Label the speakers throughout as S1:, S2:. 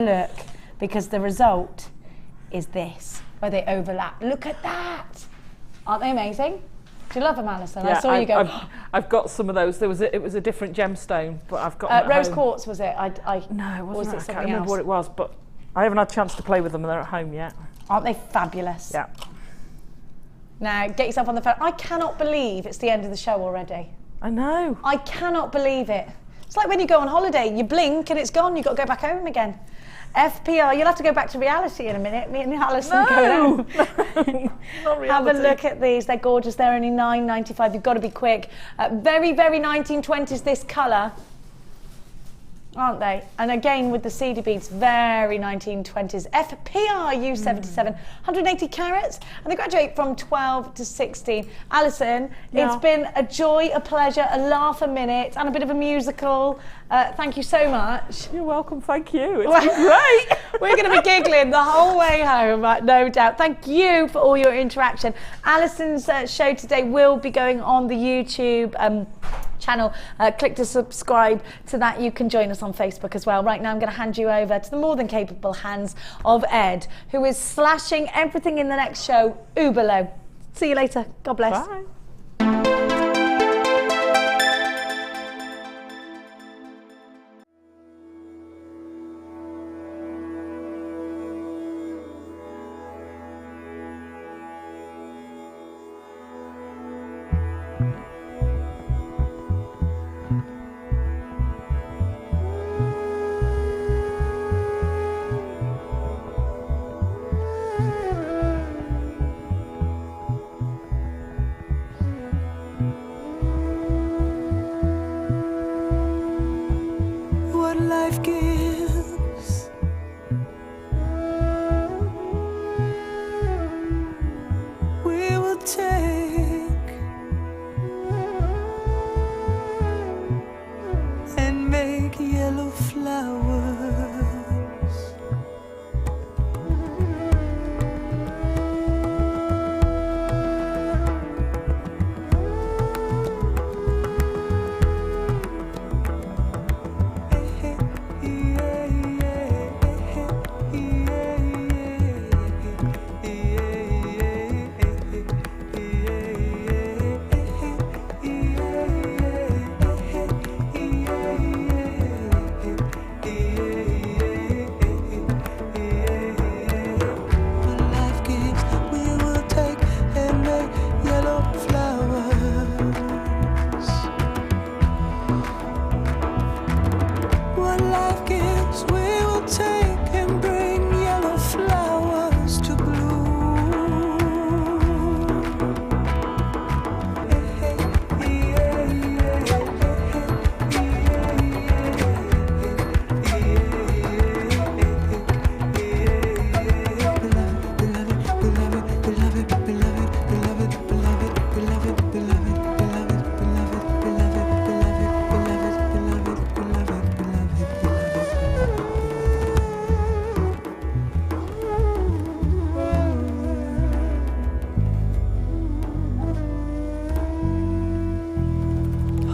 S1: look, because the result is this, where they overlap. Look at that! Aren't they amazing? Do you love them, Alison?
S2: Yeah,
S1: I saw you go.
S2: I've got some of those. It was a different gemstone, but I've got them at
S1: rose
S2: home.
S1: quartz, was it?
S2: No, it wasn't.
S1: Was it
S2: I
S1: something
S2: can't remember
S1: else?
S2: what it was, but I haven't had a chance to play with them and they're at home yet.
S1: Aren't they fabulous?
S2: Yeah.
S1: Now, get yourself on the phone. I cannot believe it's the end of the show already.
S2: I know.
S1: I cannot believe it. It's like when you go on holiday, you blink and it's gone, you've got to go back home again. FPR, you'll have to go back to reality in a minute. Me and Alison go home.
S2: Not reality.
S1: Have a look at these, they're gorgeous. They're only $9.95, you've got to be quick. Very, very 1920s, this colour, aren't they? And again with the cedar beads, very 1920s. FPR U77, 180 carats, and they graduate from 12 to 16. Alison,
S2: Yeah.
S1: it's been a joy, a pleasure, a laugh a minute, and a bit of a musical. Thank you so much.
S2: You're welcome, thank you. It's been great.
S1: We're going to be giggling the whole way home, no doubt. Thank you for all your interaction. Alison's show today will be going on the YouTube channel. Click to subscribe to that. You can join us on Facebook as well. Right now I'm going to hand you over to the more than capable hands of Ed, who is slashing everything in the next show uber low. See you later. God bless.
S2: Bye.
S3: Life gives, we will take and make yellow flowers.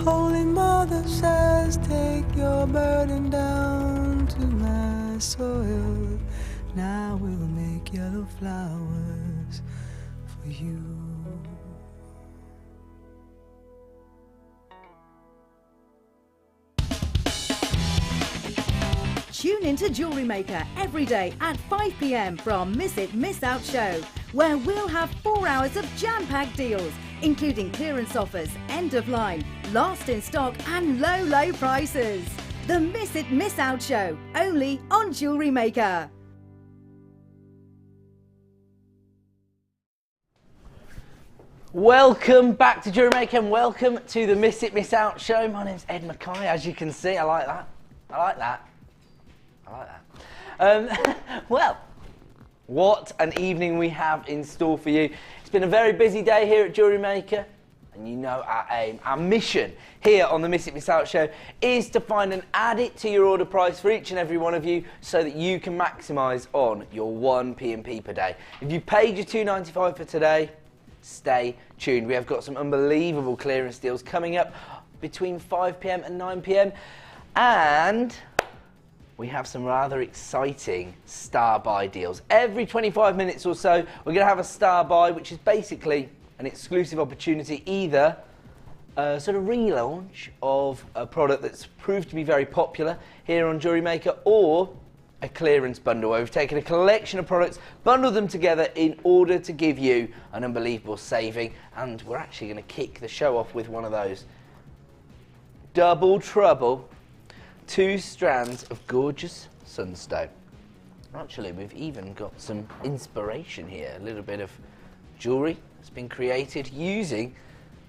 S3: Holy Mother says, take your burden down to my soil. Now we'll make yellow flowers for you.
S4: Tune into Jewellery Maker every day at 5 p.m. for our Miss It, Miss Out show, where we'll have 4 hours of jam-packed deals, including clearance offers, end of line, last in stock and low, low prices. The Miss It, Miss Out show, only on Jewellery Maker.
S5: Welcome back to JewelleryMaker and welcome to the Miss It, Miss Out show. My name's Ed McKay, as you can see. I like that. I like that. I like that. Well, what an evening we have in store for you. It's been a very busy day here at JewelleryMaker, and you know our aim, our mission here on the Miss It, Miss Out show is to find and add it to your order price for each and every one of you so that you can maximise on your 1 P&P per day. If you paid your $2.95 for today, stay tuned. We have got some unbelievable clearance deals coming up between 5 p.m. and 9 p.m. and we have some rather exciting star buy deals. Every 25 minutes or so, we're going to have a star buy, which is basically an exclusive opportunity, either a sort of relaunch of a product that's proved to be very popular here on JewelleryMaker, or a clearance bundle where we've taken a collection of products, bundled them together in order to give you an unbelievable saving, and we're actually going to kick the show off with one of those. Double trouble, 2 strands of gorgeous sunstone. Actually, we've even got some inspiration here, a little bit of jewellery that's been created using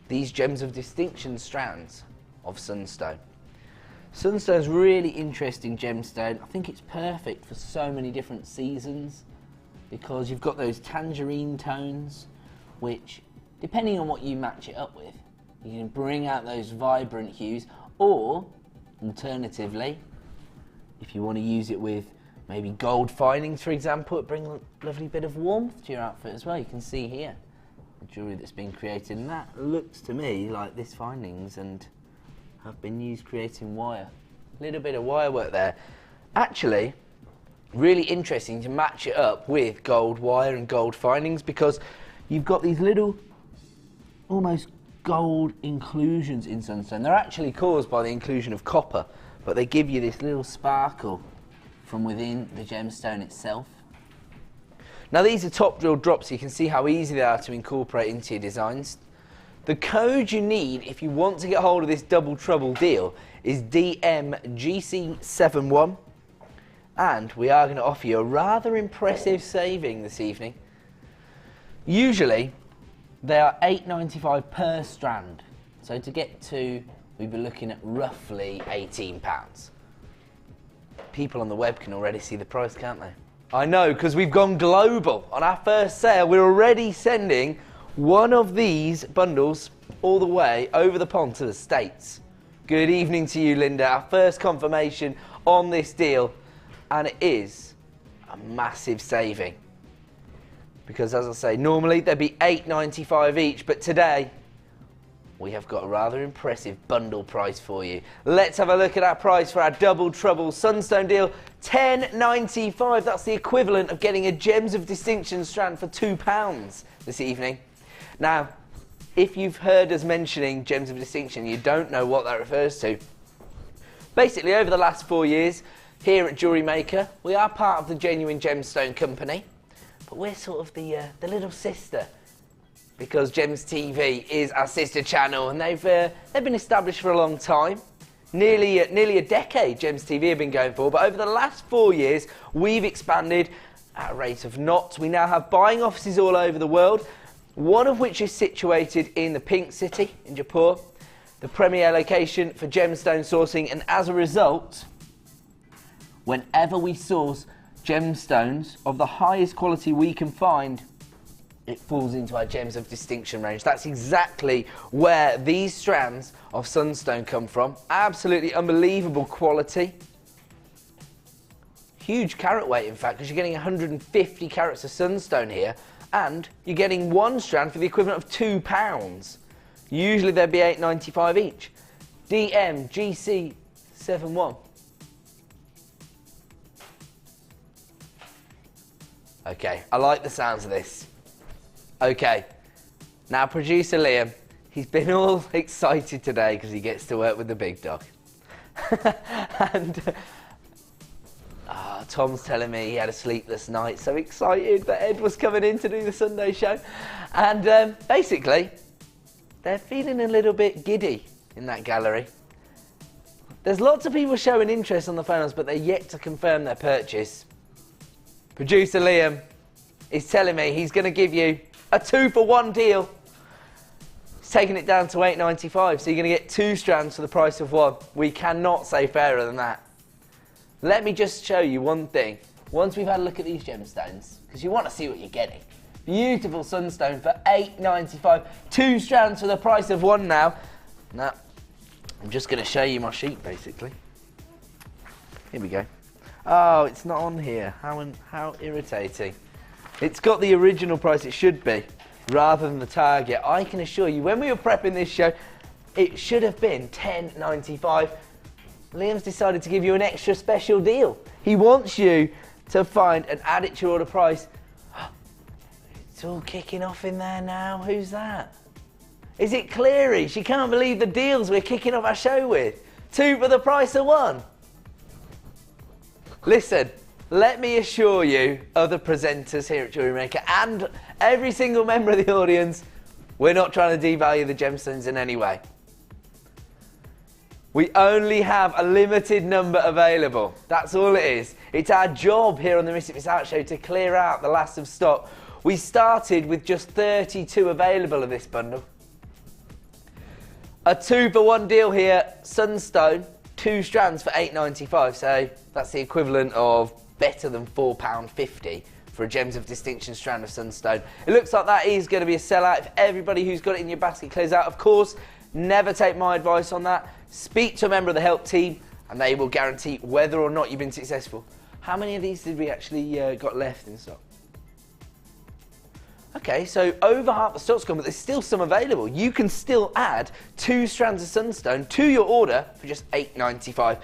S5: these gems of distinction strands of sunstone. Sunstone's really interesting gemstone. I think it's perfect for so many different seasons because you've got those tangerine tones, which, depending on what you match it up with, you can bring out those vibrant hues, or alternatively, if you want to use it with maybe gold findings, for example, it brings a lovely bit of warmth to your outfit as well. You can see here the jewellery that's been created, and that looks to me like this findings and have been used creating wire. A little bit of wire work there. Actually, really interesting to match it up with gold wire and gold findings, because you've got these little almost gold inclusions in sunstone. They're actually caused by the inclusion of copper, but they give you this little sparkle from within the gemstone itself. Now, these are top drill drops, so you can see how easy they are to incorporate into your designs. The code you need if you want to get hold of this double trouble deal is DMGC71, and we are going to offer you a rather impressive saving this evening. Usually they are £8.95 per strand, so to get to, we'd be looking at roughly £18. People on the web can already see the price, can't they? I know, because we've gone global. On our first sale, we're already sending one of these bundles all the way over the pond to the States. Good evening to you, Linda. Our first confirmation on this deal, and it is a massive saving. Because as I say, normally they'd be £8.95 each, but today we have got a rather impressive bundle price for you. Let's have a look at our price for our double trouble sunstone deal. £10.95. That's the equivalent of getting a Gems of Distinction strand for £2 this evening. Now, if you've heard us mentioning Gems of Distinction, you don't know what that refers to. Basically, over the last 4 years, here at JewelleryMaker, we are part of the Genuine Gemstone Company, but we're sort of the little sister, because Gems TV is our sister channel, and they've been established for a long time. Nearly a decade Gems TV have been going for, but over the last 4 years, we've expanded at a rate of knots. We now have buying offices all over the world, one of which is situated in the Pink City in Jaipur, the premier location for gemstone sourcing, and as a result, whenever we source gemstones of the highest quality we can find, it falls into our Gems of Distinction range. That's exactly where these strands of sunstone come from. Absolutely unbelievable quality. Huge carat weight, in fact, because you're getting 150 carats of sunstone here, and you're getting one strand for the equivalent of £2. Usually they'd be £8.95 each. DMGC71. Okay, I like the sounds of this. Okay, now producer Liam, he's been all excited today because he gets to work with the big dog. And Tom's telling me he had a sleepless night, so excited that Ed was coming in to do the Sunday show. And basically, they're feeling a little bit giddy in that gallery. There's lots of people showing interest on the phones, but they're yet to confirm their purchase. Producer Liam is telling me he's going to give you a 2-for-1 deal. He's taking it down to £8.95, so you're going to get 2 strands for the price of 1. We cannot say fairer than that. Let me just show you one thing. Once we've had a look at these gemstones, because you want to see what you're getting. Beautiful sunstone for £8.95. 2 strands for the price of 1 now. Now, I'm just going to show you my sheet, basically. Here we go. Oh, it's not on here. How irritating. It's got the original price it should be, rather than the target. I can assure you, when we were prepping this show, it should have been £10.95. Liam's decided to give you an extra special deal. He wants you to find and add it to your order price. It's all kicking off in there now. Who's that? Is it Cleary? She can't believe the deals we're kicking off our show with. 2 for the price of 1. Listen, let me assure you, other presenters here at JewelleryMaker and every single member of the audience, we're not trying to devalue the gemstones in any way. We only have a limited number available. That's all it is. It's our job here on the Miss It Miss Out show to clear out the last of stock. We started with just 32 available of this bundle. A 2 for 1 deal here, Sunstone, 2 strands for £8.95, so that's the equivalent of better than £4.50 for a Gems of Distinction strand of Sunstone. It looks like that is going to be a sellout if everybody who's got it in your basket clears out. Of course, never take my advice on that. Speak to a member of the help team and they will guarantee whether or not you've been successful. How many of these did we actually got left in stock? Okay, so over half the stock's gone, but there's still some available. You can still add 2 strands of Sunstone to your order for just £8.95.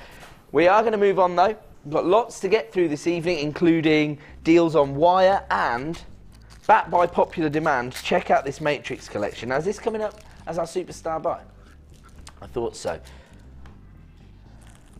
S5: We are going to move on though. We've got lots to get through this evening, including deals on wire and, backed by popular demand, check out this Matrix collection. Now, is this coming up as our superstar buy? I thought so.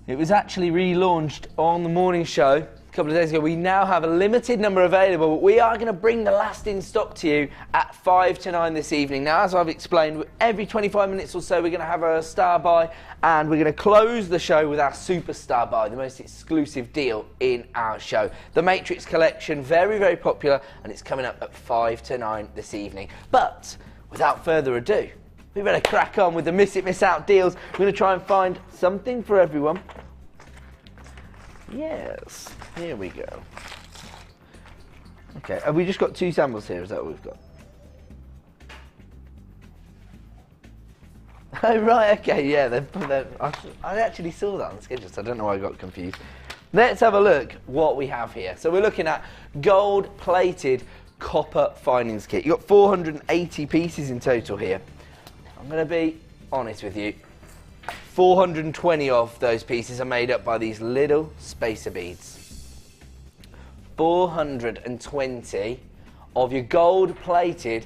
S5: It was actually relaunched on the morning show a couple of days ago. We now have a limited number available, but we are going to bring the last in stock to you at 5 to 9 this evening. Now, as I've explained, every 25 minutes or so we're going to have a star buy, and we're going to close the show with our superstar buy, the most exclusive deal in our show. The Matrix collection, very, very popular, and it's coming up at 5 to 9 this evening. But without further ado, we better crack on with the Miss It Miss Out deals. We're going to try and find something for everyone. Yes, here we go. Okay, have we just got 2 samples here? Is that what we've got? Oh, right, okay, yeah. I actually saw that on the schedule, so I don't know why I got confused. Let's have a look what we have here. So we're looking at gold-plated copper findings kit. You've got 480 pieces in total here. I'm going to be honest with you. 420 of those pieces are made up by these little spacer beads. 420 of your gold-plated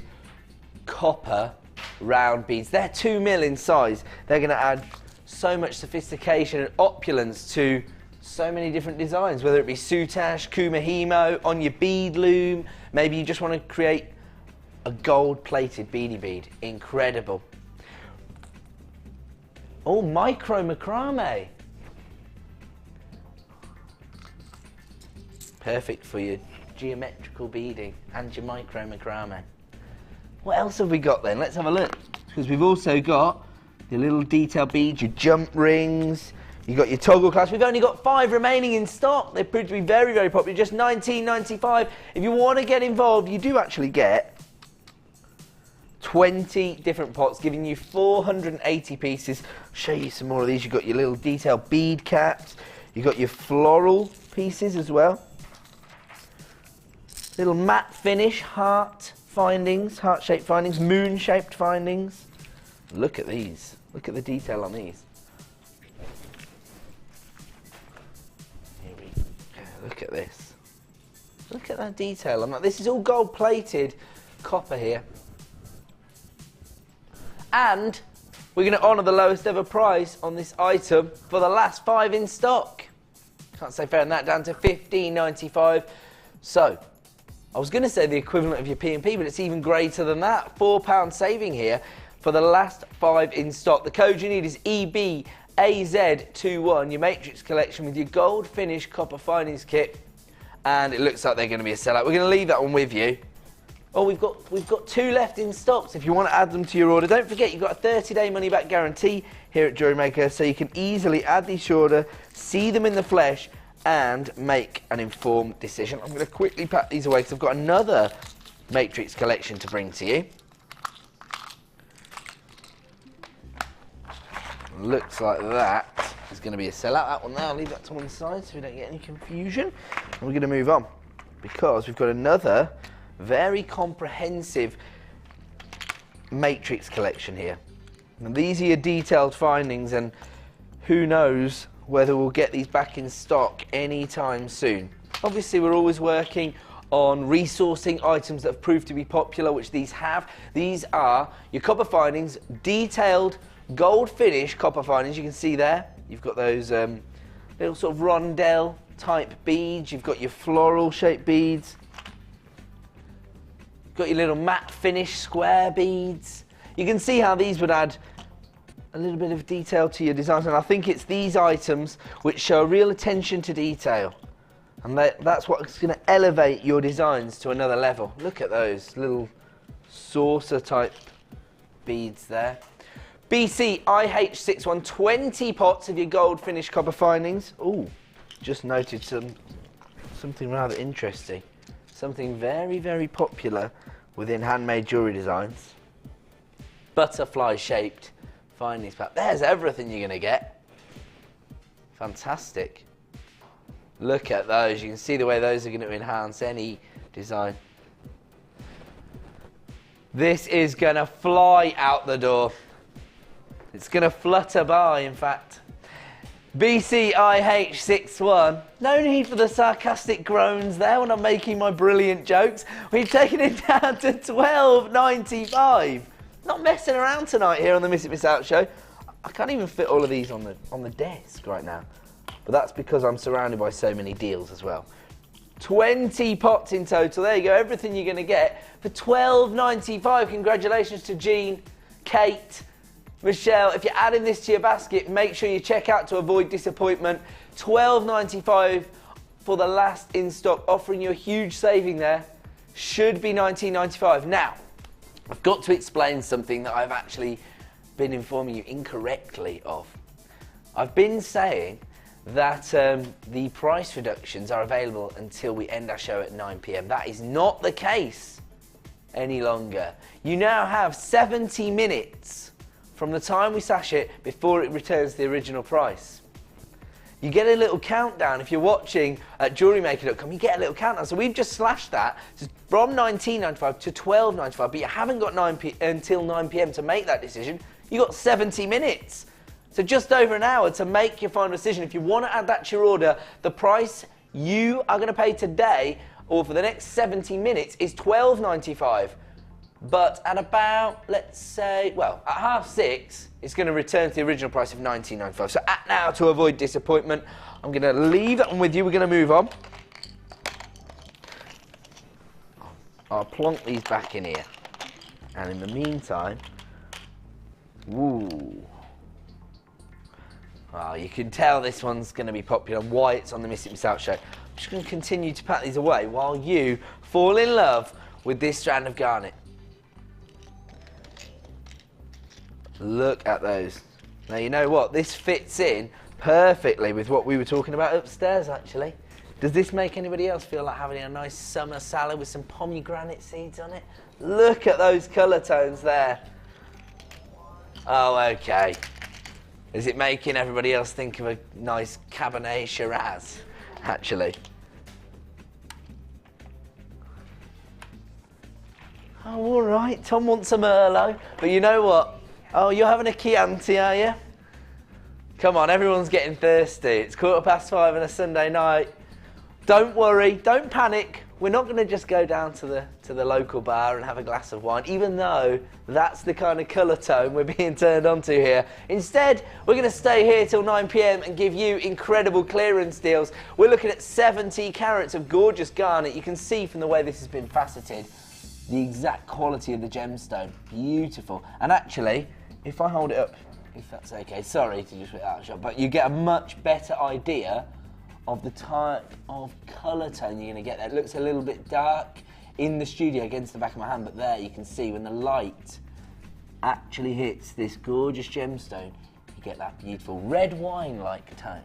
S5: copper round beads. They're 2 mil in size. They're going to add so much sophistication and opulence to so many different designs, whether it be soutache, kumahimo, on your bead loom. Maybe you just want to create a gold-plated beadie bead. Incredible. Oh, micro macrame. Perfect for your geometrical beading and your micro macrame. What else have we got then? Let's have a look. Because we've also got your little detail beads, your jump rings, you've got your toggle clasps. We've only got 5 remaining in stock. They proved to be very, very popular. Just £19.95. If you want to get involved, you do actually get 20 different pots, giving you 480 pieces. I'll show you some more of these. You've got your little detail bead caps. You've got your floral pieces as well. Little matte finish, heart findings, heart-shaped findings, moon-shaped findings. Look at these. Look at the detail on these. Here we go. Look at this. Look at that detail on that. This is all gold-plated copper here. And we're going to honour the lowest ever price on this item for the last 5 in stock. Can't say fairer than that, down to £15.95. So, I was going to say the equivalent of your P&P, but it's even greater than that. £4 saving here for the last 5 in stock. The code you need is EBAZ21, your Matrix collection with your gold finish copper findings kit. And it looks like they're going to be a sellout. We're going to leave that one with you. Oh, we've got 2 left in stock, so if you want to add them to your order, don't forget you've got a 30-day money-back guarantee here at JewelleryMaker, so you can easily add these to your order, see them in the flesh, and make an informed decision. I'm going to quickly pack these away because I've got another Matrix collection to bring to you. Looks like that is going to be a sellout. That one there, I'll leave that to one side so we don't get any confusion. And we're going to move on because we've got another very comprehensive Matrix collection here. And these are your detailed findings, and who knows whether we'll get these back in stock anytime soon. Obviously, we're always working on resourcing items that have proved to be popular, which these have. These are your copper findings, detailed gold finish copper findings. You can see there, you've got those little sort of rondelle type beads. You've got your floral shaped beads. You've got your little matte finish square beads. You can see how these would add a little bit of detail to your designs, and I think it's these items which show real attention to detail. And that's what's going to elevate your designs to another level. Look at those little saucer type beads there. BC IH61, 20 pots of your gold finished copper findings. Ooh, just noted something rather interesting. Something very, very popular within handmade jewellery designs. Butterfly shaped findings pack. There's everything you're going to get. Fantastic. Look at those. You can see the way those are going to enhance any design. This is going to fly out the door. It's going to flutter by, in fact. BCIH61. No need for the sarcastic groans there when I'm making my brilliant jokes. We've taken it down to $12.95. Not messing around tonight here on the Miss It Miss Out show. I can't even fit all of these on the desk right now. But that's because I'm surrounded by so many deals as well. 20 pots in total. There you go. Everything you're going to get for $12.95. Congratulations to Jean, Kate, Michelle. If you're adding this to your basket, make sure you check out to avoid disappointment. $12.95 for the last in stock, offering you a huge saving there. Should be $19.95. Now, I've got to explain something that I've actually been informing you incorrectly of. I've been saying that the price reductions are available until we end our show at 9 PM. That is not the case any longer. You now have 70 minutes from the time we sash it before it returns the original price. You get a little countdown. If you're watching at JewelleryMaker.com, you get a little countdown. So we've just slashed that from $19.95 to $12.95, but you haven't got until 9 PM to make that decision. You've got 70 minutes. So just over an hour to make your final decision. If you want to add that to your order, the price you are going to pay today or for the next 70 minutes is $12.95. But at about, let's say, well, at 6:30, it's going to return to the original price of $19.95. So at now, to avoid disappointment, I'm going to leave that one with you. We're going to move on. I'll plonk these back in here. And in the meantime, ooh. Oh, you can tell this one's going to be popular and why it's on the Miss It Miss Out show. I'm just going to continue to pack these away while you fall in love with this strand of garnet. Look at those. Now, you know what? This fits in perfectly with what we were talking about upstairs, actually. Does this make anybody else feel like having a nice summer salad with some pomegranate seeds on it? Look at those colour tones there. Oh, okay. Is it making everybody else think of a nice Cabernet Shiraz, actually? Oh, all right. Tom wants a Merlot. But you know what? Oh, you're having a Chianti, are you? Come on, everyone's getting thirsty. It's 5:15 on a Sunday night. Don't worry. Don't panic. We're not going to just go down to the local bar and have a glass of wine, even though that's the kind of colour tone we're being turned onto here. Instead, we're going to stay here till 9 PM and give you incredible clearance deals. We're looking at 70 carats of gorgeous garnet. You can see from the way this has been faceted the exact quality of the gemstone. Beautiful. And actually, if I hold it up, if that's okay, sorry to just put that out of shot, but you get a much better idea of the type of colour tone you're going to get there. It looks a little bit dark in the studio against the back of my hand, but there you can see when the light actually hits this gorgeous gemstone, you get that beautiful red wine-like tone.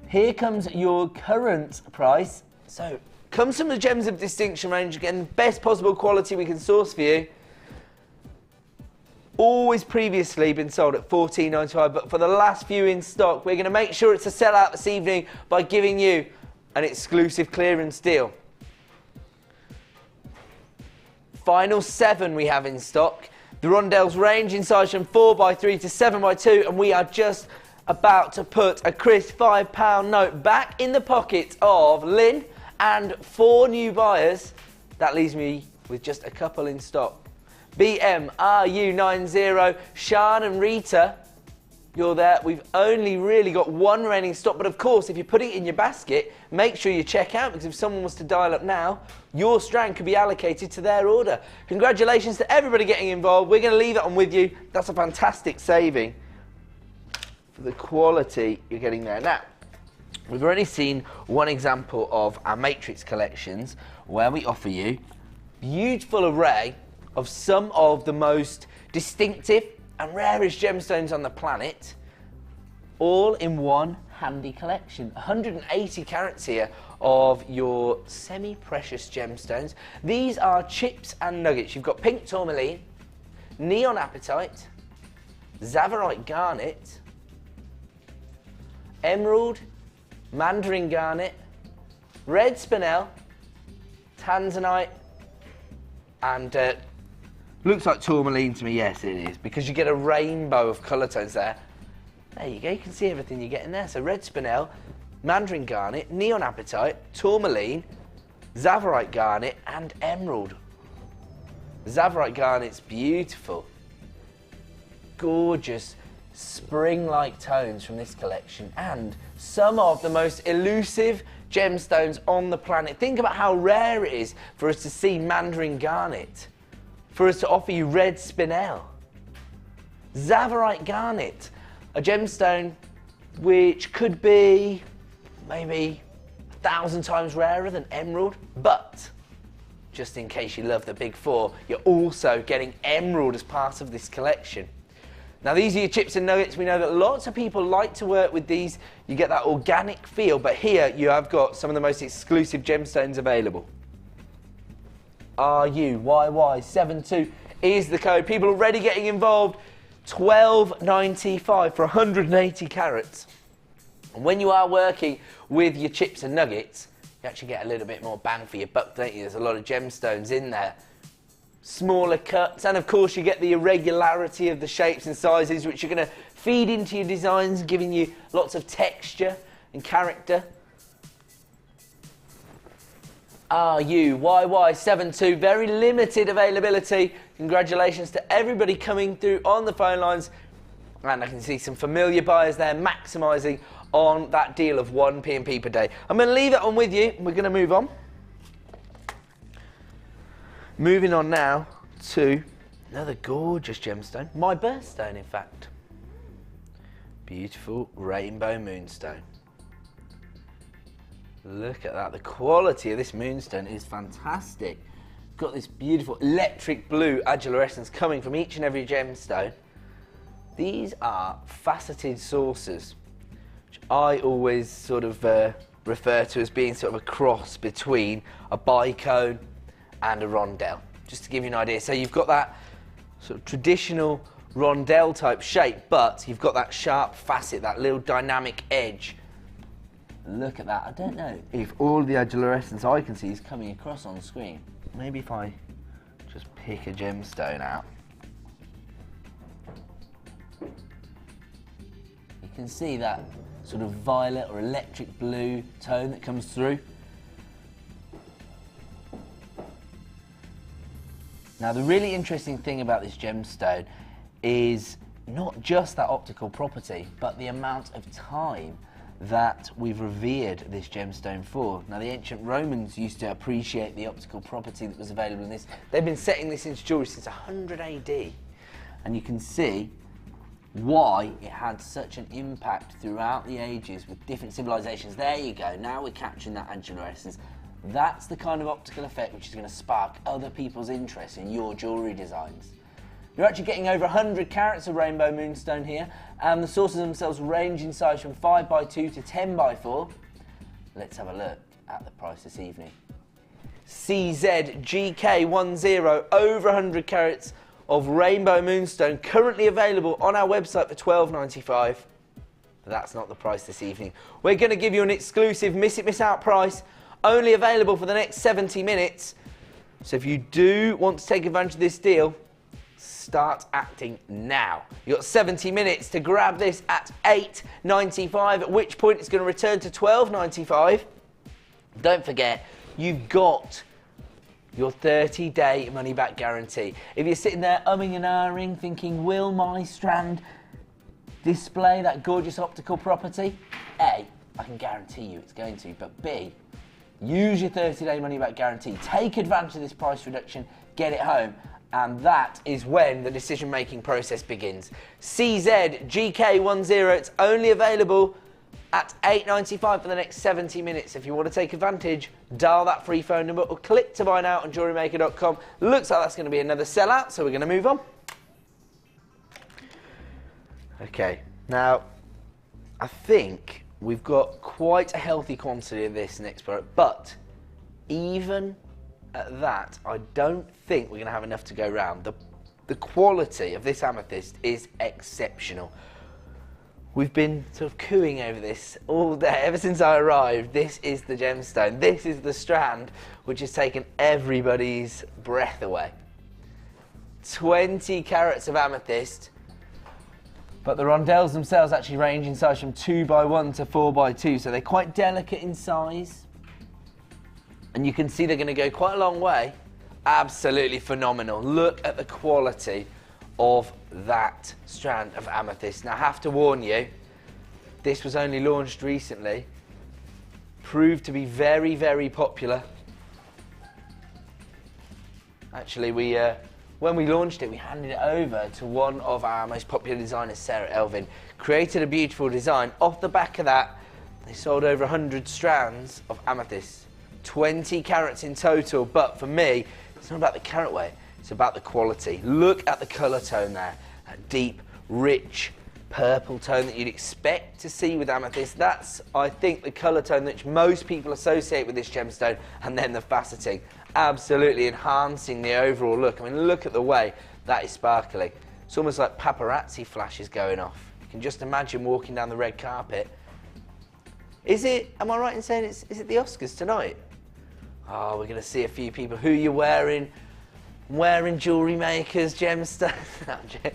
S5: Here comes your current price. So, comes from the Gems of Distinction range, again, best possible quality we can source for you. Always previously been sold at $14.95, but for the last few in stock, we're going to make sure it's a sellout this evening by giving you an exclusive clearance deal. Final 7 we have in stock. The rondelles range in size from 4x3 to 7x2, and we are just about to put a crisp £5 note back in the pocket of Lynn and 4 new buyers. That leaves me with just a couple in stock. BMRU90, Sean and Rita, you're there. We've only really got 1 remaining stock, but of course, if you put it in your basket, make sure you check out, because if someone was to dial up now, your strand could be allocated to their order. Congratulations to everybody getting involved. We're going to leave that on with you. That's a fantastic saving for the quality you're getting there. Now, we've already seen one example of our matrix collections where we offer you a beautiful array of some of the most distinctive and rarest gemstones on the planet, all in one handy collection. 180 carats here of your semi-precious gemstones. These are chips and nuggets. You've got pink tourmaline, neon apatite, Tsavorite garnet, emerald, mandarin garnet, red spinel, tanzanite, and looks like tourmaline to me. Yes, it is, because you get a rainbow of colour tones there. There you go, you can see everything you get in there. So red spinel, mandarin garnet, neon apatite, tourmaline, Tsavorite garnet, and emerald. Tsavorite garnet's beautiful. Gorgeous spring-like tones from this collection, and some of the most elusive gemstones on the planet. Think about how rare it is for us to see mandarin garnet, for us to offer you red spinel. Tsavorite garnet, a gemstone which could be maybe 1,000 times rarer than emerald, but just in case you love the big 4, you're also getting emerald as part of this collection. Now, these are your chips and nuggets. We know that lots of people like to work with these. You get that organic feel, but here you have got some of the most exclusive gemstones available. RUYY72 is the code. People already getting involved. $12.95 for 180 carats. And when you are working with your chips and nuggets, you actually get a little bit more bang for your buck, don't you? There's a lot of gemstones in there. Smaller cuts, and of course you get the irregularity of the shapes and sizes, which are going to feed into your designs, giving you lots of texture and character. RUYY72, very limited availability. Congratulations to everybody coming through on the phone lines, and I can see some familiar buyers there maximising on that deal of 1 P&P per day. I'm going to leave that on with you. We're going to move on. Moving on now to another gorgeous gemstone, my birthstone in fact. Beautiful rainbow moonstone. Look at that, the quality of this moonstone is fantastic. Got this beautiful electric blue adulorescence coming from each and every gemstone. These are faceted saucers, which I always sort of refer to as being sort of a cross between a bicone and a rondelle, just to give you an idea. So you've got that sort of traditional rondelle type shape, but you've got that sharp facet, that little dynamic edge. Look at that. I don't know if all the adulorescence I can see is coming across on the screen. Maybe if I just pick a gemstone out. You can see that sort of violet or electric blue tone that comes through. Now, the really interesting thing about this gemstone is not just that optical property, but the amount of time that we've revered this gemstone for. Now, the ancient Romans used to appreciate the optical property that was available in this. They've been setting this into jewellery since 100 AD, and you can see why it had such an impact throughout the ages with different civilizations. There you go, now we're capturing that adulorescence. That's the kind of optical effect which is going to spark other people's interest in your jewellery designs. You're actually getting over 100 carats of rainbow moonstone here, and the saucers themselves range in size from 5x2 to 10x4. Let's have a look at the price this evening. CZGK10, over 100 carats of rainbow moonstone, currently available on our website for $12.95. But that's not the price this evening. We're going to give you an exclusive miss it, miss out price, only available for the next 70 minutes. So if you do want to take advantage of this deal, start acting now. You've got 70 minutes to grab this at $8.95, at which point it's going to return to $12.95. Don't forget, you've got your 30-day money-back guarantee. If you're sitting there umming and ahhing, thinking, will my strand display that gorgeous optical property? A, I can guarantee you it's going to, but B, use your 30-day money-back guarantee. Take advantage of this price reduction, get it home, and that is when the decision-making process begins. CZ GK10, it's only available at $8.95 for the next 70 minutes. If you want to take advantage, dial that free phone number or click to buy now on JewelleryMaker.com. Looks like that's going to be another sellout, so we're going to move on. Okay, now I think we've got quite a healthy quantity of this next product, but even at that, I don't think we're going to have enough to go round. The quality of this amethyst is exceptional. We've been sort of cooing over this all day, ever since I arrived. This is the gemstone. This is the strand which has taken everybody's breath away. 20 carats of amethyst, but the rondelles themselves actually range in size from 2x1 to 4x2, so they're quite delicate in size. And you can see they're going to go quite a long way. Absolutely phenomenal. Look at the quality of that strand of amethyst. Now I have to warn you, this was only launched recently. Proved to be very, very popular. Actually, when we launched it, we handed it over to one of our most popular designers, Sarah Elvin. Created a beautiful design. Off the back of that, they sold over 100 strands of amethyst. 20 carats in total, but for me, it's not about the carat weight, it's about the quality. Look at the colour tone there, that deep, rich purple tone that you'd expect to see with amethyst. That's, I think, the colour tone which most people associate with this gemstone, and then the faceting, absolutely enhancing the overall look. I mean, look at the way that is sparkling. It's almost like paparazzi flashes going off. You can just imagine walking down the red carpet. Is it, am I right in saying is it the Oscars tonight? Oh, we're going to see a few people. Who you're wearing JewelleryMaker's gemstones.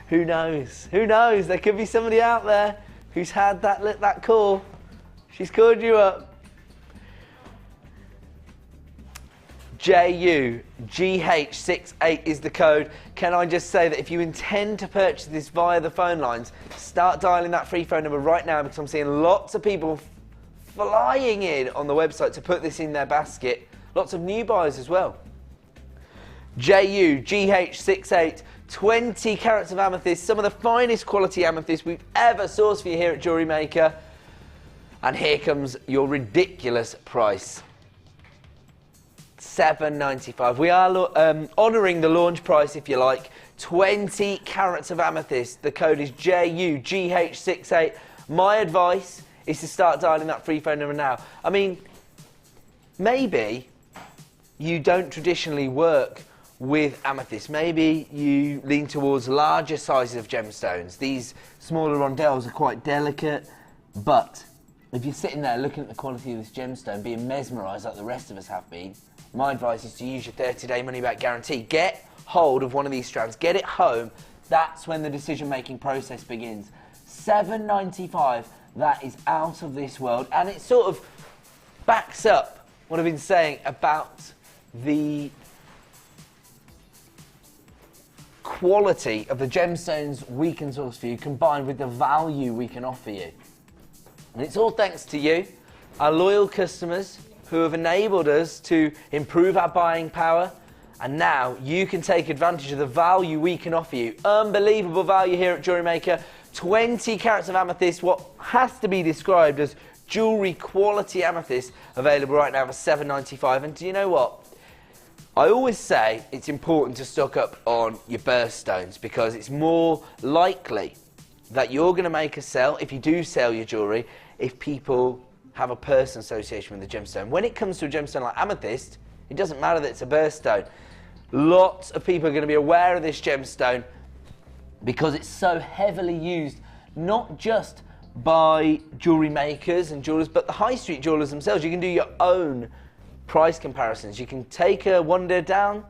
S5: Who knows? Who knows? There could be somebody out there who's had that call. She's called you up. JUGH68 is the code. Can I just say that if you intend to purchase this via the phone lines, start dialing that free phone number right now, because I'm seeing lots of people flying in on the website to put this in their basket. Lots of new buyers as well. JUGH68, 20 carats of amethyst, some of the finest quality amethyst we've ever sourced for you here at JewelleryMaker. And here comes your ridiculous price. $7.95. We are honouring the launch price, if you like. 20 carats of amethyst. The code is JUGH68. My advice is to start dialing that free phone number now. I mean, maybe you don't traditionally work with amethyst. Maybe you lean towards larger sizes of gemstones. These smaller rondelles are quite delicate, but if you're sitting there looking at the quality of this gemstone, being mesmerised like the rest of us have been, my advice is to use your 30-day money-back guarantee. Get hold of one of these strands, get it home. That's when the decision-making process begins. $7.95, that is out of this world, and it sort of backs up what I've been saying about the quality of the gemstones we can source for you, combined with the value we can offer you. And it's all thanks to you, our loyal customers, who have enabled us to improve our buying power, and now you can take advantage of the value we can offer you. Unbelievable value here at JewelleryMaker. 20 carats of amethyst, what has to be described as jewellery quality amethyst, available right now for $7.95. And do you know what? I always say it's important to stock up on your birthstones, because it's more likely that you're going to make a sell, if you do sell your jewellery, if people have a personal association with the gemstone. When it comes to a gemstone like amethyst, it doesn't matter that it's a birthstone. Lots of people are going to be aware of this gemstone because it's so heavily used, not just by jewellery makers and jewellers, but the high street jewellers themselves. You can do your own price comparisons. You can take a wonder down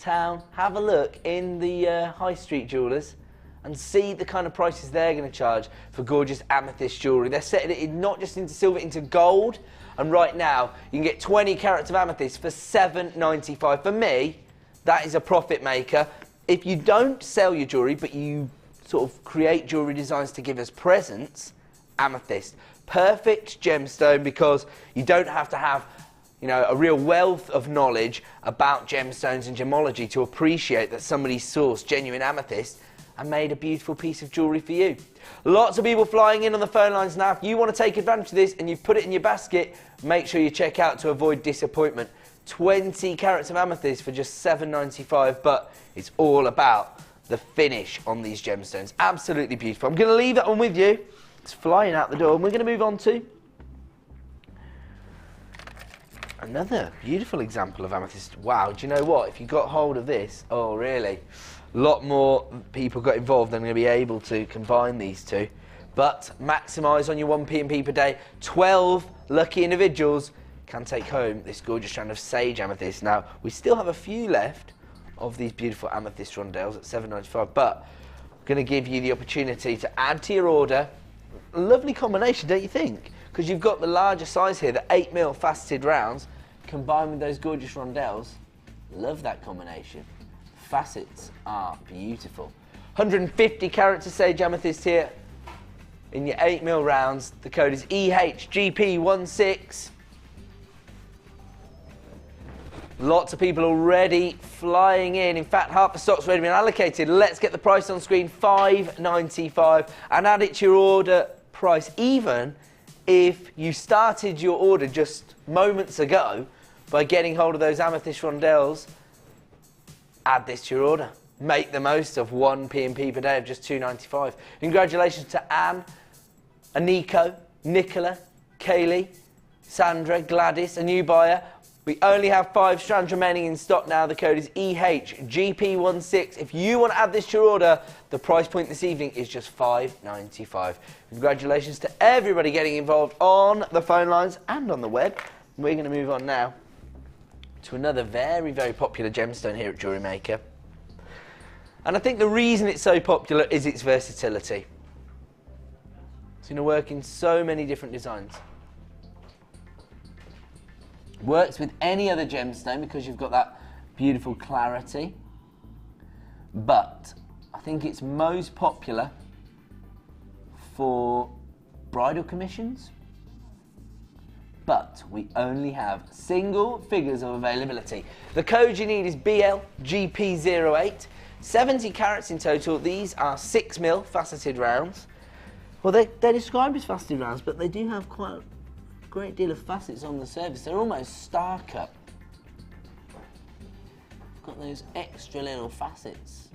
S5: town, have a look in the high street jewellers and see the kind of prices they're going to charge for gorgeous amethyst jewellery. They're setting it not just into silver, into gold. And right now, you can get 20 carats of amethyst for $7.95. For me, that is a profit maker. If you don't sell your jewellery, but you sort of create jewellery designs to give us presents, amethyst. Perfect gemstone because you don't have to have, you know, a real wealth of knowledge about gemstones and gemology to appreciate that somebody sourced genuine amethyst and made a beautiful piece of jewellery for you. Lots of people flying in on the phone lines now. If you want to take advantage of this and you've put it in your basket, make sure you check out to avoid disappointment. 20 carats of amethyst for just $7.95, but it's all about the finish on these gemstones. Absolutely beautiful. I'm going to leave that one with you. It's flying out the door, and we're going to move on to another beautiful example of amethyst. Wow, do you know what? If you got hold of this, oh really? A lot more people got involved than going to be able to combine these two. But maximise on your 1 P&P per day. 12 lucky individuals can take home this gorgeous strand of sage amethyst. Now, we still have a few left of these beautiful amethyst rondelles at $7.95, but I'm going to give you the opportunity to add to your order. A lovely combination, don't you think? Because you've got the larger size here, the 8mm faceted rounds, combined with those gorgeous rondelles. Love that combination. Facets are beautiful. 150 carats of sage amethyst here in your 8mm rounds. The code is EHGP16. Lots of people already flying in. In fact, half the stock's already been allocated. Let's get the price on screen, $5.95, and add it to your order price, even if you started your order just moments ago by getting hold of those amethyst rondelles. Add this to your order. Make the most of 1 P&P per day of just $2.95. Congratulations to Anne, Aniko, Nicola, Kaylee, Sandra, Gladys, a new buyer. We only have 5 strands remaining in stock now. The code is EHGP16. If you want to add this to your order, the price point this evening is just $5.95. Congratulations to everybody getting involved on the phone lines and on the web. We're going to move on now to another very, very popular gemstone here at JewelleryMaker. And I think the reason it's so popular is its versatility. It's going to work in so many different designs. Works with any other gemstone because you've got that beautiful clarity. But I think it's most popular for bridal commissions. But we only have single figures of availability. The code you need is BLGP08. 70 carats in total. These are 6mm faceted rounds. Well, they're described as faceted rounds, but they do have quite a great deal of facets on the surface. They're almost star cut. Got those extra little facets.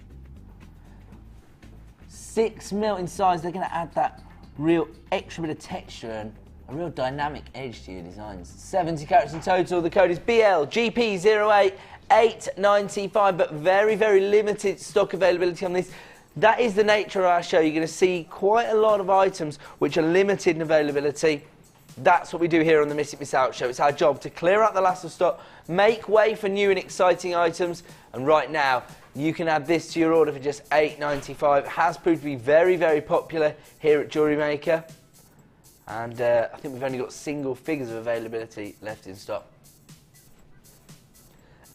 S5: 6mm in size. They're going to add that real extra bit of texture and a real dynamic edge to your designs. 70 carats in total. The code is BLGP08, $8.95, but very, very limited stock availability on this. That is the nature of our show. You're going to see quite a lot of items which are limited in availability. That's what we do here on the Miss It Miss Out show. It's our job to clear out the last of stock, make way for new and exciting items, and right now you can add this to your order for just $8.95. It has proved to be very, very popular here at JewelleryMaker. And I think we've only got single figures of availability left in stock.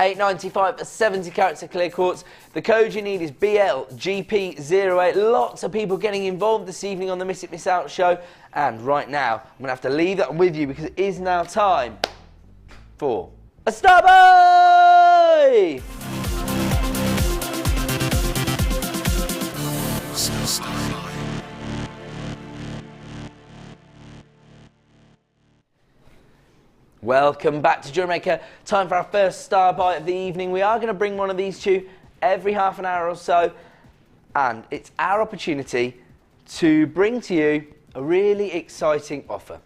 S5: $8.95 for 70 carats of clear quartz. The code you need is BLGP08. Lots of people getting involved this evening on the Miss It Miss Out show. And right now, I'm going to have to leave that with you because it is now time for a Star Boy! Welcome back to JewelleryMaker. Time for our first star bite of the evening. We are going to bring one of these to you every half an hour or so, and it's our opportunity to bring to you a really exciting offer.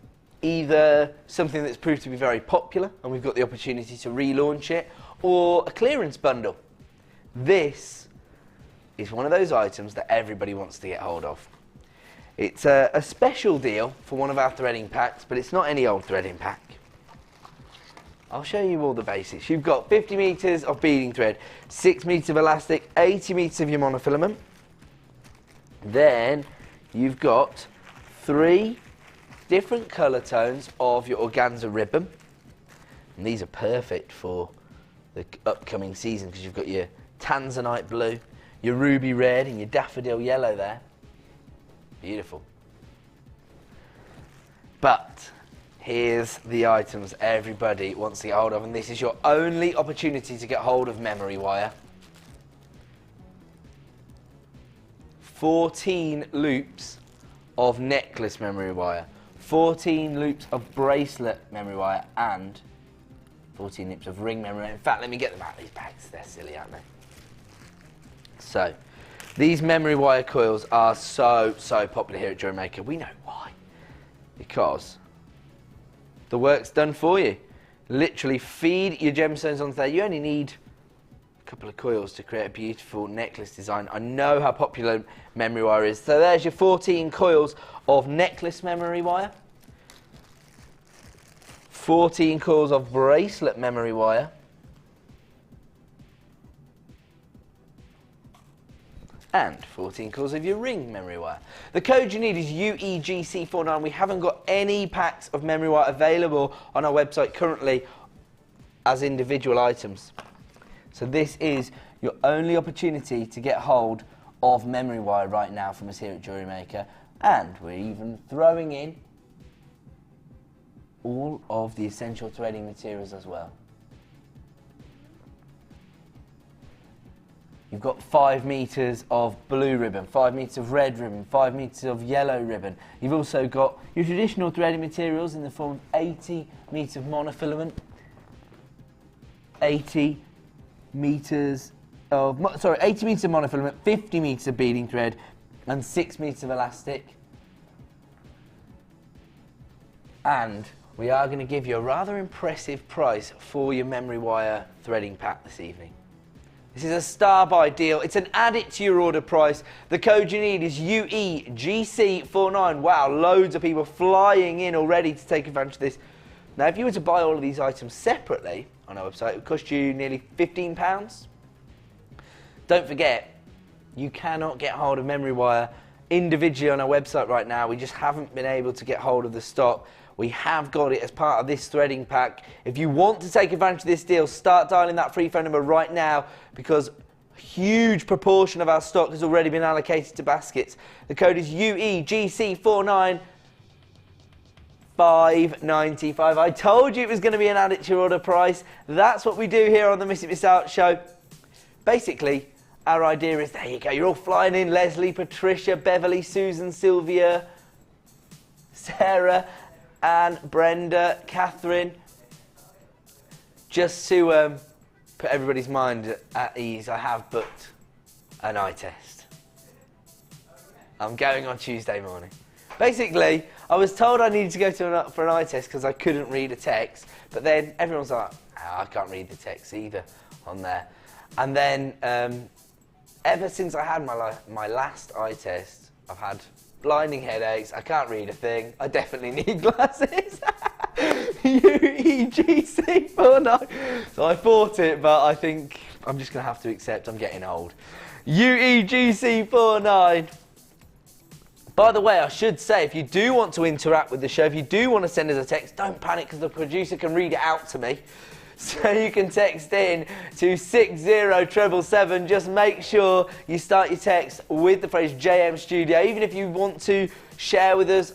S5: Either something that's proved to be very popular and we've got the opportunity to relaunch it, or a clearance bundle. This is one of those items that everybody wants to get hold of. It's a special deal for one of our threading packs, but it's not any old threading pack. I'll show you all the basics. You've got 50 metres of beading thread, 6 metres of elastic, 80 metres of your monofilament. Then you've got 3 different colour tones of your organza ribbon. And these are perfect for the upcoming season because you've got your tanzanite blue, your ruby red and your daffodil yellow there. Beautiful. But here's the items everybody wants to get hold of, and this is your only opportunity to get hold of memory wire. 14 loops of necklace memory wire, 14 loops of bracelet memory wire, and 14 loops of ring memory wire. In fact, let me get them out of these bags. They're silly, aren't they? So, these memory wire coils are so popular here at JewelleryMaker. We know why. Because the work's done for you. Literally feed your gemstones onto there. You only need a couple of coils to create a beautiful necklace design. I know how popular memory wire is. So there's your 14 coils of necklace memory wire. 14 coils of bracelet memory wire. And 14 coils of your ring memory wire. The code you need is UEGC49. We haven't got any packs of memory wire available on our website currently as individual items. So this is your only opportunity to get hold of memory wire right now from us here at JewelleryMaker. And we're even throwing in all of the essential threading materials as well. You've got 5 metres of blue ribbon, 5 metres of red ribbon, 5 metres of yellow ribbon. You've also got your traditional threading materials in the form of 80 metres of monofilament, 80 metres of monofilament, 50 metres of beading thread, and 6 metres of elastic. And we are going to give you a rather impressive price for your memory wire threading pack this evening. This is a star buy deal. It's an add it to your order price. The code you need is UEGC49. Wow, loads of people flying in already to take advantage of this. Now, if you were to buy all of these items separately on our website, it would cost you nearly £15. Don't forget, you cannot get hold of memory wire individually on our website right now. We just haven't been able to get hold of the stock. We have got it as part of this threading pack. If you want to take advantage of this deal, start dialing that free phone number right now because a huge proportion of our stock has already been allocated to baskets. The code is UEGC49 $5.95. I told you it was going to be an add it to your order price. That's what we do here on the Miss It Miss Out show. Basically, our idea is, there you go, you're all flying in. Leslie, Patricia, Beverly, Susan, Sylvia, Sarah, Anne, Brenda, Catherine. Just to put everybody's mind at ease, I have booked an eye test. I'm going on Tuesday morning. Basically, I was told I needed to go for an eye test because I couldn't read a text, but then everyone's like, oh, I can't read the text either on there. And then ever since I had my last eye test, I've had blinding headaches, I can't read a thing, I definitely need glasses. UEGC49. So I fought it, but I think I'm just going to have to accept I'm getting old. UEGC49. By the way, I should say, if you do want to interact with the show, if you do want to send us a text, don't panic because the producer can read it out to me. So you can text in to 60777. Just make sure you start your text with the phrase JM Studio. Even if you want to share with us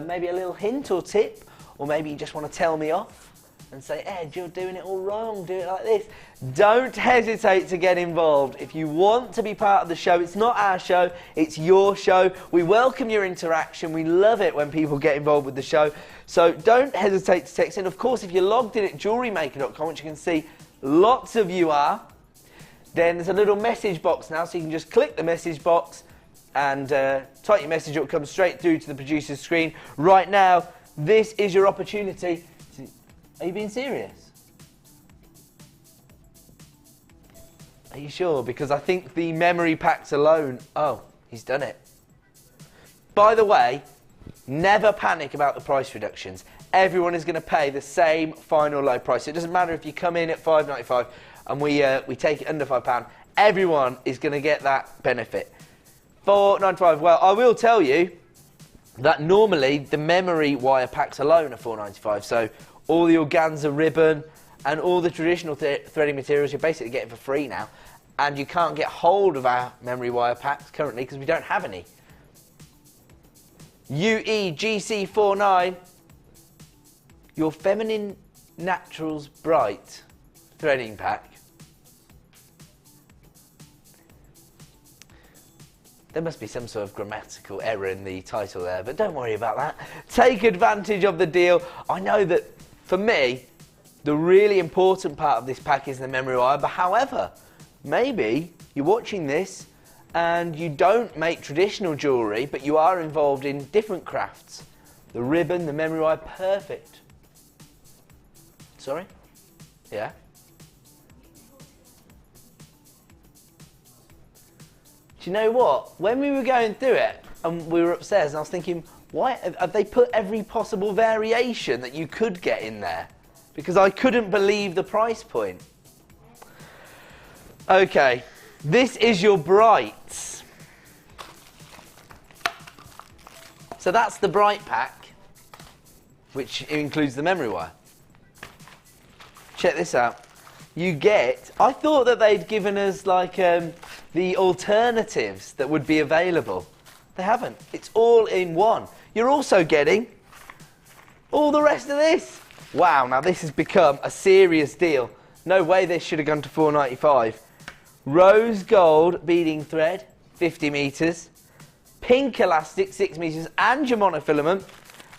S5: maybe a little hint or tip, or maybe you just want to tell me off and say, Ed, you're doing it all wrong, do it like this. Don't hesitate to get involved. If you want to be part of the show, it's not our show, it's your show. We welcome your interaction. We love it when people get involved with the show. So don't hesitate to text in. Of course, if you're logged in at JewelleryMaker.com, which you can see lots of you are, then there's a little message box now, so you can just click the message box and type your message. It will come straight through to the producer's screen. Right now, this is your opportunity. Are you being serious? Are you sure? Because I think the memory packs alone... Oh, he's done it. By the way, never panic about the price reductions. everyone is going to pay the same final low price. So it doesn't matter if you come in at £5.95 and we take it under £5. Everyone is going to get that benefit. £4.95. Well, I will tell you that normally the memory wire packs alone are £4.95. So all the organza ribbon and all the traditional threading materials you're basically getting for free now. And you can't get hold of our memory wire packs currently because we don't have any. UEGC49, your Feminine Naturals Bright threading pack. There must be some sort of grammatical error in the title there, but don't worry about that. Take advantage of the deal. I know that for me, the really important part of this pack is the memory wire, but however, maybe you're watching this and you don't make traditional jewellery, but you are involved in different crafts. The ribbon, the memory wire, perfect. Sorry? Yeah? Do you know what? When we were going through it and we were upstairs and I was thinking, why have they put every possible variation that you could get in there? Because I couldn't believe the price point. Okay, this is your brights. So that's the bright pack, which includes the memory wire. Check this out. You get, I thought that they'd given us like the alternatives that would be available. They haven't. It's all in one. You're also getting all the rest of this. Wow, now this has become a serious deal. No way this should have gone to £4.95. Rose gold beading thread, 50 metres. Pink elastic, 6 metres, and your monofilament.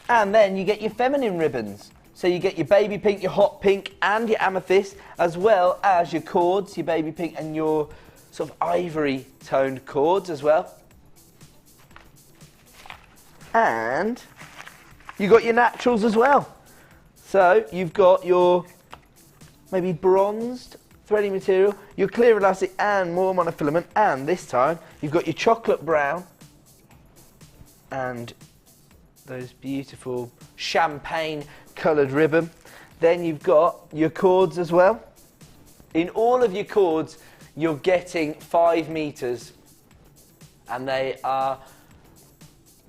S5: And then you get your feminine ribbons. So you get your baby pink, your hot pink, and your amethyst, as well as your cords, your baby pink, and your sort of ivory toned cords as well. And you got your naturals as well. So you've got your maybe bronzed threading material, your clear elastic, and more monofilament. And this time you've got your chocolate brown and those beautiful champagne coloured ribbon. Then you've got your cords as well. In all of your cords you're getting 5 metres and they are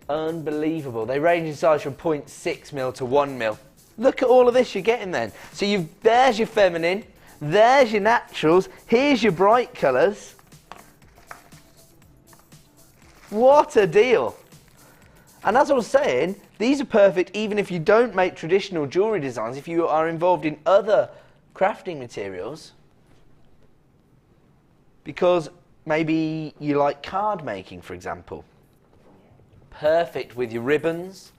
S5: unbelievable. They range in size from 0.6mm to 1mm. Look at all of this you're getting then. So there's your feminine, there's your naturals, here's your bright colours. What a deal. And as I was saying, these are perfect even if you don't make traditional jewellery designs, if you are involved in other crafting materials. Because maybe you like card making, for example. Perfect with your ribbons.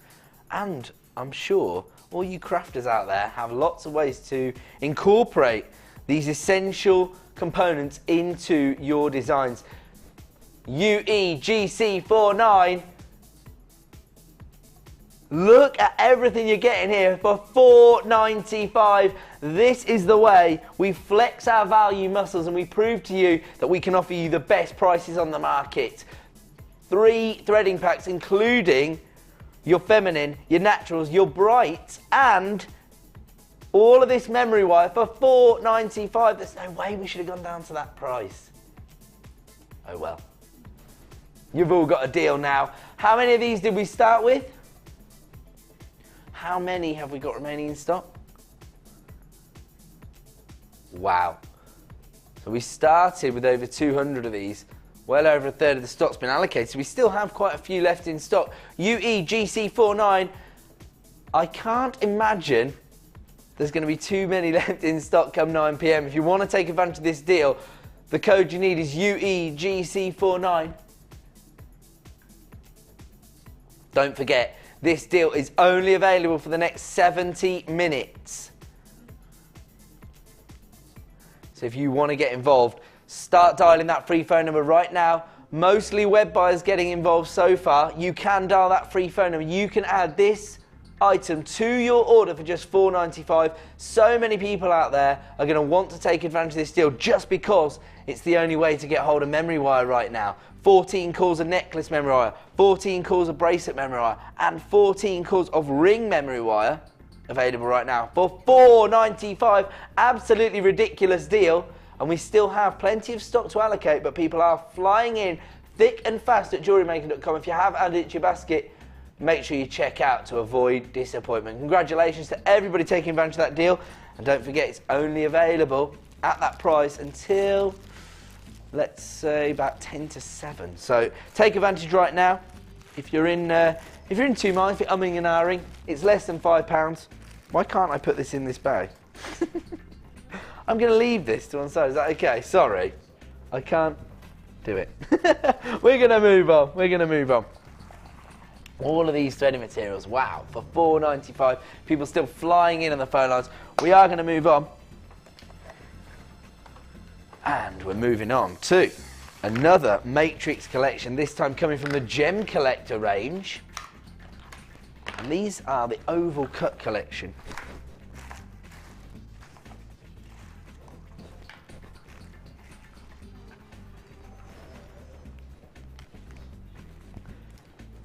S5: And I'm sure all you crafters out there have lots of ways to incorporate these essential components into your designs. UEGC49. Look at everything you're getting here for £4.95. This is the way we flex our value muscles and we prove to you that we can offer you the best prices on the market. 3 threading packs including your feminine, your naturals, your brights, and all of this memory wire for £4.95. There's no way we should have gone down to that price. Oh well. You've all got a deal now. How many of these did we start with? How many have we got remaining in stock? Wow. So we started with over 200 of these. Well over a third of the stock's been allocated. We still have quite a few left in stock. UEGC49. I can't imagine there's going to be too many left in stock come 9 PM. If you want to take advantage of this deal, the code you need is UEGC49. Don't forget, this deal is only available for the next 70 minutes. So if you want to get involved, start dialing that free phone number right now. Mostly web buyers getting involved so far. You can dial that free phone number. You can add this item to your order for just £4.95. So many people out there are going to want to take advantage of this deal just because it's the only way to get hold of memory wire right now. 14 calls of necklace memory wire, 14 calls of bracelet memory wire, and 14 calls of ring memory wire available right now for $4.95. Absolutely ridiculous deal. And we still have plenty of stock to allocate, but people are flying in thick and fast at JewelleryMaker.com. If you have added it to your basket, make sure you check out to avoid disappointment. Congratulations to everybody taking advantage of that deal. And don't forget, it's only available at that price until, let's say, about 10 to 7. So take advantage right now. If you're in two minds, if you're umming and ahhing, it's less than £5. Why can't I put this in this bag? I'm going to leave this to one side. Is that okay? Sorry. I can't do it. We're going to move on. We're going to move on. All of these threading materials, wow, for $4.95. People still flying in on the phone lines. We are going to move on. And we're moving on to another Matrix collection, this time coming from the Gem Collector range. And these are the oval cut collection.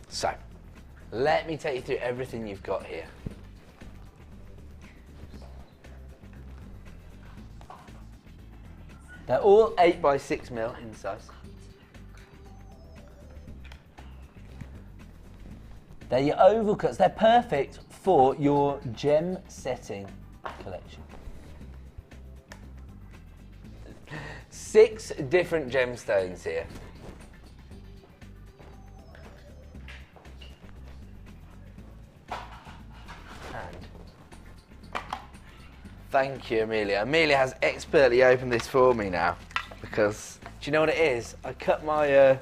S5: So, let me take you through everything you've got here. They're all 8x6mm in size. They're your oval cuts. They're perfect for your gem setting collection. 6 different gemstones here. Thank you, Amelia. Amelia has expertly opened this for me now, because, do you know what it is? I cut my, I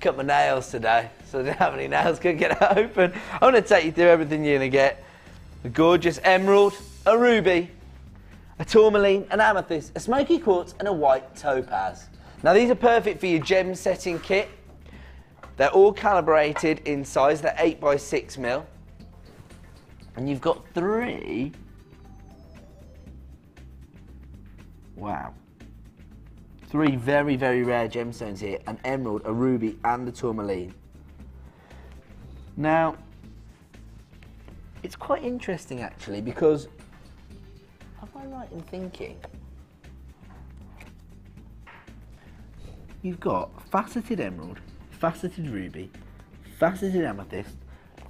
S5: cut my nails today, so I didn't have any nails, couldn't get it open. I'm going to take you through everything you're going to get. A gorgeous emerald, a ruby, a tourmaline, an amethyst, a smoky quartz, and a white topaz. Now, these are perfect for your gem setting kit. They're all calibrated in size. They're 8x6mm. And you've got 3. Wow. 3 very, very rare gemstones here. An emerald, a ruby, and a tourmaline. Now, it's quite interesting actually, because, am I right in thinking? You've got faceted emerald, faceted ruby, faceted amethyst,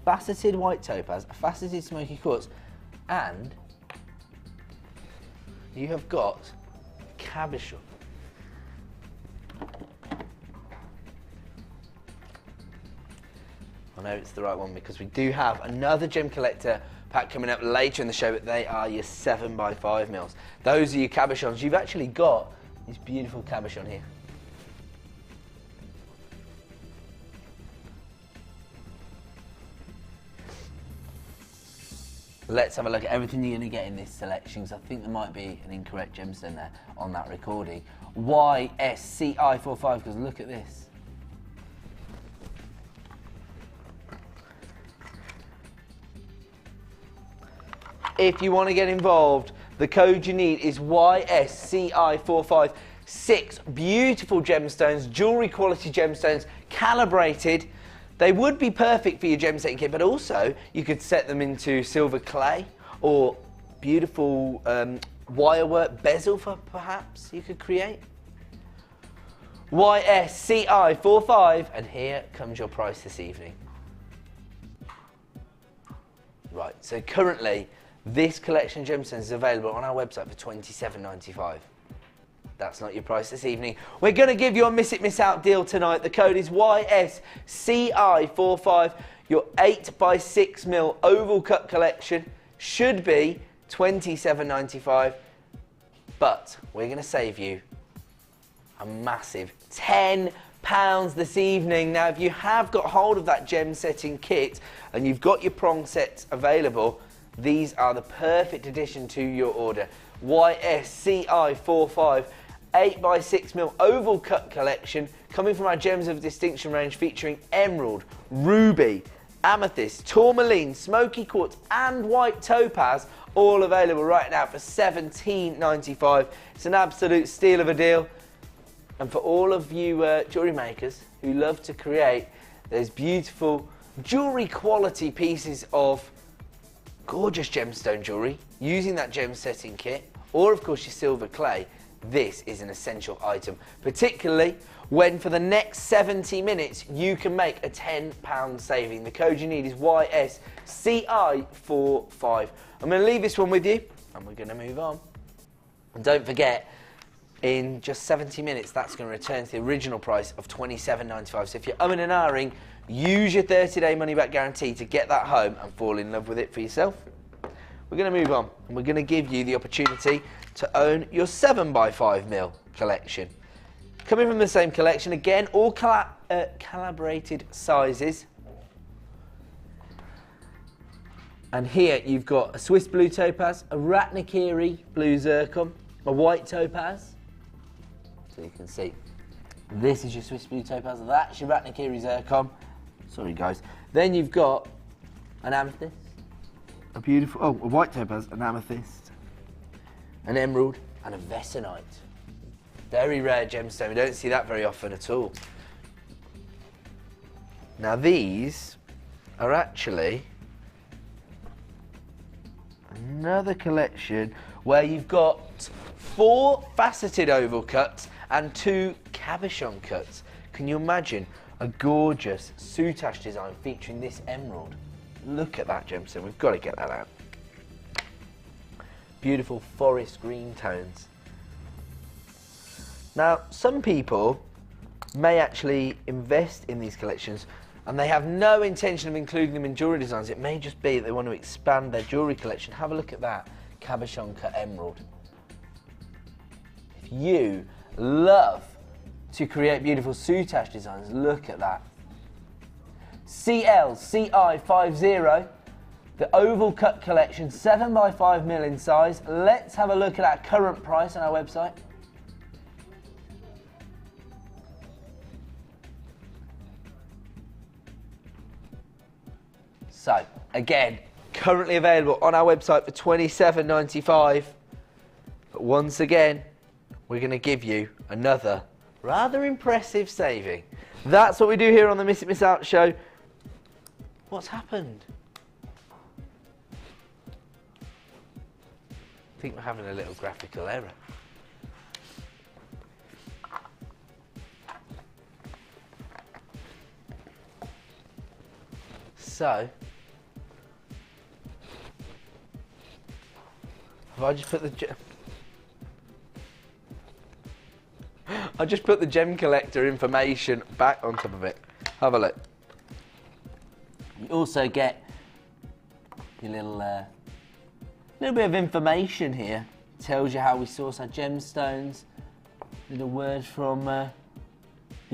S5: faceted white topaz, faceted smoky quartz, and you have got cabochon. I know it's the right one because we do have another gem collector pack coming up later in the show, but they are your 7x5mm. Those are your cabochons. You've actually got this beautiful cabochon here. Let's have a look at everything you're going to get in this selection, because I think there might be an incorrect gemstone there on that recording. YSCI45, because look at this. If you want to get involved, the code you need is YSCI45. 6 beautiful gemstones, jewellery quality gemstones, calibrated. They would be perfect for your gem setting kit, but also you could set them into silver clay or beautiful wire work bezel for perhaps you could create. YSCI45, and here comes your price this evening. Right, so currently this collection of gemstones is available on our website for $27.95. That's not your price this evening. We're going to give you a miss it, miss out deal tonight. The code is YSCI45. Your 8x6mm oval cut collection should be $27.95. But we're going to save you a massive £10 this evening. Now, if you have got hold of that gem setting kit and you've got your prong sets available, these are the perfect addition to your order. YSCI45 8x6mm oval cut collection coming from our Gems of Distinction range, featuring emerald, ruby, amethyst, tourmaline, smoky quartz and white topaz, all available right now for $17.95. It's an absolute steal of a deal. And for all of you jewellery makers who love to create There's beautiful jewellery quality pieces of gorgeous gemstone jewellery using that gem setting kit, or of course your silver clay. This is an essential item, particularly when for the next 70 minutes you can make a £10 saving. The code you need is YSCI45. I'm going to leave this one with you and we're going to move on. And don't forget, in just 70 minutes that's going to return to the original price of £27.95. So if you're umming and ahhing, use your 30-day money-back guarantee to get that home and fall in love with it for yourself. We're going to move on and we're going to give you the opportunity to own your 7x5mm collection. Coming from the same collection, again, all collaborated sizes. And here you've got a Swiss blue topaz, a Ratnakiri blue zircon, a white topaz. So you can see, this is your Swiss blue topaz, that's your Ratnakiri zircon. Sorry guys. Then you've got an amethyst, a beautiful, a white topaz, an amethyst, an emerald, and a Vesonite. Very rare gemstone, we don't see that very often at all. Now these are actually another collection where you've got 4 faceted oval cuts and 2 cabochon cuts. Can you imagine a gorgeous soutache design featuring this emerald? Look at that gemstone, we've got to get that out. Beautiful forest green tones. Now, some people may actually invest in these collections and they have no intention of including them in jewellery designs. It may just be that they want to expand their jewellery collection. Have a look at that cabochon cut emerald. If you love to create beautiful soutache designs, look at that. CLCI50, the oval cut collection, 7x5mm in size. Let's have a look at our current price on our website. So, again, currently available on our website for £27.95. But once again, we're going to give you another rather impressive saving. That's what we do here on the Miss It Miss Out show. What's happened? I think we're having a little graphical error. So, have I just put the gem collector information back on top of it. Have a look. You also get your little bit of information here. It tells you how we source our gemstones. Little word from the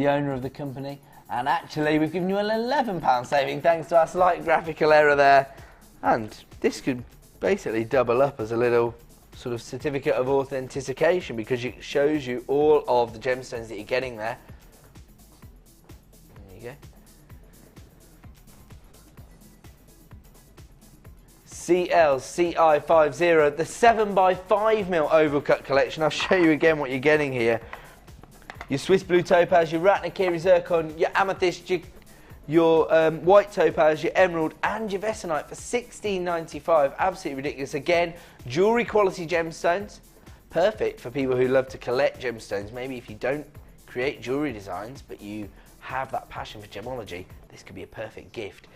S5: owner of the company. And actually, we've given you an £11 saving thanks to our slight graphical error there. And this could basically double up as a little sort of certificate of authentication because it shows you all of the gemstones that you're getting there. There you go. CLCI50, the 7x5mm oval cut collection. I'll show you again what you're getting here. Your Swiss blue topaz, your Ratnakiri zircon, your amethyst, your white topaz, your emerald, and your Vesonite for £16.95. Absolutely ridiculous. Again, jewellery quality gemstones. Perfect for people who love to collect gemstones. Maybe if you don't create jewellery designs, but you have that passion for gemology, this could be a perfect gift.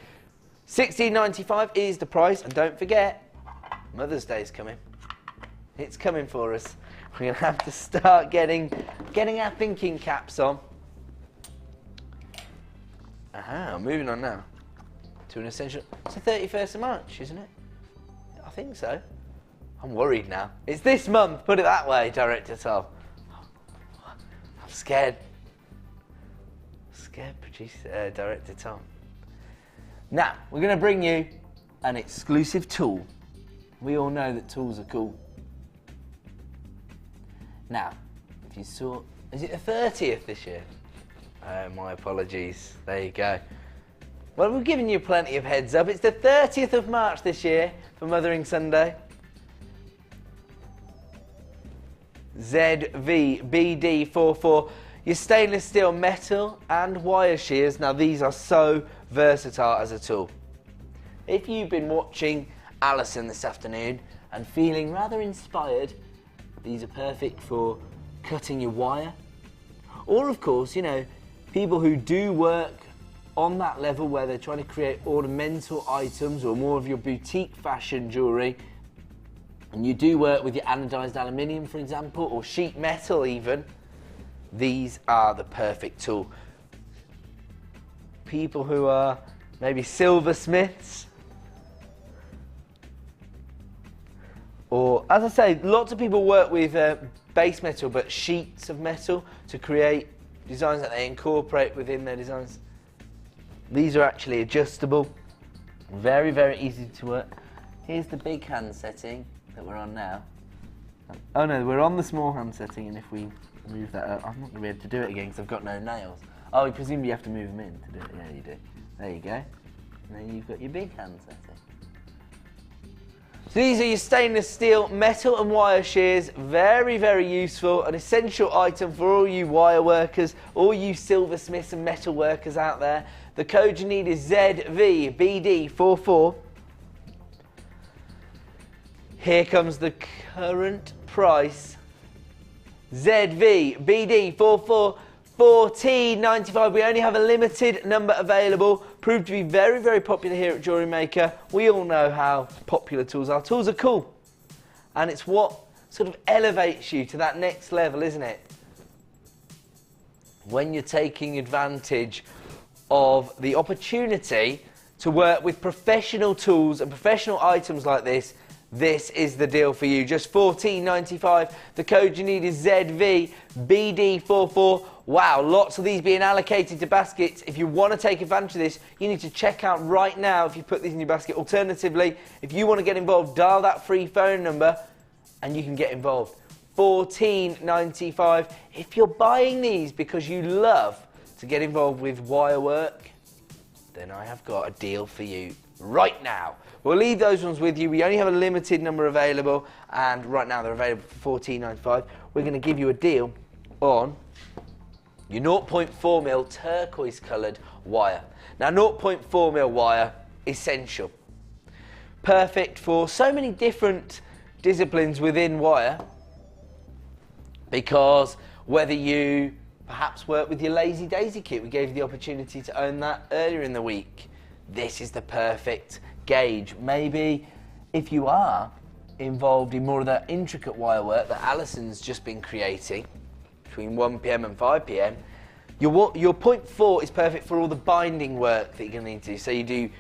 S5: £16.95 is the price, and don't forget, Mother's Day is coming. It's coming for us. We're going to have to start getting our thinking caps on. Aha, moving on now to an essential. It's the 31st of March, isn't it? I think so. I'm worried now. It's this month, put it that way, Director Tom. I'm scared. Director Tom. Now, we're going to bring you an exclusive tool. We all know that tools are cool. Now, if you saw, is it the 30th this year? Oh, my apologies. There you go. Well, we're giving you plenty of heads up. It's the 30th of March this year for Mothering Sunday. ZVBD44. your stainless steel metal and wire shears. Now these are so versatile as a tool. If you've been watching Alison this afternoon and feeling rather inspired, these are perfect for cutting your wire. Or of course, you know, people who do work on that level where they're trying to create ornamental items or more of your boutique fashion jewellery, and you do work with your anodised aluminium, for example, or sheet metal even, these are the perfect tool. People who are maybe silversmiths, or, as I say, lots of people work with base metal, but sheets of metal to create designs that they incorporate within their designs. These are actually adjustable, very, very easy to work. Here's the big hand setting that we're on now. Oh no, we're on the small hand setting, and if we move that up, I'm not going to be able to do it again because I've got no nails. Oh, presumably you have to move them in to do it. Yeah, you do. There you go. And then you've got your big hand setting. So these are your stainless steel metal and wire shears. Very, very useful. An essential item for all you wire workers, all you silversmiths and metal workers out there. The code you need is ZVBD44. Here comes the current price. ZVBD44, $14.95. We only have a limited number available. Proved to be very, very popular here at JewelleryMaker. We all know how popular tools are. Tools are cool. And it's what sort of elevates you to that next level, isn't it? When you're taking advantage of the opportunity to work with professional tools and professional items like this, this is the deal for you. Just $14.95. The code you need is ZVBD44. Wow, lots of these being allocated to baskets. If you want to take advantage of this, you need to check out right now if you put these in your basket. Alternatively, if you want to get involved, dial that free phone number and you can get involved. $14.95. If you're buying these because you love to get involved with wire work, then I have got a deal for you right now. We'll leave those ones with you. We only have a limited number available, and right now they're available for $14.95. We're going to give you a deal on your 0.4mm turquoise coloured wire. Now 0.4mm wire, essential. Perfect for so many different disciplines within wire, because whether you perhaps work with your Lazy Daisy kit, we gave you the opportunity to own that earlier in the week. This is the perfect gauge. Maybe if you are involved in more of that intricate wire work that Alison's just been creating between 1 PM and 5 PM, your 0.4 is perfect for all the binding work that you're going to need to do. So you do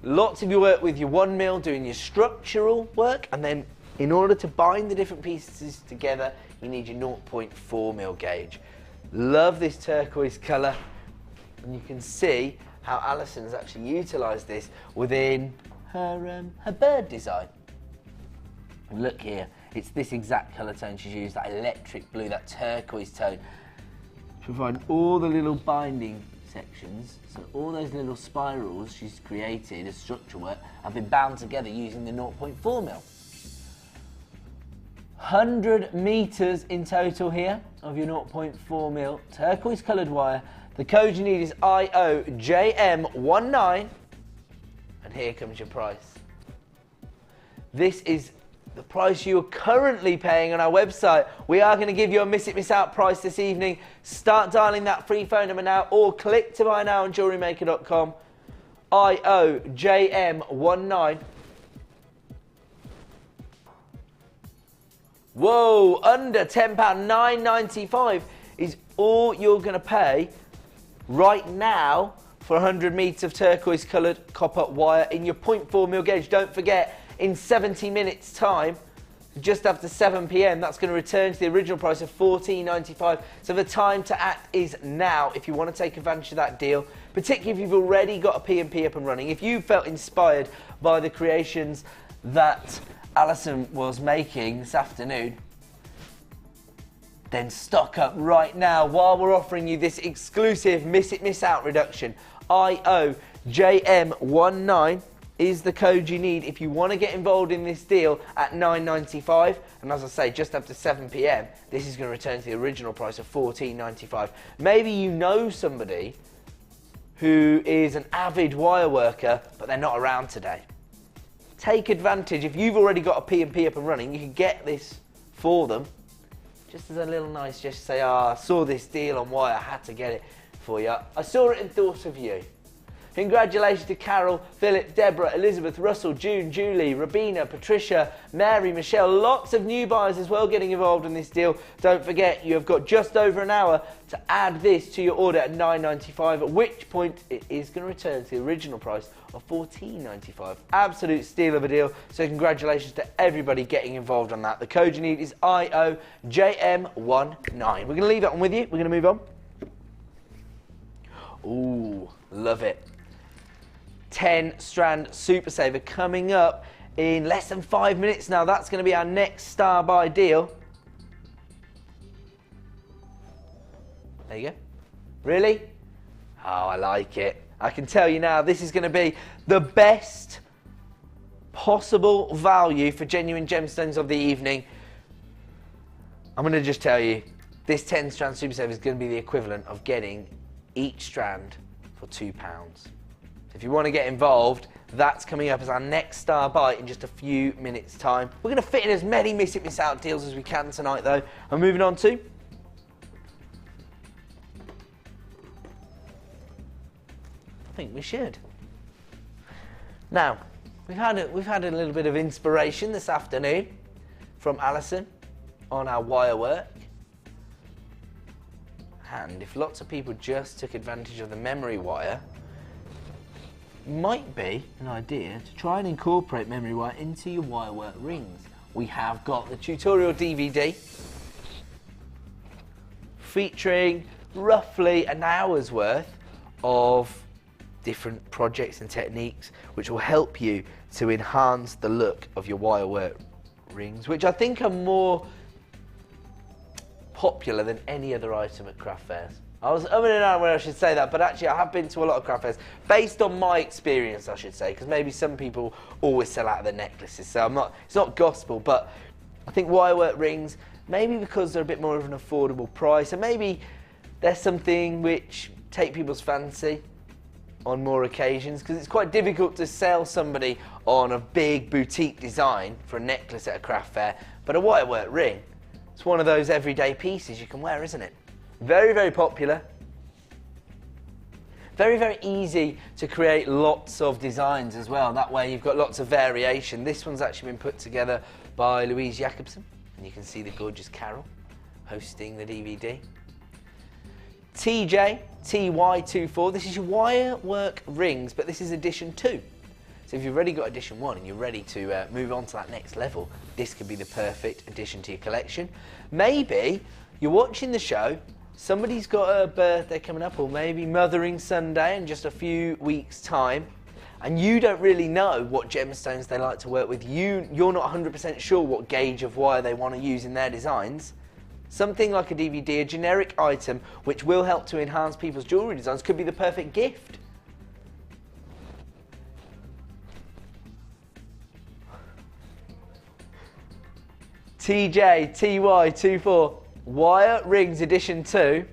S5: lots of your work with your 1mm, doing your structural work, and then in order to bind the different pieces together, you need your 0.4mm gauge. Love this turquoise colour, and you can see how Alison has actually utilised this within her bird design. And look here, it's this exact colour tone she's used, that electric blue, that turquoise tone, to provide all the little binding sections. So all those little spirals she's created as structural work have been bound together using the 0.4mm. 100 metres in total here of your 0.4mm turquoise coloured wire. The code you need is IOJM19, and here comes your price. This is the price you are currently paying on our website. We are going to give you a miss it, miss out price this evening. Start dialing that free phone number now, or click to buy now on JewelleryMaker.com. IOJM19. Whoa, under £10, $9.95 is all you're going to pay right now for 100 metres of turquoise coloured copper wire in your 0.4mm gauge. Don't forget, in 70 minutes time, just after 7 PM, that's going to return to the original price of $14.95. So the time to act is now if you want to take advantage of that deal, particularly if you've already got a P&P up and running. If you felt inspired by the creations that Alison was making this afternoon, then stock up right now while we're offering you this exclusive miss it, miss out reduction. IOJM19. is the code you need if you want to get involved in this deal at $9.95. And as I say, just after 7 p.m, this is going to return to the original price of $14.95. Maybe you know somebody who is an avid wire worker, but they're not around today. Take advantage. If you've already got a P&P up and running, you can get this for them. Just as a little nice gesture, say, I saw this deal on wire, I had to get it for you. I saw it and thought of you. Congratulations to Carol, Philip, Deborah, Elizabeth, Russell, June, Julie, Rabina, Patricia, Mary, Michelle. Lots of new buyers as well getting involved in this deal. Don't forget, you have got just over an hour to add this to your order at $9.95, at which point it is going to return to the original price of $14.95. Absolute steal of a deal. So congratulations to everybody getting involved on that. The code you need is IOJM19. We're going to leave that one with you. We're going to move on. Ooh, love it. 10 strand super saver coming up in less than 5 minutes now. That's going to be our next star buy deal. There you go. Really? Oh, I like it. I can tell you now, this is going to be the best possible value for genuine gemstones of the evening. I'm going to just tell you, this 10 strand super saver is going to be the equivalent of getting each strand for £2. If you want to get involved, that's coming up as our next star buy in just a few minutes time. We're going to fit in as many miss it miss out deals as we can tonight though. I'm moving on to I think we should. Now, we've had a little bit of inspiration this afternoon from Alison on our wire work. And if lots of people just took advantage of the memory wire, might be an idea to try and incorporate memory wire into your wire work rings. We have got the tutorial DVD featuring roughly an hour's worth of different projects and techniques which will help you to enhance the look of your wire work rings, which I think are more popular than any other item at craft fairs. I was umming and ahhing when I should say that, but actually I have been to a lot of craft fairs, based on my experience I should say, because maybe some people always sell out of their necklaces, so it's not gospel, but I think wire work rings, maybe because they're a bit more of an affordable price, and maybe there's something which take people's fancy on more occasions, because it's quite difficult to sell somebody on a big boutique design for a necklace at a craft fair, but a wire work ring, it's one of those everyday pieces you can wear, isn't it? Very, very popular. Very, very easy to create lots of designs as well. That way you've got lots of variation. This one's actually been put together by Louise Jacobson, and you can see the gorgeous Carol hosting the DVD. TJ TY24, this is your wire work rings, but this is edition 2. So if you've already got edition 1 and you're ready to move on to that next level, this could be the perfect addition to your collection. Maybe you're watching the show, somebody's got a birthday coming up, or maybe Mothering Sunday in just a few weeks' time, and you don't really know what gemstones they like to work with. You're not 100% sure what gauge of wire they want to use in their designs. Something like a DVD, a generic item, which will help to enhance people's jewellery designs, could be the perfect gift. TJ TY24, wire rings edition 2,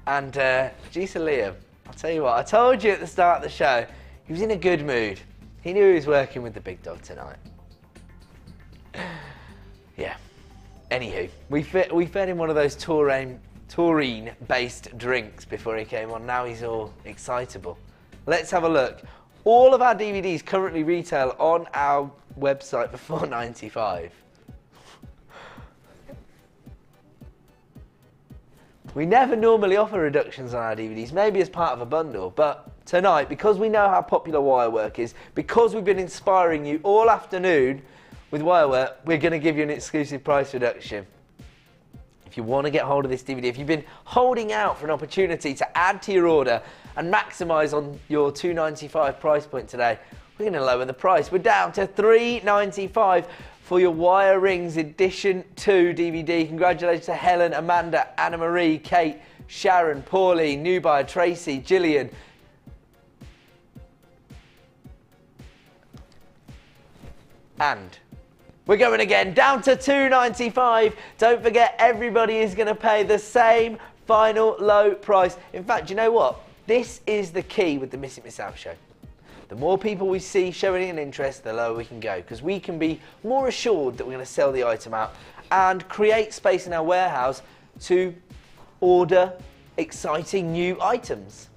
S5: and Gisa Liam, I'll tell you what, I told you at the start of the show, he was in a good mood. He knew he was working with the big dog tonight. Yeah. Anywho, we fed him one of those taurine-based drinks before he came on. Now he's all excitable. Let's have a look. All of our DVDs currently retail on our website for $4.95. We never normally offer reductions on our DVDs, maybe as part of a bundle, but tonight, because we know how popular wire work is, because we've been inspiring you all afternoon with wire work, we're going to give you an exclusive price reduction. If you want to get hold of this DVD, if you've been holding out for an opportunity to add to your order and maximise on your $2.95 price point today, we're going to lower the price. We're down to $3.95 for your Wire Rings Edition 2 DVD. Congratulations to Helen, Amanda, Anna Marie, Kate, Sharon, Pauline, new buyer Tracy, Gillian, And we're going again down to $2.95. Don't forget, everybody is going to pay the same final low price. In fact, you know what? This is the key with the Miss It Miss Out show. The more people we see showing an interest, the lower we can go, because we can be more assured that we're going to sell the item out and create space in our warehouse to order exciting new items.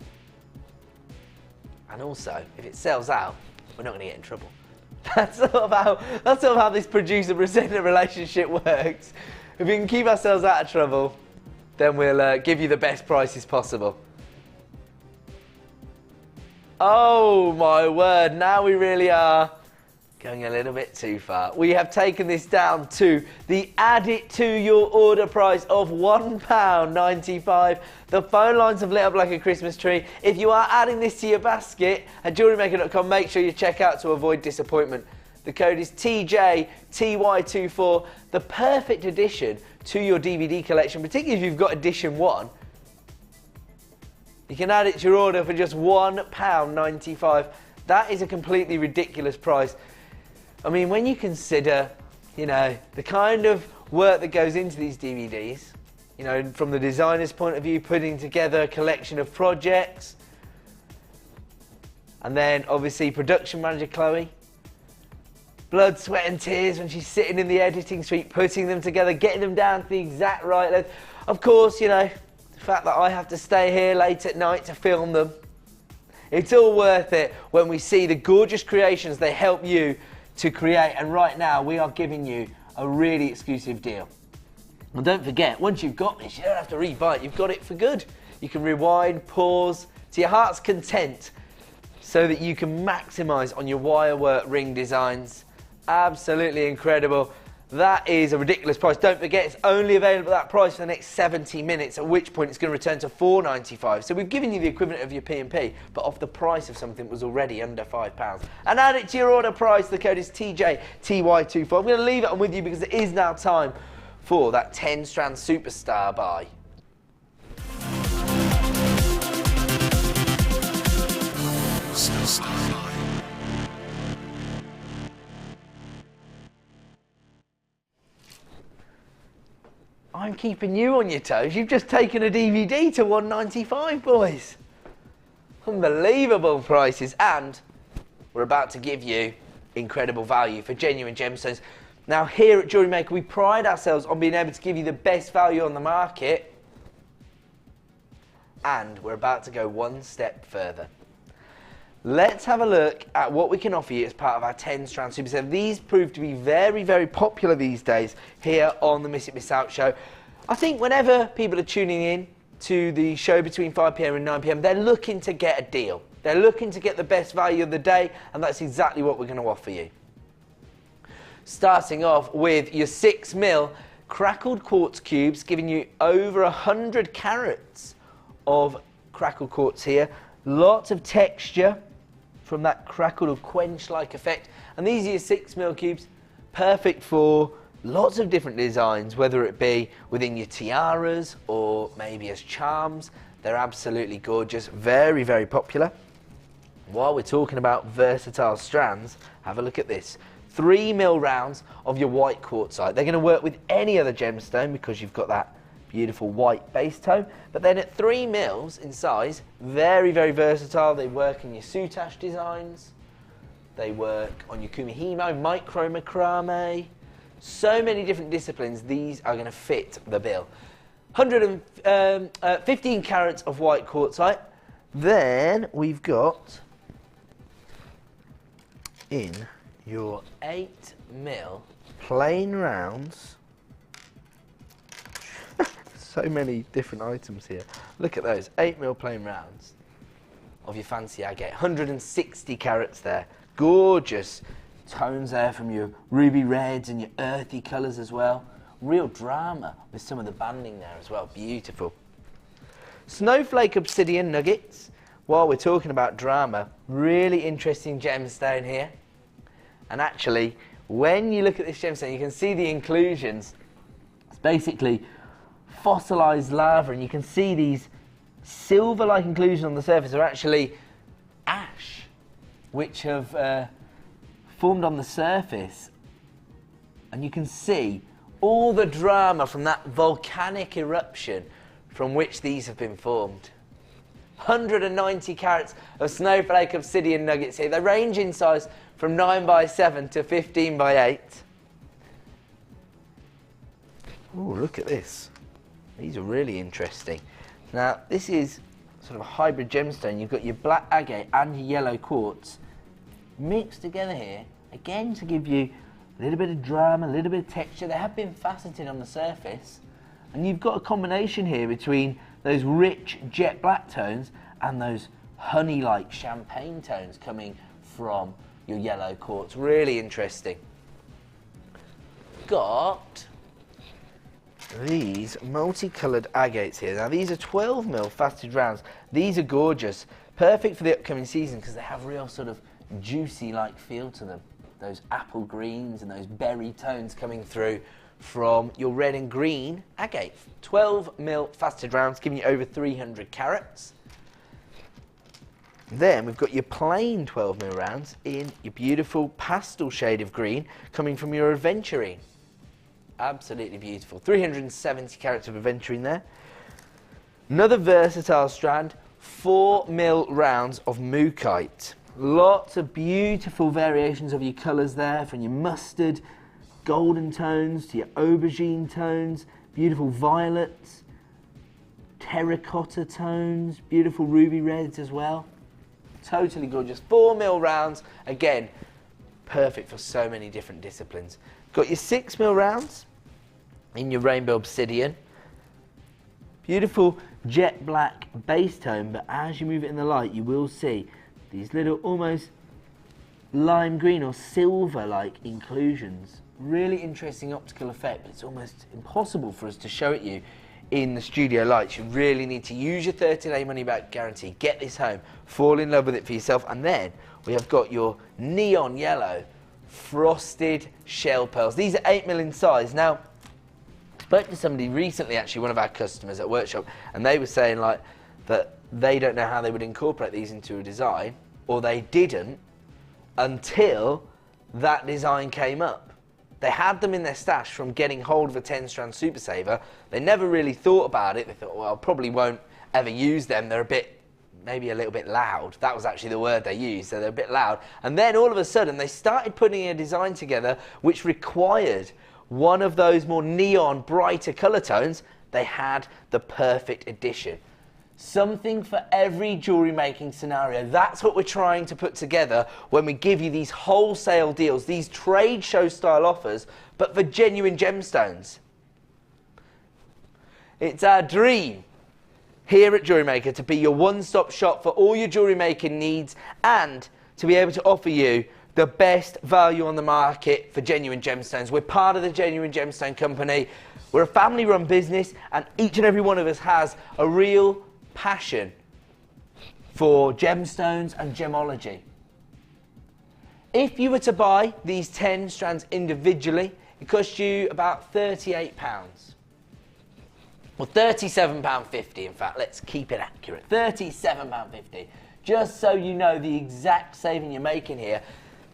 S5: And also, if it sells out, we're not going to get in trouble. That's sort of how this producer-presenter relationship works. If we can keep ourselves out of trouble, then we'll give you the best prices possible. Oh my word, now we really are going a little bit too far. We have taken this down to the add it to your order price of £1.95. The phone lines have lit up like a Christmas tree. If you are adding this to your basket at JewelleryMaker.com, make sure you check out to avoid disappointment. The code is TJTY24, the perfect addition to your DVD collection, particularly if you've got edition 1. You can add it to your order for just £1.95. That is a completely ridiculous price. I mean, when you consider, you know, the kind of work that goes into these DVDs, you know, from the designer's point of view, putting together a collection of projects, and then obviously production manager Chloe, blood, sweat and tears when she's sitting in the editing suite, putting them together, getting them down to the exact right length. Of course, you know, the fact that I have to stay here late at night to film them. It's all worth it when we see the gorgeous creations they help you to create, and right now we are giving you a really exclusive deal. And don't forget, once you've got this, you don't have to rebuy it, you've got it for good. You can rewind, pause to your heart's content so that you can maximise on your wire work ring designs. Absolutely incredible. That is a ridiculous price. Don't forget, it's only available at that price for the next 70 minutes, at which point it's going to return to $4.95. So we've given you the equivalent of your P&P, but off the price of something that was already under £5. And add it to your order price. The code is TJTY24. I'm going to leave it on with you because it is now time for that 10-strand superstar buy. I'm keeping you on your toes. You've just taken a DVD to $1.95, boys. Unbelievable prices. And we're about to give you incredible value for genuine gemstones. Now, here at JewelleryMaker, we pride ourselves on being able to give you the best value on the market. And we're about to go one step further. Let's have a look at what we can offer you as part of our 10-strand super set. These prove to be very, very popular these days here on the Miss It Miss Out show. I think whenever people are tuning in to the show between 5 PM and 9 PM, they're looking to get a deal. They're looking to get the best value of the day, and that's exactly what we're going to offer you. Starting off with your 6mm crackled quartz cubes, giving you over 100 carats of crackled quartz here. Lots of texture from that crackled or quench-like effect. And these are your 6mm cubes, perfect for lots of different designs, whether it be within your tiaras or maybe as charms. They're absolutely gorgeous, very, very popular. While we're talking about versatile strands, have a look at this. 3mm rounds of your white quartzite. They're going to work with any other gemstone because you've got that beautiful white base tone, but then at 3mm in size, very, very versatile. They work in your soutache designs, they work on your kumihimo, micro macrame, so many different disciplines. These are going to fit the bill. 115 carats of white quartzite. Then we've got in your 8mm plain rounds. So many different items here. Look at those, 8mm plain rounds of your fancy agate. 160 carats there. Gorgeous tones there from your ruby reds and your earthy colours as well. Real drama with some of the banding there as well. Beautiful. Snowflake obsidian nuggets. While we're talking about drama, really interesting gemstone here. And actually, when you look at this gemstone, you can see the inclusions. It's basically fossilized lava, and you can see these silver-like inclusions on the surface are actually ash, which have formed on the surface And you can see all the drama from that volcanic eruption from which these have been formed. 190 carats of snowflake obsidian nuggets here. They range in size from 9x7 to 15x8. Oh, look at this. These are really interesting. Now, this is sort of a hybrid gemstone. You've got your black agate and your yellow quartz mixed together here, again to give you a little bit of drama, a little bit of texture. They have been faceted on the surface. And you've got a combination here between those rich jet black tones and those honey-like champagne tones coming from your yellow quartz. Really interesting. Got these multicoloured agates here. Now these are 12mm faceted rounds. These are gorgeous. Perfect for the upcoming season because they have real sort of juicy-like feel to them. Those apple greens and those berry tones coming through from your red and green agate. 12mm faceted rounds, giving you over 300 carats. Then we've got your plain 12mm rounds in your beautiful pastel shade of green coming from your aventurine. Absolutely beautiful. 370 carats of aventurine there. Another versatile strand, 4mm rounds of mookaite. Lots of beautiful variations of your colours there, from your mustard, golden tones to your aubergine tones, beautiful violets, terracotta tones, beautiful ruby reds as well. Totally gorgeous. 4mm rounds, again, perfect for so many different disciplines. Got your 6mm rounds in your rainbow obsidian. Beautiful jet black base tone, but as you move it in the light, you will see these little almost lime green or silver-like inclusions. Really interesting optical effect, but it's almost impossible for us to show it you in the studio lights. You really need to use your 30-day money-back guarantee. Get this home, fall in love with it for yourself, and then we have got your neon yellow frosted shell pearls. These are 8mm in size. Now, I spoke to somebody recently, actually, one of our customers at workshop, and they were saying like that they don't know how they would incorporate these into a design, or they didn't until that design came up. They had them in their stash from getting hold of a 10-strand Super Saver. They never really thought about it. They thought, well, I probably won't ever use them. They're a bit, maybe a little bit loud. That was actually the word they used, so they're a bit loud. And then all of a sudden, they started putting a design together which required one of those more neon, brighter colour tones. They had the perfect addition. Something for every jewellery making scenario. That's what we're trying to put together when we give you these wholesale deals, these trade show style offers, but for genuine gemstones. It's our dream here at JewelleryMaker to be your one-stop shop for all your jewellery making needs and to be able to offer you the best value on the market for genuine gemstones. We're part of the Genuine Gemstone Company. We're a family-run business, and each and every one of us has a real passion for gemstones and gemology. If you were to buy these 10 strands individually, it costs you about £38. Well, £37.50 in fact, let's keep it accurate. £37.50, just so you know the exact saving you're making here.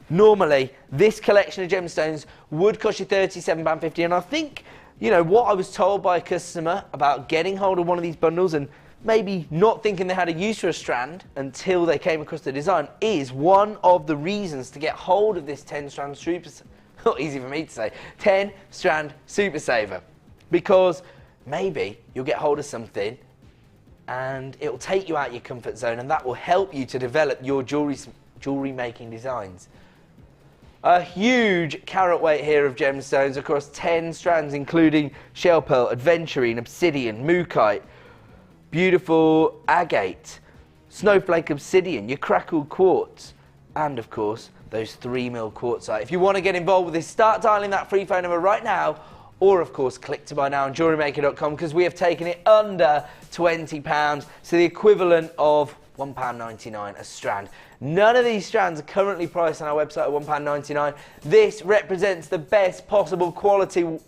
S5: Normally, this collection of gemstones would cost you £37.50, and I think, you know, what I was told by a customer about getting hold of one of these bundles and maybe not thinking they had a use for a strand until they came across the design is one of the reasons to get hold of this 10-strand Super Saver. Not easy for me to say, 10-strand Super Saver. Because maybe you'll get hold of something and it'll take you out your comfort zone, and that will help you to develop your jewellery making designs. A huge carat weight here of gemstones across 10 strands, including shell pearl, aventurine, obsidian, mookaite, beautiful agate, snowflake obsidian, your crackled quartz, and of course those 3mm quartzite. If you want to get involved with this, start dialing that free phone number right now, or of course click to buy now on JewelleryMaker.com, because we have taken it under £20, so the equivalent of £1.99 a strand. None of these strands are currently priced on our website at £1.99. This represents the best possible quality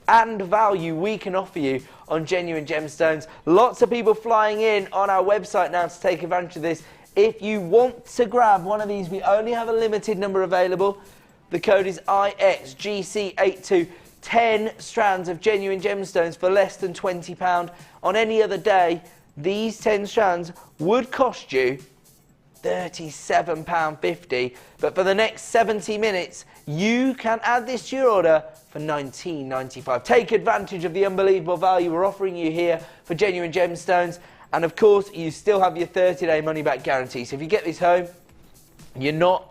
S5: and value we can offer you on genuine gemstones. Lots of people flying in on our website now to take advantage of this. If you want to grab one of these, we only have a limited number available. The code is IXGC82. 10 strands of genuine gemstones for less than £20. On any other day, these 10 strands would cost you £37.50, but for the next 70 minutes, you can add this to your order for £19.95. Take advantage of the unbelievable value we're offering you here for genuine gemstones, and of course, you still have your 30-day money-back guarantee. So if you get this home, you're not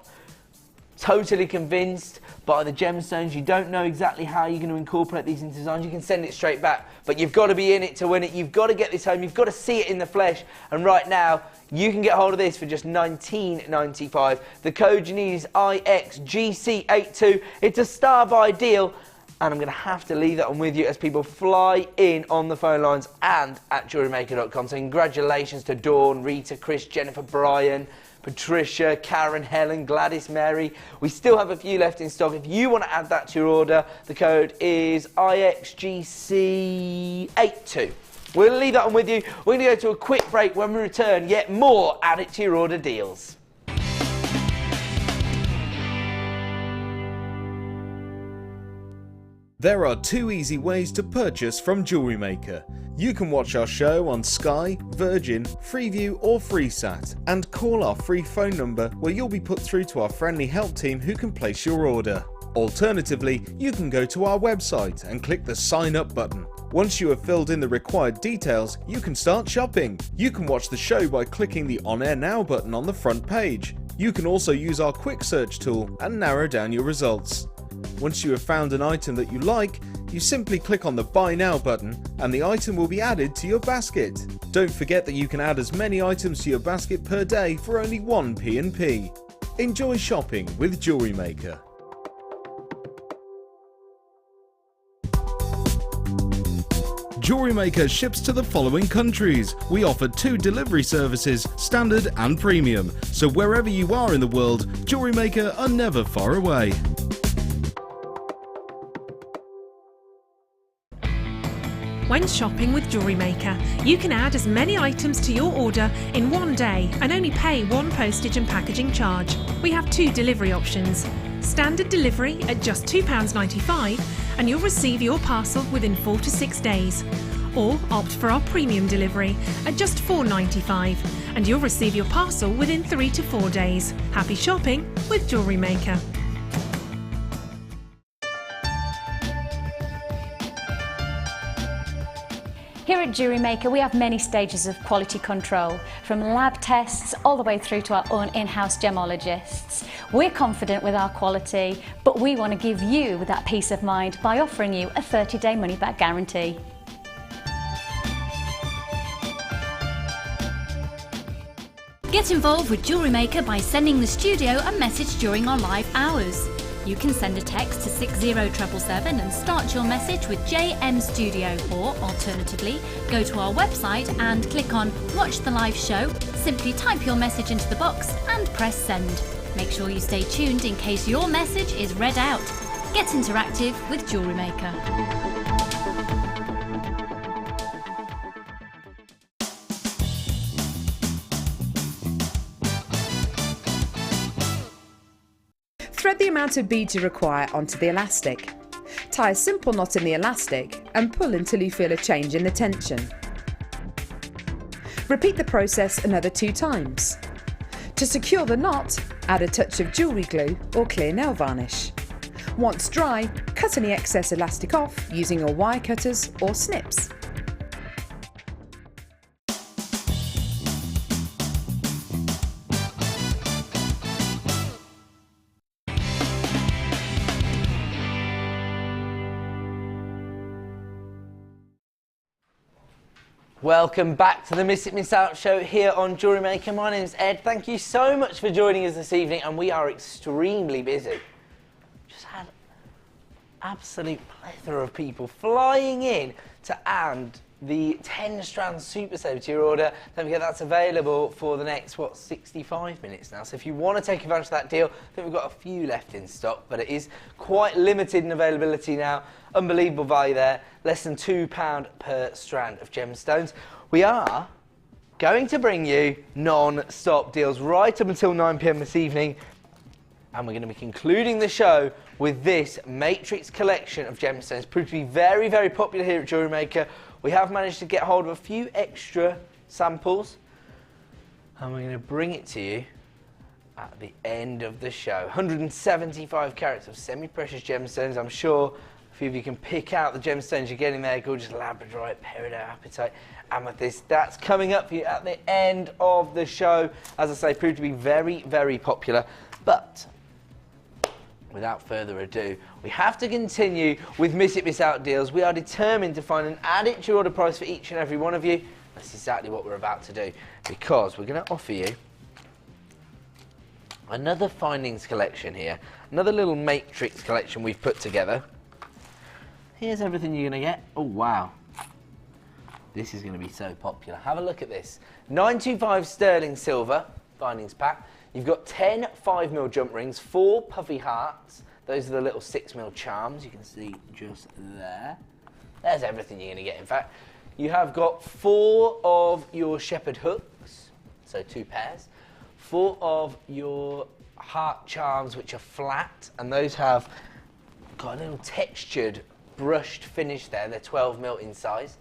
S5: totally convinced by the gemstones, you don't know exactly how you're going to incorporate these into designs, you can send it straight back, but you've got to be in it to win it. You've got to get this home, you've got to see it in the flesh, and right now you can get hold of this for just £19.95. The code you need is IXGC82. It's a star-buy deal, and I'm going to have to leave that on with you as people fly in on the phone lines and at JewelleryMaker.com. So congratulations to Dawn, Rita, Chris, Jennifer, Brian, Patricia, Karen, Helen, Gladys, Mary. We still have a few left in stock. If you want to add that to your order, the code is IXGC82. We'll leave that on with you. We're going to go to a quick break. When we return, yet more add it to your order deals.
S6: There are 2 easy ways to purchase from Jewellery Maker. You can watch our show on Sky, Virgin, Freeview or FreeSat and call our free phone number where you'll be put through to our friendly help team who can place your order. Alternatively, you can go to our website and click the sign up button. Once you have filled in the required details, you can start shopping. You can watch the show by clicking the On Air Now button on the front page. You can also use our quick search tool and narrow down your results. Once you have found an item that you like, you simply click on the Buy Now button and the item will be added to your basket. Don't forget that you can add as many items to your basket per day for only 1 P&P. Enjoy shopping with Jewellery Maker. Jewellery Maker ships to the following countries. We offer 2 delivery services, standard and premium. So wherever you are in the world, Jewellery Maker are never far away.
S7: When shopping with Jewellery Maker, you can add as many items to your order in one day and only pay 1 postage and packaging charge. We have 2 delivery options. Standard delivery at just £2.95 and you'll receive your parcel within 4 to 6 days. Or opt for our premium delivery at just £4.95 and you'll receive your parcel within 3 to 4 days. Happy shopping with Jewellery Maker.
S8: Here at JewelleryMaker, we have many stages of quality control, from lab tests all the way through to our own in-house gemologists. We're confident with our quality, but we want to give you that peace of mind by offering you a 30-day money-back guarantee.
S9: Get involved with JewelleryMaker by sending the studio a message during our live hours. You can send a text to 60777 and start your message with JM Studio, or alternatively, go to our website and click on Watch the Live Show, simply type your message into the box and press send. Make sure you stay tuned in case your message is read out. Get interactive with JewelleryMaker.
S10: Thread the amount of beads you require onto the elastic. Tie a simple knot in the elastic and pull until you feel a change in the tension. Repeat the process another 2 times. To secure the knot, add a touch of jewellery glue or clear nail varnish. Once dry, cut any excess elastic off using your wire cutters or snips.
S5: Welcome back to the Miss It Miss Out show here on Jewellery Maker. My name's Ed. Thank you so much for joining us this evening, and we are extremely busy. Just had absolute plethora of people flying in to add the 10 strand super soap to your order. Don't forget that's available for the next, 65 minutes now. So if you want to take advantage of that deal, I think we've got a few left in stock, but it is quite limited in availability now. Unbelievable value there. Less than £2 per strand of gemstones. We are going to bring you non-stop deals right up until 9 PM this evening. And we're going to be concluding the show with this matrix collection of gemstones. Proved to be very, very popular here at JewelleryMaker. We have managed to get hold of a few extra samples, and we're going to bring it to you at the end of the show. 175 carats of semi-precious gemstones. I'm sure a few of you can pick out the gemstones you're getting there. Gorgeous Labradorite, peridot, amethyst. That's coming up for you at the end of the show. As I say, proved to be very, very popular. But without further ado, we have to continue with Miss It, Miss Out deals. We are determined to find an added to your order price for each and every one of you. That's exactly what we're about to do, because we're going to offer you another findings collection here, another little matrix collection we've put together. Here's everything you're going to get. Oh, wow. This is going to be so popular. Have a look at this. 925 sterling silver findings pack. You've got 10 5mm jump rings, 4 puffy hearts. Those are the little 6mm charms you can see just there. There's everything you're going to get, in fact. You have got 4 of your shepherd hooks, so 2 pairs. 4 of your heart charms, which are flat, and those have got a little textured, brushed finish there. They're 12mm in size.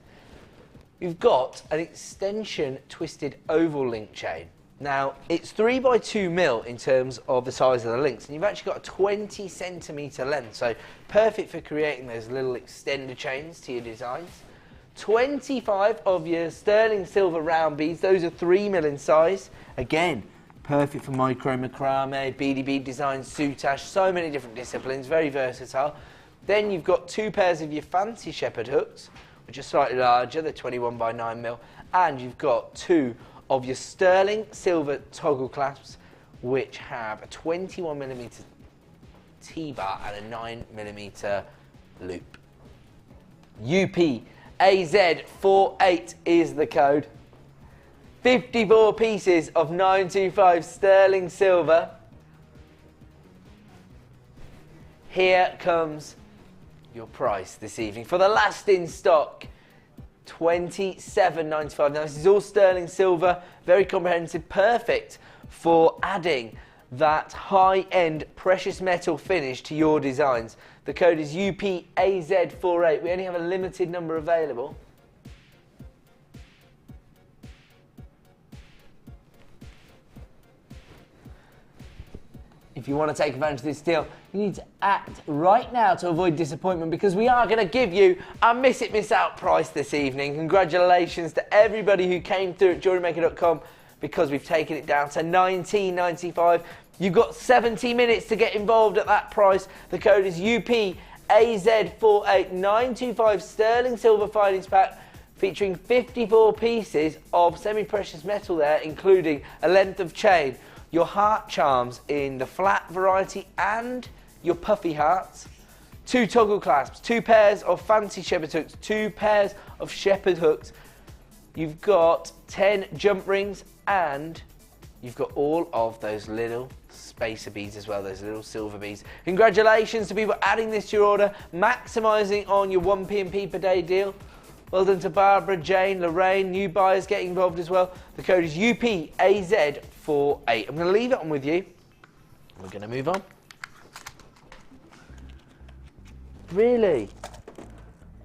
S5: You've got an extension twisted oval link chain. Now, it's 3x2mm in terms of the size of the links, and you've actually got a 20cm length, so perfect for creating those little extender chains to your designs. 25 of your sterling silver round beads. Those are 3mm in size. Again, perfect for micro macrame, beady bead design, soutache, so many different disciplines, very versatile. Then you've got 2 pairs of your fancy shepherd hooks, which are slightly larger, they're 21x9mm, and you've got 2 of your sterling silver toggle clasps, which have a 21mm T-bar and a 9mm loop. UPAZ48 is the code. 54 pieces of 925 sterling silver. Here comes your price this evening. For the last in stock, $27.95. Now, this is all sterling silver, very comprehensive, perfect for adding that high-end precious metal finish to your designs. The code is UPAZ48. We only have a limited number available. If you want to take advantage of this deal, you need to act right now to avoid disappointment, because we are going to give you a Miss It, Miss Out price this evening. Congratulations to everybody who came through at JewelleryMaker.com, because we've taken it down to $19.95. You've got 70 minutes to get involved at that price. The code is UPAZ48, 925 sterling silver findings pack, featuring 54 pieces of semi-precious metal there, including a length of chain, your heart charms in the flat variety and your puffy hearts, 2 toggle clasps, 2 pairs of fancy shepherd hooks, 2 pairs of shepherd hooks. You've got 10 jump rings, and you've got all of those little spacer beads as well, those little silver beads. Congratulations to people adding this to your order, maximising on your 1p&p per day deal. Well done to Barbara, Jane, Lorraine, new buyers getting involved as well. The code is UPAZ48. I'm going to leave it on with you. We're going to move on. Really?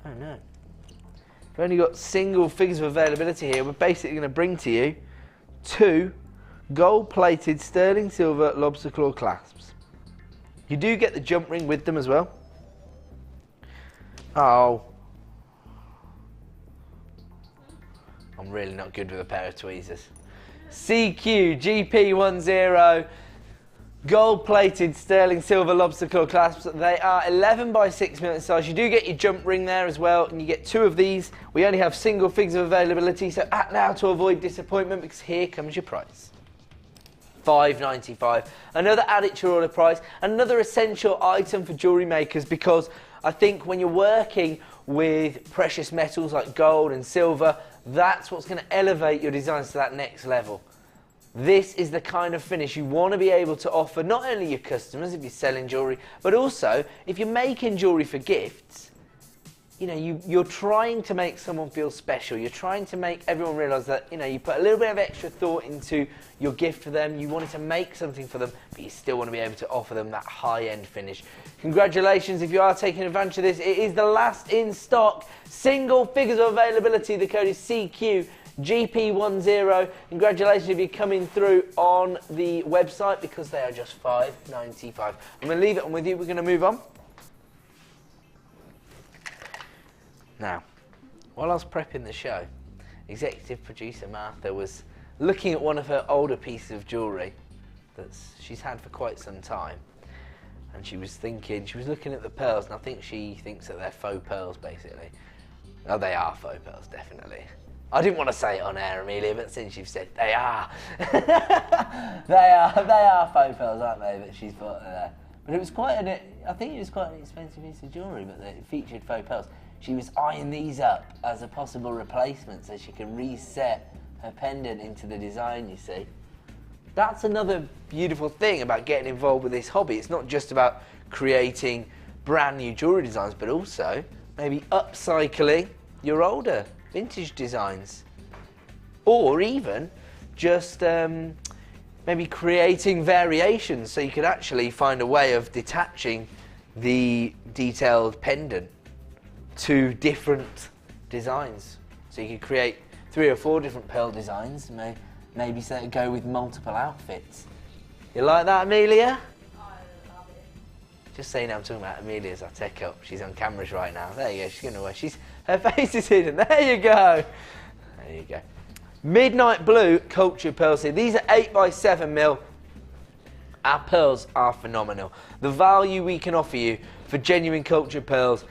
S5: Oh no. We've only got single figures of availability here. We're basically going to bring to you 2 gold-plated sterling silver lobster claw clasps. You do get the jump ring with them as well. Oh. I'm really not good with a pair of tweezers. CQ GP10 gold-plated sterling silver lobster claw clasps. They are 11x6mm in size. You do get your jump ring there as well, and you get 2 of these. We only have single figures of availability, so act now to avoid disappointment, because here comes your price. $5.95. Another added to your order price, another essential item for jewellery makers, because I think when you're working with precious metals like gold and silver, that's what's going to elevate your designs to that next level. This is the kind of finish you want to be able to offer not only your customers if you're selling jewellery, but also if you're making jewellery for gifts. you know, you're trying to make someone feel special. You're trying to make everyone realise that, you know, you put a little bit of extra thought into your gift for them. You wanted to make something for them, but you still want to be able to offer them that high-end finish. Congratulations if you are taking advantage of this. It is the last in stock, single figures of availability. The code is CQGP10. Congratulations if you're coming through on the website, because they are just $5.95. I'm going to leave it on with you. We're going to move on. Now, while I was prepping the show, executive producer Martha was looking at one of her older pieces of jewellery that she's had for quite some time. And she was looking at the pearls, and I think she thinks that they're faux pearls, basically. Oh, they are faux pearls, definitely. I didn't want to say it on air, Amelia, but since you've said they are. they are faux pearls, aren't they, that she's put there. But it was I think it was quite an expensive piece of jewellery, but it featured faux pearls. She was eyeing these up as a possible replacement so she can reset her pendant into the design, you see. That's another beautiful thing about getting involved with this hobby. It's not just about creating brand new jewellery designs, but also maybe upcycling your older vintage designs. Or even just maybe creating variations so you could actually find a way of detaching the detailed pendant to different designs. So you could create 3 or 4 different pearl designs, maybe say go with multiple outfits. You like that, Amelia?
S1: I love it.
S5: Just saying, I'm talking about Amelia as I take up. She's on cameras right now. There you go, she's going to wear. Her face is hidden. There you go. There you go. Midnight Blue cultured pearls here. These are 8x7mm. Our pearls are phenomenal. The value we can offer you for genuine cultured pearls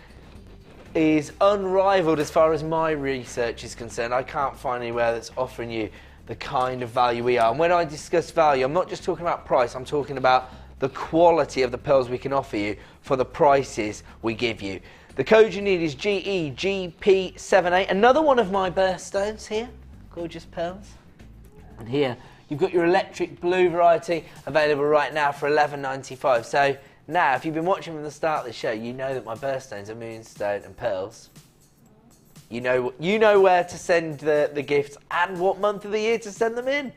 S5: is unrivaled as far as my research is concerned. I can't find anywhere that's offering you the kind of value we are. And when I discuss value, I'm not just talking about price, I'm talking about the quality of the pearls we can offer you for the prices we give you. The code you need is GEGP78. Another one of my birthstones here. Gorgeous pearls. And here you've got your electric blue variety available right now for $11.95. So now, if you've been watching from the start of the show, you know that my birthstones are moonstone and pearls. You know where to send the gifts and what month of the year to send them in.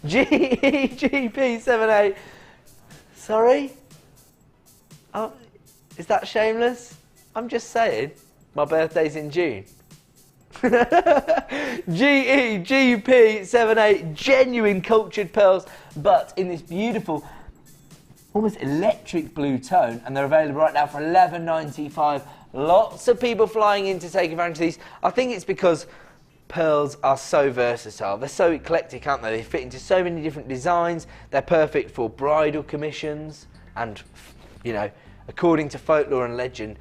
S5: GEGP78. Sorry? Oh, is that shameless? I'm just saying, my birthday's in June. GEGP78, genuine cultured pearls, but in this beautiful, almost electric blue tone, and they're available right now for $11.95. Lots of people flying in to take advantage of these. I think it's because pearls are so versatile. They're so eclectic, aren't they? They fit into so many different designs. They're perfect for bridal commissions and, you know, according to folklore and legend,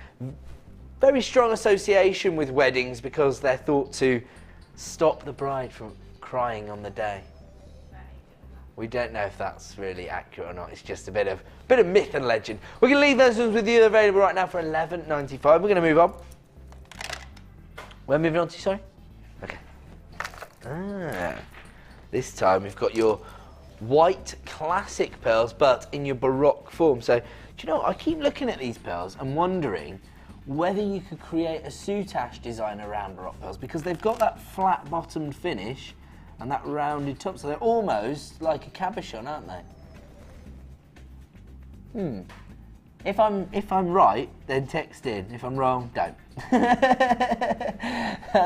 S5: very strong association with weddings because they're thought to stop the bride from crying on the day. We don't know if that's really accurate or not. It's just a bit of myth and legend. We're going to leave those ones with you. They're available right now for $11.95. We're going to move on. We're moving on to, sorry? Okay. This time we've got your white classic pearls, but in your baroque form. So, do you know, I keep looking at these pearls and wondering whether you could create a soutache design around baroque pearls, because they've got that flat bottomed finish and that rounded top, so they're almost like a cabochon, aren't they? If I'm right, then text in. If I'm wrong, don't.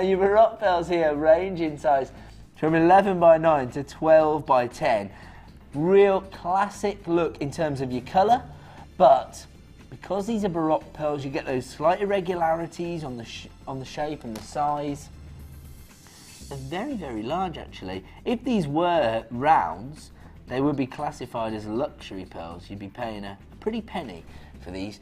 S5: Your baroque pearls here range in size from 11x9 to 12x10. Real classic look in terms of your colour, but because these are baroque pearls, you get those slight irregularities on the shape and the size. They're very, very large, actually. If these were rounds, they would be classified as luxury pearls. You'd be paying a pretty penny for these.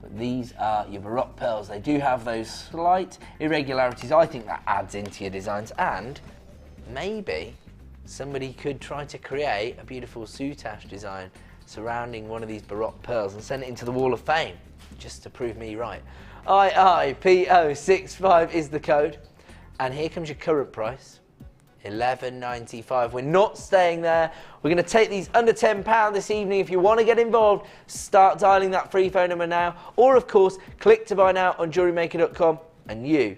S5: But these are your baroque pearls. They do have those slight irregularities. I think that adds into your designs, and maybe somebody could try to create a beautiful soutache design surrounding one of these baroque pearls and send it into the Wall of Fame, just to prove me right. IIPO65 is the code. And here comes your current price. 11.95. We're not staying there. We're going to take these under £10 this evening. If you want to get involved, start dialing that free phone number now. Or, of course, click to buy now on JewelleryMaker.com and you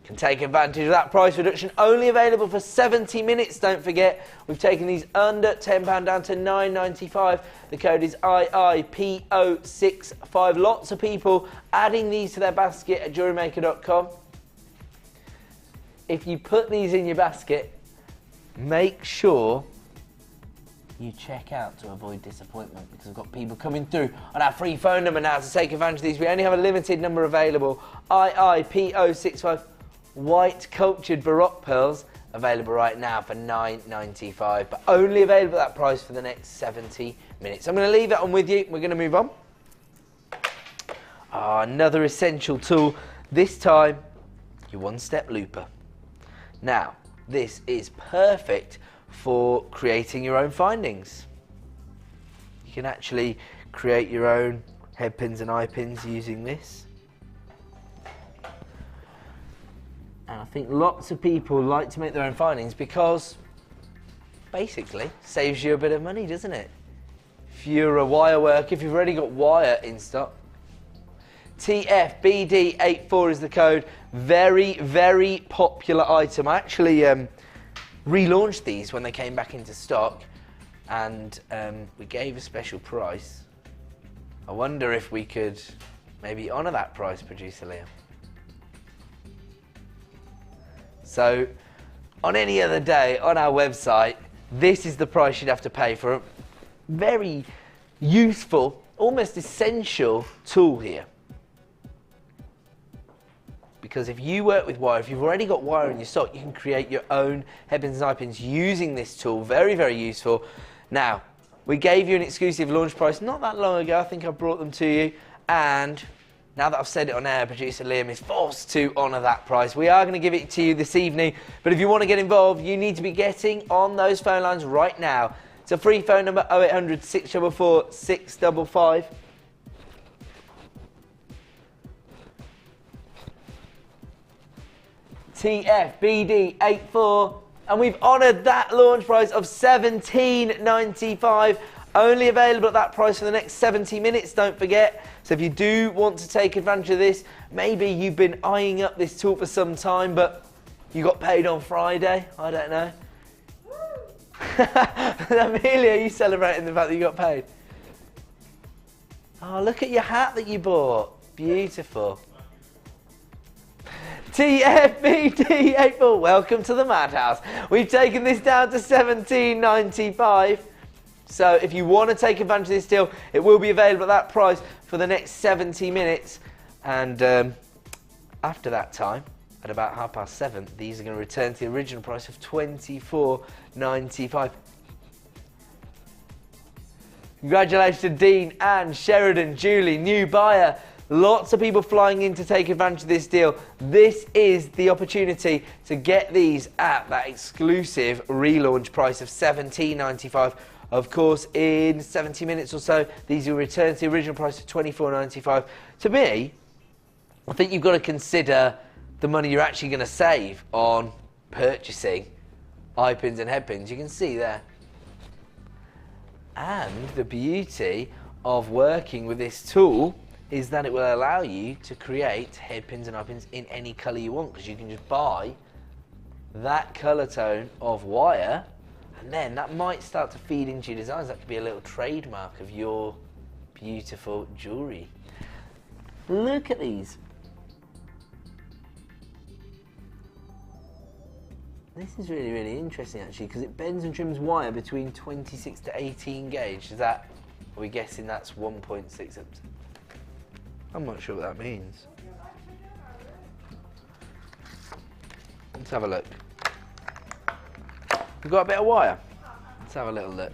S5: can take advantage of that price reduction. Only available for 70 minutes, don't forget. We've taken these under £10 down to £9.95. The code is IIPO65. Lots of people adding these to their basket at JewelleryMaker.com. If you put these in your basket, make sure you check out to avoid disappointment, because we've got people coming through on our free phone number now to take advantage of these. We only have a limited number available. IIPO65 white cultured Baroque pearls available right now for £9.95, but only available at that price for the next 70 minutes. I'm going to leave that on with you. We're going to move on. Another essential tool, this time your one-step looper. Now, this is perfect for creating your own findings. You can actually create your own head pins and eye pins using this. And I think lots of people like to make their own findings because basically saves you a bit of money, doesn't it? If you're a wire worker, if you've already got wire in stock, TFBD84 is the code. Very, very popular item. I actually relaunched these when they came back into stock, and we gave a special price. I wonder if we could maybe honour that price, producer Liam. So, on any other day on our website, this is the price you'd have to pay for a very useful, almost essential tool here. Because if you work with wire, if you've already got wire in your stock, you can create your own head pins and eye pins using this tool. Very, very useful. Now, we gave you an exclusive launch price not that long ago. I think I brought them to you. And now that I've said it on air, producer Liam is forced to honour that price. We are going to give it to you this evening. But if you want to get involved, you need to be getting on those phone lines right now. It's a free phone number, 0800 644 655. TFBD84, and we've honoured that launch price of £17.95. Only available at that price for the next 70 minutes, don't forget. So if you do want to take advantage of this, maybe you've been eyeing up this tool for some time, but you got paid on Friday, I don't know. Amelia, are you celebrating the fact that you got paid? Oh, look at your hat that you bought. Beautiful. TFBD84, welcome to the madhouse. We've taken this down to £17.95. So if you want to take advantage of this deal, it will be available at that price for the next 70 minutes. And after that time, at about 7:30, these are going to return to the original price of £24.95. Congratulations to Dean, Anne, Sheridan, Julie, new buyer. Lots of people flying in to take advantage of this deal. This is the opportunity to get these at that exclusive relaunch price of £17.95. Of course, in 70 minutes or so, these will return to the original price of £24.95. To me, I think you've got to consider the money you're actually going to save on purchasing eye pins and head pins. You can see there. And the beauty of working with this tool is that it will allow you to create head pins and eye pins in any colour you want, because you can just buy that colour tone of wire, and then that might start to feed into your designs. That could be a little trademark of your beautiful jewellery. Look at these. This is really, really interesting actually, because it bends and trims wire between 26 to 18 gauge. Is that, are we guessing that's 1.6? I'm not sure what that means. Let's have a look. We've got a bit of wire. Let's have a little look.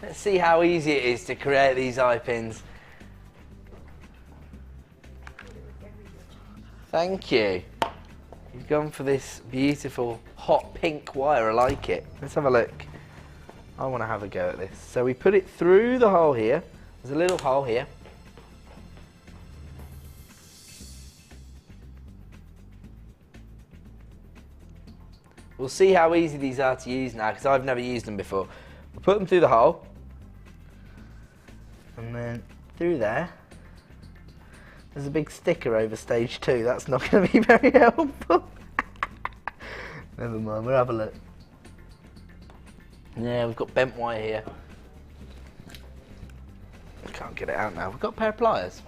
S5: Let's see how easy it is to create these eye pins. Thank you. You've gone for this beautiful hot pink wire. I like it. Let's have a look. I want to have a go at this. So we put it through the hole here. There's a little hole here. We'll see how easy these are to use now, because I've never used them before. We'll put them through the hole, and then through there. There's a big sticker over stage 2. That's not going to be very helpful. Never mind, we'll have a look. Yeah, we've got bent wire here. I can't get it out now. We've got a pair of pliers.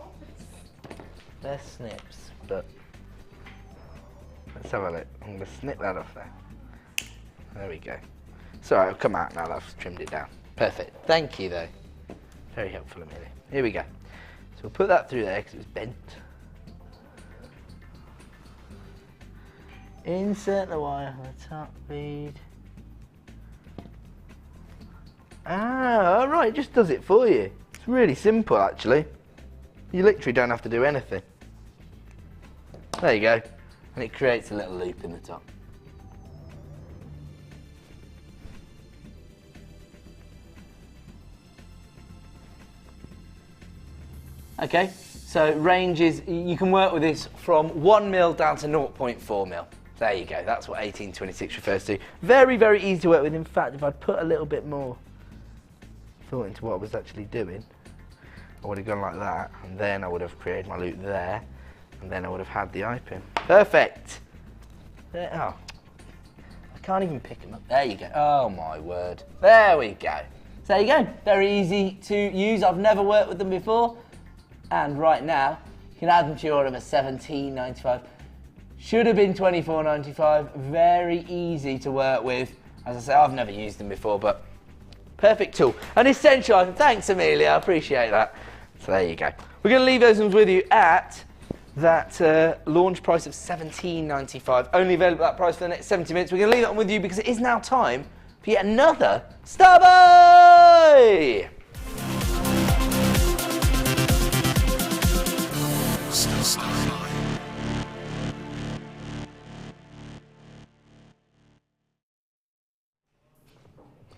S5: They're snips, but let's have a look. I'm going to snip that off there. There we go. It's alright, it'll come out now that I've trimmed it down. Perfect. Thank you, though. Very helpful, Amelia. Here we go. So we'll put that through there because it was bent. Insert the wire on the top bead. Ah, alright, it just does it for you. It's really simple, actually. You literally don't have to do anything. There you go. And it creates a little loop in the top. Okay, so ranges, you can work with this from 1 mil down to 0.4 mil. There you go, that's what 1826 refers to. Very, very easy to work with. In fact, if I'd put a little bit more thought into what I was actually doing, I would have gone like that, and then I would have created my loop there, and then I would have had the eye pin. Perfect. There, oh, I can't even pick them up. There you go. Oh my word. There we go. So there you go. Very easy to use. I've never worked with them before. And right now, you can add them to your order for $17.95. Should have been $24.95. Very easy to work with. As I say, I've never used them before, but perfect tool. An essential item. Thanks, Amelia. I appreciate that. So there you go. We're going to leave those ones with you at that launch price of $17.95. Only available at that price for the next 70 minutes. We're going to leave that one with you because it is now time for yet another Star Buy!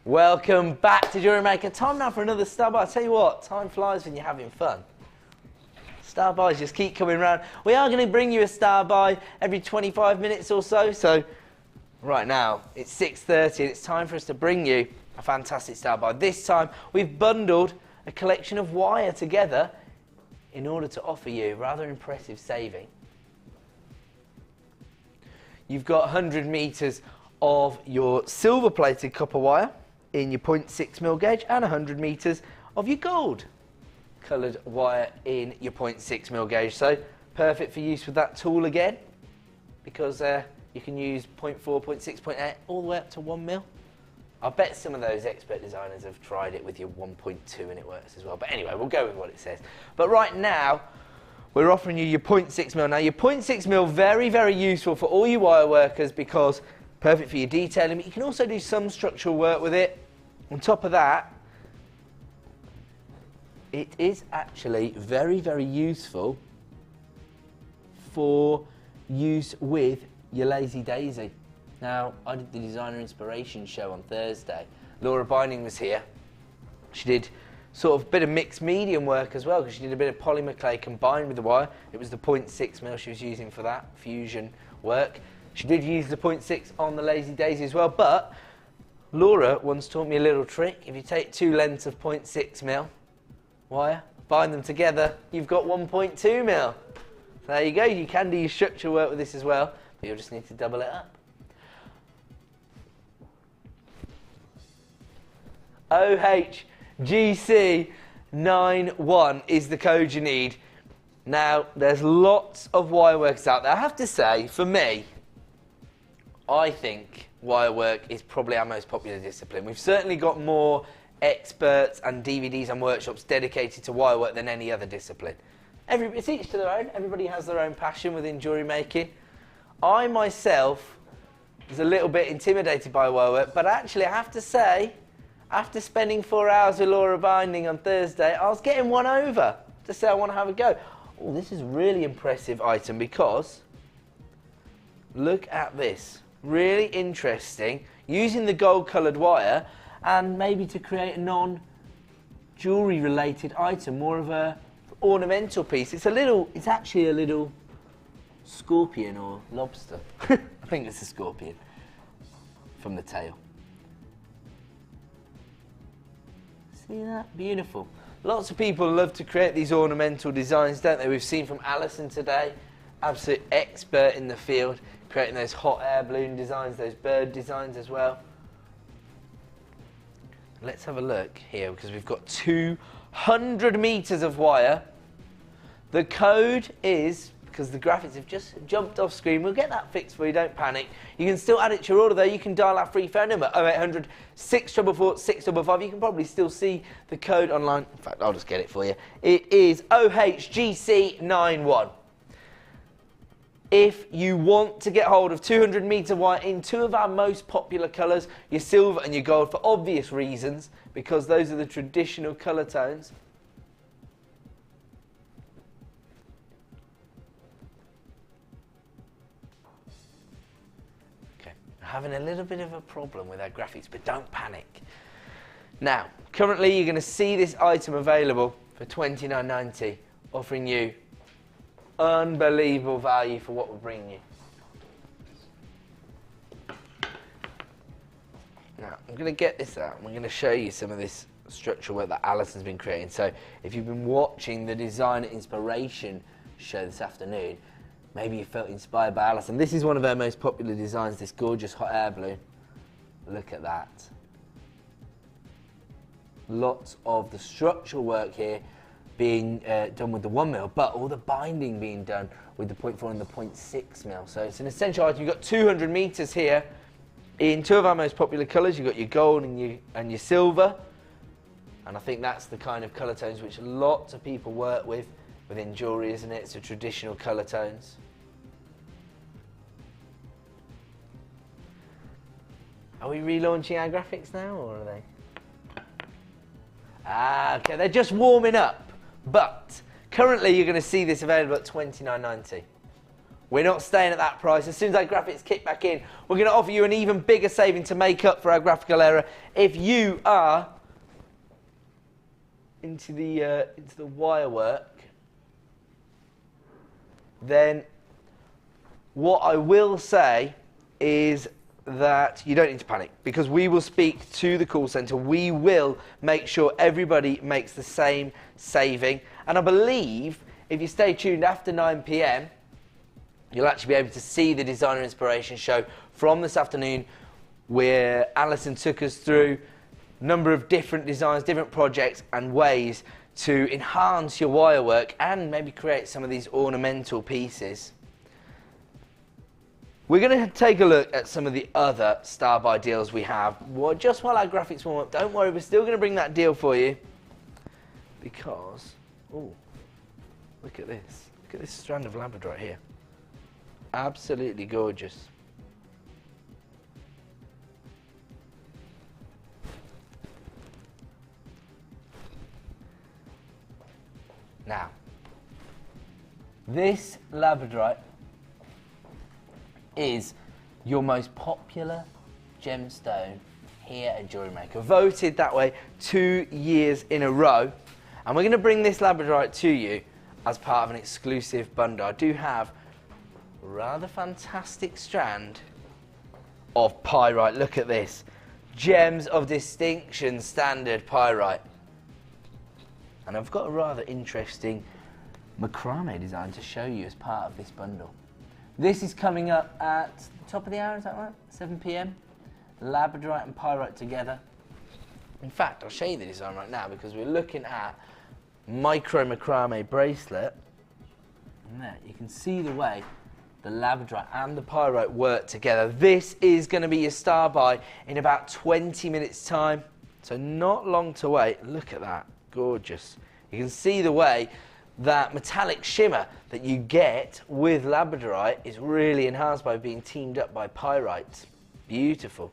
S5: Welcome back to JewelleryMaker. Time now for another Star Buy. I tell you what, time flies when you're having fun. Star Buys just keep coming around. We are going to bring you a Star Buy every 25 minutes or so. So right now it's 6:30 and it's time for us to bring you a fantastic Star Buy. This time we've bundled a collection of wire together in order to offer you rather impressive saving. You've got 100 meters of your silver plated copper wire in your 0.6mm gauge and 100 meters of your gold coloured wire in your 0.6mm gauge. So perfect for use with that tool again, because you can use 0.4, 0.6, 0.8 all the way up to 1mm. I bet some of those expert designers have tried it with your 1.2 and it works as well. But anyway, we'll go with what it says. But right now, we're offering you your 0.6mm. Now your 0.6mm, very, very useful for all you wire workers because perfect for your detailing, but you can also do some structural work with it. On top of that, it is actually very, very useful for use with your Lazy Daisy. Now, I did the Designer Inspiration show on Thursday. Laura Binding was here. She did sort of a bit of mixed medium work as well, because she did a bit of polymer clay combined with the wire. It was the 0.6mm she was using for that fusion work. She did use the 0.6 on the Lazy Daisy as well, but Laura once taught me a little trick. If you take 2 lengths of 0.6mm wire, bind them together, you've got 1.2mm. So there you go, you can do your structure work with this as well, but you'll just need to double it up. OHGC91 is the code you need. Now, there's lots of wire workers out there. I have to say, for me, I think wire work is probably our most popular discipline. We've certainly got more experts and DVDs and workshops dedicated to wire work than any other discipline. It's each to their own. Everybody has their own passion within jewellery making. I myself was a little bit intimidated by wire work, but actually I have to say, after spending 4 hours with Laura Binding on Thursday, I was getting won over to say I want to have a go. Oh, this is a really impressive item because look at this. Really interesting. Using the gold coloured wire and maybe to create a non-jewellery related item, more of a ornamental piece. It's actually a little scorpion or lobster. I think it's a scorpion. from the tail. See that? Beautiful. Lots of people love to create these ornamental designs, don't they? We've seen from Alison today, absolute expert in the field, creating those hot air balloon designs, those bird designs as well. Let's have a look here, because we've got 200 meters of wire. The code is, because the graphics have just jumped off screen, we'll get that fixed for you, don't panic. You can still add it to your order though. You can dial our free phone number 0800 644 655. You can probably still see the code online. In fact, I'll just get it for you. It is OHGC91. If you want to get hold of 200 meter wire in two of our most popular colours, your silver and your gold, for obvious reasons, because those are the traditional colour tones. Okay, having a little bit of a problem with our graphics, but don't panic. Now, currently you're going to see this item available for $29.90, offering you unbelievable value for what we're bringing you. Now, I'm going to get this out and we're going to show you some of this structural work that Alison's been creating. So, if you've been watching the Design Inspiration show this afternoon, maybe you felt inspired by Alison. This is one of her most popular designs, this gorgeous hot air balloon. Look at that. Lots of the structural work here being done with the 1mm, but all the binding being done with the 0.4 and the 0.6mm. So it's an essential item. You've got 200 meters here in two of our most popular colours. You've got your gold and your silver, and I think that's the kind of colour tones which lots of people work with within jewellery, isn't it? It's the traditional colour tones. Are we relaunching our graphics now, or are they? Ah, okay, they're just warming up. But currently you're going to see this available at $29.90. We're not staying at that price. As soon as our graphics kick back in, we're going to offer you an even bigger saving to make up for our graphical error. If you are into the wire work, then what I will say is that you don't need to panic, because we will speak to the call centre. We will make sure everybody makes the same saving, and I believe if you stay tuned after 9 PM, you'll actually be able to see the Designer Inspiration show from this afternoon, where Alison took us through a number of different designs, different projects and ways to enhance your wire work and maybe create some of these ornamental pieces. We're going to take a look at some of the other Star Buy deals we have. Well, just while our graphics warm up, don't worry, we're still going to bring that deal for you, because, oh, look at this. Look at this strand of Labradorite here. Absolutely gorgeous. Now, this Labradorite is your most popular gemstone here at JewelleryMaker. Voted that way 2 years in a row. And we're going to bring this Labradorite to you as part of an exclusive bundle. I do have a rather fantastic strand of pyrite. Look at this. Gems of Distinction standard pyrite. And I've got a rather interesting macrame design to show you as part of this bundle. This is coming up at the top of the hour, is that right? 7 PM. Labradorite and pyrite together. In fact, I'll show you the design right now, because we're looking at micro macrame bracelet. And there, you can see the way the Labradorite and the pyrite work together. This is going to be your Star Buy in about 20 minutes time. So not long to wait. Look at that, gorgeous. You can see the way that metallic shimmer that you get with Labradorite is really enhanced by being teamed up by pyrite. Beautiful.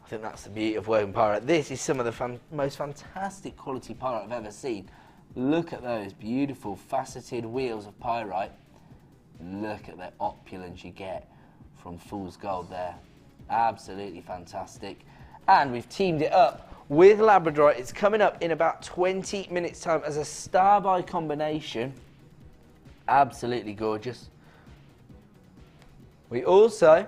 S5: I think that's the beauty of working pyrite. This is some of the most fantastic quality pyrite I've ever seen. Look at those beautiful faceted wheels of pyrite. Look at the opulence you get from Fool's Gold there. Absolutely fantastic. And we've teamed it up with Labradorite. It's coming up in about 20 minutes time as a Star Buy combination. Absolutely gorgeous. We also,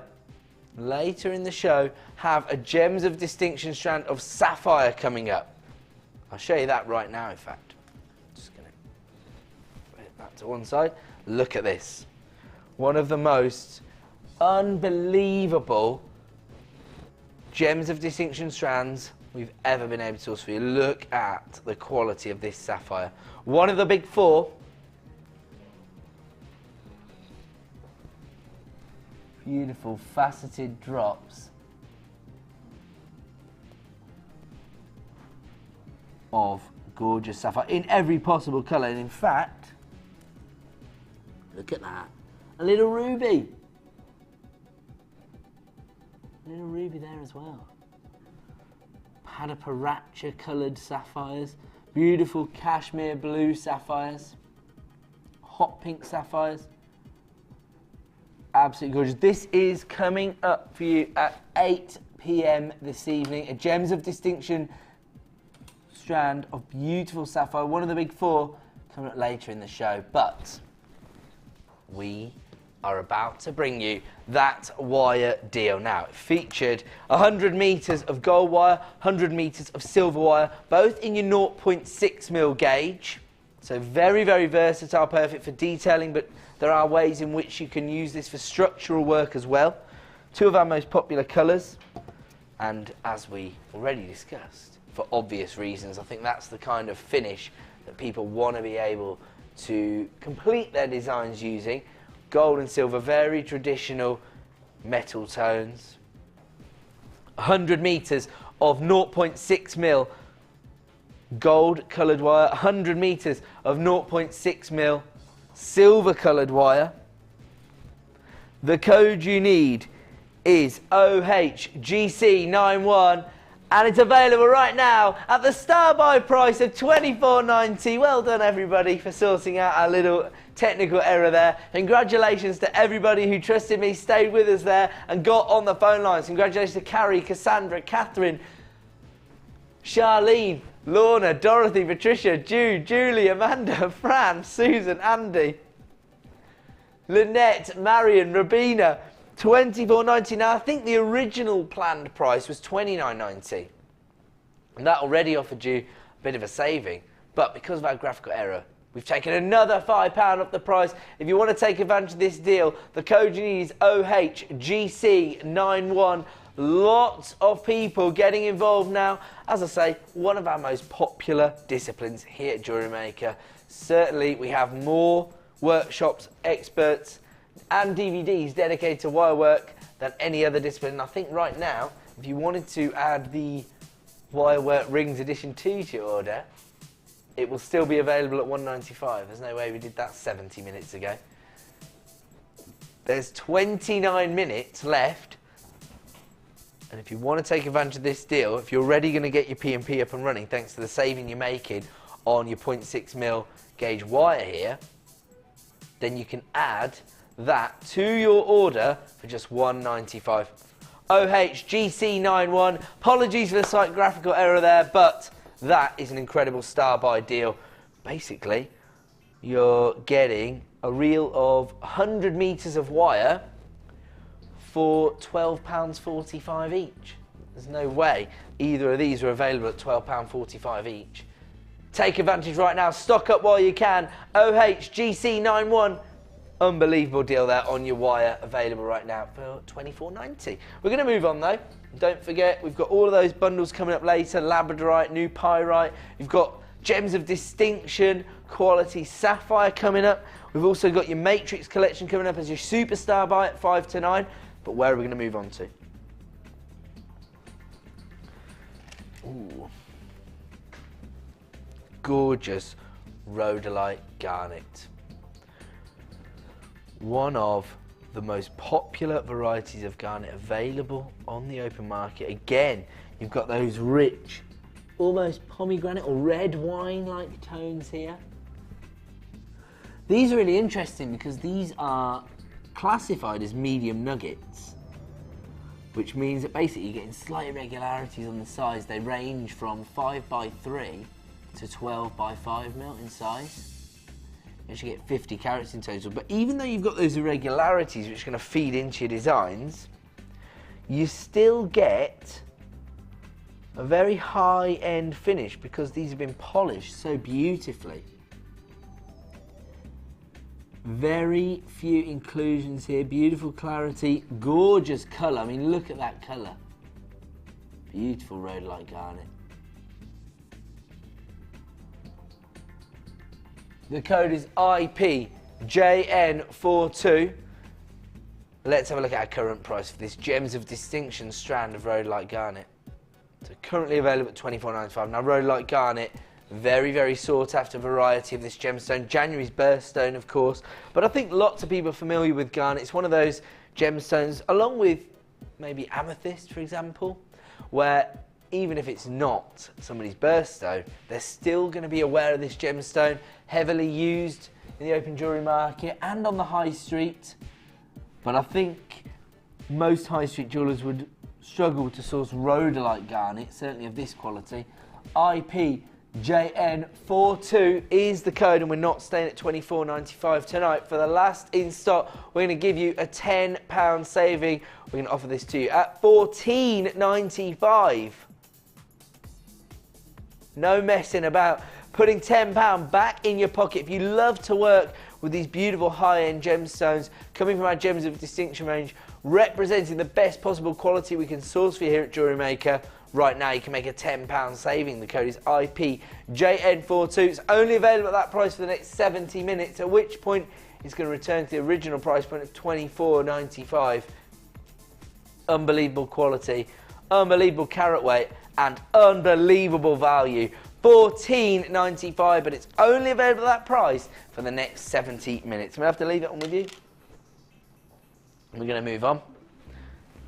S5: later in the show, have a Gems of Distinction strand of sapphire coming up. I'll show you that right now, in fact. Just going to put that to one side. Look at this. One of the most unbelievable Gems of Distinction strands we've ever been able to source for you. Look at the quality of this sapphire. One of the big four. Beautiful faceted drops of gorgeous sapphire in every possible colour, and in fact, look at that, a little ruby. A little ruby there as well. Padaparacha coloured sapphires, beautiful cashmere blue sapphires, hot pink sapphires. Absolutely gorgeous. This is coming up for you at 8 p.m. this evening. A Gems of Distinction strand of beautiful sapphire, one of the big four, coming up later in the show. But we are about to bring you that wire deal. Now, it featured 100 metres of gold wire, 100 metres of silver wire, both in your 0.6mm gauge. So very, very versatile, perfect for detailing, but there are ways in which you can use this for structural work as well. Two of our most popular colours, and as we already discussed, for obvious reasons, I think that's the kind of finish that people want to be able to complete their designs using. Gold and silver, very traditional metal tones. 100 metres of 0.6mm gold coloured wire, 100 metres of 0.6mm silver coloured wire. The code you need is OHGC91, and it's available right now at the star buy price of $24.90. Well done everybody for sorting out our little technical error there. Congratulations to everybody who trusted me, stayed with us there and got on the phone lines. Congratulations to Carrie, Cassandra, Catherine, Charlene, Lorna, Dorothy, Patricia, Jude, Julie, Amanda, Fran, Susan, Andy, Lynette, Marion, Rabina. $24.90. Now, I think the original planned price was $29.90. And that already offered you a bit of a saving. But because of our graphical error, we've taken another £5 off the price. If you want to take advantage of this deal, the code you need is OHGC91. Lots of people getting involved now. As I say, one of our most popular disciplines here at JewelleryMaker. Certainly, we have more workshops, experts, and DVDs dedicated to wire work than any other discipline. And I think right now, if you wanted to add the wire work rings edition 2 to your order, it will still be available at $195. There's no way we did that 70 minutes ago. There's 29 minutes left. And if you want to take advantage of this deal, if you're already going to get your P&P up and running, thanks to the saving you're making on your 0.6mm gauge wire here, then you can add that to your order for just $195. OHGC91. Apologies for the slight graphical error there, but that is an incredible star buy deal. Basically, you're getting a reel of 100 metres of wire for £12.45 each. There's no way either of these are available at £12.45 each. Take advantage right now. Stock up while you can. OHGC91. Unbelievable deal there on your wire, available right now for $24.90. We're going to move on though. Don't forget, we've got all of those bundles coming up later. Labradorite, new pyrite. You've got Gems of Distinction, quality sapphire coming up. We've also got your Matrix collection coming up as your superstar buy at 5 to 9. But where are we going to move on to? Ooh. Gorgeous rhodolite garnet. One of the most popular varieties of garnet available on the open market. Again, you've got those rich, almost pomegranate or red wine-like tones here. These are really interesting because these are classified as medium nuggets, which means that basically you're getting slight irregularities on the size. They range from 5x3 to 12x5mm in size. You actually get 50 carats in total. But even though you've got those irregularities which are going to feed into your designs, you still get a very high-end finish because these have been polished so beautifully. Very few inclusions here, beautiful clarity, gorgeous colour. I mean, look at that colour. Beautiful rhodolite garnet. The code is IPJN42. Let's have a look at our current price for this Gems of Distinction strand of rhodolite garnet. So currently available at $24.95. Now rhodolite garnet, very, very sought after variety of this gemstone. January's birthstone, of course, but I think lots of people are familiar with garnet. It's one of those gemstones, along with maybe amethyst, for example, where even if it's not somebody's birthstone, they're still going to be aware of this gemstone, heavily used in the open jewellery market and on the high street. But I think most high street jewellers would struggle to source rhodolite garnet, certainly of this quality. IPJN42 is the code, and we're not staying at $24.95 tonight. For the last in stock, we're going to give you a £10 saving. We're going to offer this to you at $14.95. No messing about. Putting £10 back in your pocket. If you love to work with these beautiful high-end gemstones coming from our Gems of Distinction range, representing the best possible quality we can source for you here at JewelleryMaker, right now you can make a £10 saving. The code is IPJN42. It's only available at that price for the next 70 minutes, at which point it's going to return to the original price point of $24.95. Unbelievable quality, unbelievable carat weight, and unbelievable value. $14.95, but it's only available at that price for the next 70 minutes. I'm going to have to leave it on with you. We're going to move on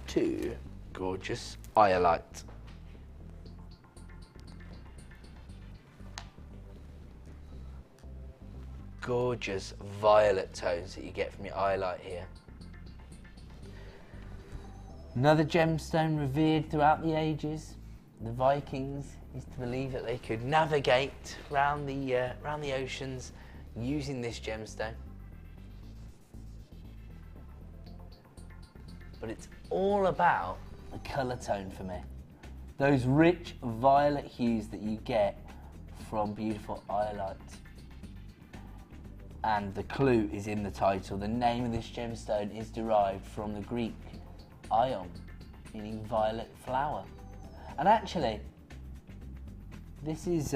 S5: to gorgeous iolite. Gorgeous violet tones that you get from your iolite here. Another gemstone revered throughout the ages. The Vikings used to believe that they could navigate around the oceans using this gemstone. But it's all about the colour tone for me. Those rich violet hues that you get from beautiful iolite. And the clue is in the title. The name of this gemstone is derived from the Greek ion, meaning violet flower. And actually, this is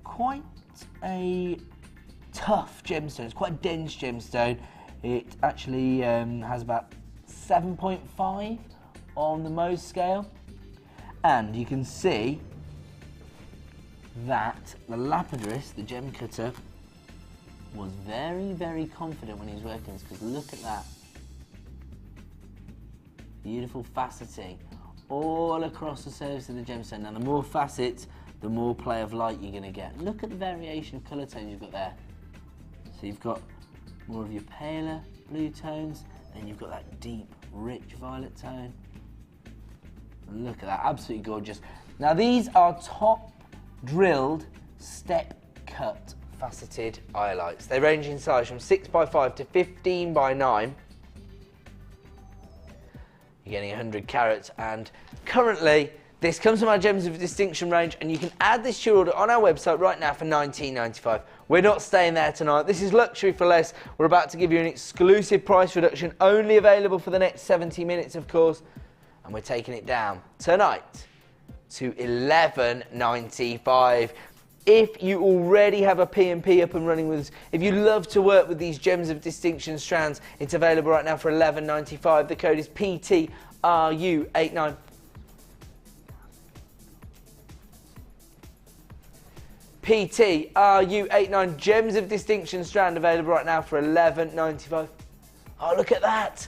S5: quite a tough gemstone. It's quite a dense gemstone. It actually has about 7.5 on the Mohs scale. And you can see that the lapidurist, the gem cutter, was very, very confident when he was working this, because look at that. Beautiful faceting all across the surface of the gemstone. Now the more facets, the more play of light you're going to get. Look at the variation of colour tones you've got there. So you've got more of your paler blue tones, then you've got that deep, rich violet tone. Look at that, absolutely gorgeous. Now these are top drilled, step cut, faceted iolites. They range in size from 6x5 to 15x9. You're getting 100 carats, and currently this comes from our Gems of Distinction range, and you can add this to your order on our website right now for $19.95. We're not staying there tonight. This is luxury for less. We're about to give you an exclusive price reduction, only available for the next 70 minutes, of course, and we're taking it down tonight to $11.95. If you already have a P&P up and running with us, if you love to work with these Gems of Distinction strands, it's available right now for $11.95. The code is PTRU89. PTRU89, Gems of Distinction strand available right now for $11.95. Oh, look at that.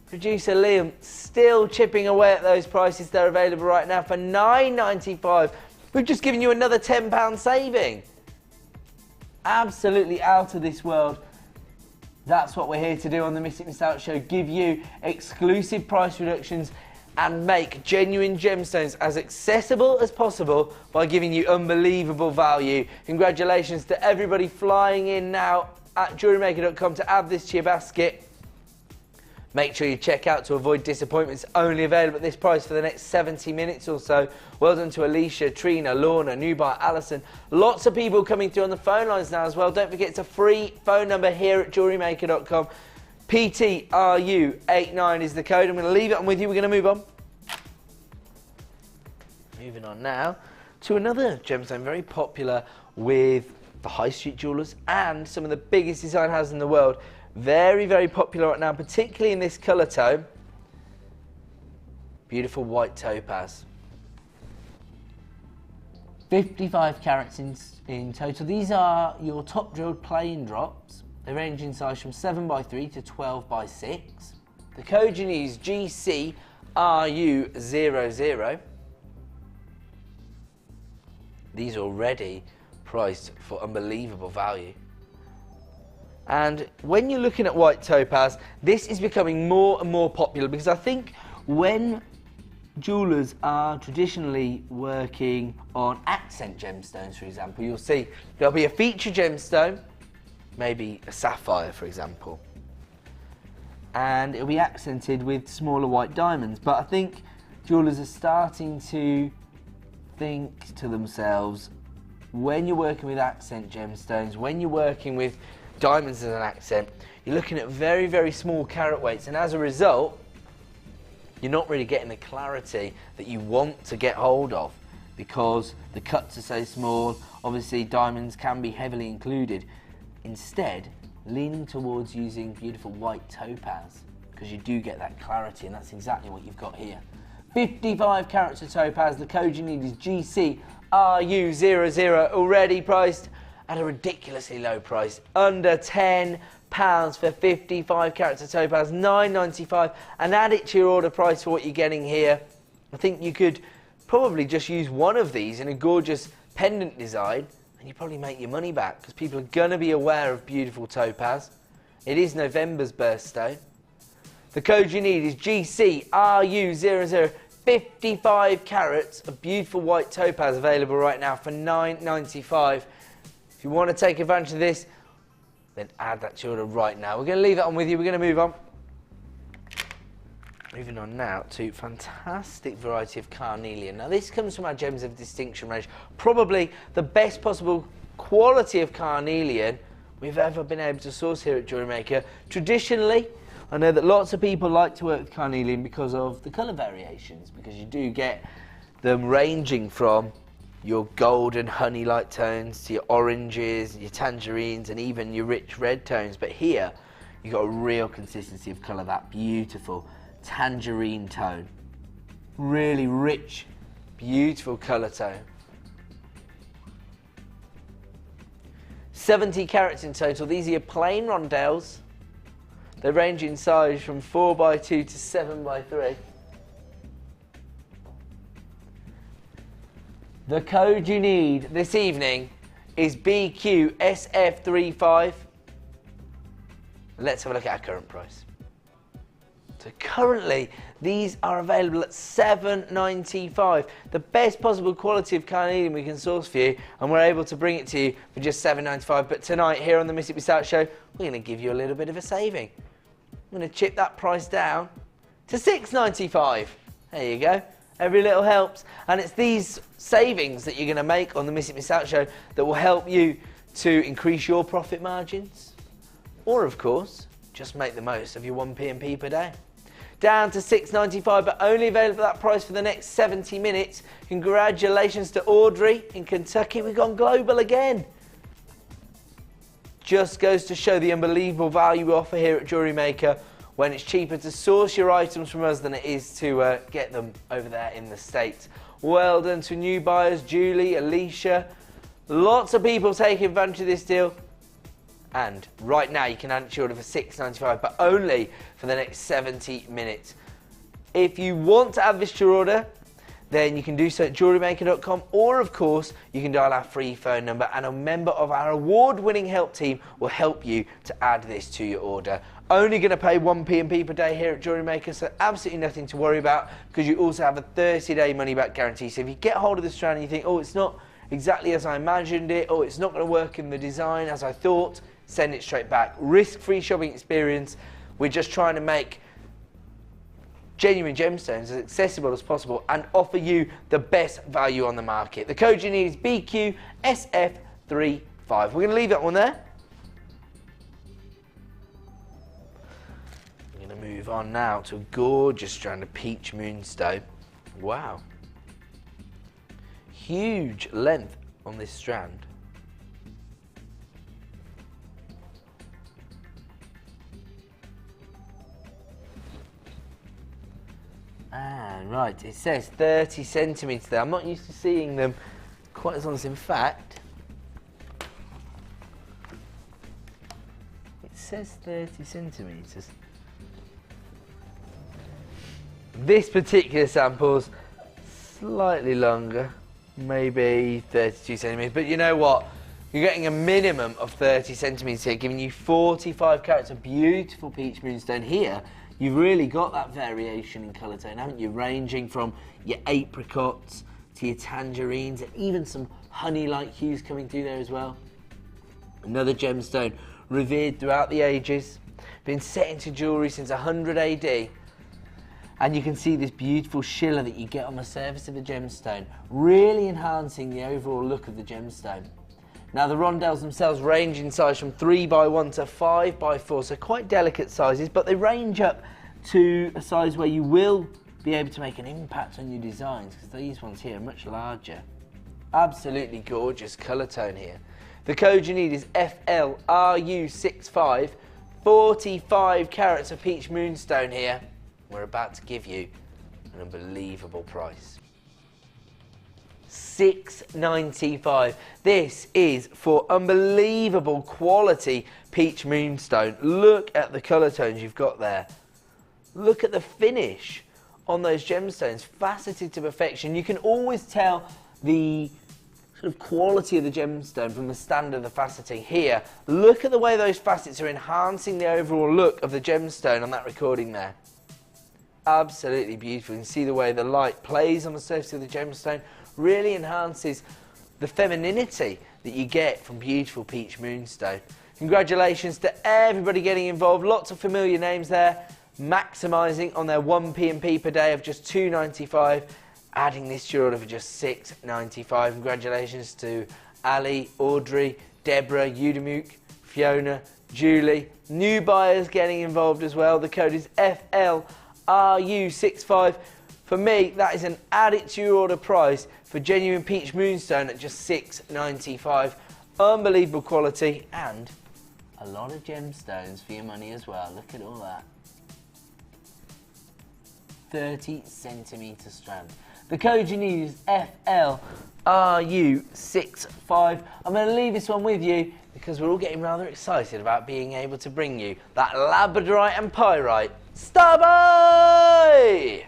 S5: Producer Liam still chipping away at those prices. They're available right now for $9.95. We've just given you another £10 saving. Absolutely out of this world. That's what we're here to do on the Miss It Miss Out show. Give you exclusive price reductions and make genuine gemstones as accessible as possible by giving you unbelievable value. Congratulations to everybody flying in now at jewellerymaker.com to add this to your basket. Make sure you check out to avoid disappointments. Only available at this price for the next 70 minutes or so. Well done to Alicia, Trina, Lorna, new buyer Alison. Lots of people coming through on the phone lines now as well. Don't forget, it's a free phone number here at JewelleryMaker.com. PTRU89 is the code. I'm going to leave it on with you. We're going to move on. Moving on now to another gemstone very popular with the high street jewellers and some of the biggest design houses in the world. Very, very popular right now, particularly in this colour tone. Beautiful white topaz. 55 carats in total. These are your top drilled plain drops. They range in size from 7x3 to 12x6. The code you need is GCRU00. These are already priced for unbelievable value. And when you're looking at white topaz, this is becoming more and more popular because I think when jewellers are traditionally working on accent gemstones, for example, you'll see there'll be a feature gemstone, maybe a sapphire, for example, and it'll be accented with smaller white diamonds. But I think jewellers are starting to think to themselves, when you're working with accent gemstones, when you're working with diamonds as an accent, you're looking at very, very small carat weights, and as a result, you're not really getting the clarity that you want to get hold of because the cuts are so small. Obviously, diamonds can be heavily included. Instead, leaning towards using beautiful white topaz because you do get that clarity, and that's exactly what you've got here. 55 carats of topaz. The code you need is GCRU00, already priced at a ridiculously low price, under £10 for 55 carats of topaz, $9.95, and add it to your order price for what you're getting here. I think you could probably just use one of these in a gorgeous pendant design and you probably make your money back because people are going to be aware of beautiful topaz. It is November's birthstone. The code you need is GCRU00, 55 carats of beautiful white topaz available right now for $9.95. If you want to take advantage of this, then add that to your order right now. We're going to leave that on with you. We're going to move on. Moving on now to fantastic variety of carnelian. Now this comes from our Gems of Distinction range. Probably the best possible quality of carnelian we've ever been able to source here at JewelleryMaker. Traditionally, I know that lots of people like to work with carnelian because of the colour variations, because you do get them ranging from your golden honey-like tones to your oranges, your tangerines, and even your rich red tones. But here, you've got a real consistency of colour, that beautiful tangerine tone. Really rich, beautiful colour tone. 70 carats in total. These are your plain rondelles. They range in size from 4x2 to 7x3. The code you need this evening is BQSF35. Let's have a look at our current price. So currently, these are available at $7.95. The best possible quality of carnelian we can source for you, and we're able to bring it to you for just $7.95. But tonight, here on the Miss It Miss Out show, we're going to give you a little bit of a saving. I'm going to chip that price down to $6.95. There you go. Every little helps. And it's these savings that you're going to make on the Miss It Miss Out show that will help you to increase your profit margins. Or, of course, just make the most of your 1p&p per day. Down to $6.95, but only available at that price for the next 70 minutes. Congratulations to Audrey in Kentucky. We've gone global again. Just goes to show the unbelievable value we offer here at JewelleryMaker when it's cheaper to source your items from us than it is to get them over there in the States. Well done to new buyers, Julie, Alicia. Lots of people taking advantage of this deal. And right now you can add it to your order for $6.95, but only for the next 70 minutes. If you want to add this to your order, then you can do so at JewelleryMaker.com, or of course you can dial our free phone number and a member of our award-winning help team will help you to add this to your order. Only going to pay 1p&p per day here at JewelleryMaker, so absolutely nothing to worry about, because you also have a 30-day money-back guarantee. So if you get hold of this strand and you think, oh, it's not exactly as I imagined it, or it's not going to work in the design as I thought, send it straight back. Risk-free shopping experience. We're just trying to make genuine gemstones as accessible as possible and offer you the best value on the market. The code you need is BQSF35. We're going to leave that one there. I'm going to move on now to a gorgeous strand of peach moonstone. Wow. Huge length on this strand. And right, it says 30 centimetres there. I'm not used to seeing them quite as long as, in fact, it says 30 centimetres. This particular sample's slightly longer, maybe 32 centimetres, but you know what? You're getting a minimum of 30 centimetres here, giving you 45 carats of beautiful peach moonstone here. You've really got that variation in colour tone, haven't you? Ranging from your apricots to your tangerines and even some honey-like hues coming through there as well. Another gemstone revered throughout the ages, been set into jewellery since 100 AD. And you can see this beautiful schiller that you get on the surface of the gemstone, really enhancing the overall look of the gemstone. Now the rondelles themselves range in size from 3x1 to 5x4, so quite delicate sizes, but they range up to a size where you will be able to make an impact on your designs, because these ones here are much larger. Absolutely gorgeous colour tone here. The code you need is FLRU65, 45 carats of peach moonstone here. We're about to give you an unbelievable price. $6.95. This is for unbelievable quality peach moonstone. Look at the colour tones you've got there. Look at the finish on those gemstones, faceted to perfection. You can always tell the sort of quality of the gemstone from the stand of the faceting here. Look at the way those facets are enhancing the overall look of the gemstone on that recording there. Absolutely beautiful. You can see the way the light plays on the surface of the gemstone, really enhances the femininity that you get from beautiful peach moonstone. Congratulations to everybody getting involved. Lots of familiar names there, maximising on their 1 P&P per day of just $2.95, adding this to your order for just $6.95. Congratulations to Ali, Audrey, Deborah, Udamuk, Fiona, Julie. New buyers getting involved as well. The code is FLRU65. For me, that is an add it to your order price for genuine peach moonstone at just $6.95. Unbelievable quality and a lot of gemstones for your money as well. Look at all that. 30 centimetre strand. The code you need is FLRU65. I'm going to leave this one with you because we're all getting rather excited about being able to bring you that Labradorite and Pyrite Star Buy!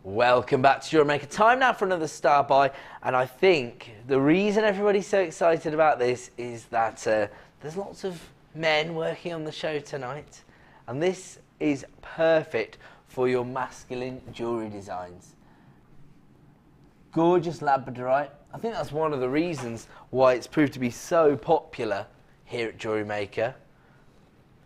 S5: Welcome back to JewelleryMaker. Time now for another Star Buy, and I think the reason everybody's so excited about this is that there's lots of men working on the show tonight, and this is perfect for your masculine jewellery designs. Gorgeous Labradorite. I think that's one of the reasons why it's proved to be so popular here at JewelleryMaker,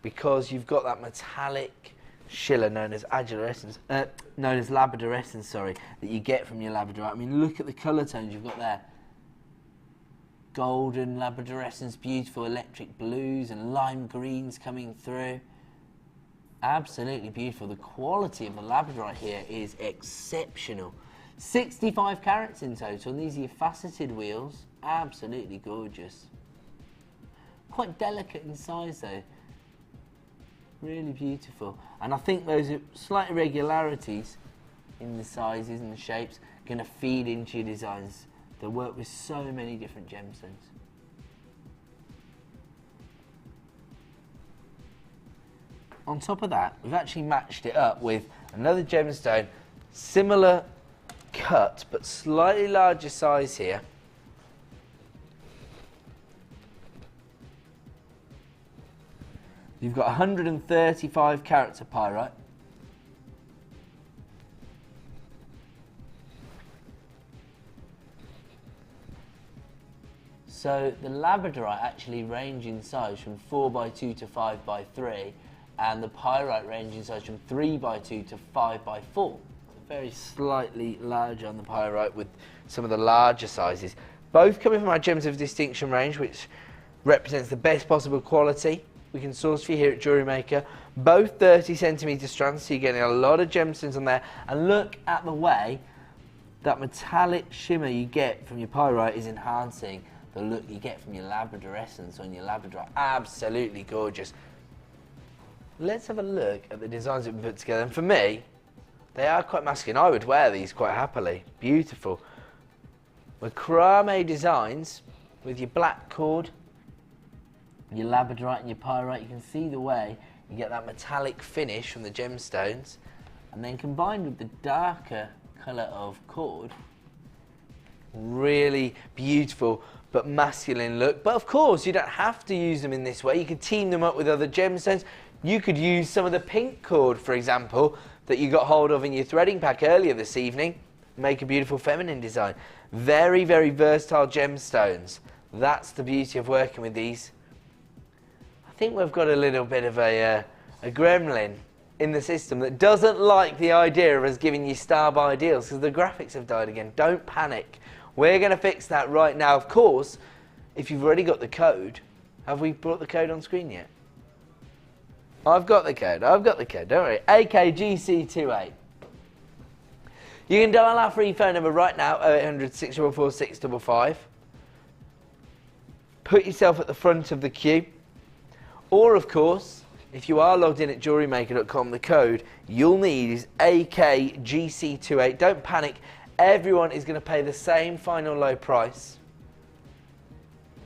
S5: because you've got that metallic schiller known as Labradorescence, sorry, that you get from your Labradorite. I mean, look at the colour tones you've got there. Golden Labradorescence, beautiful electric blues and lime greens coming through. Absolutely beautiful. The quality of the Labradorite here is exceptional. 65 carats in total, and these are your faceted wheels. Absolutely gorgeous. Quite delicate in size though. Really beautiful. And I think those slight irregularities in the sizes and the shapes are going to feed into your designs that work with so many different gemstones. On top of that, we've actually matched it up with another gemstone, similar cut but slightly larger size here. You've got 135 carats of pyrite. So the Labradorite actually range in size from 4x2 to 5x3, and the pyrite range in size from 3x2 to 5x4. So very slightly larger on the pyrite with some of the larger sizes. Both coming from our Gems of Distinction range, which represents the best possible quality we can source for you here at JewelleryMaker. Both 30cm strands, so you're getting a lot of gemstones on there. And look at the way that metallic shimmer you get from your pyrite is enhancing the look you get from your Labrador essence on your Labrador. Absolutely gorgeous. Let's have a look at the designs that we put together. And for me, they are quite masculine. I would wear these quite happily. Beautiful. Macrame designs with your black cord, your Labradorite and your pyrite. You can see the way you get that metallic finish from the gemstones, and then combined with the darker colour of cord, really beautiful but masculine look. But of course you don't have to use them in this way. You could team them up with other gemstones. You could use some of the pink cord, for example, that you got hold of in your threading pack earlier this evening. Make a beautiful feminine design. Very, very versatile gemstones. That's the beauty of working with these. I think we've got a little bit of a gremlin in the system that doesn't like the idea of us giving you star buy deals because the graphics have died again. Don't panic. We're going to fix that right now. Of course, if you've already got the code, have we brought the code on screen yet? I've got the code. I've got the code. Don't worry. AKGC28. You can dial our free phone number right now, 0800 644 655. Put yourself at the front of the queue. Or, of course, if you are logged in at JewelleryMaker.com, the code you'll need is AKGC28. Don't panic. Everyone is going to pay the same final low price.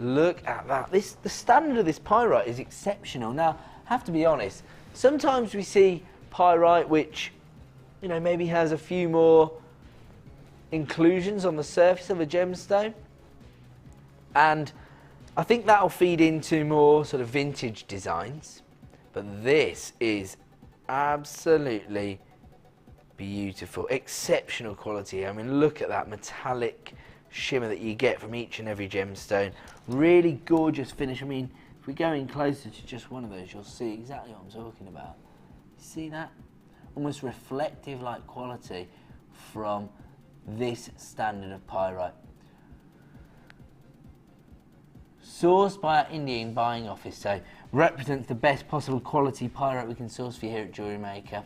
S5: Look at that. The standard of this pyrite is exceptional. Now, I have to be honest, sometimes we see pyrite which, you know, maybe has a few more inclusions on the surface of a gemstone, and I think that'll feed into more sort of vintage designs. But this is absolutely beautiful, exceptional quality. I mean, look at that metallic shimmer that you get from each and every gemstone. Really gorgeous finish. I mean, if we go in closer to just one of those, you'll see exactly what I'm talking about. See that? Almost reflective like quality from this standard of pyrite. Sourced by our Indian buying office, so represents the best possible quality pyrite we can source for you here at JewelleryMaker.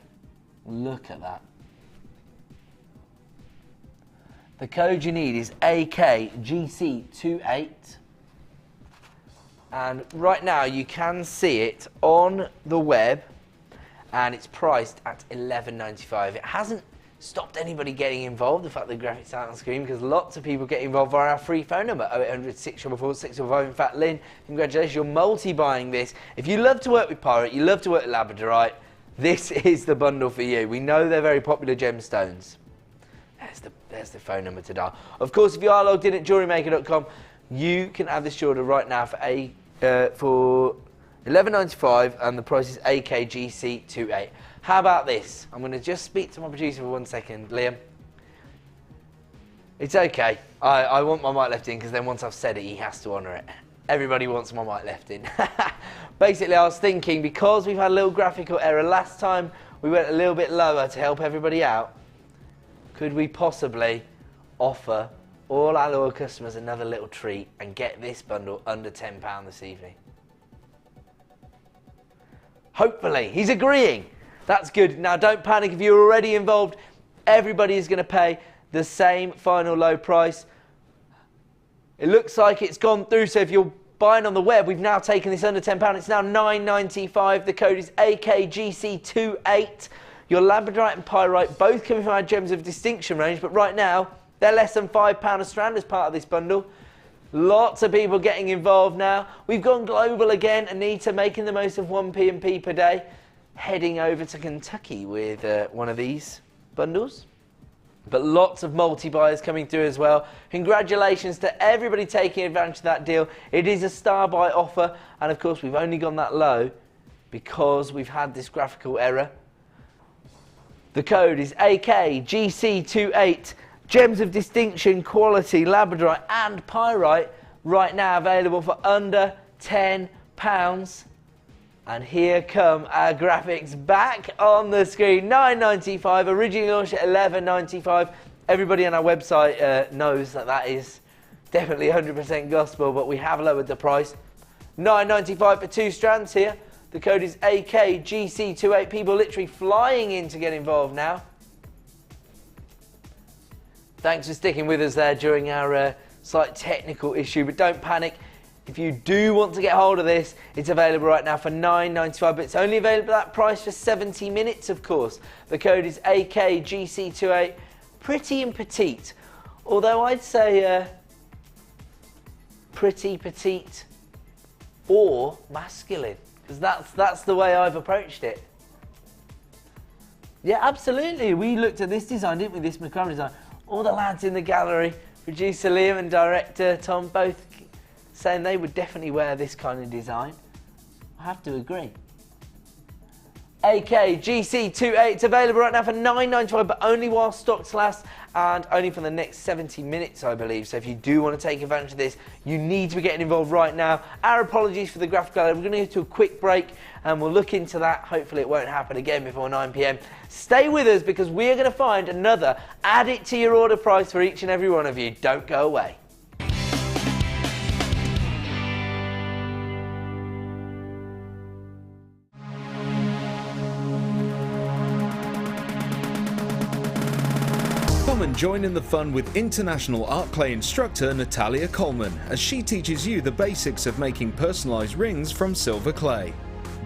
S5: Look at that. The code you need is AKGC28. And right now you can see it on the web, and it's priced at $11.95. It hasn't stopped anybody getting involved, the fact the graphics aren't on screen, because lots of people get involved via our free phone number, 0800 644 655. In fact, Lynn, congratulations, you're multi-buying this. If you love to work with pyrite, you love to work with Labradorite, this is the bundle for you. We know they're very popular gemstones. There's the phone number to dial. Of course, if you are logged in at JewelleryMaker.com, you can have this order right now for $11.95, and the price is AKGC28. How about this? I'm going to just speak to my producer for 1 second, Liam. It's okay. I want my mic left in because then once I've said it, he has to honour it. Everybody wants my mic left in. Basically, I was thinking, because we've had a little graphical error last time, we went a little bit lower to help everybody out. Could we possibly offer all our loyal customers another little treat and get this bundle under £10 this evening? Hopefully. He's agreeing. That's good. Now, don't panic if you're already involved. Everybody is going to pay the same final low price. It looks like it's gone through, so if you're buying on the web, we've now taken this under £10. It's now $9.95. The code is AKGC28. Your Labradorite and pyrite both coming from our Gems of Distinction range, but right now they're less than £5 a strand as part of this bundle. Lots of people getting involved now. We've gone global again. Anita making the most of 1 P&P per day, heading over to Kentucky with one of these bundles. But lots of multi-buyers coming through as well. Congratulations to everybody taking advantage of that deal. It is a star buy offer, and of course we've only gone that low because we've had this graphical error. The code is AKGC28. Gems of Distinction, quality, Labradorite and pyrite, right now available for under £10. And here come our graphics back on the screen. £9.95, originally launched at £11.95. Everybody on our website knows that that is definitely 100% gospel, but we have lowered the price. £9.95 for 2 strands here. The code is AKGC28. People literally flying in to get involved now. Thanks for sticking with us there during our slight technical issue, but don't panic. If you do want to get hold of this, it's available right now for £9.95, but it's only available at that price for 70 minutes, of course. The code is AKGC28. Pretty and petite, although I'd say pretty, petite, or masculine, because that's the way I've approached it. Yeah, absolutely. We looked at this design, didn't we? This McKay design. All the lads in the gallery, producer Liam and director Tom, both saying they would definitely wear this kind of design. I have to agree. AKGC28, it's available right now for £9.95, but only while stocks last and only for the next 70 minutes, I believe. So if you do want to take advantage of this, you need to be getting involved right now. Our apologies for the graphic gallery. We're going to go to a quick break and we'll look into that. Hopefully it won't happen again before 9 PM. Stay with us because we're going to find another add it to your order price for each and every one of you. Don't go away.
S6: Come and join in the fun with international art clay instructor Natalia Coleman as she teaches you the basics of making personalised rings from silver clay.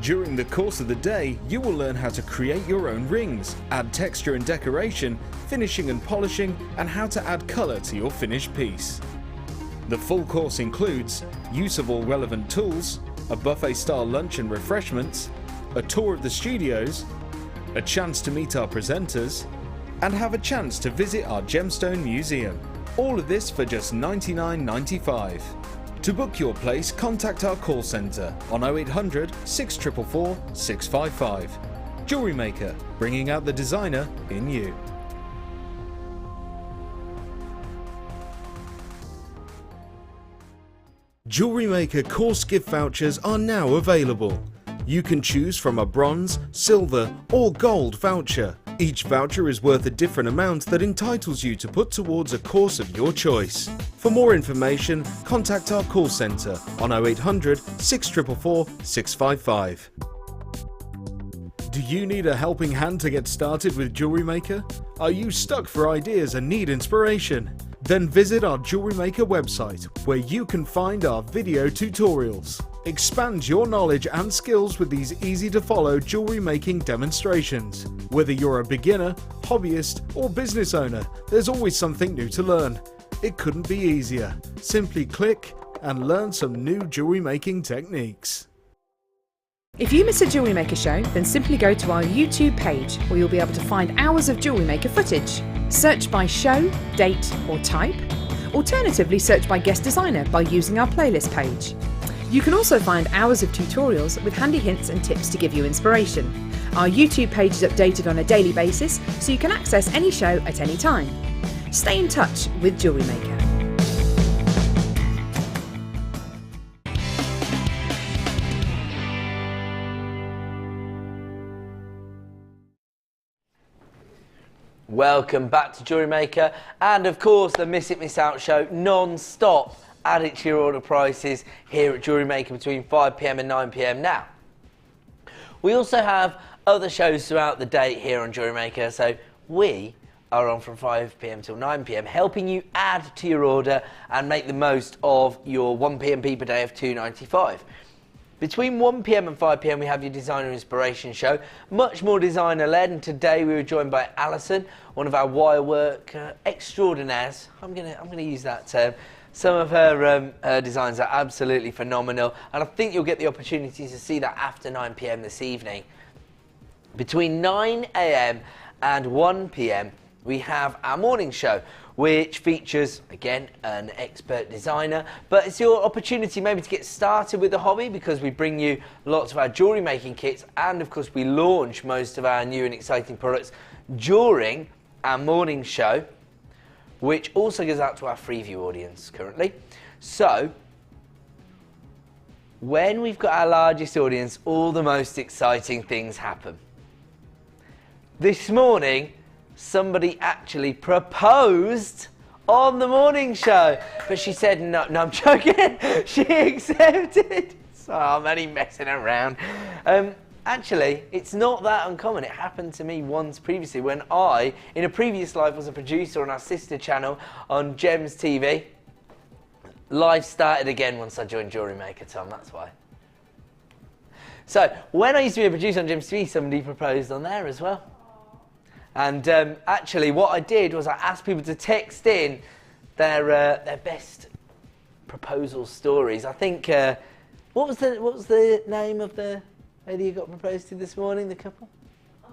S6: During the course of the day, you will learn how to create your own rings, add texture and decoration, finishing and polishing, and how to add colour to your finished piece. The full course includes use of all relevant tools, a buffet-style lunch and refreshments, a tour of the studios, a chance to meet our presenters, and have a chance to visit our Gemstone Museum. All of this for just $99.95. To book your place, contact our call centre on 0800 644 655. Jewellery Maker, bringing out the designer in you. Jewellery Maker course gift vouchers are now available. You can choose from a bronze, silver or gold voucher. Each voucher is worth a different amount that entitles you to put towards a course of your choice. For more information, contact our call centre on 0800 644 655. Do you need a helping hand to get started with Jewellery Maker? Are you stuck for ideas and need inspiration? Then visit our Jewellery Maker website where you can find our video tutorials. Expand your knowledge and skills with these easy to follow jewellery making demonstrations. Whether you're a beginner, hobbyist or business owner, there's always something new to learn. It couldn't be easier. Simply click and learn some new jewellery making techniques.
S10: If you miss a Jewellery Maker show, then simply go to our YouTube page where you'll be able to find hours of Jewellery Maker footage. Search by show, date or type. Alternatively, search by guest designer by using our playlist page. You can also find hours of tutorials with handy hints and tips to give you inspiration. Our YouTube page is updated on a daily basis, so you can access any show at any time. Stay in touch with Jewellery Maker.
S5: Welcome back to Jewellery Maker and of course the Miss It Miss Out show non-stop. Add it to your order prices here at Jewellery Maker between 5 PM and 9 PM now. We also have other shows throughout the day here on Jewellery Maker, so we are on from 5 PM till 9 PM helping you add to your order and make the most of your 1 PM per day of £2.95. Between 1 PM and 5 PM we have your Designer Inspiration show, much more designer led, and today we were joined by Alison, one of our wirework extraordinaires. I'm gonna use that term. Some of her designs are absolutely phenomenal, and I think you'll get the opportunity to see that after 9 PM this evening. Between 9 AM and 1 PM, we have our morning show, which features, again, an expert designer, but it's your opportunity maybe to get started with the hobby because we bring you lots of our jewellery making kits, and of course we launch most of our new and exciting products during our morning show, which also goes out to our Freeview audience currently. So, when we've got our largest audience, all the most exciting things happen. This morning, somebody actually proposed on the morning show, but she said no, I'm joking. She accepted. So I'm only messing around. Actually, it's not that uncommon. It happened to me once previously when I, in a previous life, was a producer on our sister channel on Gems TV. Life started again once I joined JewelleryMaker, Tom, that's why. So, when I used to be a producer on Gems TV, somebody proposed on there as well. And actually, what I did was I asked people to text in their best proposal stories. I think, what was the name of the lady who got proposed to this morning, the couple?
S11: Oh,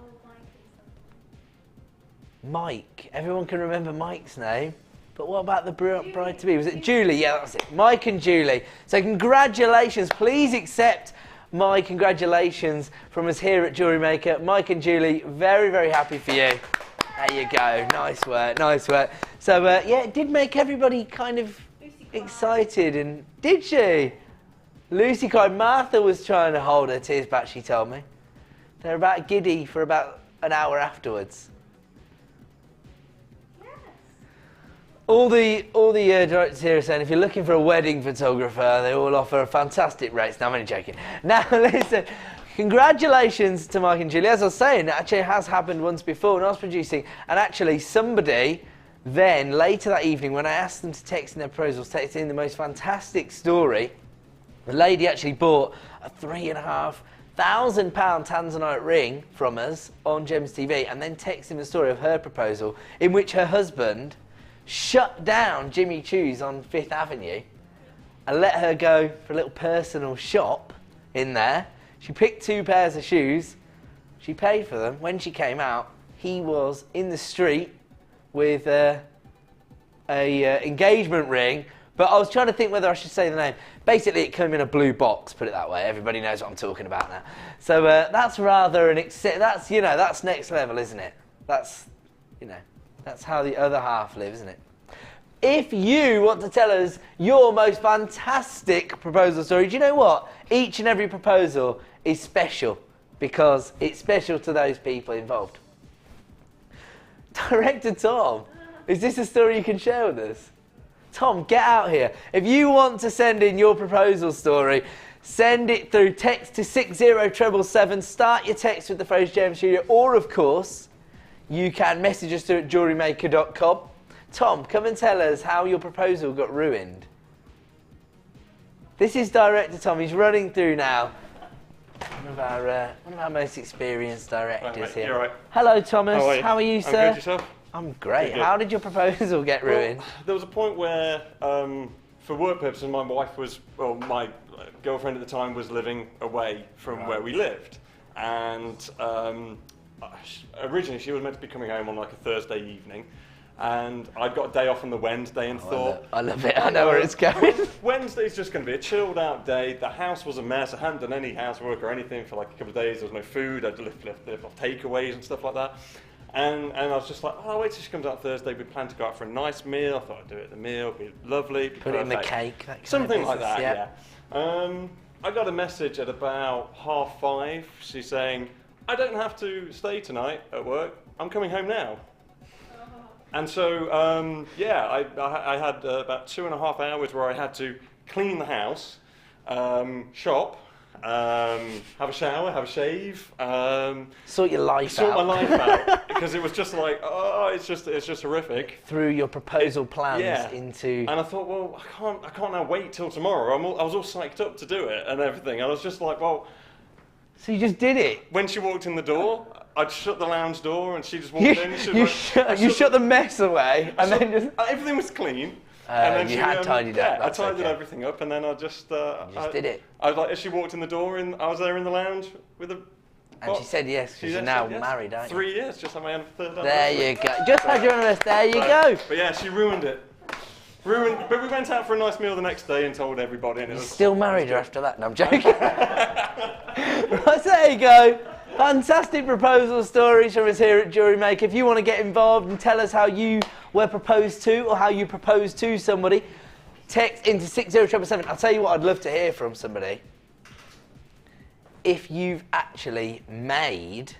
S5: Mike. Everyone can remember Mike's name. But what about the bride-to-be? Was it Julie? Yeah, that was it. Mike and Julie. So congratulations. Please accept my congratulations from us here at JewelleryMaker. Mike and Julie, very, very happy for you. There you go. Nice work, nice work. So, yeah, it did make everybody kind of excited. And did she? Lucy cried. Martha was trying to hold her tears back, she told me. They're about giddy for about an hour afterwards. All the directors here are saying if you're looking for a wedding photographer, they all offer fantastic rates. No, I'm only joking. Now, listen, congratulations to Mike and Julie. As I was saying, it actually has happened once before when I was producing. And actually, somebody then, later that evening, when I asked them to text in their proposals, texted in the most fantastic story. The lady actually bought a £3,500 Tanzanite ring from us on Gems TV and then texted him the story of her proposal in which her husband shut down Jimmy Choo's on 5th Avenue and let her go for a little personal shop in there. She picked 2 pairs of shoes. She paid for them. When she came out, he was in the street with a engagement ring. But I was trying to think whether I should say the name. Basically, it came in a blue box, put it that way. Everybody knows what I'm talking about now. So that's rather that's next level, isn't it? That's how the other half lives, isn't it? If you want to tell us your most fantastic proposal story, do you know what? Each and every proposal is special because it's special to those people involved. Director Tom, is this a story you can share with us? Tom, get out here. If you want to send in your proposal story, send it through text to 60777. Start your text with the phrase Gem Studio, or of course, you can message us through at JewelleryMaker.com. Tom, come and tell us how your proposal got ruined. This is Director Tom. He's running through now. One of our most experienced directors here.
S12: You're right.
S5: Hello, Thomas. How are you, sir?
S12: I'm good, yourself?
S5: I'm great.
S12: Good.
S5: How did your proposal get ruined?
S12: Well, there was a point where, for work purposes, my wife was, well, my girlfriend at the time was living away from where we lived. And originally she was meant to be coming home on like a Thursday evening. And I'd got a day off on the Wednesday and thought...
S5: I love it. I know where it's going.
S12: Wednesday's just going to be a chilled out day. The house was a mess. I hadn't done any housework or anything for like a couple of days. There was no food. I'd lived off takeaways and stuff like that. And I was just like, oh, I'll wait till she comes out Thursday. We planned to go out for a nice meal. I thought I'd do it at the meal. It'd be lovely.
S5: Put it in the cake.
S12: Something like that, yeah. I got a message at about 5:30. She's saying, I don't have to stay tonight at work. I'm coming home now. And so, yeah, I had about 2.5 hours where I had to clean the house, shop, have a shower, have a shave,
S5: sort your life out.
S12: Sort my life out, because it was just like, oh, it's just horrific.
S5: Through your proposal plans into.
S12: And I thought, well, I can't now wait till tomorrow. I was all psyched up to do it and everything. And I was just like, well.
S5: So you just did it.
S12: When she walked in the door, I'd shut the lounge door, and she just walked in.
S5: You shut the mess away, and then just
S12: everything was clean.
S5: And then you had tidied up.
S12: Yeah, I tidied everything up, and then I just.
S5: You did it.
S12: I was like, as she walked in the door, and I was there in the lounge with a.
S5: And she said yes, because you're now married, aren't you?
S12: 3 years, just had my third anniversary.
S5: There you go. Just had your anniversary. There you go.
S12: But yeah, she ruined it. But we went out for a nice meal the next day and told everybody. And
S5: you still married her after that? No, I'm joking. Right, so there you go. Fantastic proposal stories from us here at JewelleryMaker. If you want to get involved and tell us how you were proposed to or how you proposed to somebody, text into 60777. I'll tell you what I'd love to hear from somebody. If you've actually made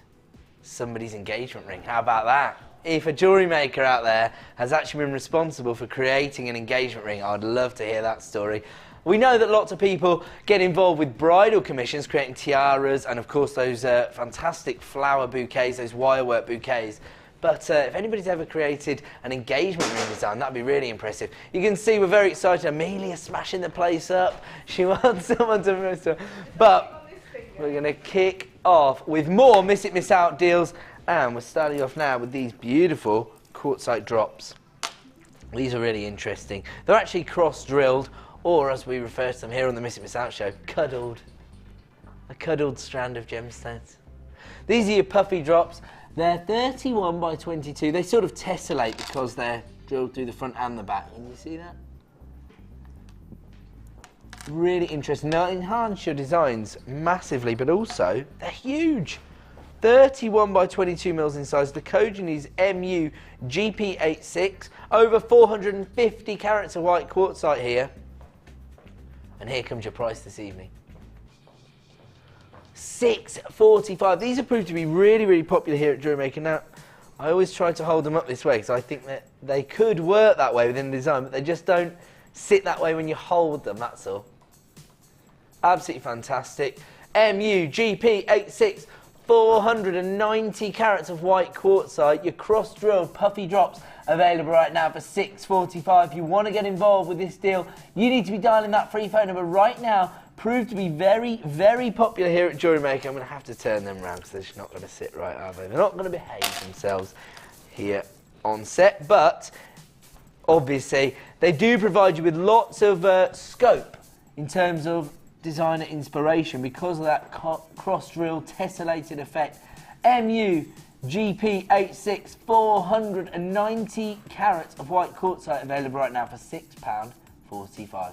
S5: somebody's engagement ring. How about that? If a jewellery maker out there has actually been responsible for creating an engagement ring, I'd love to hear that story. We know that lots of people get involved with bridal commissions, creating tiaras and of course those fantastic flower bouquets, those wirework bouquets. But if anybody's ever created an engagement ring design, that'd be really impressive. You can see we're very excited. Amelia's smashing the place up. She wants someone to miss her. But we're going to kick off with more Miss It, Miss Out deals. And we're starting off now with these beautiful quartzite drops. These are really interesting. They're actually cross-drilled, or as we refer to them here on the Miss It, Miss Out show, cuddled. A cuddled strand of gemstones. These are your puffy drops. They're 31 by 22. They sort of tessellate because they're drilled through the front and the back. Can you see that? Really interesting. Now, enhance your designs massively, but also they're huge. 31 by 22 mils in size. The Kojin is MU GP86. Over 450 carats of white quartzite here. And here comes your price this evening. $6.45. These have proved to be really, really popular here at JewelleryMaker. Now, I always try to hold them up this way because I think that they could work that way within the design, but they just don't sit that way when you hold them, that's all. Absolutely fantastic. MU GP86. 490 carats of white quartzite, your cross-drilled puffy drops available right now for $6.45. If you want to get involved with this deal, you need to be dialing that free phone number right now. Proved to be very, very popular here at JewelleryMaker. I'm going to have to turn them around because they're just not going to sit right, are they? They're not going to behave themselves here on set, but obviously they do provide you with lots of scope in terms of designer inspiration because of that cross-drill tessellated effect. MU GP86, 490 carats of white quartzite available right now for £6.45.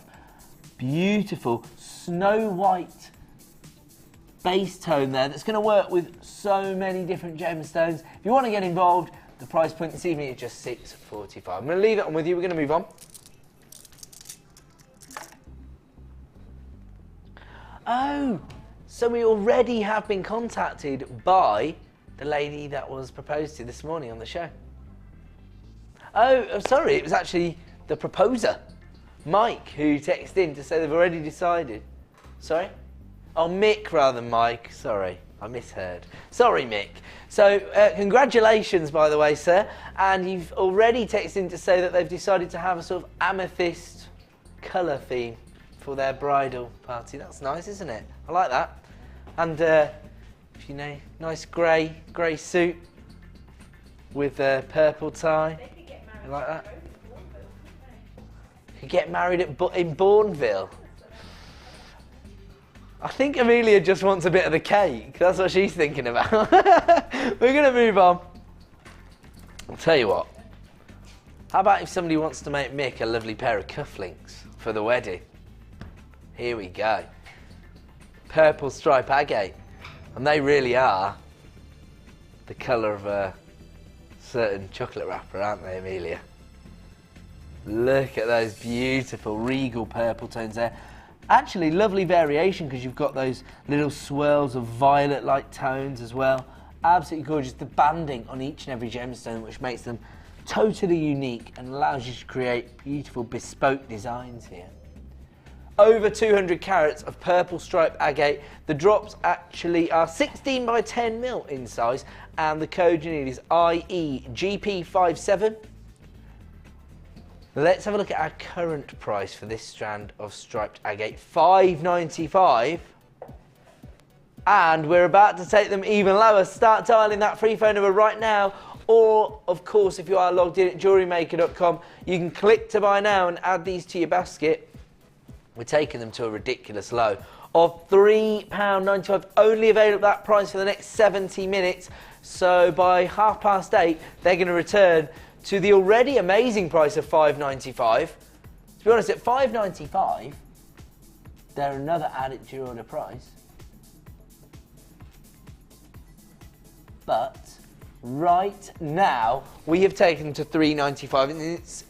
S5: Beautiful snow white base tone there that's going to work with so many different gemstones. If you want to get involved, the price point this evening is just $6.45. I'm going to leave it on with you. We're going to move on. Oh, so we already have been contacted by the lady that was proposed to this morning on the show. Oh, sorry, it was actually the proposer, Mike, who texted in to say they've already decided. Sorry? Oh, Mick rather than Mike. Sorry, I misheard. Sorry, Mick. So, congratulations, by the way, sir. And you've already texted in to say that they've decided to have a sort of amethyst colour theme for their bridal party. That's nice, isn't it? I like that. And you know, nice grey suit with a purple tie. You like that? You could get married in Bourneville. I think Amelia just wants a bit of the cake. That's what she's thinking about. We're going to move on. I'll tell you what. How about if somebody wants to make Mick a lovely pair of cufflinks for the wedding? Here we go. Purple stripe agate. And they really are the colour of a certain chocolate wrapper, aren't they, Amelia? Look at those beautiful regal purple tones there. Actually, lovely variation because you've got those little swirls of violet-like tones as well. Absolutely gorgeous. The banding on each and every gemstone, which makes them totally unique and allows you to create beautiful bespoke designs here. Over 200 carats of purple stripe agate. The drops actually are 16 by 10 mil in size, and the code you need is IEGP57. Let's have a look at our current price for this strand of striped agate, $5.95. And we're about to take them even lower. Start dialing that free phone number right now. Or, of course, if you are logged in at JewelleryMaker.com, you can click to buy now and add these to your basket. We're taking them to a ridiculous low of £3.95, only available at that price for the next 70 minutes. So by 8:30, they're going to return to the already amazing price of £5.95. To be honest, at £5.95, they're another added to your order price. But right now, we have taken them to £3.95, and it's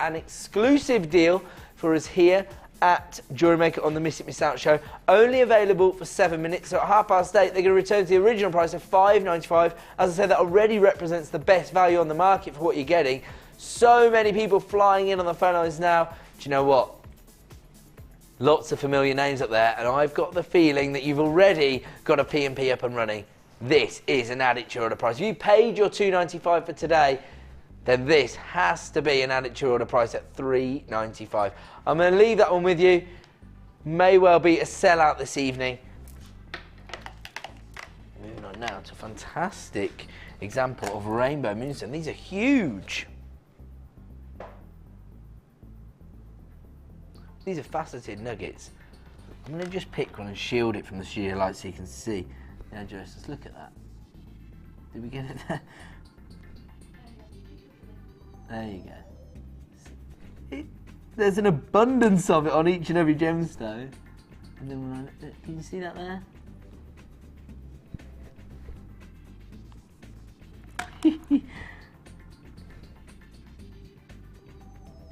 S5: an exclusive deal for us here at JewelleryMaker on the Miss It Miss Out show. Only available for 7 minutes, so at 8:30 they're going to return to the original price of £5.95. As I said, that already represents the best value on the market for what you're getting. So many people flying in on the phone lines now. Do you know what? Lots of familiar names up there, and I've got the feeling that you've already got a P&P up and running. This is an add it to your order price. If you paid your £2.95 for today, then this has to be an add it to your order price at £3.95. I'm going to leave that one with you. May well be a sellout this evening. Moving on now to a fantastic example of rainbow moonstone. These are huge. These are faceted nuggets. I'm going to just pick one and shield it from the studio light so you can see the address. Let's look at that. Did we get it there? There you go. There's an abundance of it on each and every gemstone. And then can you see that there?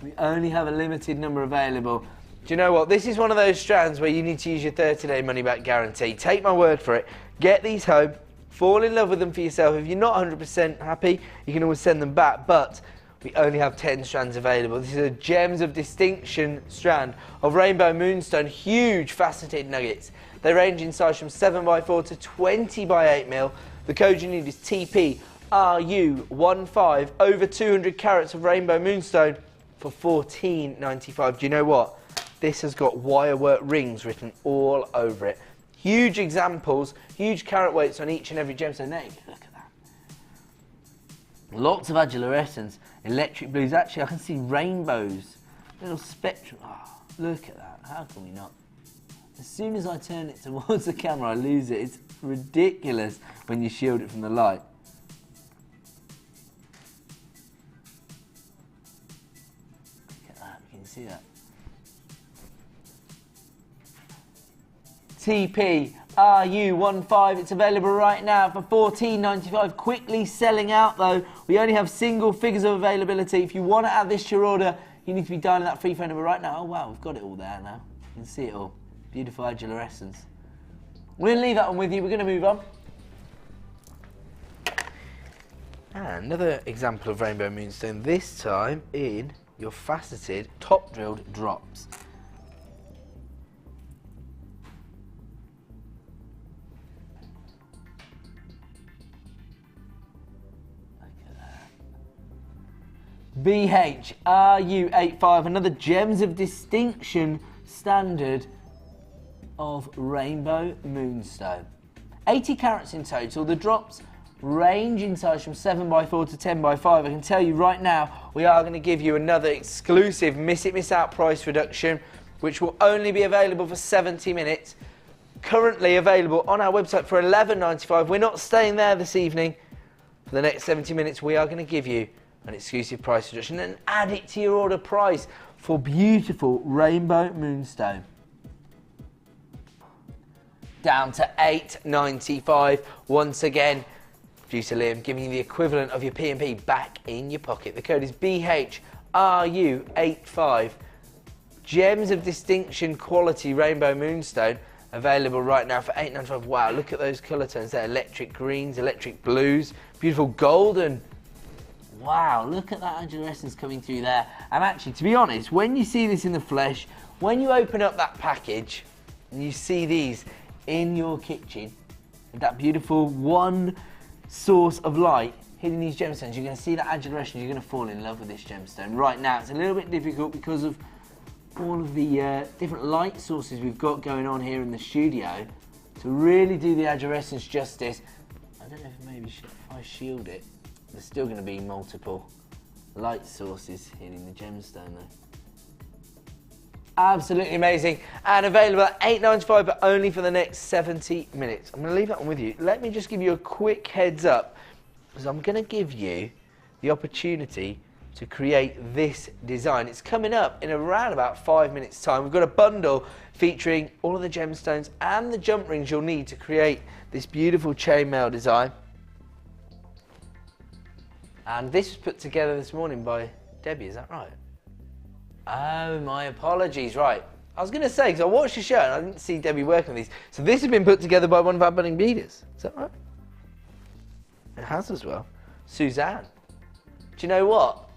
S5: We only have a limited number available. Do you know what? This is one of those strands where you need to use your 30-day money-back guarantee. Take my word for it. Get these home. Fall in love with them for yourself. If you're not 100% happy, you can always send them back. But we only have 10 strands available. This is a Gems of Distinction strand of rainbow moonstone, huge faceted nuggets. They range in size from 7x4 to 20x8mm. The code you need is TPRU15, over 200 carats of rainbow moonstone for £14.95. Do you know what? This has got wirework rings written all over it. Huge examples, huge carat weights on each and every gemstone. There, look at that. Lots of adularescence, electric blues. Actually, I can see rainbows, little spectrum. Oh, look at that. How can we not? As soon as I turn it towards the camera, I lose it. It's ridiculous when you shield it from the light. Look at that. Can you see that? TPRU15, it's available right now for £14.95. Quickly selling out though. We only have single figures of availability. If you want to add this to your order, you need to be dialing that free phone number right now. Oh wow, we've got it all there now. You can see it all. Beautiful adularescence. We're going to leave that one with you. We're going to move on. And another example of rainbow moonstone, this time in your faceted top drilled drops. BHRU85, another Gems of Distinction standard of rainbow moonstone. 80 carats in total. The drops range in size from 7x4 to 10x5. I can tell you right now, we are going to give you another exclusive Miss It Miss Out price reduction, which will only be available for 70 minutes. Currently available on our website for £11.95. We're not staying there this evening. For the next 70 minutes, we are going to give you an exclusive price reduction and add it to your order price for beautiful rainbow moonstone. Down to £8.95. Once again, producer Liam giving you the equivalent of your P&P back in your pocket. The code is BHRU85. Gems of Distinction quality rainbow moonstone available right now for £8.95. Wow, look at those colour tones there. Electric greens, electric blues, beautiful golden. Wow, look at that adularescence coming through there. And actually, to be honest, when you see this in the flesh, when you open up that package and you see these in your kitchen, with that beautiful one source of light hitting these gemstones, you're going to see that adularescence, you're going to fall in love with this gemstone. Right now, it's a little bit difficult because of all of the different light sources we've got going on here in the studio to really do the adularescence justice. I don't know if maybe if I shield it, there's still going to be multiple light sources hitting the gemstone though. Absolutely amazing and available at £8.95 but only for the next 70 minutes. I'm going to leave that one with you. Let me just give you a quick heads up because I'm going to give you the opportunity to create this design. It's coming up in around about 5 minutes time. We've got a bundle featuring all of the gemstones and the jump rings you'll need to create this beautiful chainmail design. And this was put together this morning by Debbie, is that right? Oh, my apologies. Right. I was going to say, because I watched the show and I didn't see Debbie working on these. So this has been put together by one of our budding beaders. Is that right? It has as well. Suzanne. Do you know what?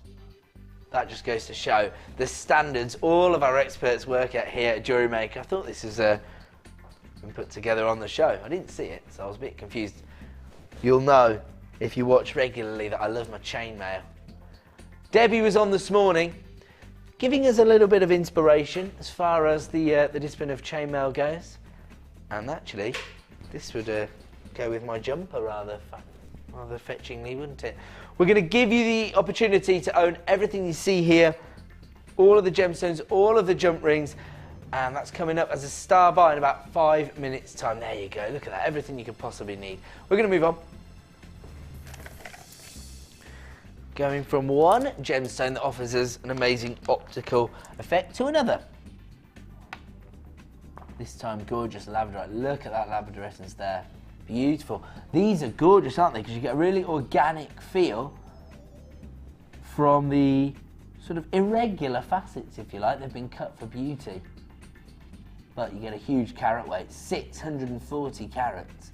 S5: That just goes to show the standards all of our experts work at here at JewelleryMaker. I thought this was been put together on the show. I didn't see it, so I was a bit confused. You'll know if you watch regularly that I love my chainmail. Debbie was on this morning, giving us a little bit of inspiration as far as the discipline of chainmail goes. And actually, this would go with my jumper rather fetchingly, wouldn't it? We're going to give you the opportunity to own everything you see here, all of the gemstones, all of the jump rings, and that's coming up as a star buy in about 5 minutes' time. There you go, look at that, everything you could possibly need. We're going to move on. Going from one gemstone that offers us an amazing optical effect to another. This time gorgeous labradorite. Look at that labradorescence there. Beautiful. These are gorgeous, aren't they? Because you get a really organic feel from the sort of irregular facets, if you like. They've been cut for beauty. But you get a huge carat weight, 640 carats.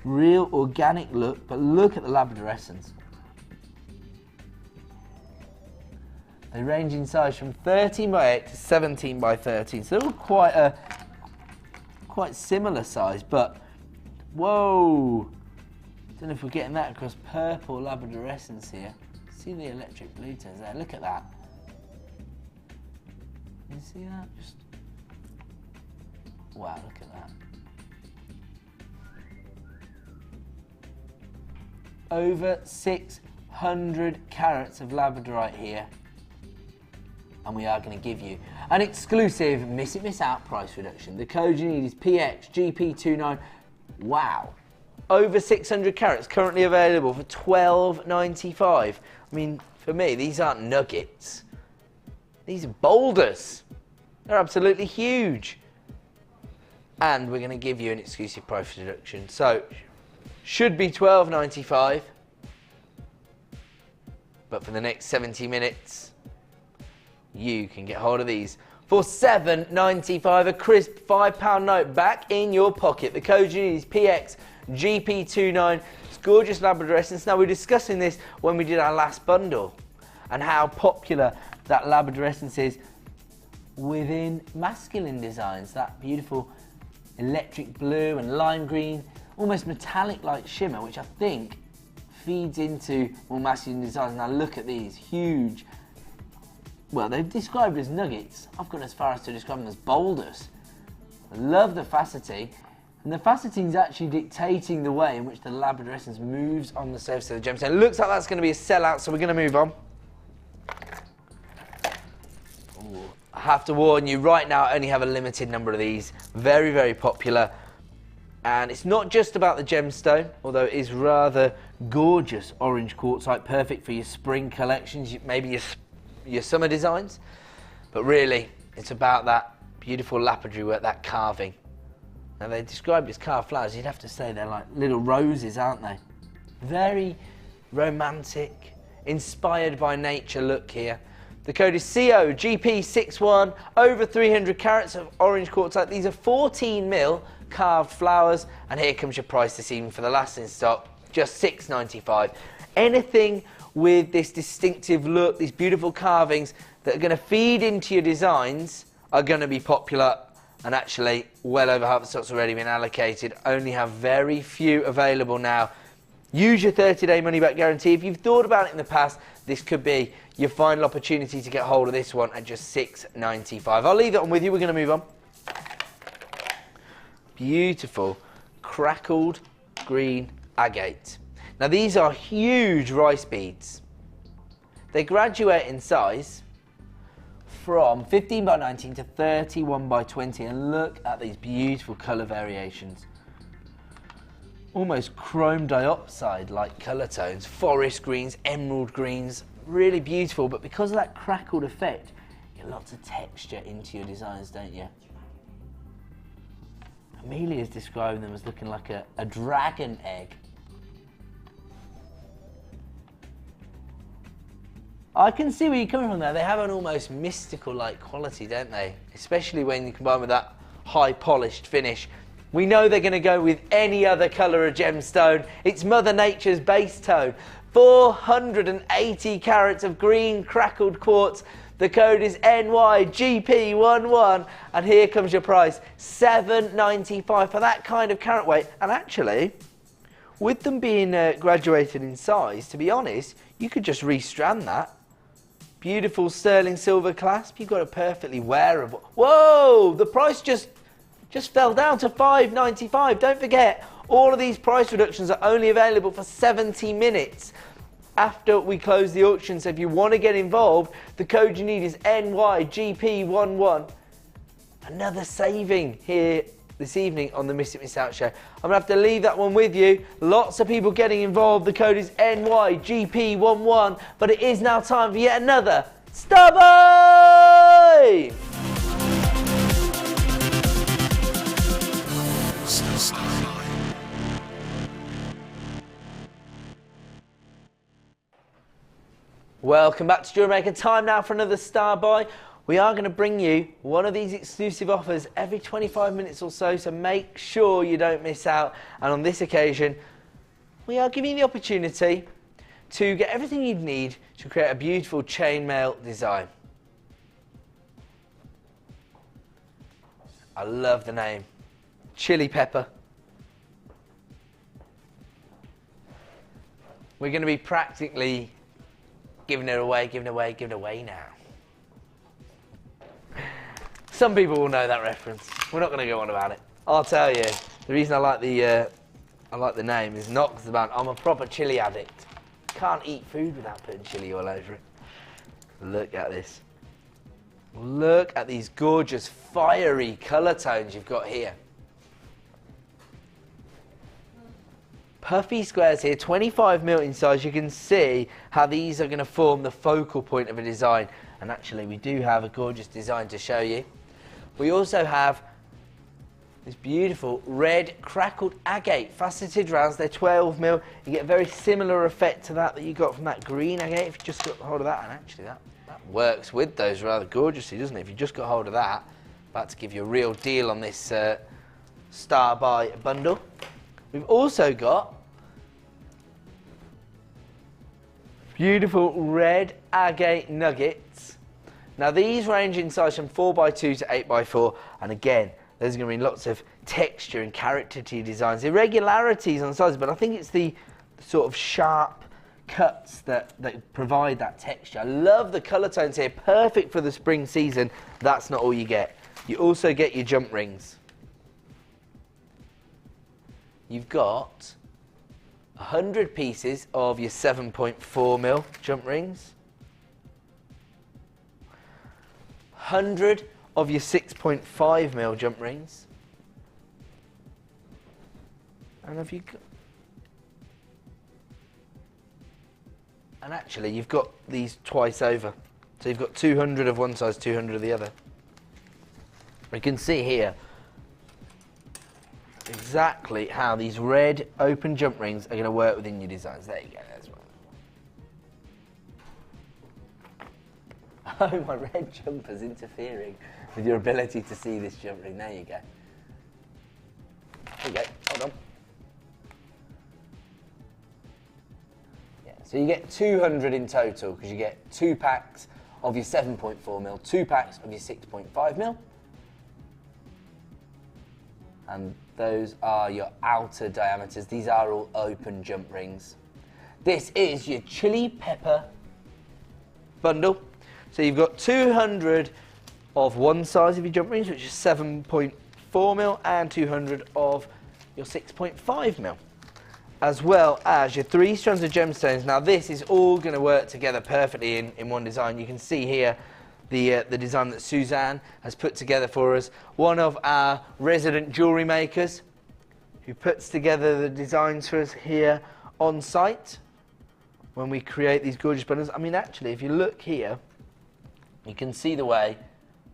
S5: Real organic look, but look at the labradorescence. They range in size from 13 by 8 to 17 by 13. So they're all quite similar size, but whoa! Don't know if we're getting that across purple labradorescence here. See the electric blue tones there? Look at that. You see that? Just wow! Look at that. Over 600 carats of labradorite here. And we are going to give you an exclusive Miss It Miss Out price reduction. The code you need is PXGP29. Wow. Over 600 carats currently available for $12.95. I mean, for me, these aren't nuggets. These are boulders. They're absolutely huge. And we're going to give you an exclusive price reduction. So, should be $12.95. But for the next 70 minutes, you can get hold of these for $7.95, a crisp £5 note back in your pocket. The code you need is PXGP29. It's gorgeous labradorescence. Now, we were discussing this when we did our last bundle and how popular that labradorescence is within masculine designs. That beautiful electric blue and lime green, almost metallic-like shimmer, which I think feeds into more masculine designs. Now, look at these huge. Well, they've described as nuggets. I've gone as far as to describe them as boulders. I love the faceting, and the faceting is actually dictating the way in which the labradorescence moves on the surface of the gemstone. It looks like that's going to be a sellout, so we're going to move on. Ooh, I have to warn you, right now I only have a limited number of these. Very, very popular. And it's not just about the gemstone, although it is rather gorgeous orange quartzite, perfect for your spring collections, maybe your summer designs, but really it's about that beautiful lapidary work, that carving. Now, they're described as carved flowers. You'd have to say they're like little roses, aren't they? Very romantic, inspired by nature look here. The code is COGP61, over 300 carats of orange quartzite. These are 14mm carved flowers, and here comes your price this evening for the last in stock, just $6.95. Anything with this distinctive look, these beautiful carvings that are going to feed into your designs are going to be popular, and actually well over half the stock's already been allocated. Only have very few available now. Use your 30-day money-back guarantee. If you've thought about it in the past, this could be your final opportunity to get hold of this one at just $6.95. I'll leave that one with you. We're going to move on. Beautiful crackled green agate. Now, these are huge rice beads. They graduate in size from 15 by 19 to 31 by 20, and look at these beautiful colour variations. Almost chrome dioxide like colour tones, forest greens, emerald greens, really beautiful, but because of that crackled effect, you get lots of texture into your designs, don't you? Amelia's describing them as looking like a dragon egg. I can see where you're coming from there. They have an almost mystical-like quality, don't they? Especially when you combine with that high polished finish. We know they're going to go with any other colour of gemstone. It's Mother Nature's base tone. 480 carats of green crackled quartz. The code is NYGP11, and here comes your price, $7.95 for that kind of carat weight. And actually, with them being graduated in size, to be honest, you could just restrand that. Beautiful sterling silver clasp. You've got a perfectly wearable. Whoa! The price just fell down to $5.95. Don't forget, all of these price reductions are only available for 70 minutes after we close the auction. So if you want to get involved, the code you need is NYGP11. Another saving here this evening on the Miss It Miss Out show. I'm going to have to leave that one with you. Lots of people getting involved. The code is NYGP11, but it is now time for yet another Star Buy! Welcome back to JewelleryMaker. Time now for another Star Buy. We are going to bring you one of these exclusive offers every 25 minutes or so, so make sure you don't miss out. And on this occasion, we are giving you the opportunity to get everything you'd need to create a beautiful chainmail design. I love the name. Chili pepper. We're going to be practically giving it away now. Some people will know that reference. We're not going to go on about it. I'll tell you, the reason I like the name is not because I'm a proper chili addict. Can't eat food without putting chili all over it. Look at this. Look at these gorgeous fiery colour tones you've got here. Puffy squares here, 25mm in size. You can see how these are going to form the focal point of a design. And actually, we do have a gorgeous design to show you. We also have this beautiful red crackled agate faceted rounds. They're 12mm. You get a very similar effect to that you got from that green agate if you just got hold of that. And actually, that works with those rather gorgeously, doesn't it? If you just got hold of that, about to give you a real deal on this Star Buy bundle. We've also got beautiful red agate nuggets. Now these range in size from 4x2 to 8x4, and again, there's going to be lots of texture and character to your designs. Irregularities on size, but I think it's the sort of sharp cuts that provide that texture. I love the colour tones here, perfect for the spring season. That's not all you get. You also get your jump rings. You've got 100 pieces of your 7.4mm jump rings, 100 of your 6.5mm jump rings, and have you got, and actually you've got these twice over, so you've got 200 of one size, 200 of the other. You can see here exactly how these red open jump rings are going to work within your designs. There you go, there's one. Oh, my red jumper's interfering with your ability to see this jump ring. There you go. There you go, hold on. Yeah, so you get 200 in total because you get 2 packs of your 7.4mm, 2 packs of your 6.5mm. And those are your outer diameters. These are all open jump rings. This is your chili pepper bundle. So you've got 200 of one size of your jump rings, which is 7.4mm, and 200 of your 6.5mm, as well as your 3 strands of gemstones. Now this is all going to work together perfectly in one design. You can see here the design that Suzanne has put together for us, one of our resident jewellery makers who puts together the designs for us here on site when we create these gorgeous bundles. I mean, actually, if you look here, you can see the way,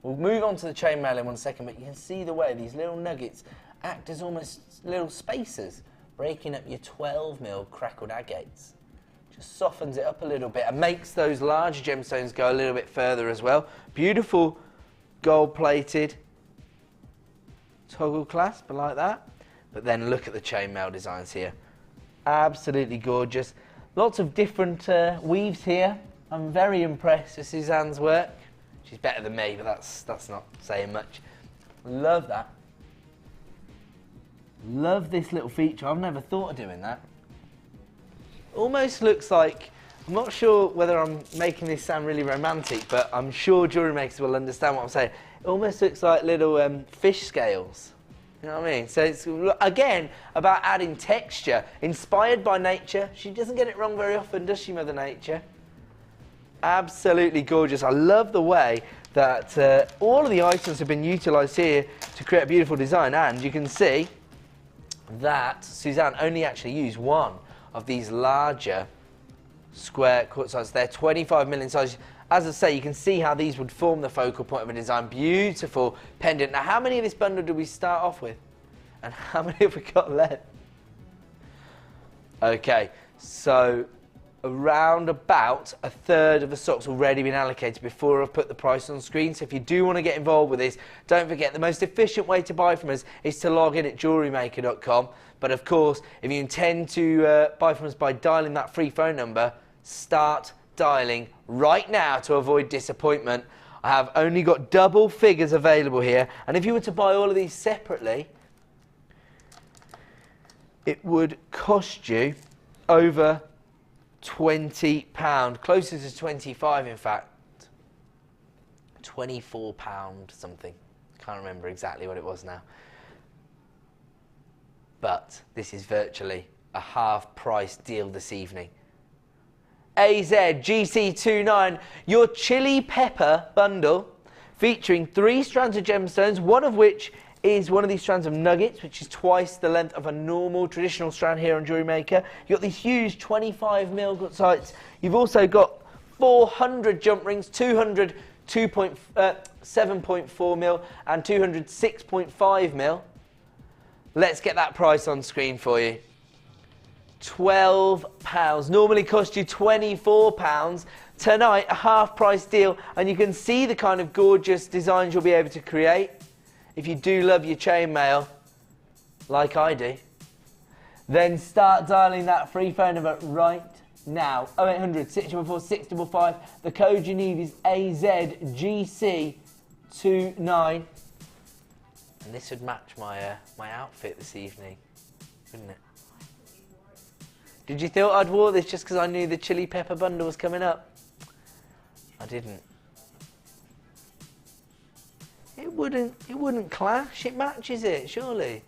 S5: we'll move on to the chainmail in one second, but you can see the way these little nuggets act as almost little spacers, breaking up your 12mm crackled agates. softens it up a little bit and makes those larger gemstones go a little bit further as well. Beautiful gold-plated toggle clasp, I like that. But then look at the chainmail designs here. Absolutely gorgeous. Lots of different weaves here. I'm very impressed with Suzanne's work. She's better than me, but that's not saying much. Love that. Love this little feature. I've never thought of doing that. Almost looks like, I'm not sure whether I'm making this sound really romantic, but I'm sure jewellery makers will understand what I'm saying. It almost looks like little fish scales. You know what I mean? So it's, again, about adding texture. Inspired by nature. She doesn't get it wrong very often, does she, Mother Nature? Absolutely gorgeous. I love the way that all of the items have been utilised here to create a beautiful design. And you can see that Suzanne only actually used one of these larger square quartz sizes. They're 25mm size. As I say, you can see how these would form the focal point of a design. Beautiful pendant. Now, how many of this bundle did we start off with? And how many have we got left? Okay, so around about a third of the stock's already been allocated before I've put the price on screen. So if you do want to get involved with this, don't forget the most efficient way to buy from us is to log in at JewelleryMaker.com. But of course, if you intend to buy from us by dialing that free phone number, start dialing right now to avoid disappointment. I have only got double figures available here, and if you were to buy all of these separately, it would cost you over £20, closer to 25 in fact. £24 something. Can't remember exactly what it was now. But this is virtually a half price deal this evening. AZ GC29, your chili pepper bundle, featuring 3 strands of gemstones, one of which is one of these strands of nuggets, which is twice the length of a normal traditional strand here on Jewellery Maker. You've got these huge 25mm gutsites. You've also got 400 jump rings, 200 7.4mm and 200 6.5mm. Let's get that price on screen for you. £12. Normally cost you £24. Tonight, a half price deal, and you can see the kind of gorgeous designs you'll be able to create. If you do love your chainmail, like I do, then start dialing that free phone number right now. 0800 644 655. The code you need is AZGC29. And this would match my my outfit this evening, wouldn't it? Did you think I'd wore this just because I knew the chili pepper bundle was coming up? I didn't. It wouldn't clash. It matches it, surely.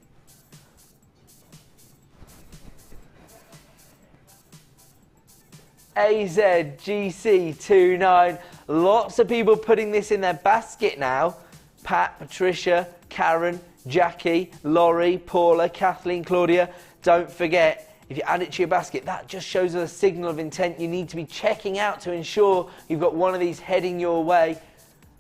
S5: AZGC29. Lots of people putting this in their basket now. Pat, Patricia, Karen, Jackie, Laurie, Paula, Kathleen, Claudia. Don't forget, if you add it to your basket, that just shows a signal of intent you need to be checking out to ensure you've got one of these heading your way.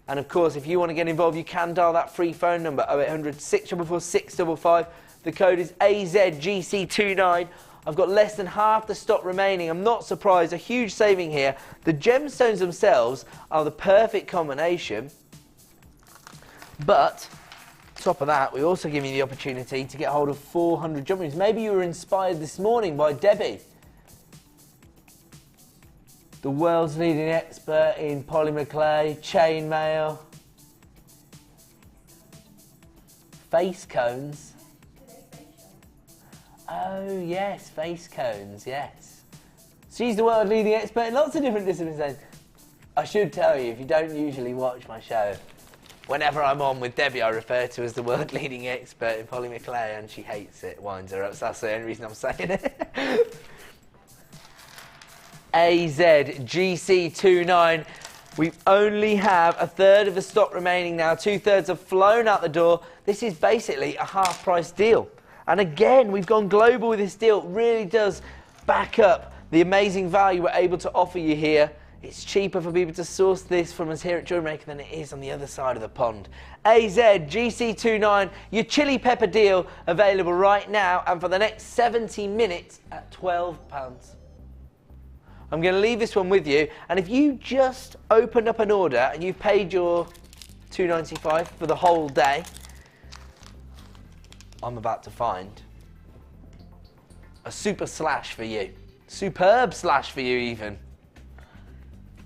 S5: And of course, if you want to get involved, you can dial that free phone number, 0800 644 655. The code is AZGC29. I've got less than half the stock remaining. I'm not surprised, a huge saving here. The gemstones themselves are the perfect combination. But, top of that, we also give you the opportunity to get hold of 400 jump rings. Maybe you were inspired this morning by Debbie, the world's leading expert in polymer clay, chainmail, face cones. Oh yes, face cones, yes. She's the world leading expert in lots of different disciplines. I should tell you, if you don't usually watch my show, whenever I'm on with Debbie, I refer to as the world leading expert in polymer clay, and she hates it, winds her up, so that's the only reason I'm saying it. AZGC29. We only have a third of the stock remaining now. 2/3 have flown out the door. This is basically a half price deal. And again, we've gone global with this deal. It really does back up the amazing value we're able to offer you here. It's cheaper for people to source this from us here at JewelleryMaker than it is on the other side of the pond. AZGC29, your chili pepper deal available right now and for the next 70 minutes at £12. I'm going to leave this one with you, and if you just opened up an order and you've paid your $2.95 for the whole day, I'm about to find a super slash for you. Superb slash for you even.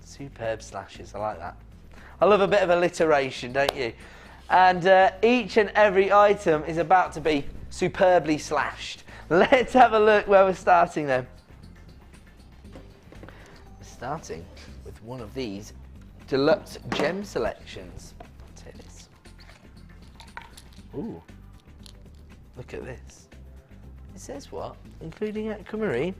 S5: Superb slashes, I like that. I love a bit of alliteration, don't you? And each and every item is about to be superbly slashed. Let's have a look where we're starting then. We're starting with one of these deluxe gem selections. Take this. Ooh. Look at this. It says what? Including aquamarine.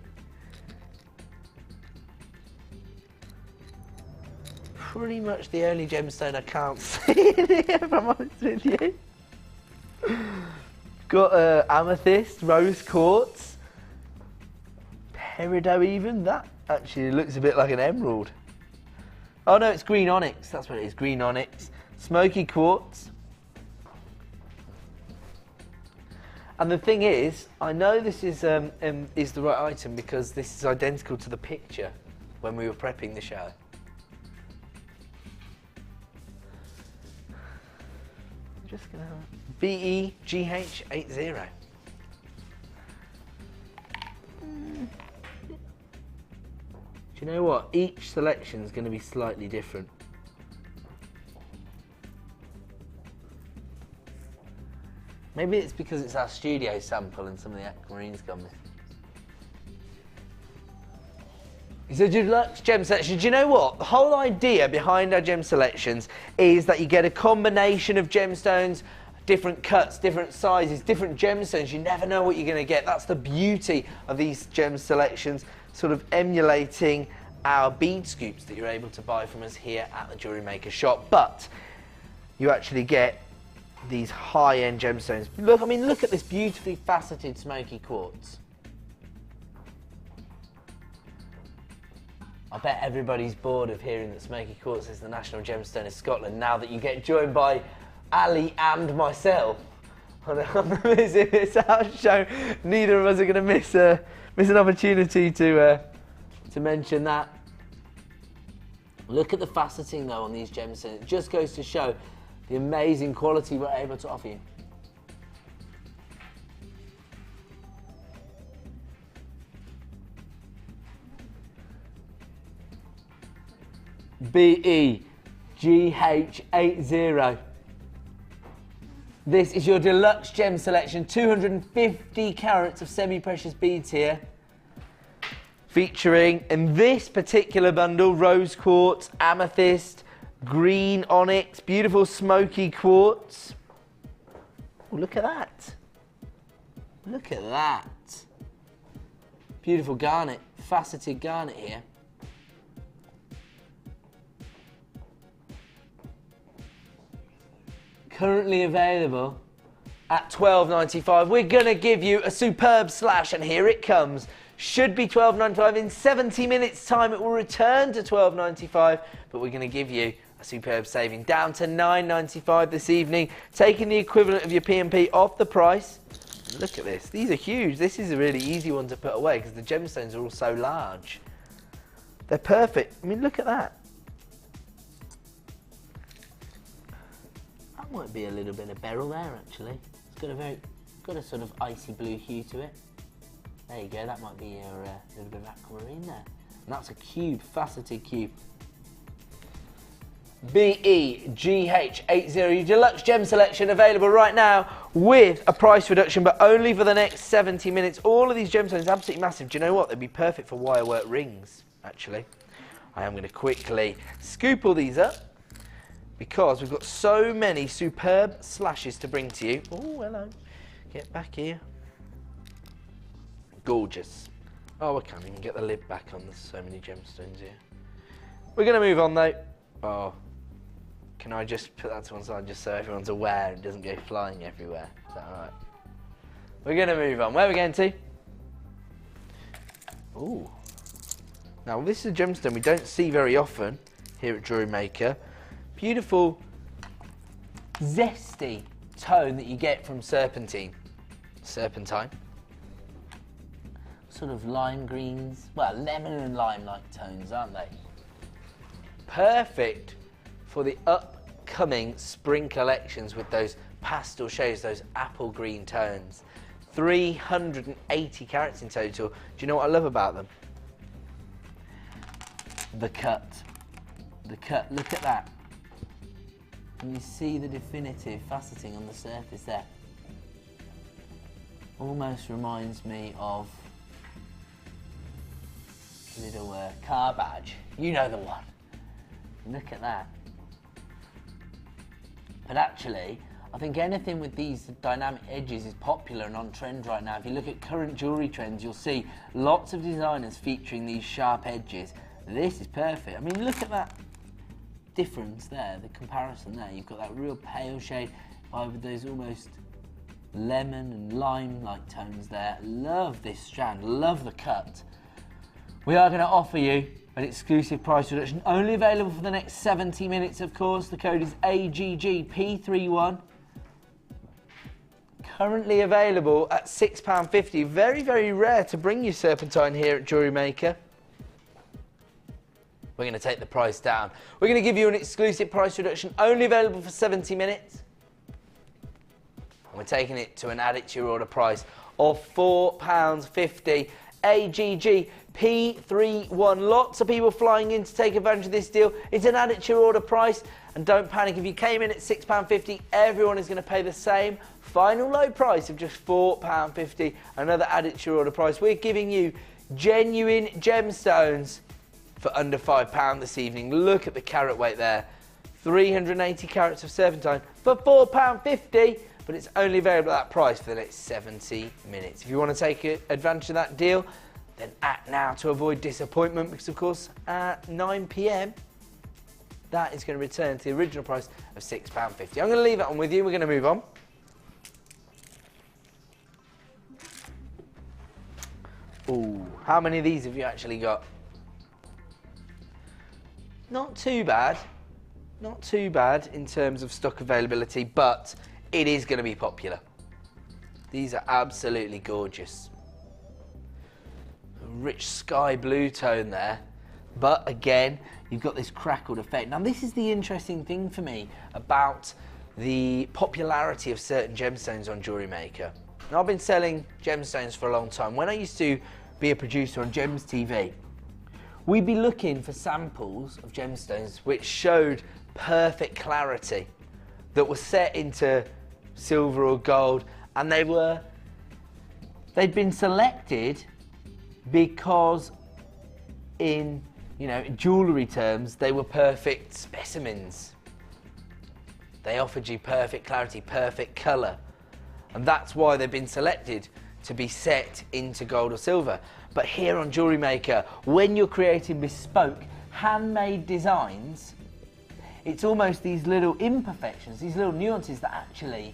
S5: Pretty much the only gemstone I can't see in here, if I'm honest with you. Got amethyst, rose quartz, peridot even. That actually looks a bit like an emerald. Oh no, it's green onyx. That's what it is, green onyx. Smoky quartz. And the thing is, I know this is the right item because this is identical to the picture when we were prepping the show. I'm just gonna BEGH80. Do you know what? Each selection is going to be slightly different. Maybe it's because it's our studio sample and some of the aquamarines gone missing. It's a deluxe gem selection. Do you know what? The whole idea behind our gem selections is that you get a combination of gemstones, different cuts, different sizes, different gemstones. You never know what you're going to get. That's the beauty of these gem selections, sort of emulating our bead scoops that you're able to buy from us here at the Jewellery Maker shop. But you actually get these high-end gemstones. Look, I mean, look at this beautifully faceted smoky quartz. I bet everybody's bored of hearing that smoky quartz is the national gemstone of Scotland now that you get joined by Ali and myself on the Visit Miss Out show. Neither of us are going to miss an opportunity to mention that. Look at the faceting though on these gemstones. It just goes to show the amazing quality we're able to offer you. BEGH80. This is your deluxe gem selection, 250 carats of semi-precious beads here. Featuring, in this particular bundle, rose quartz, amethyst, green onyx, beautiful smoky quartz. Oh, look at that. Look at that. Beautiful garnet, faceted garnet here. Currently available at $12.95. We're going to give you a superb slash, and here it comes. Should be $12.95. In 70 minutes time it will return to $12.95, but we're going to give you a superb saving down to $9.95 this evening, taking the equivalent of your P&P off the price. Look at this. These are huge. This is a really easy one to put away because the gemstones are all so large. They're perfect. I mean, look at that. That might be a little bit of beryl there, actually. It's got a sort of icy blue hue to it. There you go. That might be your little bit of aquamarine there. And that's a cube, faceted cube. BEGH80, your deluxe gem selection available right now with a price reduction, but only for the next 70 minutes. All of these gemstones are absolutely massive. Do you know what? They'd be perfect for wire work rings, actually. I am going to quickly scoop all these up because we've got so many superb slashes to bring to you. Oh, hello. Get back here. Gorgeous. Oh, I can't even get the lid back on. There's so many gemstones here. We're going to move on, though. Oh. Can I just put that to one side just so everyone's aware and doesn't go flying everywhere? Is that alright? We're going to move on. Where are we going to? Ooh. Now, this is a gemstone we don't see very often here at Jewellery Maker. Beautiful, zesty tone that you get from serpentine. Serpentine. sort of lime greens, well, lemon and lime-like tones, aren't they? Perfect for the upcoming spring collections with those pastel shades, those apple green tones. 380 carats in total. Do you know what I love about them? The cut. The cut, look at that. And you see the definitive faceting on the surface there. Almost reminds me of a little car badge. You know the one. Look at that. But actually, I think anything with these dynamic edges is popular and on trend right now. If you look at current jewellery trends, you'll see lots of designers featuring these sharp edges. This is perfect. I mean, look at that difference there, the comparison there. You've got that real pale shade with those almost lemon and lime-like tones there. Love this strand, love the cut. We are going to offer you an exclusive price reduction, only available for the next 70 minutes, of course. The code is AGGP31. Currently available at £6.50. Very, very rare to bring you serpentine here at Jewellery Maker. We're going to take the price down. We're going to give you an exclusive price reduction, only available for 70 minutes. And we're taking it to an add it to your order price of £4.50. AGG P31. Lots of people flying in to take advantage of this deal. It's an add it to your order price. And don't panic, if you came in at £6.50, everyone is going to pay the same final low price of just £4.50. Another add it to your order price. We're giving you genuine gemstones for under £5 this evening. Look at the carat weight there. 380 carats of serpentine for £4.50, but it's only available at that price for the next 70 minutes. If you want to take advantage of that deal, then act now to avoid disappointment, because of course at 9 PM that is going to return to the original price of £6.50. I'm going to leave that on with you. We're going to move on. Ooh, how many of these have you actually got? Not too bad. Not too bad in terms of stock availability, but it is going to be popular. These are absolutely gorgeous. A rich sky blue tone there, but again, you've got this crackled effect. Now, this is the interesting thing for me about the popularity of certain gemstones on Jewellery Maker. Now, I've been selling gemstones for a long time. When I used to be a producer on Gems TV, we'd be looking for samples of gemstones which showed perfect clarity, that were set into silver or gold, and they'd been selected because in jewellery terms, they were perfect specimens. They offered you perfect clarity, perfect colour, and that's why they've been selected to be set into gold or silver. But here on Jewellery Maker, when you're creating bespoke, handmade designs, it's almost these little imperfections, these little nuances that actually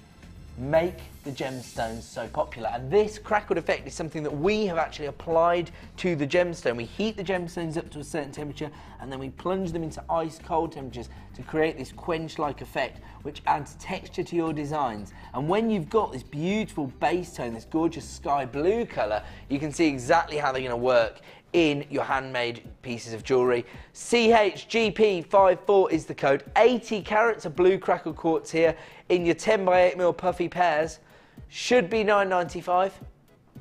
S5: make the gemstones so popular. And this crackled effect is something that we have actually applied to the gemstone. We heat the gemstones up to a certain temperature, and then we plunge them into ice cold temperatures to create this quench-like effect, which adds texture to your designs. And when you've got this beautiful base tone, this gorgeous sky blue colour, you can see exactly how they're going to work in your handmade pieces of jewellery. CHGP54 is the code. 80 carats of blue crackled quartz here in your 10x8mm puffy pairs. Should be £9.95.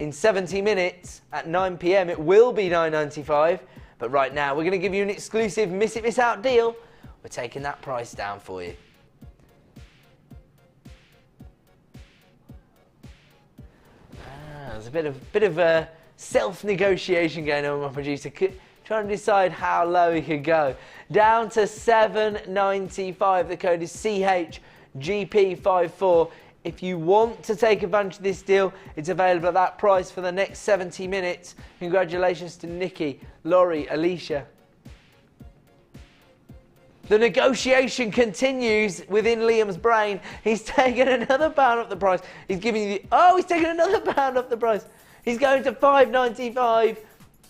S5: In 70 minutes at 9 PM it will be £9.95. But right now we're going to give you an exclusive miss it miss out deal. We're taking that price down for you. There's a bit of self-negotiation going on with my producer, trying to decide how low he could go. Down to £7.95. The code is CHGP54. If you want to take advantage of this deal, it's available at that price for the next 70 minutes. Congratulations to Nikki, Laurie, Alicia. The negotiation continues within Liam's brain. He's taken another pound off the price. He's giving you he's taken another pound off the price. He's going to £5.95.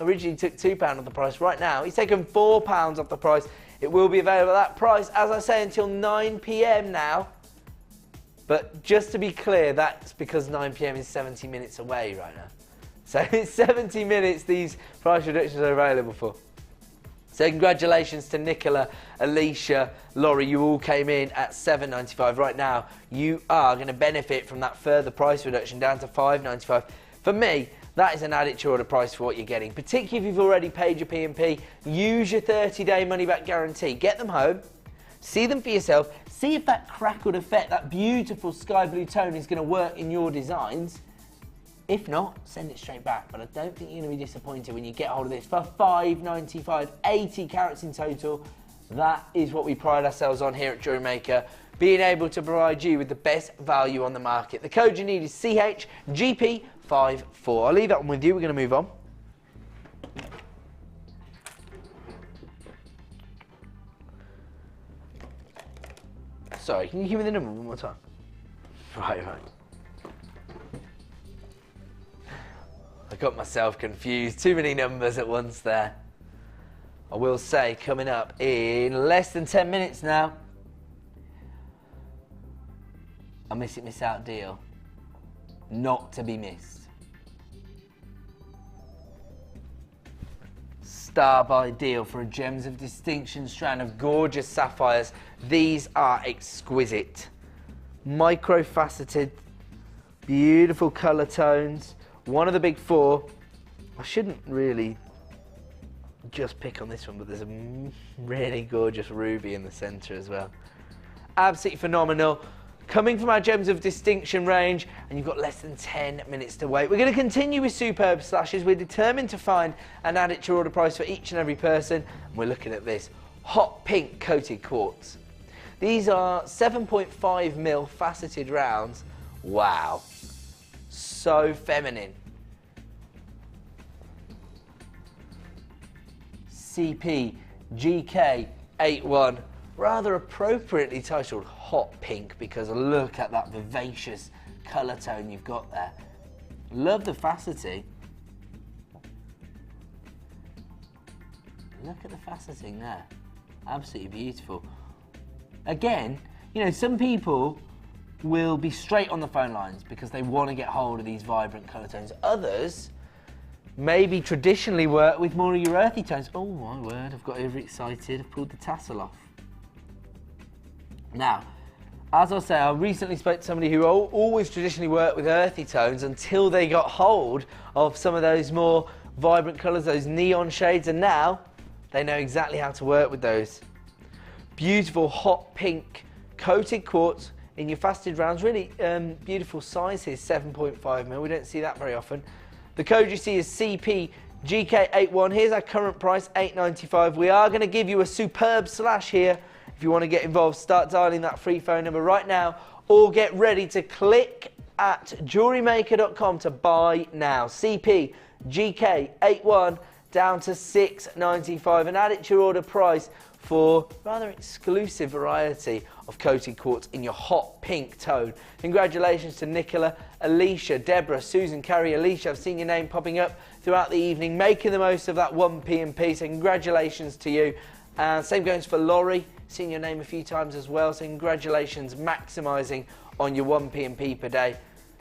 S5: Originally took £2 off the price. Right now, he's taken £4 off the price. It will be available at that price, as I say, until 9 PM now. But just to be clear, that's because 9 PM is 70 minutes away right now. So it's 70 minutes these price reductions are available for. So congratulations to Nicola, Alicia, Laurie, you all came in at $7.95. Right now, you are going to benefit from that further price reduction down to $5.95. For me, that is an added to order price for what you're getting, particularly if you've already paid your P&P. Use your 30-day money-back guarantee. Get them home, see them for yourself, see if that crackled effect, that beautiful sky blue tone is going to work in your designs. If not, send it straight back. But I don't think you're going to be disappointed when you get hold of this for $5.95, 80 carats in total. That is what we pride ourselves on here at JewelleryMaker, being able to provide you with the best value on the market. The code you need is CHGP54. I'll leave that one with you. We're going to move on. Sorry, can you give me the number one more time? Right. I got myself confused. Too many numbers at once there. I will say, coming up in less than 10 minutes now, a Miss It Miss Out deal. Not to be missed. Star buy deal for a Gems of Distinction strand of gorgeous sapphires. These are exquisite. Micro-faceted, beautiful colour tones. One of the big four. I shouldn't really just pick on this one, but there's a really gorgeous ruby in the centre as well. Absolutely phenomenal. Coming from our Gems of Distinction range, and you've got less than 10 minutes to wait. We're going to continue with superb slashes. We're determined to find and add it to your order price for each and every person. And we're looking at this hot pink coated quartz. These are 7.5mm faceted rounds. Wow. So feminine. CP GK81, rather appropriately titled Hot Pink, because look at that vivacious colour tone you've got there. Love the faceting. Look at the faceting there. Absolutely beautiful. Again, you know, some people will be straight on the phone lines because they want to get hold of these vibrant colour tones. Others maybe traditionally work with more of your earthy tones. Oh my word, I've got overexcited. I've pulled the tassel off. Now, as I say, I recently spoke to somebody who always traditionally worked with earthy tones until they got hold of some of those more vibrant colours, those neon shades, and now they know exactly how to work with those. Beautiful hot pink coated quartz in your faceted rounds. Really beautiful size here, 7.5mm. We don't see that very often. The code you see is CPGK81. Here's our current price, $8.95. We are going to give you a superb slash here. If you want to get involved, start dialing that free phone number right now, or get ready to click at JewelleryMaker.com to buy now. CPGK81 down to $6.95, and add it to your order price for rather exclusive variety of coated quartz in your hot pink tone. Congratulations to Nicola, Alicia, Deborah, Susan, Carrie, Alicia. I've seen your name popping up throughout the evening, making the most of that 1 P&P, so congratulations to you. And same goes for Laurie, seen your name a few times as well, so congratulations, maximising on your 1 P&P per day.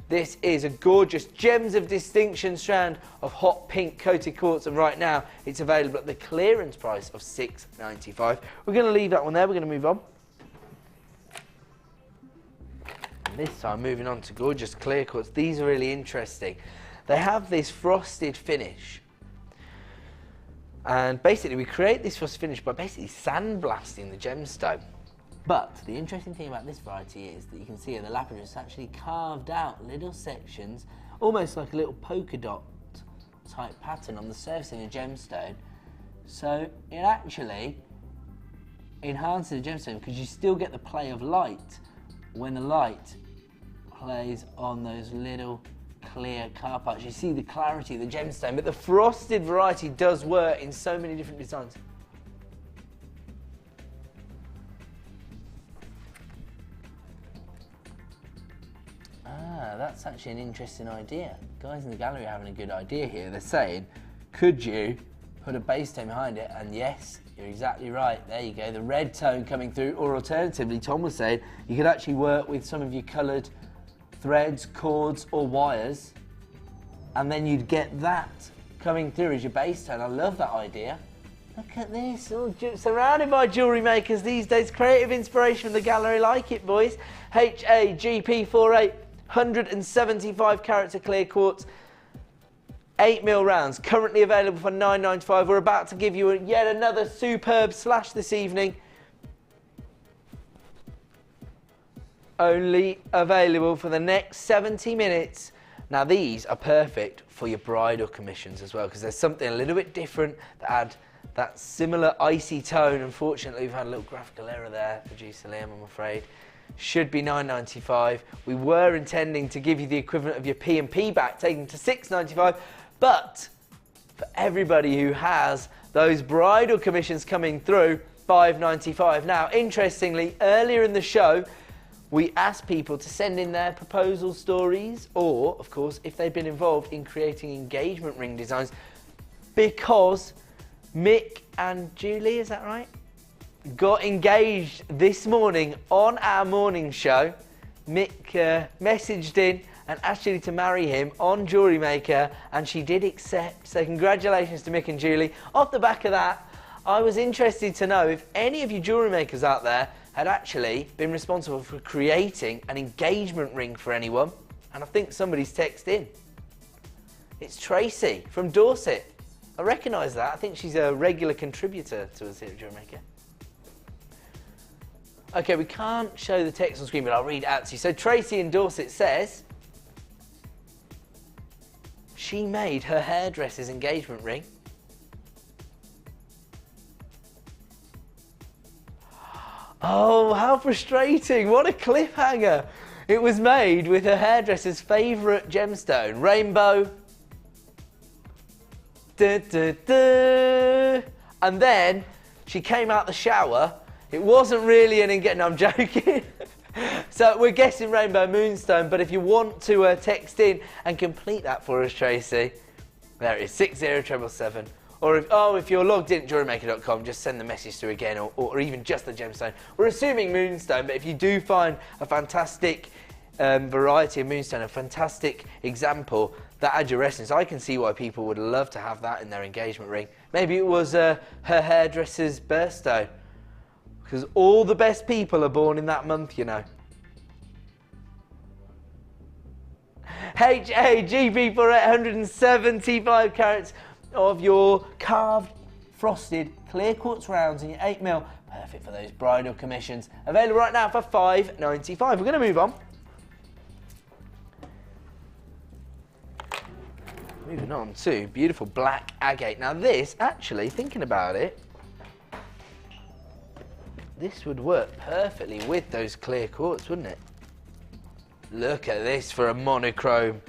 S5: This is a gorgeous Gems of Distinction strand of hot pink coated quartz, and right now it's available at the clearance price of $6.95. We're going to leave that one there. We're going to move on. And this time moving on to gorgeous clear quartz. These are really interesting. They have this frosted finish, and basically we create this frosted finish by basically sandblasting the gemstone. But the interesting thing about this variety is that you can see here the Labradorite is actually carved out little sections, almost like a little polka dot type pattern on the surface of the gemstone. So it actually enhances the gemstone because you still get the play of light when the light plays on those little clear car parts. You see the clarity of the gemstone, but the frosted variety does work in so many different designs. That's actually an interesting idea. Guys in the gallery are having a good idea here. They're saying, could you put a base tone behind it? And yes, you're exactly right. There you go, the red tone coming through. Or alternatively, Tom was saying, you could actually work with some of your coloured threads, cords or wires and then you'd get that coming through as your base tone. I love that idea. Look at this, all surrounded by jewellery makers these days. Creative inspiration from the gallery, like it, boys. HAGP48, 175 carats of clear quartz, 8mm rounds, currently available for $9.95. We're about to give you yet another superb slash this evening. Only available for the next 70 minutes. Now these are perfect for your bridal commissions as well, because there's something a little bit different that add that similar icy tone. Unfortunately, we've had a little graphical error there, producer Liam, I'm afraid. Should be $9.95. We were intending to give you the equivalent of your P&P back, taking to $6.95, but for everybody who has those bridal commissions coming through, $5.95. Now, interestingly, earlier in the show, we asked people to send in their proposal stories, or, of course, if they've been involved in creating engagement ring designs, because Mick and Julie, is that right, got engaged this morning on our morning show. Mick messaged in and asked Julie to marry him on Jewellery Maker, and she did accept. So congratulations to Mick and Julie. Off the back of that, I was interested to know if any of you jewellery makers out there had actually been responsible for creating an engagement ring for anyone. And I think somebody's texted in. It's Tracy from Dorset. I recognise that. I think she's a regular contributor to us here at Jewellery Maker. Okay, we can't show the text on screen, but I'll read it out to you. So Tracy in Dorset says she made her hairdresser's engagement ring. Oh, how frustrating. What a cliffhanger. It was made with her hairdresser's favourite gemstone, rainbow. Da, da, da. And then she came out the shower. It wasn't really an engagement. No, I'm joking. So we're guessing rainbow moonstone, but if you want to text in and complete that for us, Tracy, there it is, 60777. Or if you're logged in at JewelleryMaker.com, just send the message through again, or even just the gemstone. We're assuming moonstone, but if you do find a fantastic variety of moonstone, a fantastic example that adds your essence, I can see why people would love to have that in their engagement ring. Maybe it was her hairdresser's birthstone, because all the best people are born in that month, you know. HAGB for 175 carats of your carved, frosted, clear quartz rounds in your 8mm. Perfect for those bridal commissions. Available right now for $5.95. We're going to move on. Moving on to beautiful black agate. Now this, actually, thinking about it, this would work perfectly with those clear quartz, wouldn't it? Look at this for a monochrome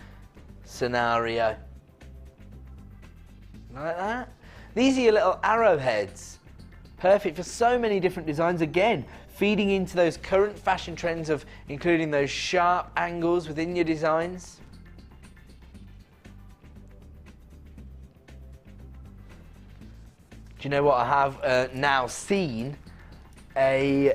S5: scenario. Like that. These are your little arrowheads. Perfect for so many different designs. Again, feeding into those current fashion trends of including those sharp angles within your designs. Do you know what? I have now seen a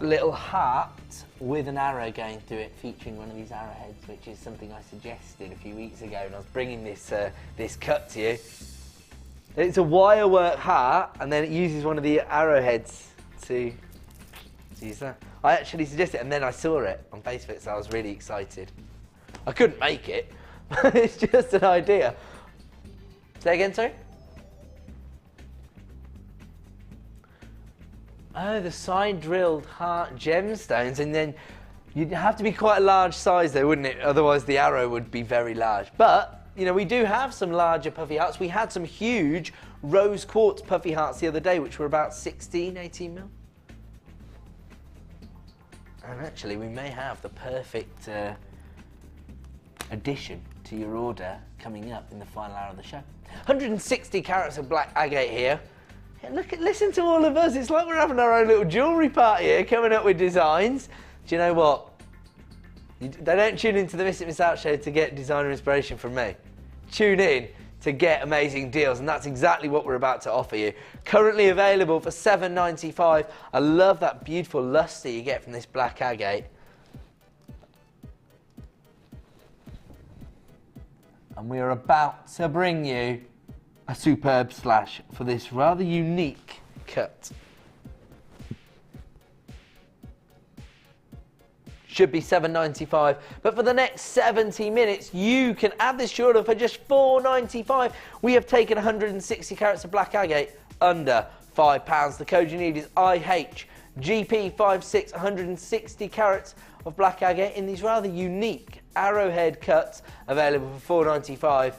S5: little heart with an arrow going through it, featuring one of these arrowheads, which is something I suggested a few weeks ago when I was bringing this this cut to you. It's a wire work heart, and then it uses one of the arrowheads to use that. I actually suggested it, and then I saw it on Facebook, so I was really excited. I couldn't make it, but it's just an idea. Say again, sorry? Oh, the side drilled heart gemstones, and then you'd have to be quite a large size though, wouldn't it? Otherwise the arrow would be very large. But, you know, we do have some larger puffy hearts. We had some huge rose quartz puffy hearts the other day, which were about 16, 18 mil. And actually we may have the perfect addition to your order coming up in the final hour of the show. 160 carats of black agate here. Listen to all of us. It's like we're having our own little jewellery party here, coming up with designs. Do you know what? They don't tune into the Miss It Miss Out show to get designer inspiration from me. Tune in to get amazing deals, and that's exactly what we're about to offer you. Currently available for $7.95. I love that beautiful luster you get from this black agate. And we are about to bring you a superb slash for this rather unique cut. Should be £7.95, but for the next 70 minutes you can add this to your order for just £4.95. We have taken 160 carats of black agate under £5. The code you need is IHGP56, 160 carats of black agate in these rather unique arrowhead cuts, available for £4.95.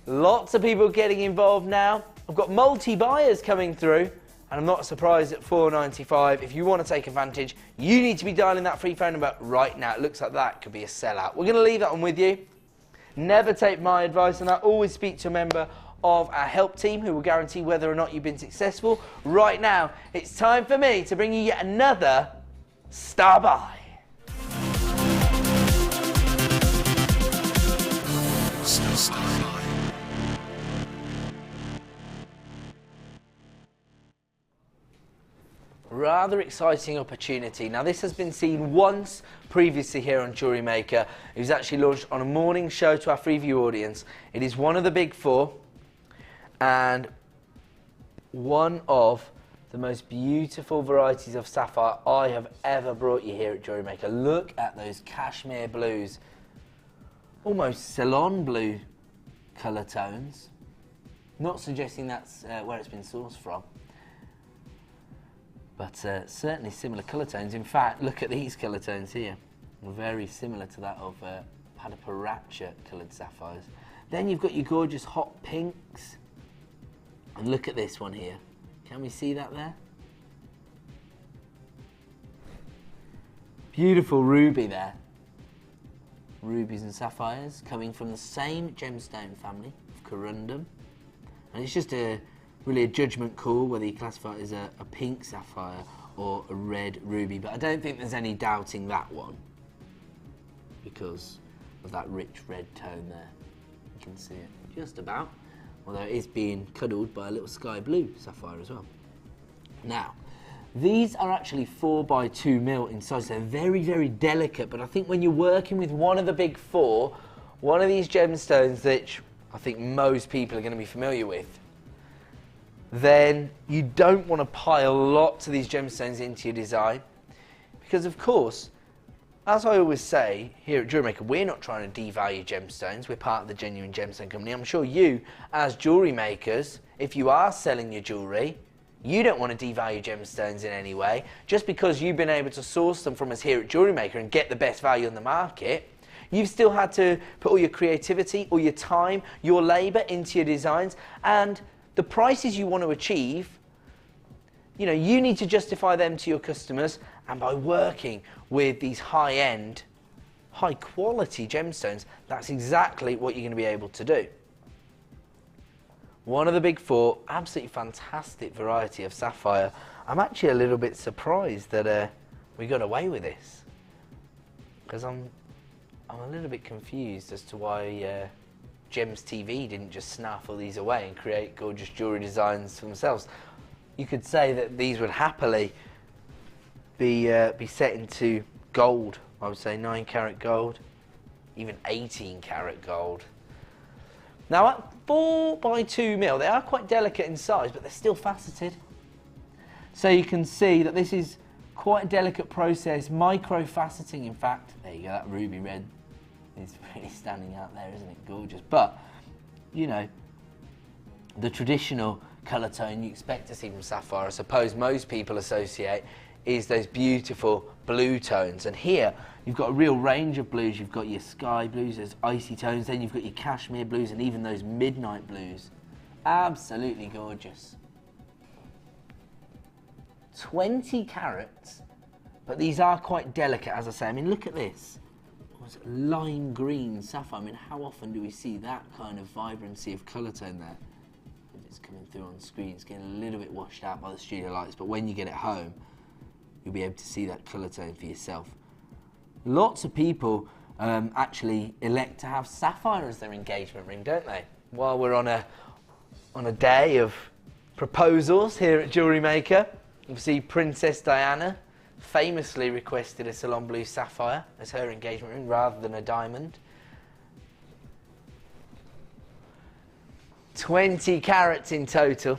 S5: Lots of people getting involved now. I've got multi-buyers coming through, and I'm not surprised at £4.95. If you want to take advantage, you need to be dialing that free phone number right now. It looks like that could be a sellout. We're going to leave that one with you. Never take my advice, and I always speak to a member of our help team who will guarantee whether or not you've been successful. Right now, it's time for me to bring you yet another Star Buy. Rather exciting opportunity. Now, this has been seen once previously here on Jewellery Maker. It was actually launched on a morning show to our Freeview audience. It is one of the big four and one of the most beautiful varieties of sapphire I have ever brought you here at Jewellery Maker. Look at those cashmere blues, almost salon blue colour tones. Not suggesting that's where it's been sourced from, but certainly similar colour tones. In fact, look at these colour tones here. Very similar to that of Padaparacha coloured sapphires. Then you've got your gorgeous hot pinks. And look at this one here. Can we see that there? Beautiful ruby there. Rubies and sapphires coming from the same gemstone family of corundum. And it's just really a judgment call whether you classify it as a pink sapphire or a red ruby, but I don't think there's any doubting that one because of that rich red tone there. You can see it just about, although it is being cuddled by a little sky blue sapphire as well. Now, these are actually 4x2mm in size. They're very, very delicate, but I think when you're working with one of the big four, one of these gemstones that I think most people are going to be familiar with, then you don't want to pile lots of these gemstones into your design, because of course, as I always say here at Jewellery Maker, we're not trying to devalue gemstones. We're part of the Genuine Gemstone Company. I'm sure you, as jewellery makers, if you are selling your jewellery, you don't want to devalue gemstones in any way. Just because you've been able to source them from us here at Jewellery Maker and get the best value on the market, you've still had to put all your creativity, all your time, your labour into your designs, and the prices you want to achieve, you know, you need to justify them to your customers, and by working with these high-end, high-quality gemstones, that's exactly what you're going to be able to do. One of the big four, absolutely fantastic variety of sapphire. I'm actually a little bit surprised that we got away with this, because I'm a little bit confused as to why Gems TV didn't just snaffle these away and create gorgeous jewellery designs for themselves. You could say that these would happily be set into gold. I would say 9 carat gold, even 18 carat gold. Now at 4x2mm, they are quite delicate in size, but they're still faceted. So you can see that this is quite a delicate process, micro faceting in fact. There you go, that ruby red is really standing out there, isn't it? Gorgeous. But, you know, the traditional colour tone you expect to see from sapphire, I suppose most people associate, is those beautiful blue tones. And here, you've got a real range of blues. You've got your sky blues, those icy tones, then you've got your cashmere blues and even those midnight blues. Absolutely gorgeous. 20 carats, but these are quite delicate, as I say. I mean, look at this. Lime green sapphire. I mean, how often do we see that kind of vibrancy of colour tone there? It's coming through on screen. It's getting a little bit washed out by the studio lights, but when you get it home, you'll be able to see that colour tone for yourself. Lots of people actually elect to have sapphire as their engagement ring, don't they? While we're on a day of proposals here at Jewellery Maker, you see Princess Diana famously requested a salon blue sapphire as her engagement ring rather than a diamond. 20 carats in total.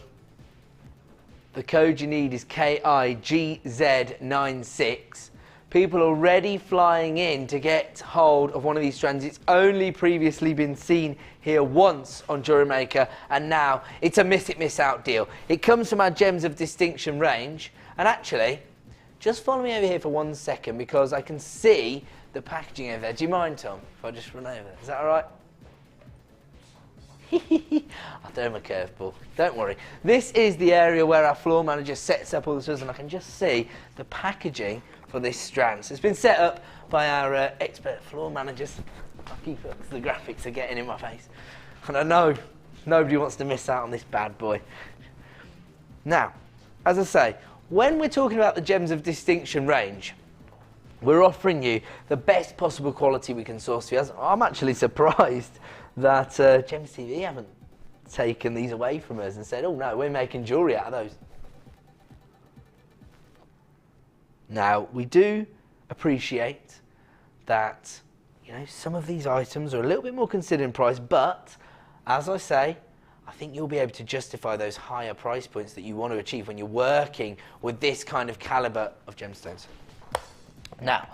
S5: The code you need is KIGZ96. People are already flying in to get hold of one of these strands. It's only previously been seen here once on JewelleryMaker, and now it's a miss it, miss out deal. It comes from our Gems of Distinction range, and actually, just follow me over here for 1 second because I can see the packaging over there. Do you mind, Tom, if I just run over there? Is that all right? I'll throw him a curveball. Don't worry. This is the area where our floor manager sets up all the stuff, and I can just see the packaging for this strand. So it's been set up by our expert floor managers. I'll keep it because the graphics are getting in my face. And I know nobody wants to miss out on this bad boy. Now, as I say, when we're talking about the Gems of Distinction range, we're offering you the best possible quality we can source for you. I'm actually surprised that Gems TV haven't taken these away from us and said, oh no, we're making jewellery out of those. Now, we do appreciate that, you know, some of these items are a little bit more considered in price, but as I say, I think you'll be able to justify those higher price points that you want to achieve when you're working with this kind of calibre of gemstones. Now,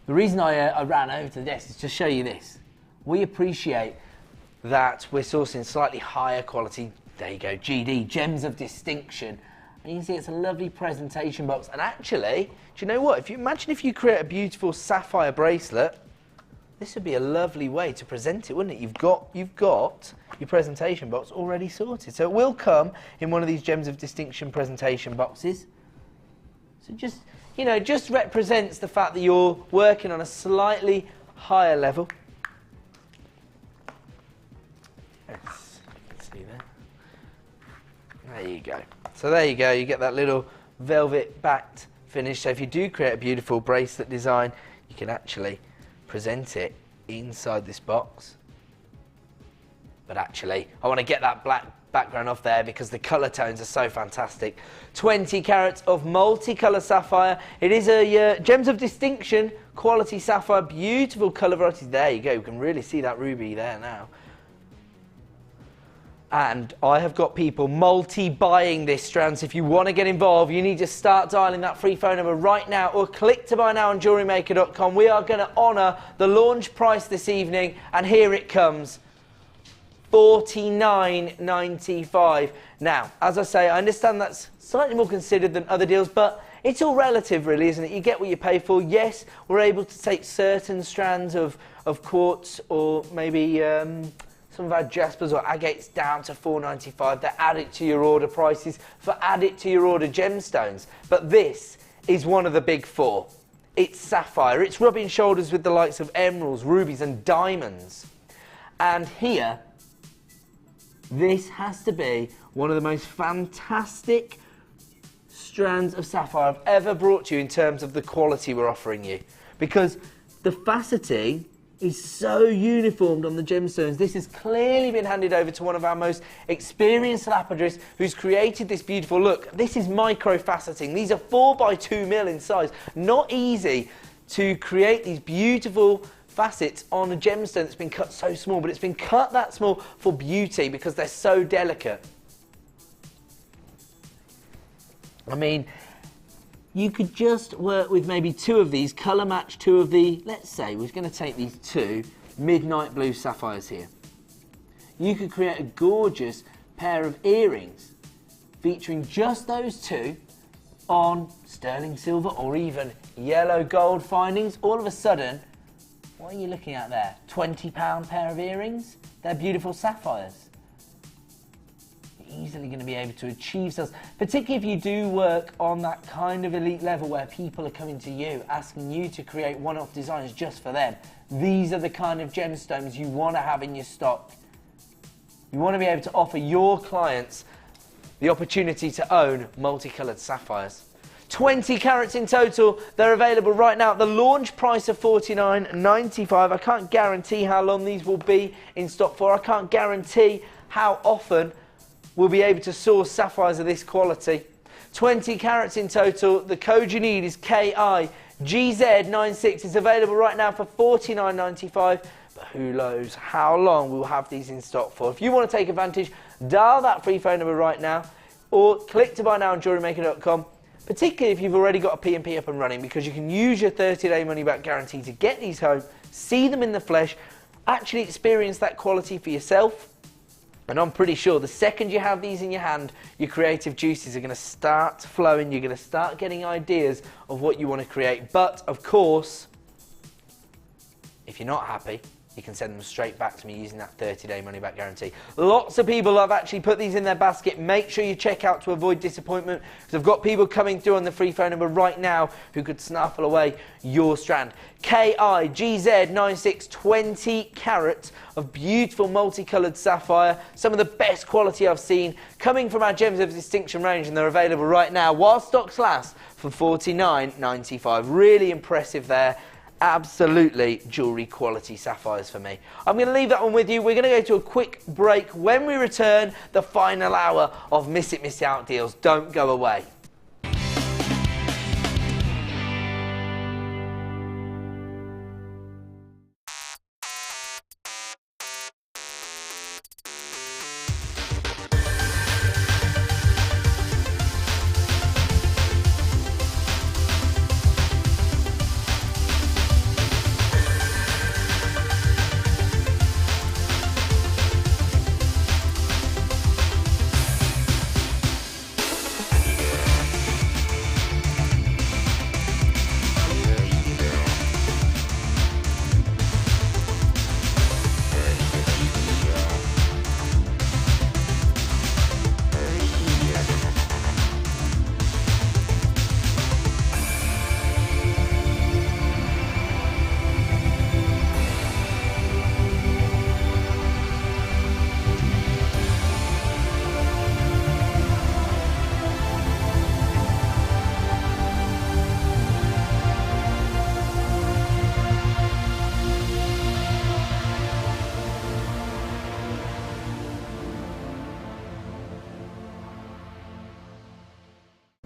S5: the reason I ran over to the desk is to show you this. We appreciate that we're sourcing slightly higher quality, there you go, GD, Gems of Distinction. And you can see it's a lovely presentation box. And actually, do you know what? If you imagine if you create a beautiful sapphire bracelet, this would be a lovely way to present it, wouldn't it? You've got your presentation box already sorted. So it will come in one of these Gems of Distinction presentation boxes. So just, you know, just represents the fact that you're working on a slightly higher level. Let's see there. There you go. So there you go, you get that little velvet backed finish. So if you do create a beautiful bracelet design, you can actually present it inside this box. But actually, I want to get that black background off there because the colour tones are so fantastic. 20 carats of multicolour sapphire. It is a Gems of Distinction quality sapphire, beautiful colour varieties. There you go, you can really see that ruby there now. And I have got people multi-buying this strand, so if you want to get involved, you need to start dialing that free phone number right now or click to buy now on JewelleryMaker.com. We are going to honour the launch price this evening, and here it comes, $49.95. Now, as I say, I understand that's slightly more considered than other deals, but it's all relative really, isn't it? You get what you pay for. Yes, we're able to take certain strands of quartz or maybe some of our jaspers or agates down to $4.95. They add it to your order prices for add it to your order gemstones. But this is one of the big four. It's sapphire. It's rubbing shoulders with the likes of emeralds, rubies and diamonds. And here, this has to be one of the most fantastic strands of sapphire I've ever brought to you in terms of the quality we're offering you. Because the faceting is so uniformed on the gemstones. This has clearly been handed over to one of our most experienced lapidarists who's created this beautiful look. This is micro faceting. These are 4x2 mil in size. Not easy to create these beautiful facets on a gemstone that's been cut so small, but it's been cut that small for beauty because they're so delicate. I mean, you could just work with maybe two of these, colour match two of the, let's say we're going to take these two midnight blue sapphires here. You could create a gorgeous pair of earrings featuring just those two on sterling silver or even yellow gold findings. All of a sudden, what are you looking at there? £20 pair of earrings? They're beautiful sapphires. Easily going to be able to achieve sales, particularly if you do work on that kind of elite level where people are coming to you, asking you to create one-off designs just for them. These are the kind of gemstones you want to have in your stock. You want to be able to offer your clients the opportunity to own multicoloured sapphires. 20 carats in total. They're available right now at the launch price of $49.95. I can't guarantee how long these will be in stock for. I can't guarantee how often we'll be able to source sapphires of this quality. 20 carats in total. The code you need is KIGZ96. It's available right now for $49.95. But who knows how long we'll have these in stock for. If you want to take advantage, Dial that free phone number right now, or click to buy now on JewelleryMaker.com, particularly if you've already got a P&P up and running, because you can use your 30-day money-back guarantee to get these home, see them in the flesh, actually experience that quality for yourself. And I'm pretty sure the second you have these in your hand, your creative juices are going to start flowing. You're going to start getting ideas of what you want to create. But, of course, if you're not happy, you can send them straight back to me using that 30-day money-back guarantee. Lots of people have actually put these in their basket. Make sure you check out to avoid disappointment, because I've got people coming through on the free phone number right now who could snaffle away your strand. KIGZ96, 20 carats of beautiful multicoloured sapphire. Some of the best quality I've seen, coming from our Gems of Distinction range, and they're available right now while stocks last for $49.95. Really impressive there. Absolutely jewellery quality sapphires for me. I'm going to leave that one with you. We're going to go to a quick break. When we return, the final hour of Miss It, Miss Out deals. Don't go away.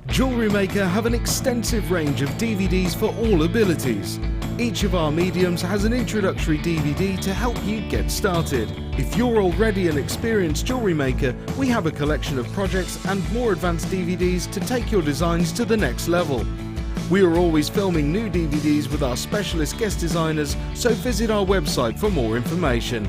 S6: JewelleryMaker have an extensive range of DVDs for all abilities. Each of our mediums has an introductory DVD to help you get started. If you're already an experienced jewellery maker, we have a collection of projects and more advanced DVDs to take your designs to the next level. We are always filming new DVDs with our specialist guest designers, so visit our website for more information.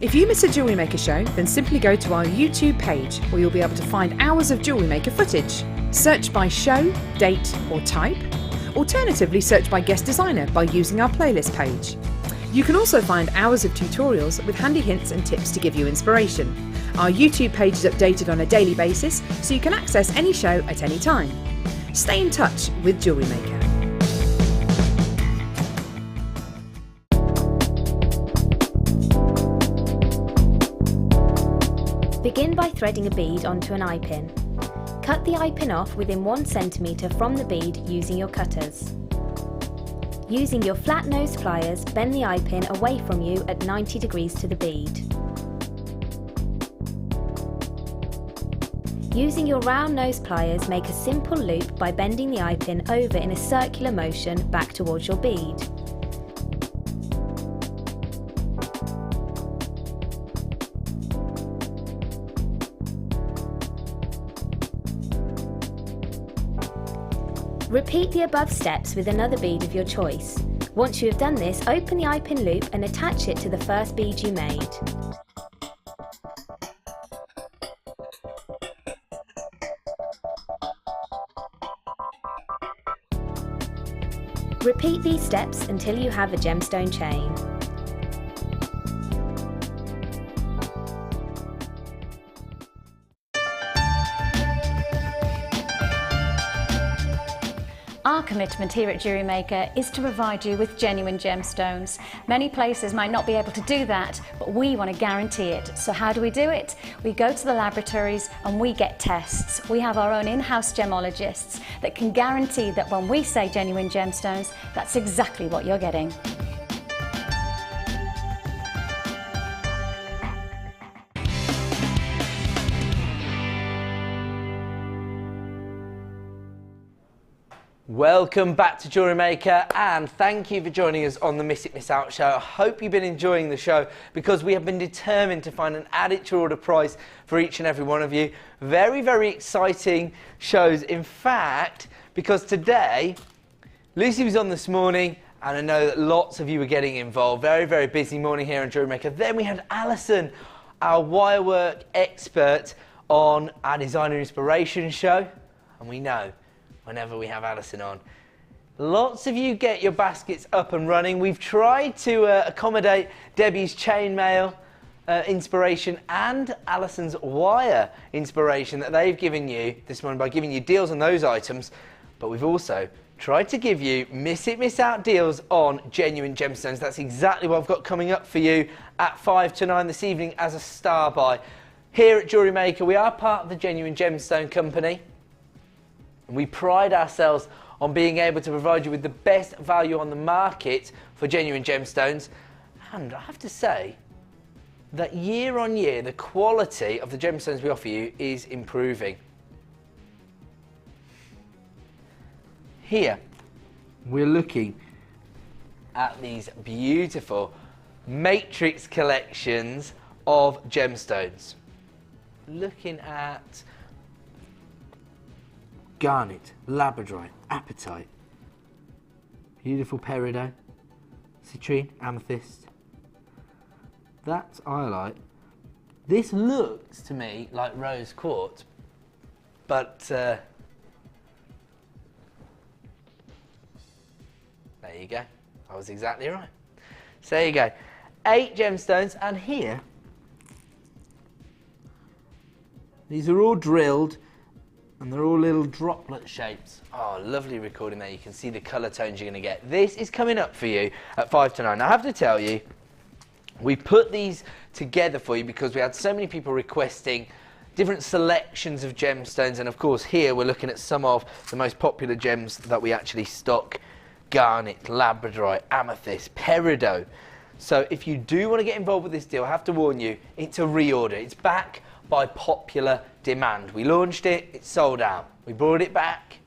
S10: If you miss a Jewellery Maker show, then simply go to our YouTube page, where you'll be able to find hours of Jewellery Maker footage. Search by show, date or type. Alternatively, search by guest designer by using our playlist page. You can also find hours of tutorials with handy hints and tips to give you inspiration. Our YouTube page is updated on a daily basis, so you can access any show at any time. Stay in touch with Jewellery Maker.
S11: Begin by threading a bead onto an eye pin. Cut the eye pin off within 1 centimetre from the bead using your cutters. Using your flat nose pliers, bend the eye pin away from you at 90 degrees to the bead. Using your round nose pliers, make a simple loop by bending the eye pin over in a circular motion back towards your bead. Repeat the above steps with another bead of your choice. Once you have done this, open the eye pin loop and attach it to the first bead you made. Repeat these steps until you have a gemstone chain.
S8: Our commitment here at JewelleryMaker is to provide you with genuine gemstones. Many places might not be able to do that, but we want to guarantee it. So how do we do it? We go to the laboratories and we get tests. We have our own in-house gemologists that can guarantee that when we say genuine gemstones, that's exactly what you're getting.
S5: Welcome back to Jewellery Maker, and thank you for joining us on the Miss It Miss Out show. I hope you've been enjoying the show, because we have been determined to find an added to order price for each and every one of you. Very, very exciting shows, in fact, because today Lucy was on this morning, and I know that lots of you were getting involved. Very, very busy morning here on Jewellery Maker. Then we had Alison, our wirework expert, on our Designer Inspiration show, and we know whenever we have Alison on, lots of you get your baskets up and running. We've tried to accommodate Debbie's chainmail inspiration and Alison's wire inspiration that they've given you this morning by giving you deals on those items, but we've also tried to give you Miss It Miss Out deals on genuine gemstones. That's exactly what I've got coming up for you at 5 to 9 this evening as a star buy. Here at Jewellery Maker, we are part of the Genuine Gemstone Company. We pride ourselves on being able to provide you with the best value on the market for genuine gemstones. And I have to say that year on year, the quality of the gemstones we offer you is improving. Here, we're looking at these beautiful matrix collections of gemstones. Looking at garnet, labradorite, apatite, beautiful peridot, citrine, amethyst. That's iolite. This looks to me like rose quartz, but there you go. I was exactly right. So there you go. 8 gemstones, and here, these are all drilled, and they're all little droplet shapes. Oh, lovely recording there. You can see the colour tones you're going to get. This is coming up for you at 5 to 9. Now, I have to tell you, we put these together for you because we had so many people requesting different selections of gemstones. And of course, here we're looking at some of the most popular gems that we actually stock. Garnet, labradorite, amethyst, peridot. So if you do want to get involved with this deal, I have to warn you, it's a reorder. It's back by popular demand. We launched it, it's sold out. We brought it back,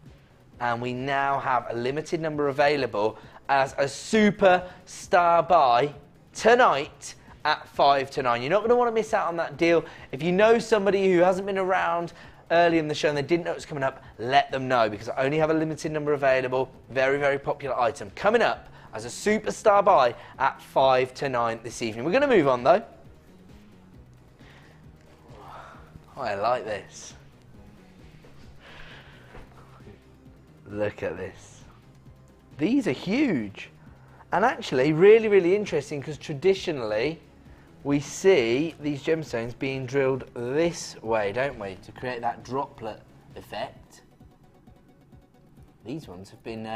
S5: and we now have a limited number available as a super star buy tonight at 5 to 9. You're not going to want to miss out on that deal. If you know somebody who hasn't been around early in the show and they didn't know it was coming up, let them know, because I only have a limited number available. Very, very popular item coming up as a superstar buy at 5 to 9 this evening. We're going to move on though. Oh, I like this. Look at this. These are huge. And actually really, really interesting, because traditionally we see these gemstones being drilled this way, don't we? To create that droplet effect. These ones have been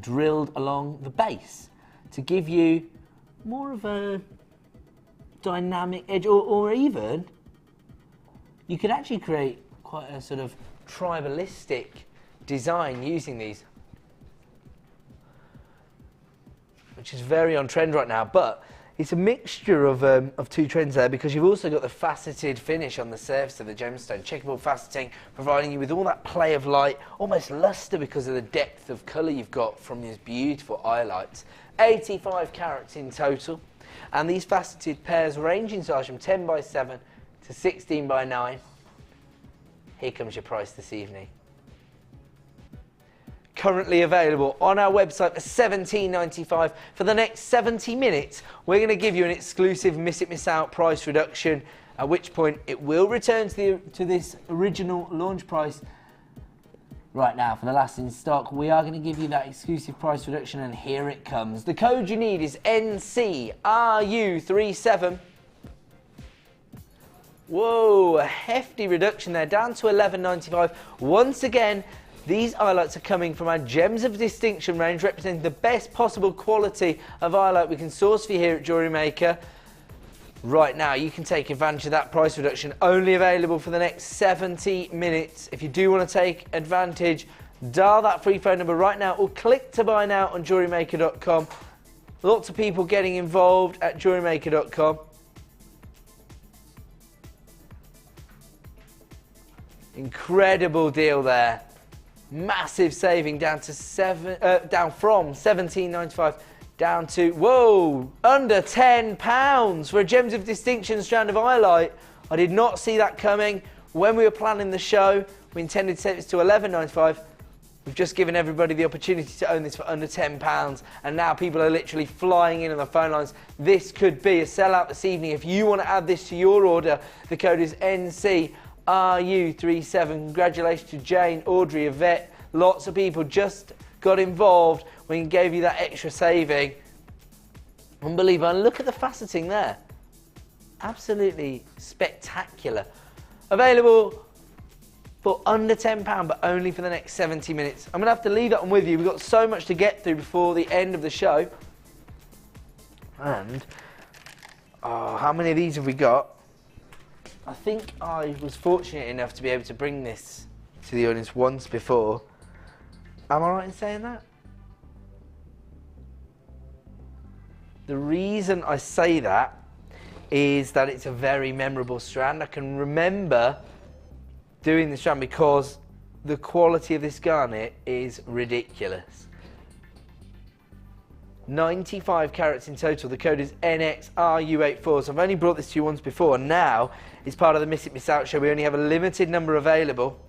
S5: drilled along the base to give you more of a dynamic edge, or even you could actually create quite a sort of tribalistic design using these, which is very on trend right now. But it's a mixture of two trends there, because you've also got the faceted finish on the surface of the gemstone, checkerboard faceting, providing you with all that play of light, almost luster because of the depth of colour you've got from these beautiful highlights. 85 carats in total, and these faceted pairs range in size from 10 by 7 to 16 by 9. Here comes your price this evening. Currently available on our website for $17.95. For the next 70 minutes, we're going to give you an exclusive Miss It Miss Out price reduction, at which point it will return to this original launch price. Right now, for the last in stock, we are going to give you that exclusive price reduction, and here it comes. The code you need is NCRU37. Whoa, a hefty reduction there, down to $11.95. Once again, these highlights are coming from our Gems of Distinction range, representing the best possible quality of highlight we can source for you here at Jewellery Maker. Right now, you can take advantage of that price reduction, only available for the next 70 minutes. If you do want to take advantage, dial that free phone number right now, or click to buy now on JewelleryMaker.com. Lots of people getting involved at JewelleryMaker.com. Incredible deal there. Massive saving down to down from £17.95 down to, whoa, under £10 for a Gems of Distinction strand of highlight. I did not see that coming. When we were planning the show, we intended to take this to £11.95. We've just given everybody the opportunity to own this for under £10, and now people are literally flying in on the phone lines. This could be a sellout this evening. If you want to add this to your order, the code is NCRU37. Congratulations to Jane, Audrey, Yvette. Lots of people just got involved when we gave you that extra saving. Unbelievable. And look at the faceting there. Absolutely spectacular. Available for under £10, but only for the next 70 minutes. I'm going to have to leave that one with you. We've got so much to get through before the end of the show. And, how many of these have we got? I think I was fortunate enough to be able to bring this to the audience once before. Am I right in saying that? The reason I say that is that it's a very memorable strand. I can remember doing the strand because the quality of this garnet is ridiculous. 95 carats in total. The code is NXRU84. So I've only brought this to you once before, and now it's part of the Miss It Miss Out show. We only have a limited number available.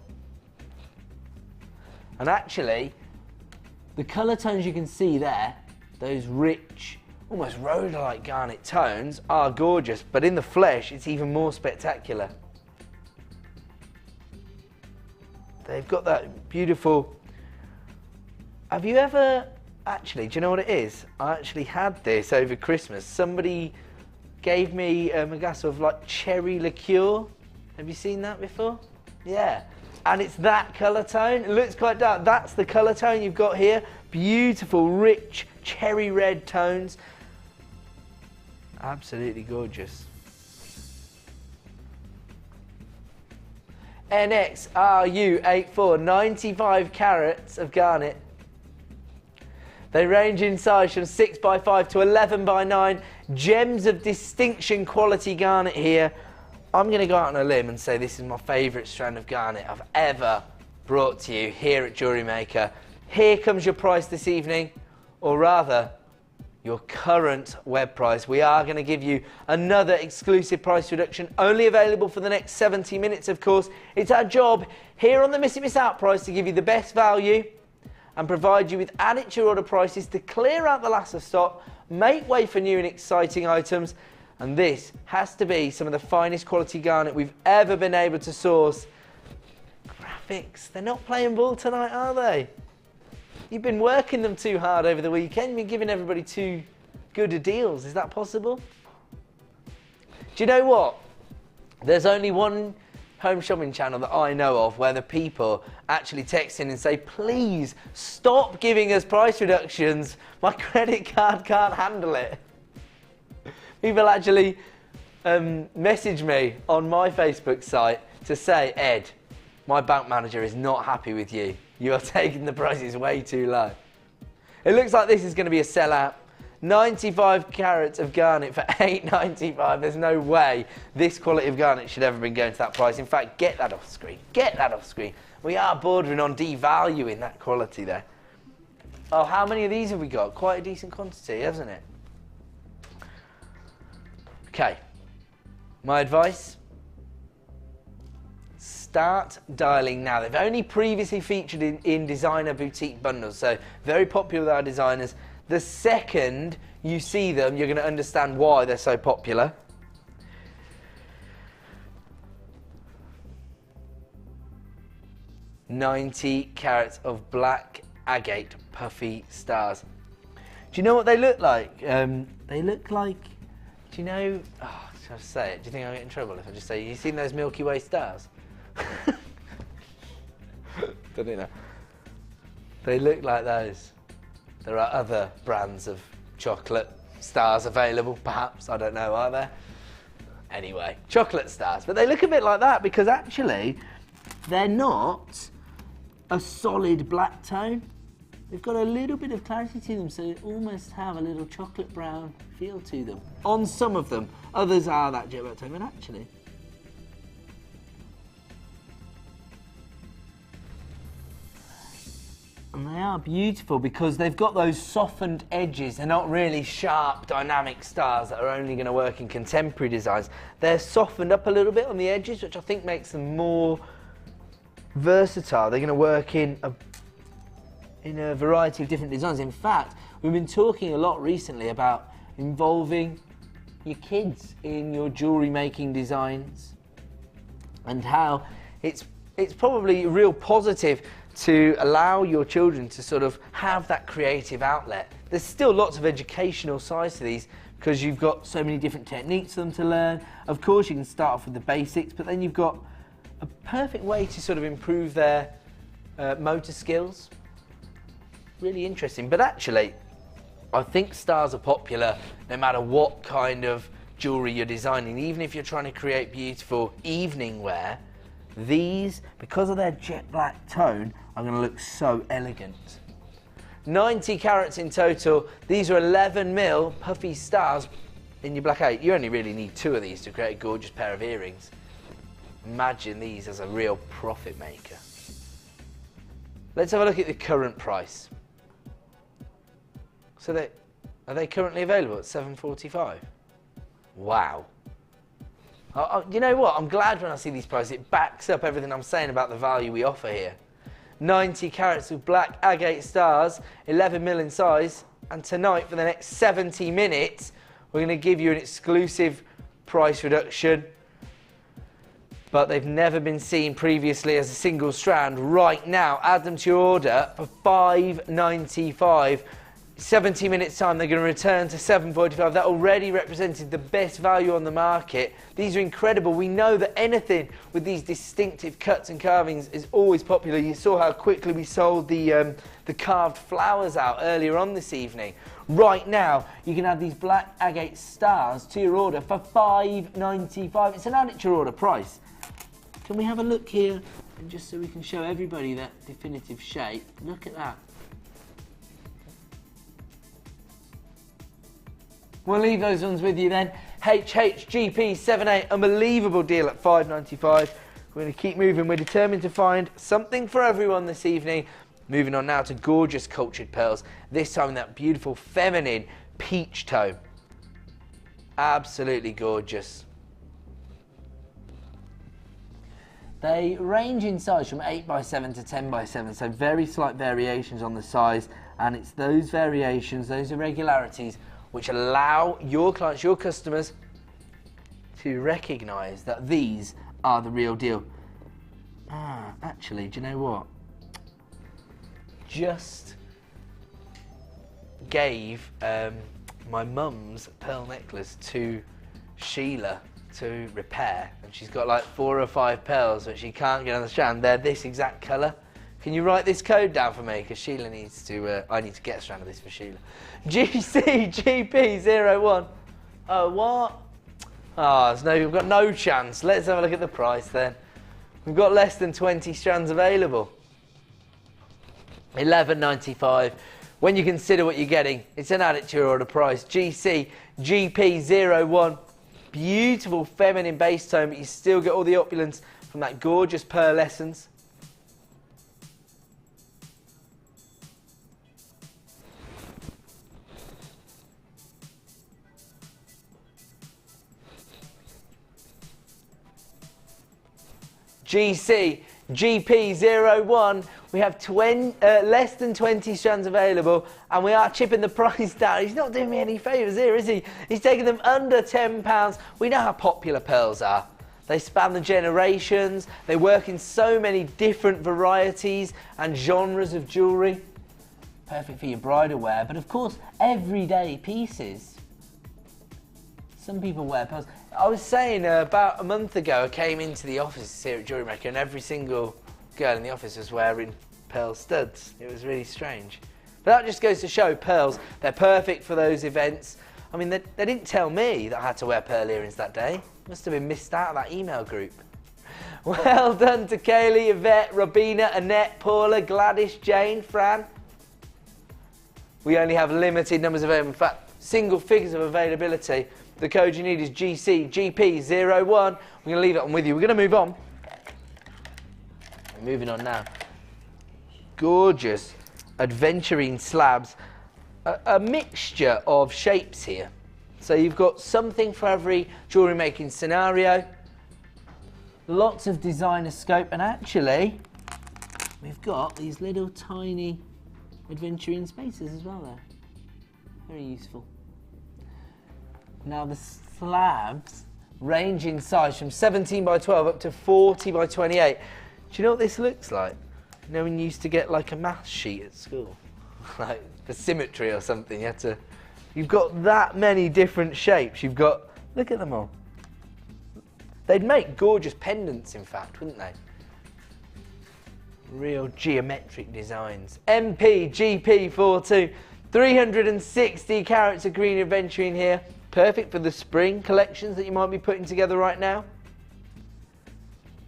S5: And actually, the colour tones you can see there, those rich, almost rhodolite garnet tones, are gorgeous, but in the flesh it's even more spectacular. They've got that beautiful... Have you ever... Actually, do you know what it is? I actually had this over Christmas. Somebody gave me a glass of like cherry liqueur. Have you seen that before? Yeah. And it's that colour tone. It looks quite dark. That's the colour tone you've got here. Beautiful, rich, cherry red tones. Absolutely gorgeous. NXRU84, 95 carats of garnet. They range in size from 6x5 to 11x9. Gems of Distinction quality garnet here. I'm going to go out on a limb and say this is my favourite strand of garnet I've ever brought to you here at JewelleryMaker. Here comes your price this evening, or rather, your current web price. We are going to give you another exclusive price reduction, only available for the next 70 minutes, of course. It's our job here on the Miss It Miss Out price to give you the best value and provide you with added to your order prices to clear out the last of stock, make way for new and exciting items, and this has to be some of the finest quality garnet we've ever been able to source. Graphics, they're not playing ball tonight, are they? You've been working them too hard over the weekend. You've been giving everybody too good a deals. Is that possible? Do you know what? There's only one home shopping channel that I know of where the people actually text in and say, please stop giving us price reductions. My credit card can't handle it. People actually message me on my Facebook site to say, Ed, my bank manager is not happy with you. You are taking the prices way too low. It looks like this is going to be a sellout. 95 carats of garnet for £8.95. There's no way this quality of garnet should ever been going to that price. In fact, get that off screen. Get that off screen. We are bordering on devaluing that quality there. Oh, how many of these have we got? Quite a decent quantity, hasn't it? Okay. My advice? Start dialing now. They've only previously featured in designer boutique bundles, so very popular with our designers. The second you see them, you're going to understand why they're so popular. $90 carats of black agate puffy stars. Do you know what they look like? They look like, do you know, oh, should I say it? Do you think I'll get in trouble if I just say, you seen those Milky Way stars? Don't you know? They look like those. There are other brands of chocolate stars available, perhaps. I don't know, are there? Anyway, chocolate stars. But they look a bit like that because actually they're not a solid black tone. They've got a little bit of clarity to them, so they almost have a little chocolate brown feel to them. On some of them. Others are that jet black tone, but actually... And they are beautiful because they've got those softened edges. They're not really sharp, dynamic stars that are only going to work in contemporary designs. They're softened up a little bit on the edges, which I think makes them more versatile. They're going to work in a variety of different designs. In fact, we've been talking a lot recently about involving your kids in your jewellery making designs and how it's probably a real positive to allow your children to sort of have that creative outlet. There's still lots of educational sides to these because you've got so many different techniques for them to learn. Of course, you can start off with the basics, but then you've got a perfect way to sort of improve their motor skills. Really interesting. But actually, I think stars are popular no matter what kind of jewellery you're designing. Even if you're trying to create beautiful evening wear, these, because of their jet black tone, are going to look so elegant. 90 carats in total. These are 11mm puffy stars in your black 8. You only really need 2 of these to create a gorgeous pair of earrings. Imagine these as a real profit maker. Let's have a look at the current price. So are they currently available at $7.45? Wow. You know what? I'm glad when I see these prices. It backs up everything I'm saying about the value we offer here. 90 carats of black agate stars, 11mm in size, and tonight for the next 70 minutes we're going to give you an exclusive price reduction, but they've never been seen previously as a single strand. Right now, add them to your order for $5.95. 70 minutes time they're going to return to $7.45. That already represented the best value on the market. These are incredible. We know that anything with these distinctive cuts and carvings is always popular. You saw how quickly we sold the carved flowers out earlier on this evening. Right now you can add these black agate stars to your order for $5.95. It's an add it to your order price. Can we have a look here, and just so we can show everybody that definitive shape? Look at that. We'll leave those ones with you then. HHGP78, unbelievable deal at $5.95. We're going to keep moving. We're determined to find something for everyone this evening. Moving on now to gorgeous cultured pearls. This time in that beautiful feminine peach tone. Absolutely gorgeous. They range in size from 8x7 to 10x7, so very slight variations on the size, and it's those variations, those irregularities, which allow your clients, your customers, to recognise that these are the real deal. Actually, do you know what? Just gave my mum's pearl necklace to Sheila to repair, and she's got like 4 or 5 pearls that she can't get on the strand. They're this exact colour. Can you write this code down for me? Because Sheila needs to, I need to get a strand of this for Sheila. GCGP01. Oh, what? Oh, we've got no chance. Let's have a look at the price then. We've got less than 20 strands available. $11.95. When you consider what you're getting, it's an add it to your order price. GCGP01. Beautiful feminine base tone, but you still get all the opulence from that gorgeous pearl essence. GCGP01, we have less than 20 strands available, and we are chipping the price down. He's not doing me any favours here, is he? He's taking them under £10. We know how popular pearls are. They span the generations, they work in so many different varieties and genres of jewellery. Perfect for your bridal wear, but of course, everyday pieces. Some people wear pearls. I was saying about a month ago, I came into the office here at JewelleryMaker and every single girl in the office was wearing pearl studs. It was really strange. But that just goes to show pearls, they're perfect for those events. I mean, they didn't tell me that I had to wear pearl earrings that day. Must have been missed out of that email group. Well done to Kaylee, Yvette, Robina, Annette, Paula, Gladys, Jane, Fran. We only have limited numbers available. In fact, single figures of availability. The code you need is GCGP01. We're going to leave it on with you. We're going to move on. Moving on now. Gorgeous aventurine slabs, a mixture of shapes here. So you've got something for every jewellery making scenario, lots of designer scope, and actually we've got these little tiny aventurine spaces as well there. Very useful. Now the slabs range in size from 17 by 12 up to 40 by 28. Do you know what this looks like? You know when you used to get like a maths sheet at school? Like for symmetry or something, you've got that many different shapes. You've got, look at them all. They'd make gorgeous pendants, in fact, wouldn't they? Real geometric designs. MP GP42, 360 carats of green aventurine here. Perfect for the spring collections that you might be putting together right now.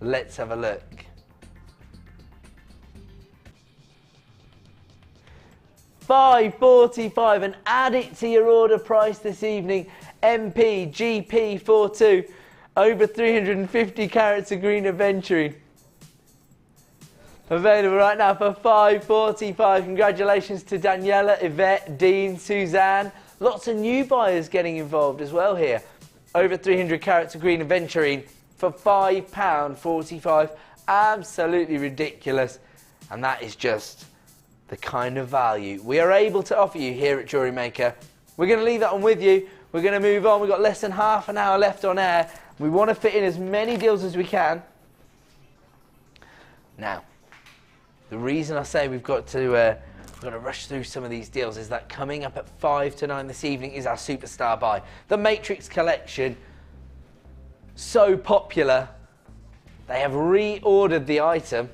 S5: Let's have a look. $5.45, and add it to your order price this evening. MP GP42, over 350 carats of green aventurine. Available right now for $5.45. Congratulations to Daniela, Yvette, Dean, Suzanne. Lots of new buyers getting involved as well here. Over 300 carats of green aventurine for £5.45. Absolutely ridiculous. And that is just the kind of value we are able to offer you here at Jewellery Maker. We're going to leave that one with you. We're going to move on. We've got less than half an hour left on air. We want to fit in as many deals as we can. Now, the reason I say we've got to rush through some of these deals is that coming up at 5 to 9 this evening is our superstar buy. The Matrix collection, so popular, they have reordered the item.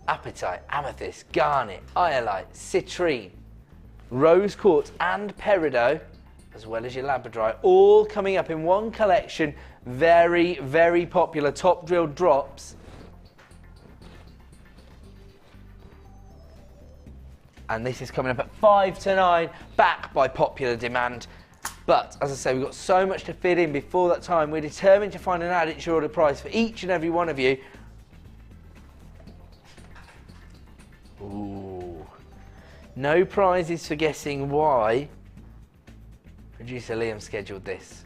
S5: Apatite, amethyst, garnet, iolite, citrine, rose quartz and peridot, as well as your labradorite, all coming up in one collection. Very, very popular top drilled drops. And this is coming up at 5 to 9, back by popular demand. But, as I say, we've got so much to fit in before that time. We're determined to find an added to your order price for each and every one of you. Ooh. No prizes for guessing why producer Liam scheduled this.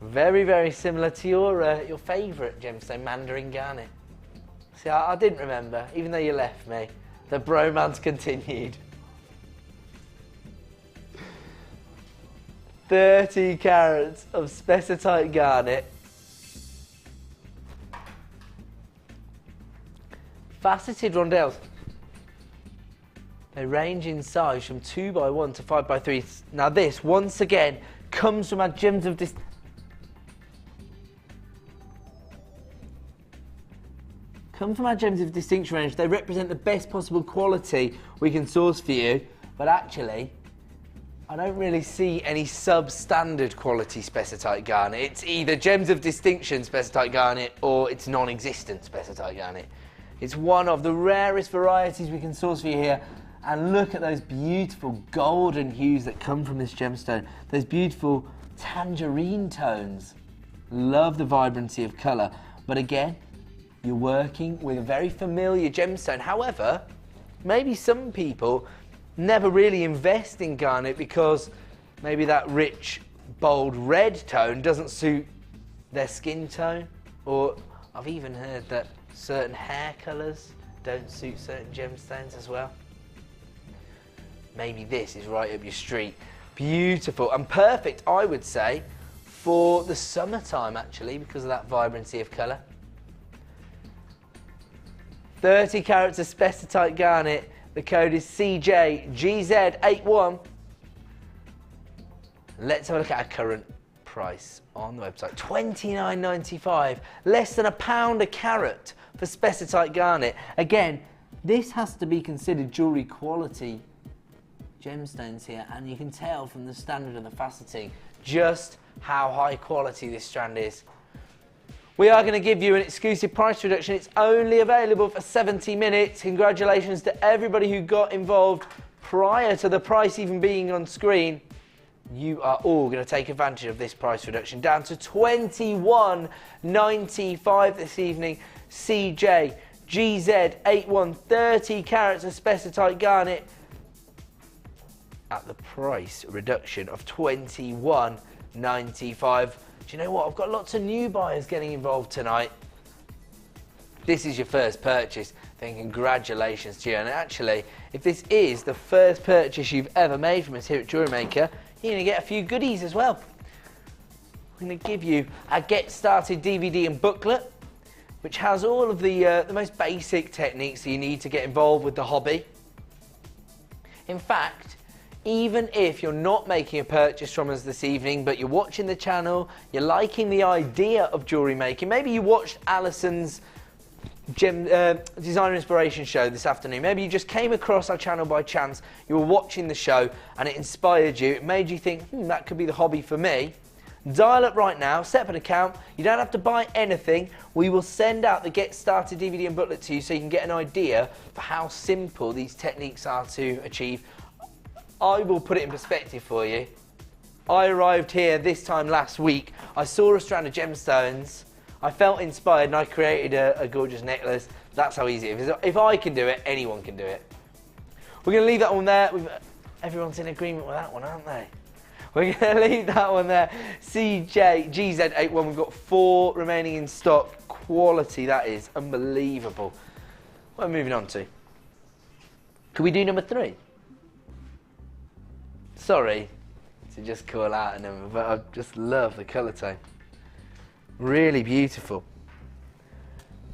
S5: Very, very similar to your favourite gemstone, Mandarin Garnet. See, I didn't remember, even though you left me. The bromance continued. 30 carats of spessartite garnet. Faceted rondelles. They range in size from 2x1 to 5x3. Now this, once again, comes from our gems of distinction. range. They represent the best possible quality we can source for you, but actually, I don't really see any substandard quality spessartite garnet. It's either gems of distinction spessartite garnet or it's non-existent spessartite garnet. It's one of the rarest varieties we can source for you here. And look at those beautiful golden hues that come from this gemstone. Those beautiful tangerine tones. Love the vibrancy of colour. But again, you're working with a very familiar gemstone. However, maybe some people never really invest in garnet because maybe that rich, bold red tone doesn't suit their skin tone. Or I've even heard that certain hair colours don't suit certain gemstones as well. Maybe this is right up your street. Beautiful and perfect, I would say, for the summertime actually, because of that vibrancy of colour. 30 carats of spessartite garnet. The code is CJGZ81. Let's have a look at our current price on the website. $29.95, less than £1 a carat for spessartite garnet. Again, this has to be considered jewellery quality gemstones here, and you can tell from the standard of the faceting just how high quality this strand is. We are going to give you an exclusive price reduction. It's only available for 70 minutes. Congratulations to everybody who got involved prior to the price even being on screen. You are all going to take advantage of this price reduction down to $21.95 this evening. CJ GZ81 30 carats of spessartite garnet at the price reduction of $21.95. Do you know what? I've got lots of new buyers getting involved tonight. This is your first purchase, then congratulations to you. And actually, if this is the first purchase you've ever made from us here at JewelleryMaker, you're going to get a few goodies as well. I'm going to give you a Get Started DVD and booklet, which has all of the most basic techniques that you need to get involved with the hobby. In fact, even if you're not making a purchase from us this evening, but you're watching the channel, you're liking the idea of jewellery making, maybe you watched Alison's Designer Inspiration show this afternoon, maybe you just came across our channel by chance, you were watching the show and it inspired you, it made you think, that could be the hobby for me. Dial up right now, set up an account, you don't have to buy anything, we will send out the Get Started DVD and booklet to you so you can get an idea for how simple these techniques are to achieve. I will put it in perspective for you. I arrived here this time last week, I saw a strand of gemstones, I felt inspired and I created a gorgeous necklace. That's how easy it is. If I can do it, anyone can do it. We're going to leave that one there. Everyone's in agreement with that one, aren't they? We're going to leave that one there. GZ81, we've got 4 remaining in stock. Quality, that is unbelievable. What are we moving on to? Could we do number 3? Sorry to just call out a number, but I just love the colour tone. Really beautiful.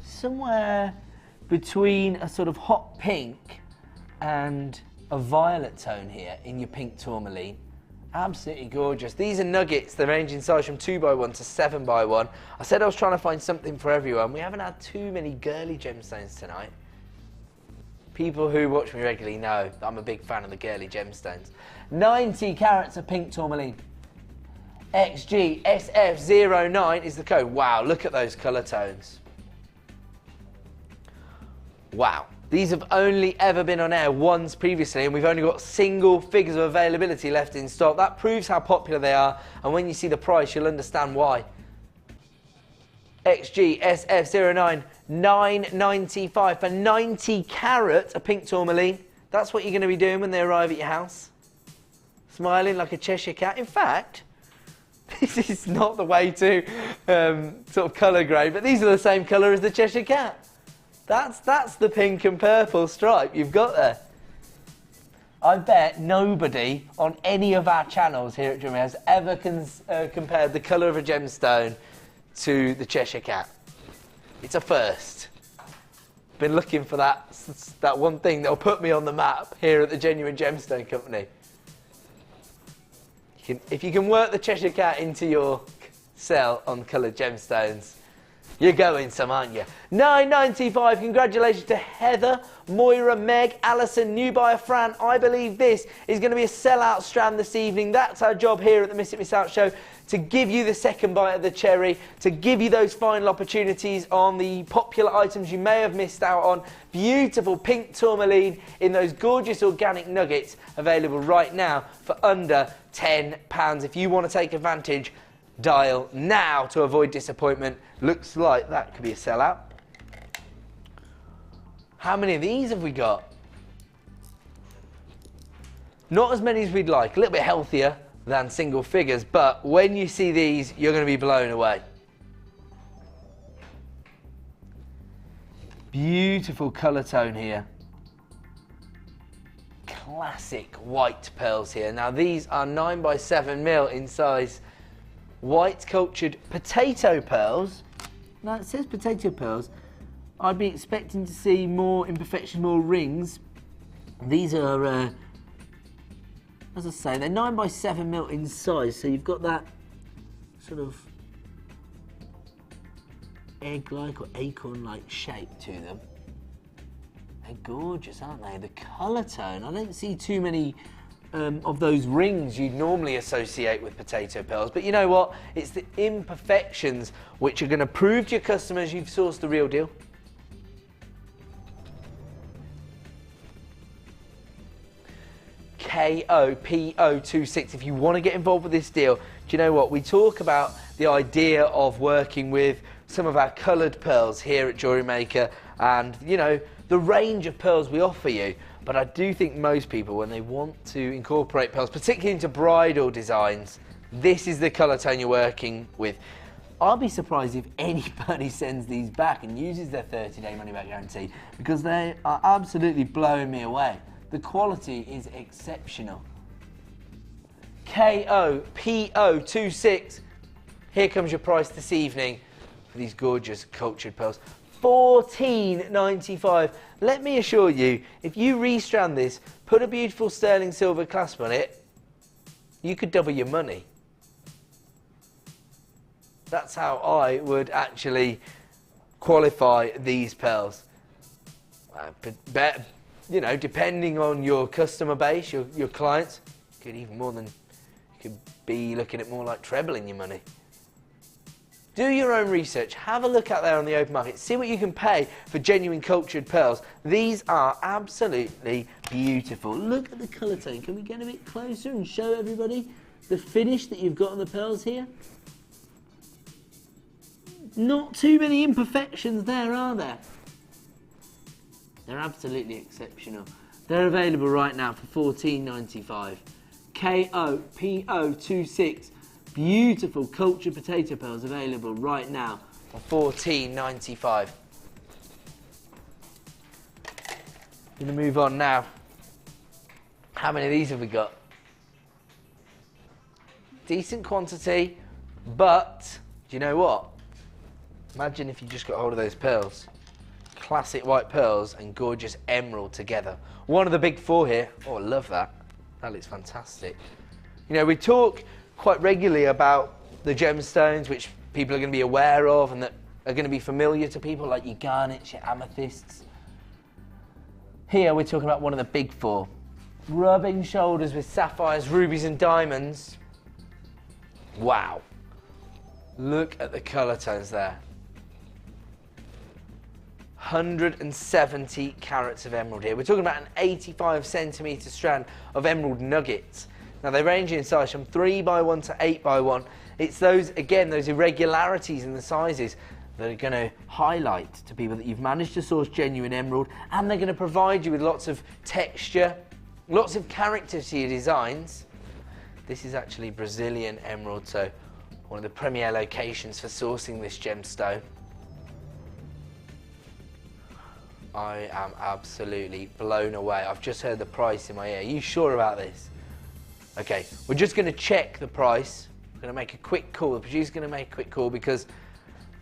S5: Somewhere between a sort of hot pink and a violet tone here in your pink tourmaline. Absolutely gorgeous. These are nuggets. They range in size from 2x1 to 7x1. I said I was trying to find something for everyone. We haven't had too many girly gemstones tonight. People who watch me regularly know that I'm a big fan of the girly gemstones. 90 carats of pink tourmaline. XGSF09 is the code. Wow, look at those colour tones. Wow. These have only ever been on air once previously and we've only got single figures of availability left in stock. That proves how popular they are, and when you see the price you'll understand why. XGSF09, $9.95 for 90 carats of pink tourmaline. That's what you're going to be doing when they arrive at your house. Smiling like a Cheshire cat. In fact, this is not the way to sort of colour grade, but these are the same colour as the Cheshire cat. That's the pink and purple stripe you've got there. I bet nobody on any of our channels here at JewelleryMaker has ever compared the colour of a gemstone to the Cheshire cat. It's a first. Been looking for that one thing that'll put me on the map here at the Genuine Gemstone Company. If you can work the Cheshire cat into your sell on coloured gemstones, you're going some, aren't you? $9.95. Congratulations to Heather, Moira, Meg, Alison, new buyer Fran. I believe this is going to be a sellout strand this evening. That's our job here at the Miss It Miss Out show, to give you the second bite of the cherry, to give you those final opportunities on the popular items you may have missed out on. Beautiful pink tourmaline in those gorgeous organic nuggets available right now for under £10. If you want to take advantage, dial now to avoid disappointment. Looks like that could be a sellout. How many of these have we got? Not as many as we'd like, a little bit healthier than single figures, but when you see these, you're going to be blown away. Beautiful colour tone here. Classic white pearls here. Now these are 9x7mm in size. White cultured potato pearls. Now it says potato pearls. I'd be expecting to see more imperfections, more rings. These are, as I say, they're 9x7mm in size, so you've got that sort of egg-like or acorn-like shape to them. They're gorgeous, aren't they? The colour tone, I don't see too many of those rings you'd normally associate with potato pearls, but you know what? It's the imperfections which are going to prove to your customers you've sourced the real deal. KOPO26. If you want to get involved with this deal, do you know what? We talk about the idea of working with some of our coloured pearls here at JewelleryMaker, and, you know, the range of pearls we offer you. But I do think most people, when they want to incorporate pearls, particularly into bridal designs, this is the colour tone you're working with. I'll be surprised if anybody sends these back and uses their 30-day money-back guarantee, because they are absolutely blowing me away. The quality is exceptional. KOPO26. Here comes your price this evening for these gorgeous cultured pearls. $14.95. Let me assure you, if you restrand this, put a beautiful sterling silver clasp on it, you could double your money. That's how I would actually qualify these pearls. But, you know, depending on your customer base, your clients, could even more than, you could be looking at more like trebling your money. Do your own research, have a look out there on the open market, see what you can pay for genuine cultured pearls. These are absolutely beautiful. Look at the colour tone. Can we get a bit closer and show everybody the finish that you've got on the pearls here? Not too many imperfections there, are there? They're absolutely exceptional. They're available right now for $14.95. KOPO26. Beautiful cultured potato pearls available right now for $14.95. Going to move on now. How many of these have we got? Decent quantity, but do you know what? Imagine if you just got hold of those pearls. Classic white pearls and gorgeous emerald together. One of the big four here. Oh, I love that. That looks fantastic. You know, we talk quite regularly about the gemstones which people are going to be aware of and that are going to be familiar to people, like your garnets, your amethysts. Here we're talking about one of the big four. Rubbing shoulders with sapphires, rubies and diamonds. Wow. Look at the colour tones there. 170 carats of emerald here. We're talking about an 85 centimetre strand of emerald nuggets. Now they range in size from 3x1 to 8x1. It's those, again, those irregularities in the sizes that are going to highlight to people that you've managed to source genuine emerald, and they're going to provide you with lots of texture, lots of character to your designs. This is actually Brazilian emerald, so one of the premier locations for sourcing this gemstone. I am absolutely blown away. I've just heard the price in my ear. Are you sure about this? Okay, we're just going to check the price. We're going to make a quick call. The producer's going to make a quick call because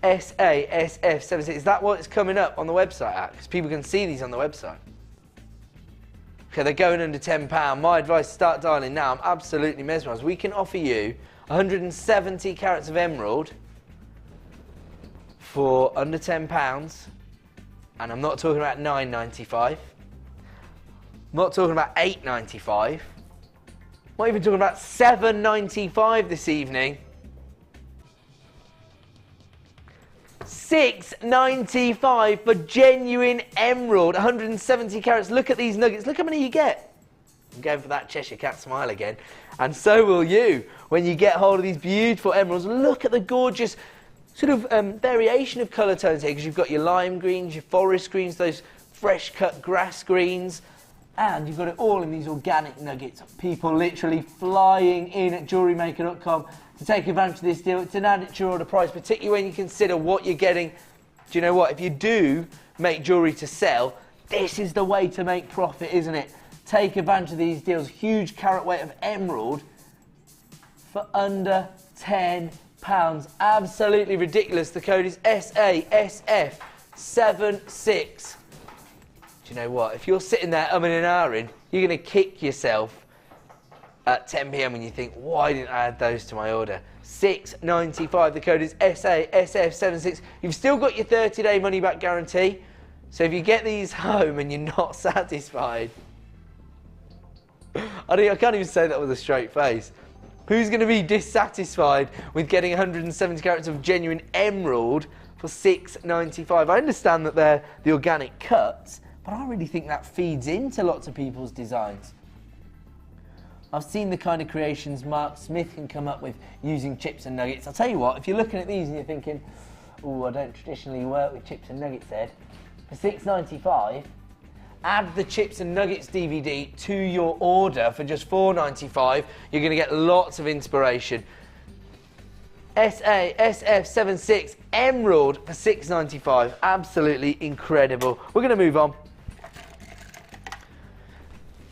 S5: SASF76, is that what it's coming up on the website at? Because people can see these on the website. Okay, they're going under £10. My advice, start dialing now. I'm absolutely mesmerised. We can offer you 170 carats of emerald for under £10. And I'm not talking about $9.95. I'm not talking about $8.95. I'm not even talking about $7.95 this evening. $6.95 for genuine emerald, 170 carats. Look at these nuggets. Look how many you get. I'm going for that Cheshire Cat smile again. And so will you when you get hold of these beautiful emeralds. Look at the gorgeous sort of variation of colour tones here, because you've got your lime greens, your forest greens, those fresh cut grass greens, and you've got it all in these organic nuggets. People literally flying in at JewelleryMaker.com to take advantage of this deal. It's an add it to your order price, particularly when you consider what you're getting. Do you know what? If you do make jewellery to sell, this is the way to make profit, isn't it? Take advantage of these deals. Huge carat weight of emerald for under £10. Absolutely ridiculous. The code is SASF76. Do you know what? If you're sitting there umming and ahhing, you're going to kick yourself at 10 p.m. when you think, why didn't I add those to my order? $6.95. The code is SASF76. You've still got your 30-day money-back guarantee. So if you get these home and you're not satisfied, I can't even say that with a straight face. Who's going to be dissatisfied with getting 170 carats of genuine emerald for $6.95? I understand that they're the organic cuts, but I really think that feeds into lots of people's designs. I've seen the kind of creations Mark Smith can come up with using chips and nuggets. I'll tell you what, if you're looking at these and you're thinking, oh, I don't traditionally work with chips and nuggets, Ed, for $6.95. Add the Chips and Nuggets DVD to your order for just $4.95. You're going to get lots of inspiration. SF76 Emerald for $6.95. Absolutely incredible. We're going to move on.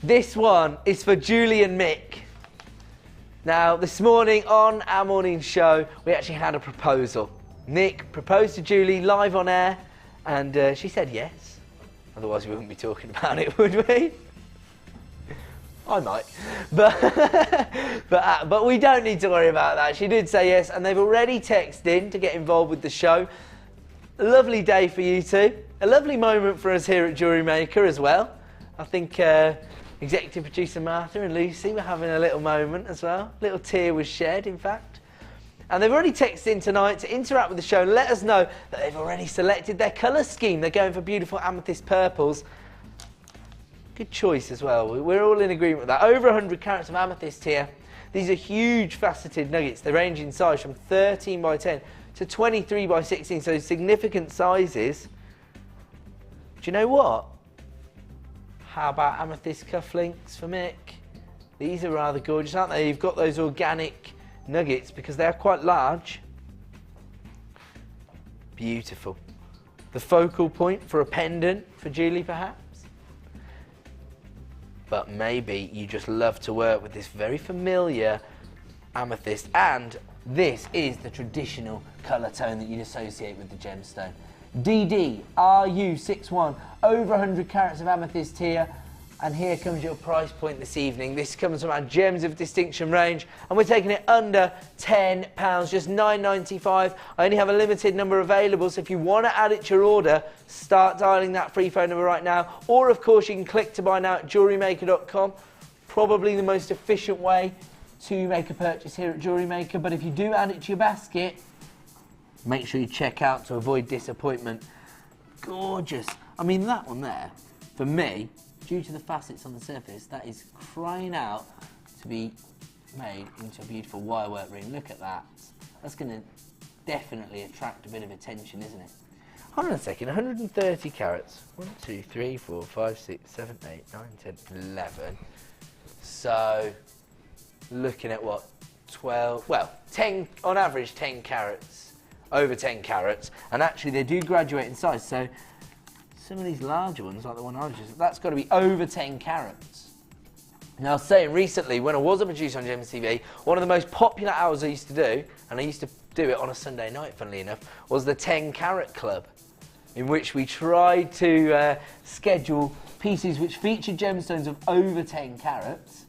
S5: This one is for Julie and Mick. Now, this morning on our morning show, we actually had a proposal. Nick proposed to Julie live on air, and she said yes. Otherwise, we wouldn't be talking about it, would we? I might. But we don't need to worry about that. She did say yes, and they've already texted in to get involved with the show. A lovely day for you two. A lovely moment for us here at JewelleryMaker as well. I think executive producer Martha and Lucy were having a little moment as well. A little tear was shed, in fact. And they've already texted in tonight to interact with the show and let us know that they've already selected their colour scheme. They're going for beautiful amethyst purples. Good choice as well. We're all in agreement with that. Over 100 carats of amethyst here. These are huge faceted nuggets. They range in size from 13 by 10 to 23 by 16, so significant sizes. Do you know what? How about amethyst cufflinks for Mick? These are rather gorgeous, aren't they? You've got those organic nuggets because they're quite large. Beautiful. The focal point for a pendant for Julie, perhaps. But maybe you just love to work with this very familiar amethyst, and this is the traditional colour tone that you'd associate with the gemstone. DD RU61, over 100 carats of amethyst here. And here comes your price point this evening. This comes from our Gems of Distinction range, and we're taking it under £10, just $9.95. I only have a limited number available, so if you want to add it to your order, start dialing that free phone number right now. Or, of course, you can click to buy now at JewelleryMaker.com. Probably the most efficient way to make a purchase here at JewelleryMaker, but if you do add it to your basket, make sure you check out to avoid disappointment. Gorgeous. I mean, that one there, for me, due to the facets on the surface, that is crying out to be made into a beautiful wirework ring. Look at that. That's going to definitely attract a bit of attention, isn't it? Hold on a second, 130 carats. 1, 2, 3, 4, 5, 6, 7, 8, 9, 10, 11. So, looking at what? 12, well, 10, on average 10 carats, over 10 carats. And actually they do graduate in size, so some of these larger ones, like the one I was just, that's got to be over 10 carats. Now, I was saying recently, when I was a producer on Gems TV, one of the most popular hours I used to do, and I used to do it on a Sunday night, funnily enough, was the 10 Carat Club, in which we tried to schedule pieces which featured gemstones of over 10 carats.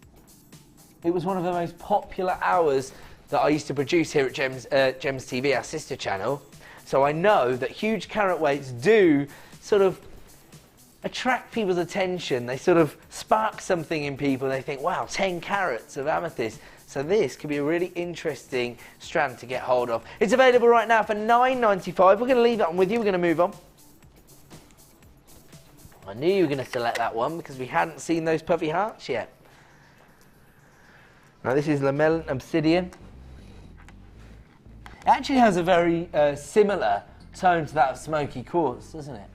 S5: It was one of the most popular hours that I used to produce here at Gems TV, our sister channel. So I know that huge carat weights do sort of attract people's attention. They sort of spark something in people. They think, wow, 10 carats of amethyst. So this could be a really interesting strand to get hold of. It's available right now for $9.95. We're going to leave that one with you. We're going to move on. I knew you were going to select that one because we hadn't seen those puffy hearts yet. Now this is Lamellan Obsidian. It actually has a very similar tone to that of Smoky Quartz, doesn't it?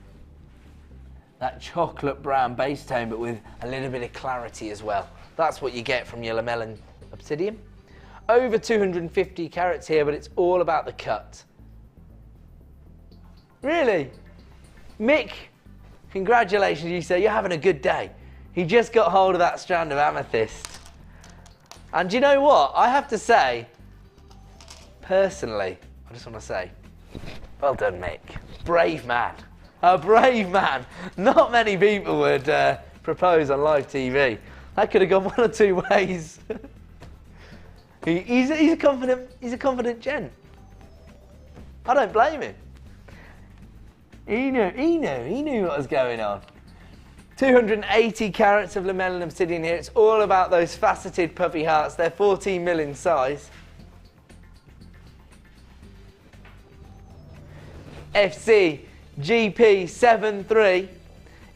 S5: That chocolate brown base tone, but with a little bit of clarity as well. That's what you get from your Lamellan Obsidian. Over 250 carats here, but it's all about the cut. Really? Mick, congratulations, you say. You're having a good day. He just got hold of that strand of amethyst. And do you know what? I have to say, personally, I just want to say, well done, Mick. Brave man. A brave man. Not many people would propose on live TV. That could have gone one or two ways. He's a confident gent. I don't blame him. He knew what was going on. 280 carats of Lamellan Obsidian here. It's all about those faceted puffy hearts. They're 14 mil in size. FC GP73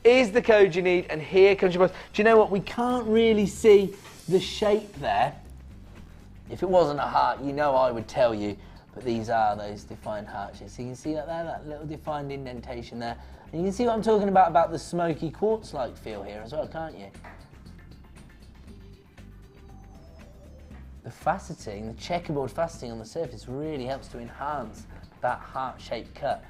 S5: is the code you need, and here comes your price. Do you know what? We can't really see the shape there. If it wasn't a heart, you know I would tell you, but these are those defined heart shapes. So you can see that there, that little defined indentation there. And you can see what I'm talking about the smoky quartz-like feel here as well, can't you? The faceting, the checkerboard faceting on the surface really helps to enhance that heart-shaped cut.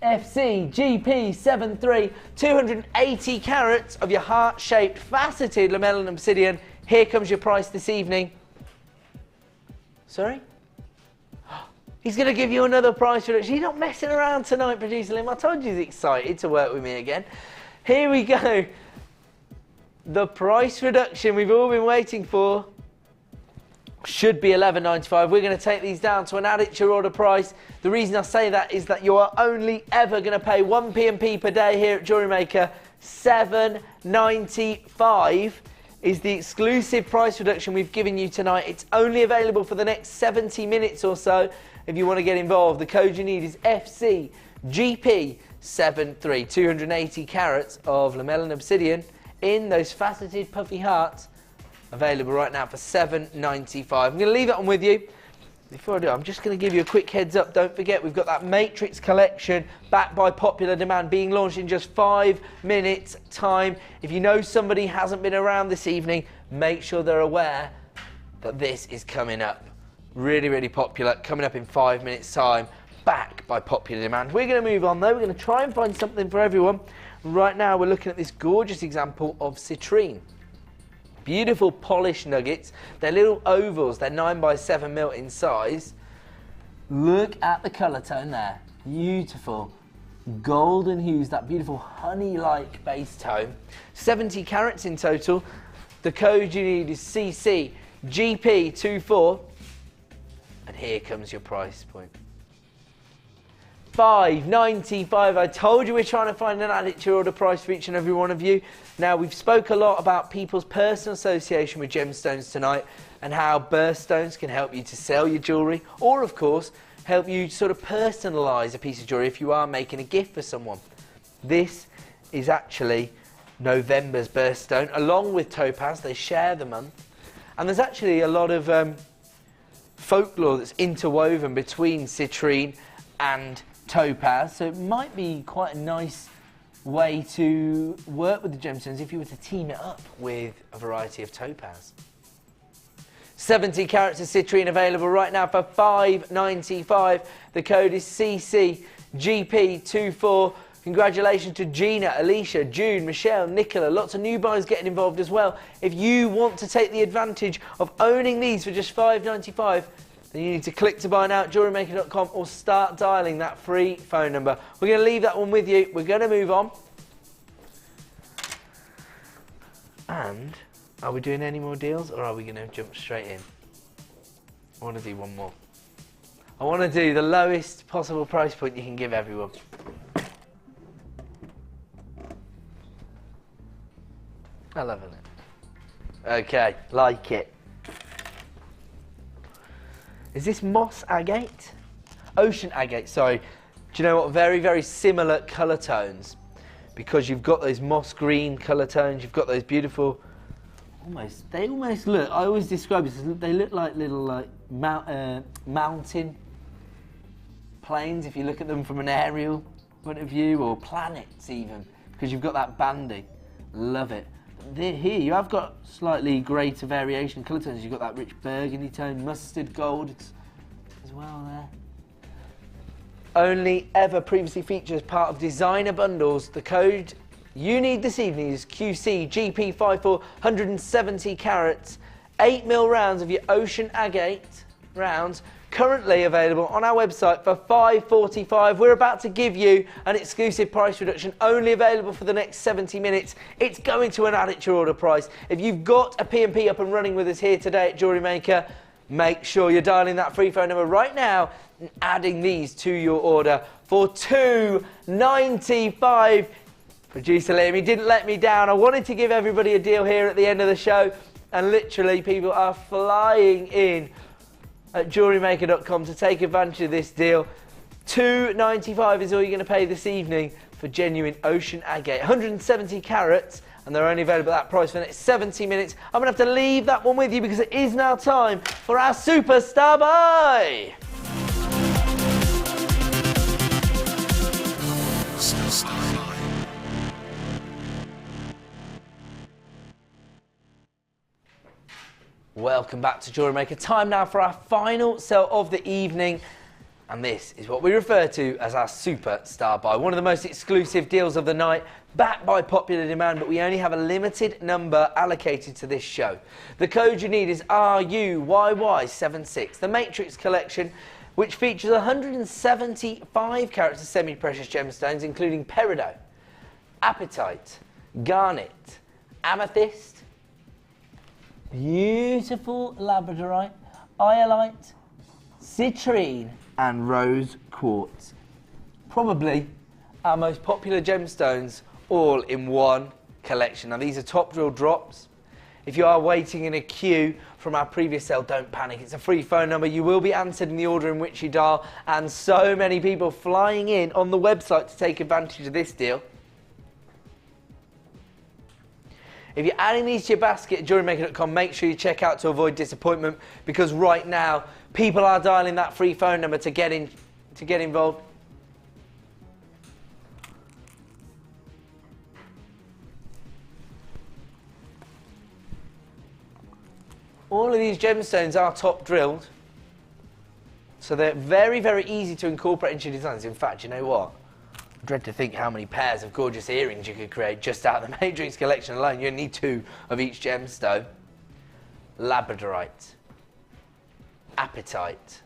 S5: FCGP73, 280 carats of your heart-shaped faceted lamellar obsidian. Here comes your price this evening. Sorry? He's going to give you another price reduction. You're not messing around tonight, Producer Lim. I told you he's excited to work with me again. Here we go. The price reduction we've all been waiting for should be $11.95. We're going to take these down to an add it to your order price. The reason I say that is that you are only ever going to pay 1 P&P per day here at Jewellery Maker. $7.95 is the exclusive price reduction we've given you tonight. It's only available for the next 70 minutes or so. If you want to get involved, the code you need is FCGP73, 280 carats of lamellar obsidian in those faceted puffy hearts. Available right now for $7.95. I'm going to leave that one with you. Before I do, I'm just going to give you a quick heads up. Don't forget, we've got that Matrix collection backed by popular demand being launched in just 5 minutes time. If you know somebody hasn't been around this evening, make sure they're aware that this is coming up. Really, really popular. Coming up in 5 minutes time, backed by popular demand. We're going to move on though. We're going to try and find something for everyone. Right now, we're looking at this gorgeous example of citrine. Beautiful polished nuggets. They're little ovals. They're 9x7mm in size. Look at the colour tone there. Beautiful. Golden hues, that beautiful honey-like base tone. 70 carats in total. The code you need is CCGP24. And here comes your price point. $5.95. I told you we're trying to find an added to your order price for each and every one of you. Now, we've spoke a lot about people's personal association with gemstones tonight and how birthstones can help you to sell your jewellery or, of course, help you sort of personalise a piece of jewellery if you are making a gift for someone. This is actually November's birthstone, along with topaz. They share the month. And there's actually a lot of folklore that's interwoven between citrine and topaz, so it might be quite a nice way to work with the gemstones if you were to team it up with a variety of topaz. 70 carats of citrine available right now for $5.95. The code is CCGP24. Congratulations to Gina, Alicia, June, Michelle, Nicola. Lots of new buyers getting involved as well. If you want to take the advantage of owning these for just $5.95, then you need to click to buy now at JewelleryMaker.com or start dialing that free phone number. We're going to leave that one with you. We're going to move on. And are we doing any more deals or are we going to jump straight in? I want to do one more. I want to do the lowest possible price point you can give everyone. I love it. Okay, like it. Is this moss agate? Ocean agate, sorry. Do you know what? Very, very similar colour tones. Because you've got those moss green colour tones, you've got those beautiful, they almost look, I always describe this, they look like little mountain plains if you look at them from an aerial point of view, or planets even, because you've got that banding. Love it. Here you have got slightly greater variation in colour tones. You've got that rich burgundy tone, mustard gold as well there. Only ever previously featured as part of designer bundles. The code you need this evening is QCGP54, 170 carats, 8mm rounds of your ocean agate rounds. Currently available on our website for $5.45. We're about to give you an exclusive price reduction, only available for the next 70 minutes. It's going to an add it to your order price. If you've got a P&P up and running with us here today at Jewellery Maker, make sure you're dialing that free phone number right now and adding these to your order for $2.95. Producer Liam, he didn't let me down. I wanted to give everybody a deal here at the end of the show, and literally people are flying in at JewelleryMaker.com to take advantage of this deal. $2.95 is all you're going to pay this evening for genuine ocean agate. 170 carats, and they're only available at that price for the next 70 minutes. I'm going to have to leave that one with you because it is now time for our superstar buy. Welcome back to JewelleryMaker. Time now for our final sale of the evening. And this is what we refer to as our superstar buy. One of the most exclusive deals of the night, backed by popular demand, but we only have a limited number allocated to this show. The code you need is RUYY76, the Matrix collection, which features 175 carats of semi-precious gemstones, including peridot, apatite, garnet, amethyst, beautiful labradorite, iolite, citrine, and rose quartz. Probably our most popular gemstones all in one collection. Now these are top drill drops. If you are waiting in a queue from our previous sale, don't panic. It's a free phone number. You will be answered in the order in which you dial, and so many people flying in on the website to take advantage of this deal. If you're adding these to your basket at JewelleryMaker.com, make sure you check out to avoid disappointment, because right now people are dialing that free phone number to get involved. All of these gemstones are top drilled, so they're very, very easy to incorporate into your designs. In fact, you know what? I dread to think how many pairs of gorgeous earrings you could create just out of the Matrix collection alone. You need 2 of each gemstone. Labradorite, apatite,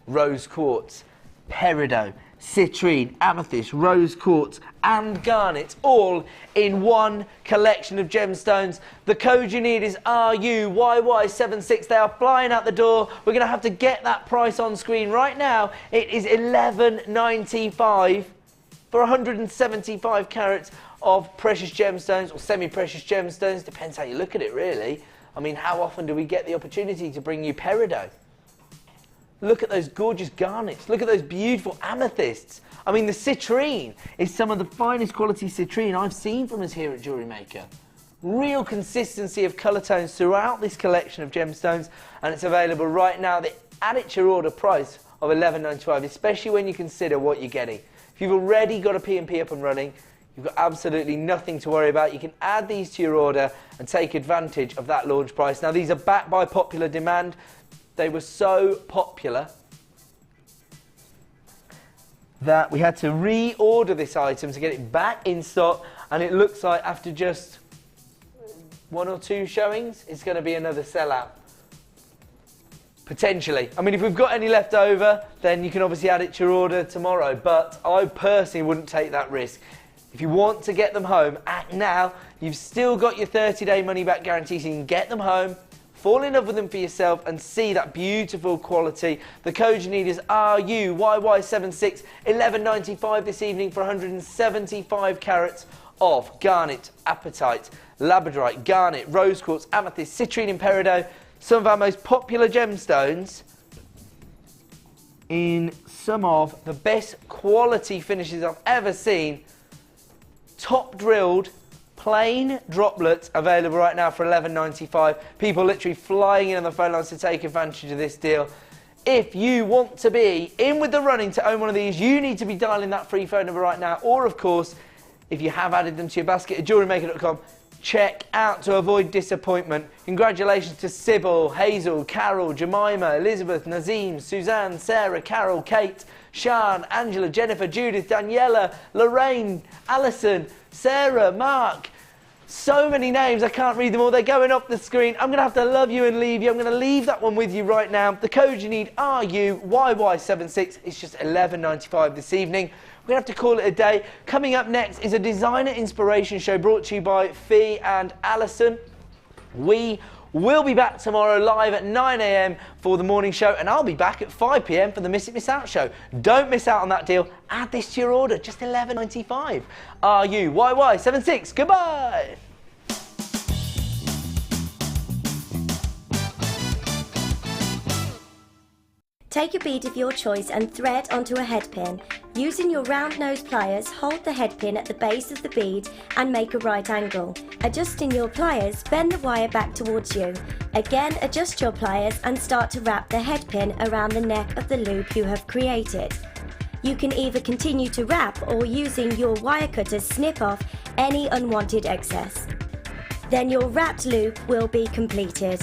S5: rose quartz, peridot, citrine, amethyst, rose quartz, and garnet, all in one collection of gemstones. The code you need is RUYY76. They are flying out the door. We're going to have to get that price on screen right now. It is $11.95 for 175 carats of precious gemstones, or semi-precious gemstones. Depends how you look at it, really. I mean, how often do we get the opportunity to bring you peridot? Look at those gorgeous garnets. Look at those beautiful amethysts. I mean, the citrine is some of the finest quality citrine I've seen from us here at JewelleryMaker. Real consistency of colour tones throughout this collection of gemstones, and it's available right now. Add it to your order price of $11.95, especially when you consider what you're getting. If you've already got a P&P up and running, you've got absolutely nothing to worry about. You can add these to your order and take advantage of that launch price. Now, these are backed by popular demand. They were so popular that we had to reorder this item to get it back in stock, and it looks like after just 1 or 2 showings, it's going to be another sellout. Potentially. I mean, if we've got any left over, then you can obviously add it to your order tomorrow, but I personally wouldn't take that risk. If you want to get them home, act now. You've still got your 30-day money-back guarantee, so you can get them home, fall in love with them for yourself, and see that beautiful quality. The code you need is RUYY76, $11.95 this evening for 175 carats of garnet, apatite, labradorite, garnet, rose quartz, amethyst, citrine, and peridot. Some of our most popular gemstones in some of the best quality finishes I've ever seen. Top drilled, plain droplets available right now for $11.95. People literally flying in on the phone lines to take advantage of this deal. If you want to be in with the running to own one of these, you need to be dialing that free phone number right now. Or, of course, if you have added them to your basket at JewelleryMaker.com, check out to avoid disappointment. Congratulations to Sybil, Hazel, Carol, Jemima, Elizabeth, Nazim, Suzanne, Sarah, Carol, Kate, Sian, Angela, Jennifer, Judith, Daniela, Lorraine, Alison, Sarah, Mark. So many names, I can't read them all. They're going off the screen. I'm going to have to love you and leave you. I'm going to leave that one with you right now. The code you need, RUYY76. It's just $11.95 this evening. We're going to have to call it a day. Coming up next is a designer inspiration show brought to you by Fee and Alison. We will be back tomorrow live at 9 AM for the morning show, and I'll be back at 5 PM for the Miss It Miss Out show. Don't miss out on that deal. Add this to your order, just $11.95. RUYY76. Goodbye.
S11: Take a bead of your choice and thread onto a head pin. Using your round nose pliers, hold the head pin at the base of the bead and make a right angle. Adjusting your pliers, bend the wire back towards you. Again, adjust your pliers and start to wrap the head pin around the neck of the loop you have created. You can either continue to wrap or using your wire cutter snip off any unwanted excess. Then your wrapped loop will be completed.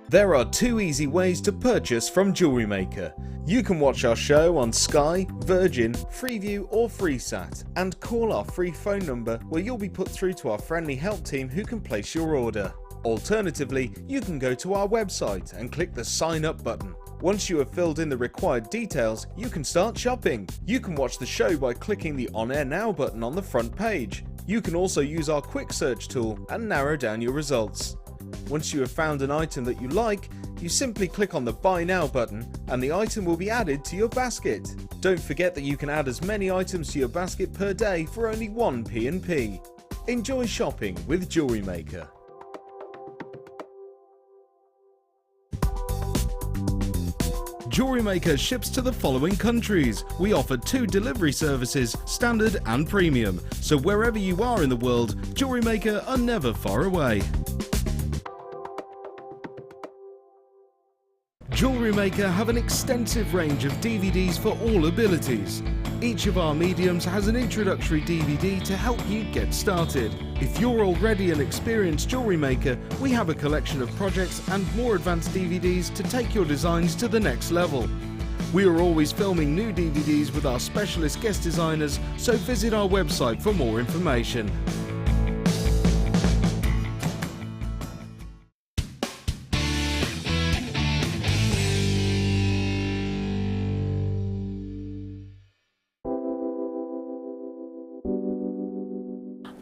S6: There are 2 easy ways to purchase from JewelleryMaker. You can watch our show on Sky, Virgin, Freeview or FreeSat and call our free phone number where you'll be put through to our friendly help team who can place your order. Alternatively, you can go to our website and click the sign up button. Once you have filled in the required details, you can start shopping. You can watch the show by clicking the On Air Now button on the front page. You can also use our quick search tool and narrow down your results. Once you have found an item that you like, you simply click on the Buy Now button and the item will be added to your basket. Don't forget that you can add as many items to your basket per day for only 1 P&P. Enjoy shopping with JewelleryMaker. JewelleryMaker ships to the following countries. We offer 2 delivery services, standard and premium. So wherever you are in the world, JewelleryMaker are never far away. JewelleryMaker have an extensive range of DVDs for all abilities. Each of our mediums has an introductory DVD to help you get started. If you're already an experienced jewellery maker, we have a collection of projects and more advanced DVDs to take your designs to the next level. We are always filming new DVDs with our specialist guest designers, so visit our website for more information.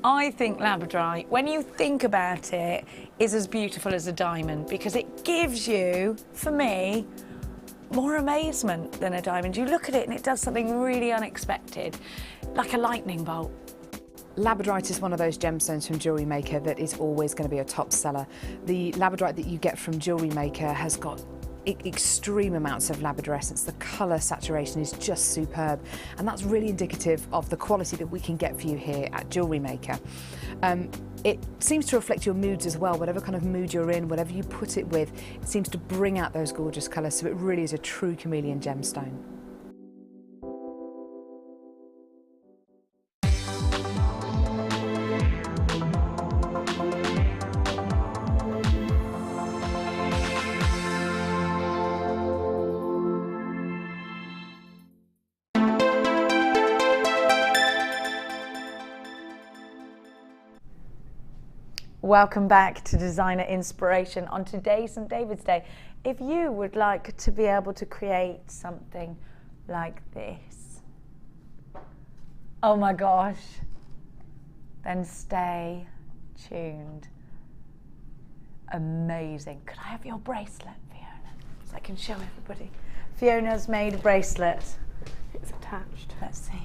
S1: I think Labradorite, when you think about it, is as beautiful as a diamond because it gives you, for me, more amazement than a diamond. You look at it and it does something really unexpected, like a lightning bolt.
S10: Labradorite is one of those gemstones from JewelleryMaker that is always going to be a top seller. The Labradorite that you get from JewelleryMaker has got extreme amounts of labradorescence. The colour saturation is just superb, and that's really indicative of the quality that we can get for you here at JewelleryMaker. It seems to reflect your moods as well. Whatever kind of mood you're in, whatever you put it with, it seems to bring out those gorgeous colours, so it really is a true chameleon gemstone.
S1: Welcome back to Designer Inspiration on today's St. David's Day. If you would like to be able to create something like this, oh my gosh, then stay tuned. Amazing. Could I have your bracelet, Fiona, so I can show everybody? Fiona's made a bracelet.
S13: It's attached.
S1: Let's see.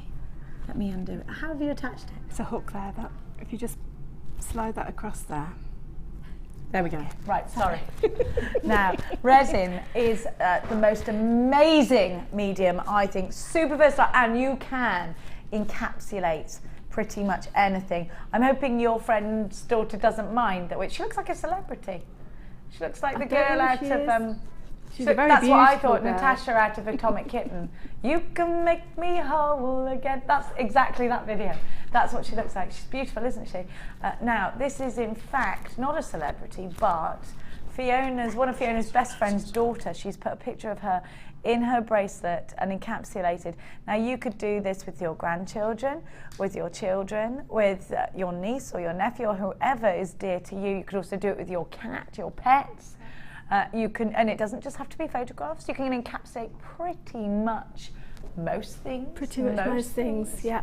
S1: Let me undo it. How have you attached it?
S13: It's a hook there that if you just slide that across there.
S1: There we go. Right, sorry. Now, resin is the most amazing medium, I think, super versatile, and you can encapsulate pretty much anything. I'm hoping your friend's daughter doesn't mind that. She looks like a celebrity. She looks like the girl out of
S13: She's a very
S1: that's what I thought,
S13: girl.
S1: Natasha out of Atomic Kitten. You can make me whole again. That's exactly that video. That's what she looks like. She's beautiful, isn't she? Now, this is in fact not a celebrity, but one of Fiona's best friend's daughter. She's put a picture of her in her bracelet and encapsulated. Now, you could do this with your grandchildren, with your children, with your niece or your nephew or whoever is dear to you. You could also do it with your cat, your pets. You can, and it doesn't just have to be photographs. You can encapsulate pretty much most things.
S13: Pretty much most things, yeah.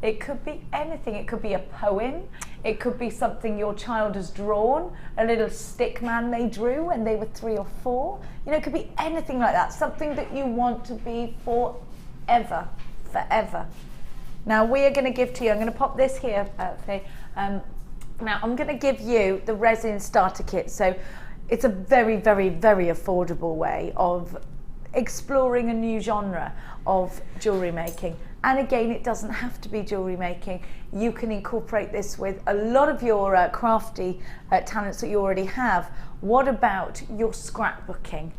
S1: It could be anything. It could be a poem. It could be something your child has drawn, a little stick man they drew when they were 3 or 4. You know, it could be anything like that. Something that you want to be forever, forever. Now we are going to give to you, I'm going to pop this here, Faye. Now I'm going to give you the resin starter kit. So it's a very, very, very affordable way of exploring a new genre of jewellery making. And again, it doesn't have to be jewellery making. You can incorporate this with a lot of your crafty talents that you already have. What about your scrapbooking?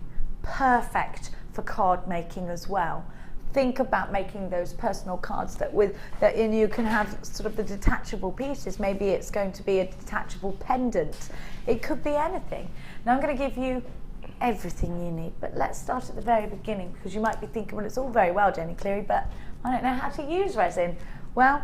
S1: Perfect for card making as well. Think about making those personal cards that you can have sort of the detachable pieces. Maybe it's going to be a detachable pendant. It could be anything. Now I'm going to give you everything you need, but let's start at the very beginning, because you might be thinking, well, it's all very well, Jenny Cleary, but I don't know how to use resin. Well,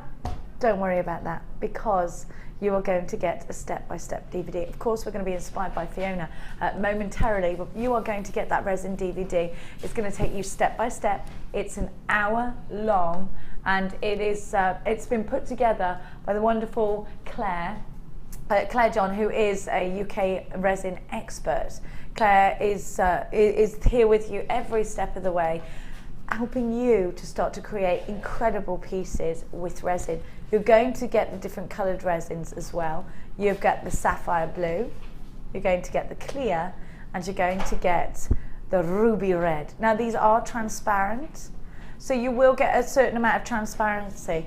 S1: don't worry about that, because you are going to get a step-by-step DVD. Of course, we're going to be inspired by Fiona momentarily, but you are going to get that resin DVD. It's going to take you step-by-step. It's an hour long, and it's been put together by the wonderful Claire John, who is a UK resin expert. Claire is here with you every step of the way, helping you to start to create incredible pieces with resin. You're going to get the different coloured resins as well. You've got the sapphire blue, you're going to get the clear, and you're going to get the ruby red. Now these are transparent, so you will get a certain amount of transparency.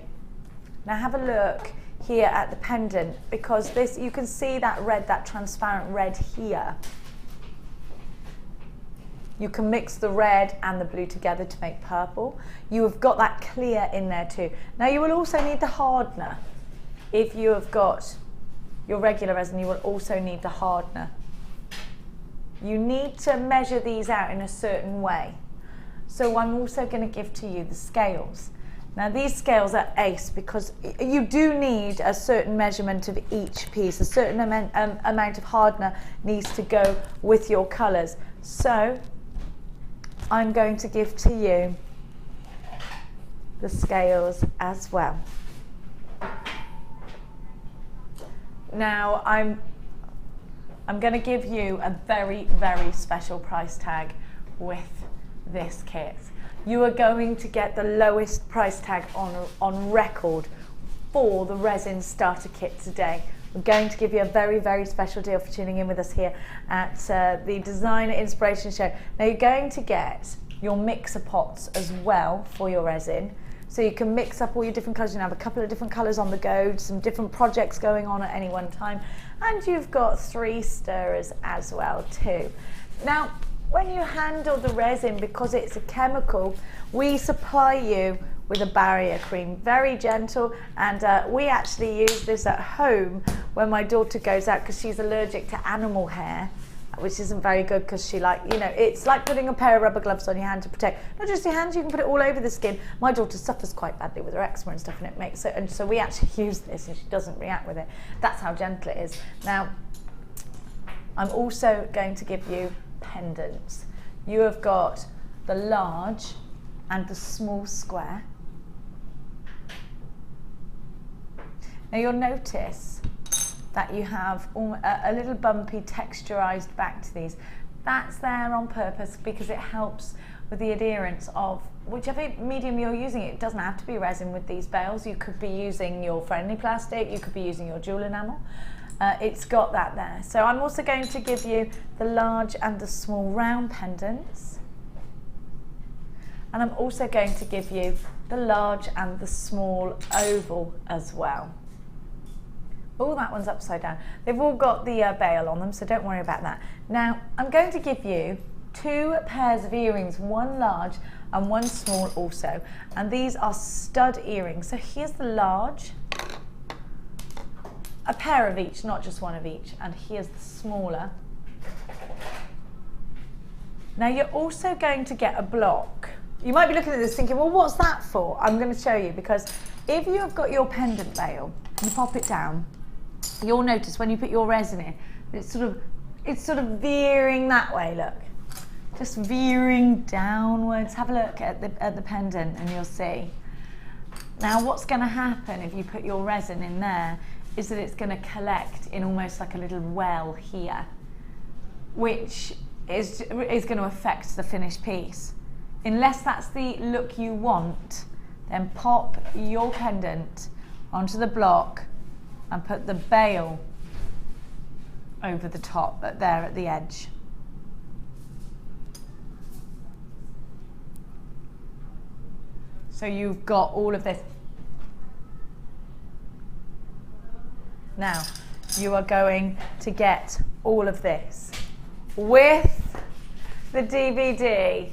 S1: Now have a look here at the pendant, because this, you can see that red, that transparent red here. You can mix the red and the blue together to make purple. You have got that clear in there too. Now you will also need the hardener. If you have got your regular resin, you will also need the hardener. You need to measure these out in a certain way. So I'm also going to give to you the scales. Now these scales are ace, because you do need a certain measurement of each piece. A certain amount of hardener needs to go with your colours. So I'm going to give to you the scales as well. Now I'm going to give you a very, very special price tag with this kit. You are going to get the lowest price tag on record for the resin starter kit today. We're going to give you a very, very special deal for tuning in with us here at the Designer Inspiration Show. Now you're going to get your mixer pots as well for your resin. So you can mix up all your different colours. You have a couple of different colours on the go, some different projects going on at any one time. And you've got 3 stirrers as well too. Now, when you handle the resin, because it's a chemical, we supply you with a barrier cream, very gentle, and we actually use this at home when my daughter goes out, because she's allergic to animal hair, which isn't very good, because she it's like putting a pair of rubber gloves on your hand to protect, not just your hands, you can put it all over the skin. My daughter suffers quite badly with her eczema and stuff, and it makes it, and so we actually use this and she doesn't react with it. That's how gentle it is. Now, I'm also going to give you pendants. You have got the large and the small square. Now you'll notice that you have a little bumpy texturized back to these. That's there on purpose because it helps with the adherence of whichever medium you're using. It doesn't have to be resin with these bails. You could be using your friendly plastic, you could be using your jewel enamel. It's got that there. So I'm also going to give you the large and the small round pendants. And I'm also going to give you the large and the small oval as well. Oh, that one's upside down. They've all got the bail on them, so don't worry about that. Now, I'm going to give you 2 pairs of earrings, one large and one small also. And these are stud earrings. So here's the large, a pair of each, not just one of each. And here's the smaller. Now, you're also going to get a block. You might be looking at this thinking, well, what's that for? I'm going to show you, because if you have got your pendant bail, you pop it down, you'll notice when you put your resin in, it's sort of veering that way, look. Just veering downwards. Have a look at the pendant and you'll see. Now what's going to happen if you put your resin in there is that it's going to collect in almost like a little well here, which is going to affect the finished piece. Unless that's the look you want, then pop your pendant onto the block and put the bail over the top, there at the edge. So you've got all of this. Now, you are going to get all of this with the DVD.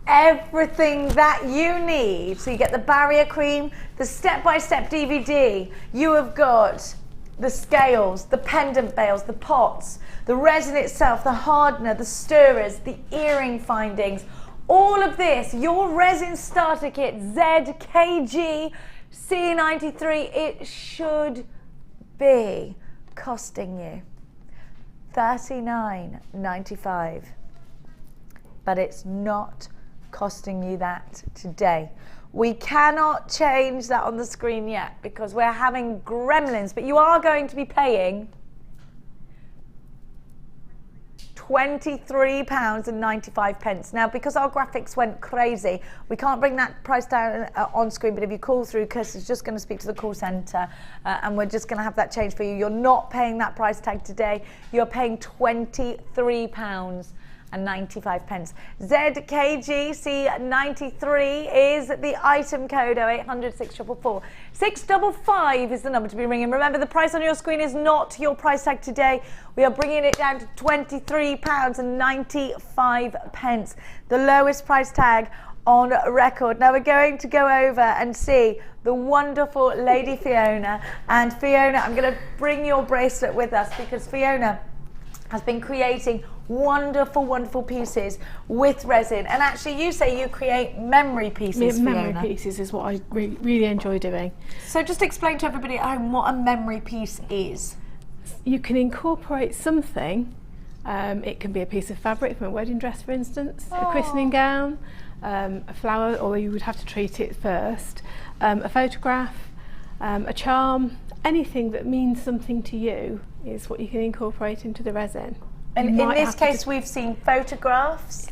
S1: Everything that you need. So you get the barrier cream, the step-by-step DVD. You have got the scales, the pendant bails, the pots, the resin itself, the hardener, the stirrers, the earring findings. All of this, your resin starter kit, ZKG C93, it should be costing you $39.95. But it's not costing you that today. We cannot change that on the screen yet because we're having gremlins, but you are going to be paying £23.95. Now, because our graphics went crazy, we can't bring that price down on screen, but if you call through, Chris is just going to speak to the call centre and we're just going to have that change for you. You're not paying that price tag today. You're paying £23.95. ZKGC93 is the item code 0800 644. 655 is the number to be ringing. Remember, the price on your screen is not your price tag today. We are bringing it down to £23.95, the lowest price tag on record. Now we're going to go over and see the wonderful Lady Fiona. And Fiona, I'm going to bring your bracelet with us because Fiona has been creating wonderful pieces with resin. And actually you say you create memory pieces,
S13: Memory
S1: Fiona.
S13: pieces is what I really enjoy doing.
S1: So just explain to everybody at home what a memory piece is.
S13: You can incorporate something. It can be a piece of fabric from a wedding dress, for instance, a christening gown, a flower, or you would have to treat it first, a photograph, a charm, anything that means something to you is what you can incorporate into the resin.
S1: And in this case, we've seen photographs,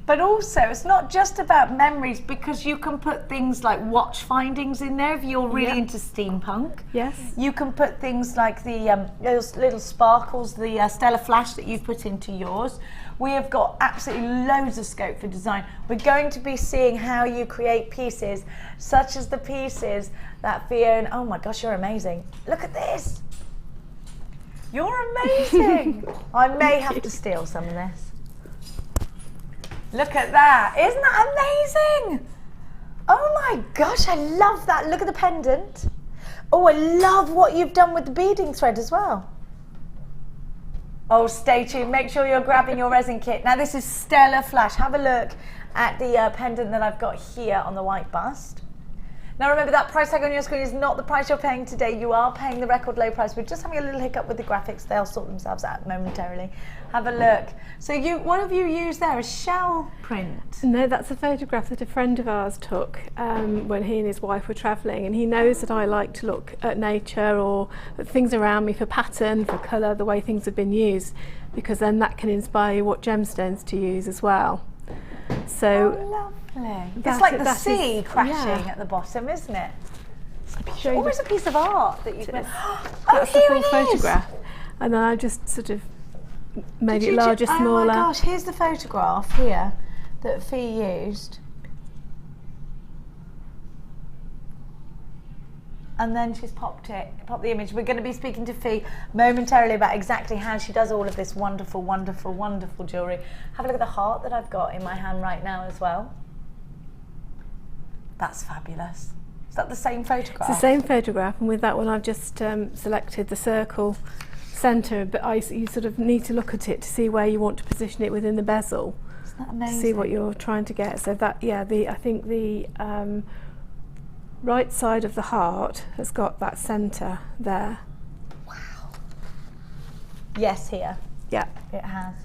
S1: but also it's not just about memories because you can put things like watch findings in there if you're really into steampunk.
S13: Yes.
S1: You can put things like the those little sparkles, the Stella Flash that you've put into yours. We have got absolutely loads of scope for design. We're going to be seeing how you create pieces, such as the pieces that Fiona, oh my gosh, you're amazing. Look at this. You're amazing. I may have to steal some of this. Look at that. Isn't that amazing? Oh my gosh, I love that. Look at the pendant. Oh, I love what you've done with the beading thread as well. Oh, stay tuned. Make sure you're grabbing your resin kit. Now, this is Stella Flash. Have a look at the pendant that I've got here on the white bust. Now remember, that price tag on your screen is not the price you're paying today. You are paying the record low price. We're just having a little hiccup with the graphics. They'll sort themselves out momentarily. Have a look. So what have you used there? A shell print?
S13: No, that's a photograph that a friend of ours took when he and his wife were travelling, and he knows that I like to look at nature or at things around me for pattern, for colour, the way things have been used, because then that can inspire you what gemstones to use as well. So
S1: lovely. It's like the sea crashing at the bottom, isn't it? It's almost a piece of art that you can...
S13: That's the full photograph. And then I just sort of made it larger, smaller.
S1: Oh my gosh, here's the photograph here that Fee used. And then she's popped the image. We're going to be speaking to Fee momentarily about exactly how she does all of this wonderful jewellery. Have a look at the heart that I've got in my hand right now as well. That's fabulous. Is that the same photograph?
S13: It's the same photograph, and with that one I've just selected the circle centre, but you sort of need to look at it to see where you want to position it within the bezel.
S1: Isn't that amazing?
S13: To see what you're trying to get. So that, I think the right side of the heart has got that centre there.
S1: Wow. Yes, here.
S13: Yeah.
S1: It has.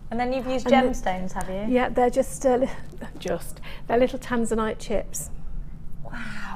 S1: And then you've used gemstones, have you?
S13: Yeah, they're just they're little tanzanite chips.
S1: Wow. Wow.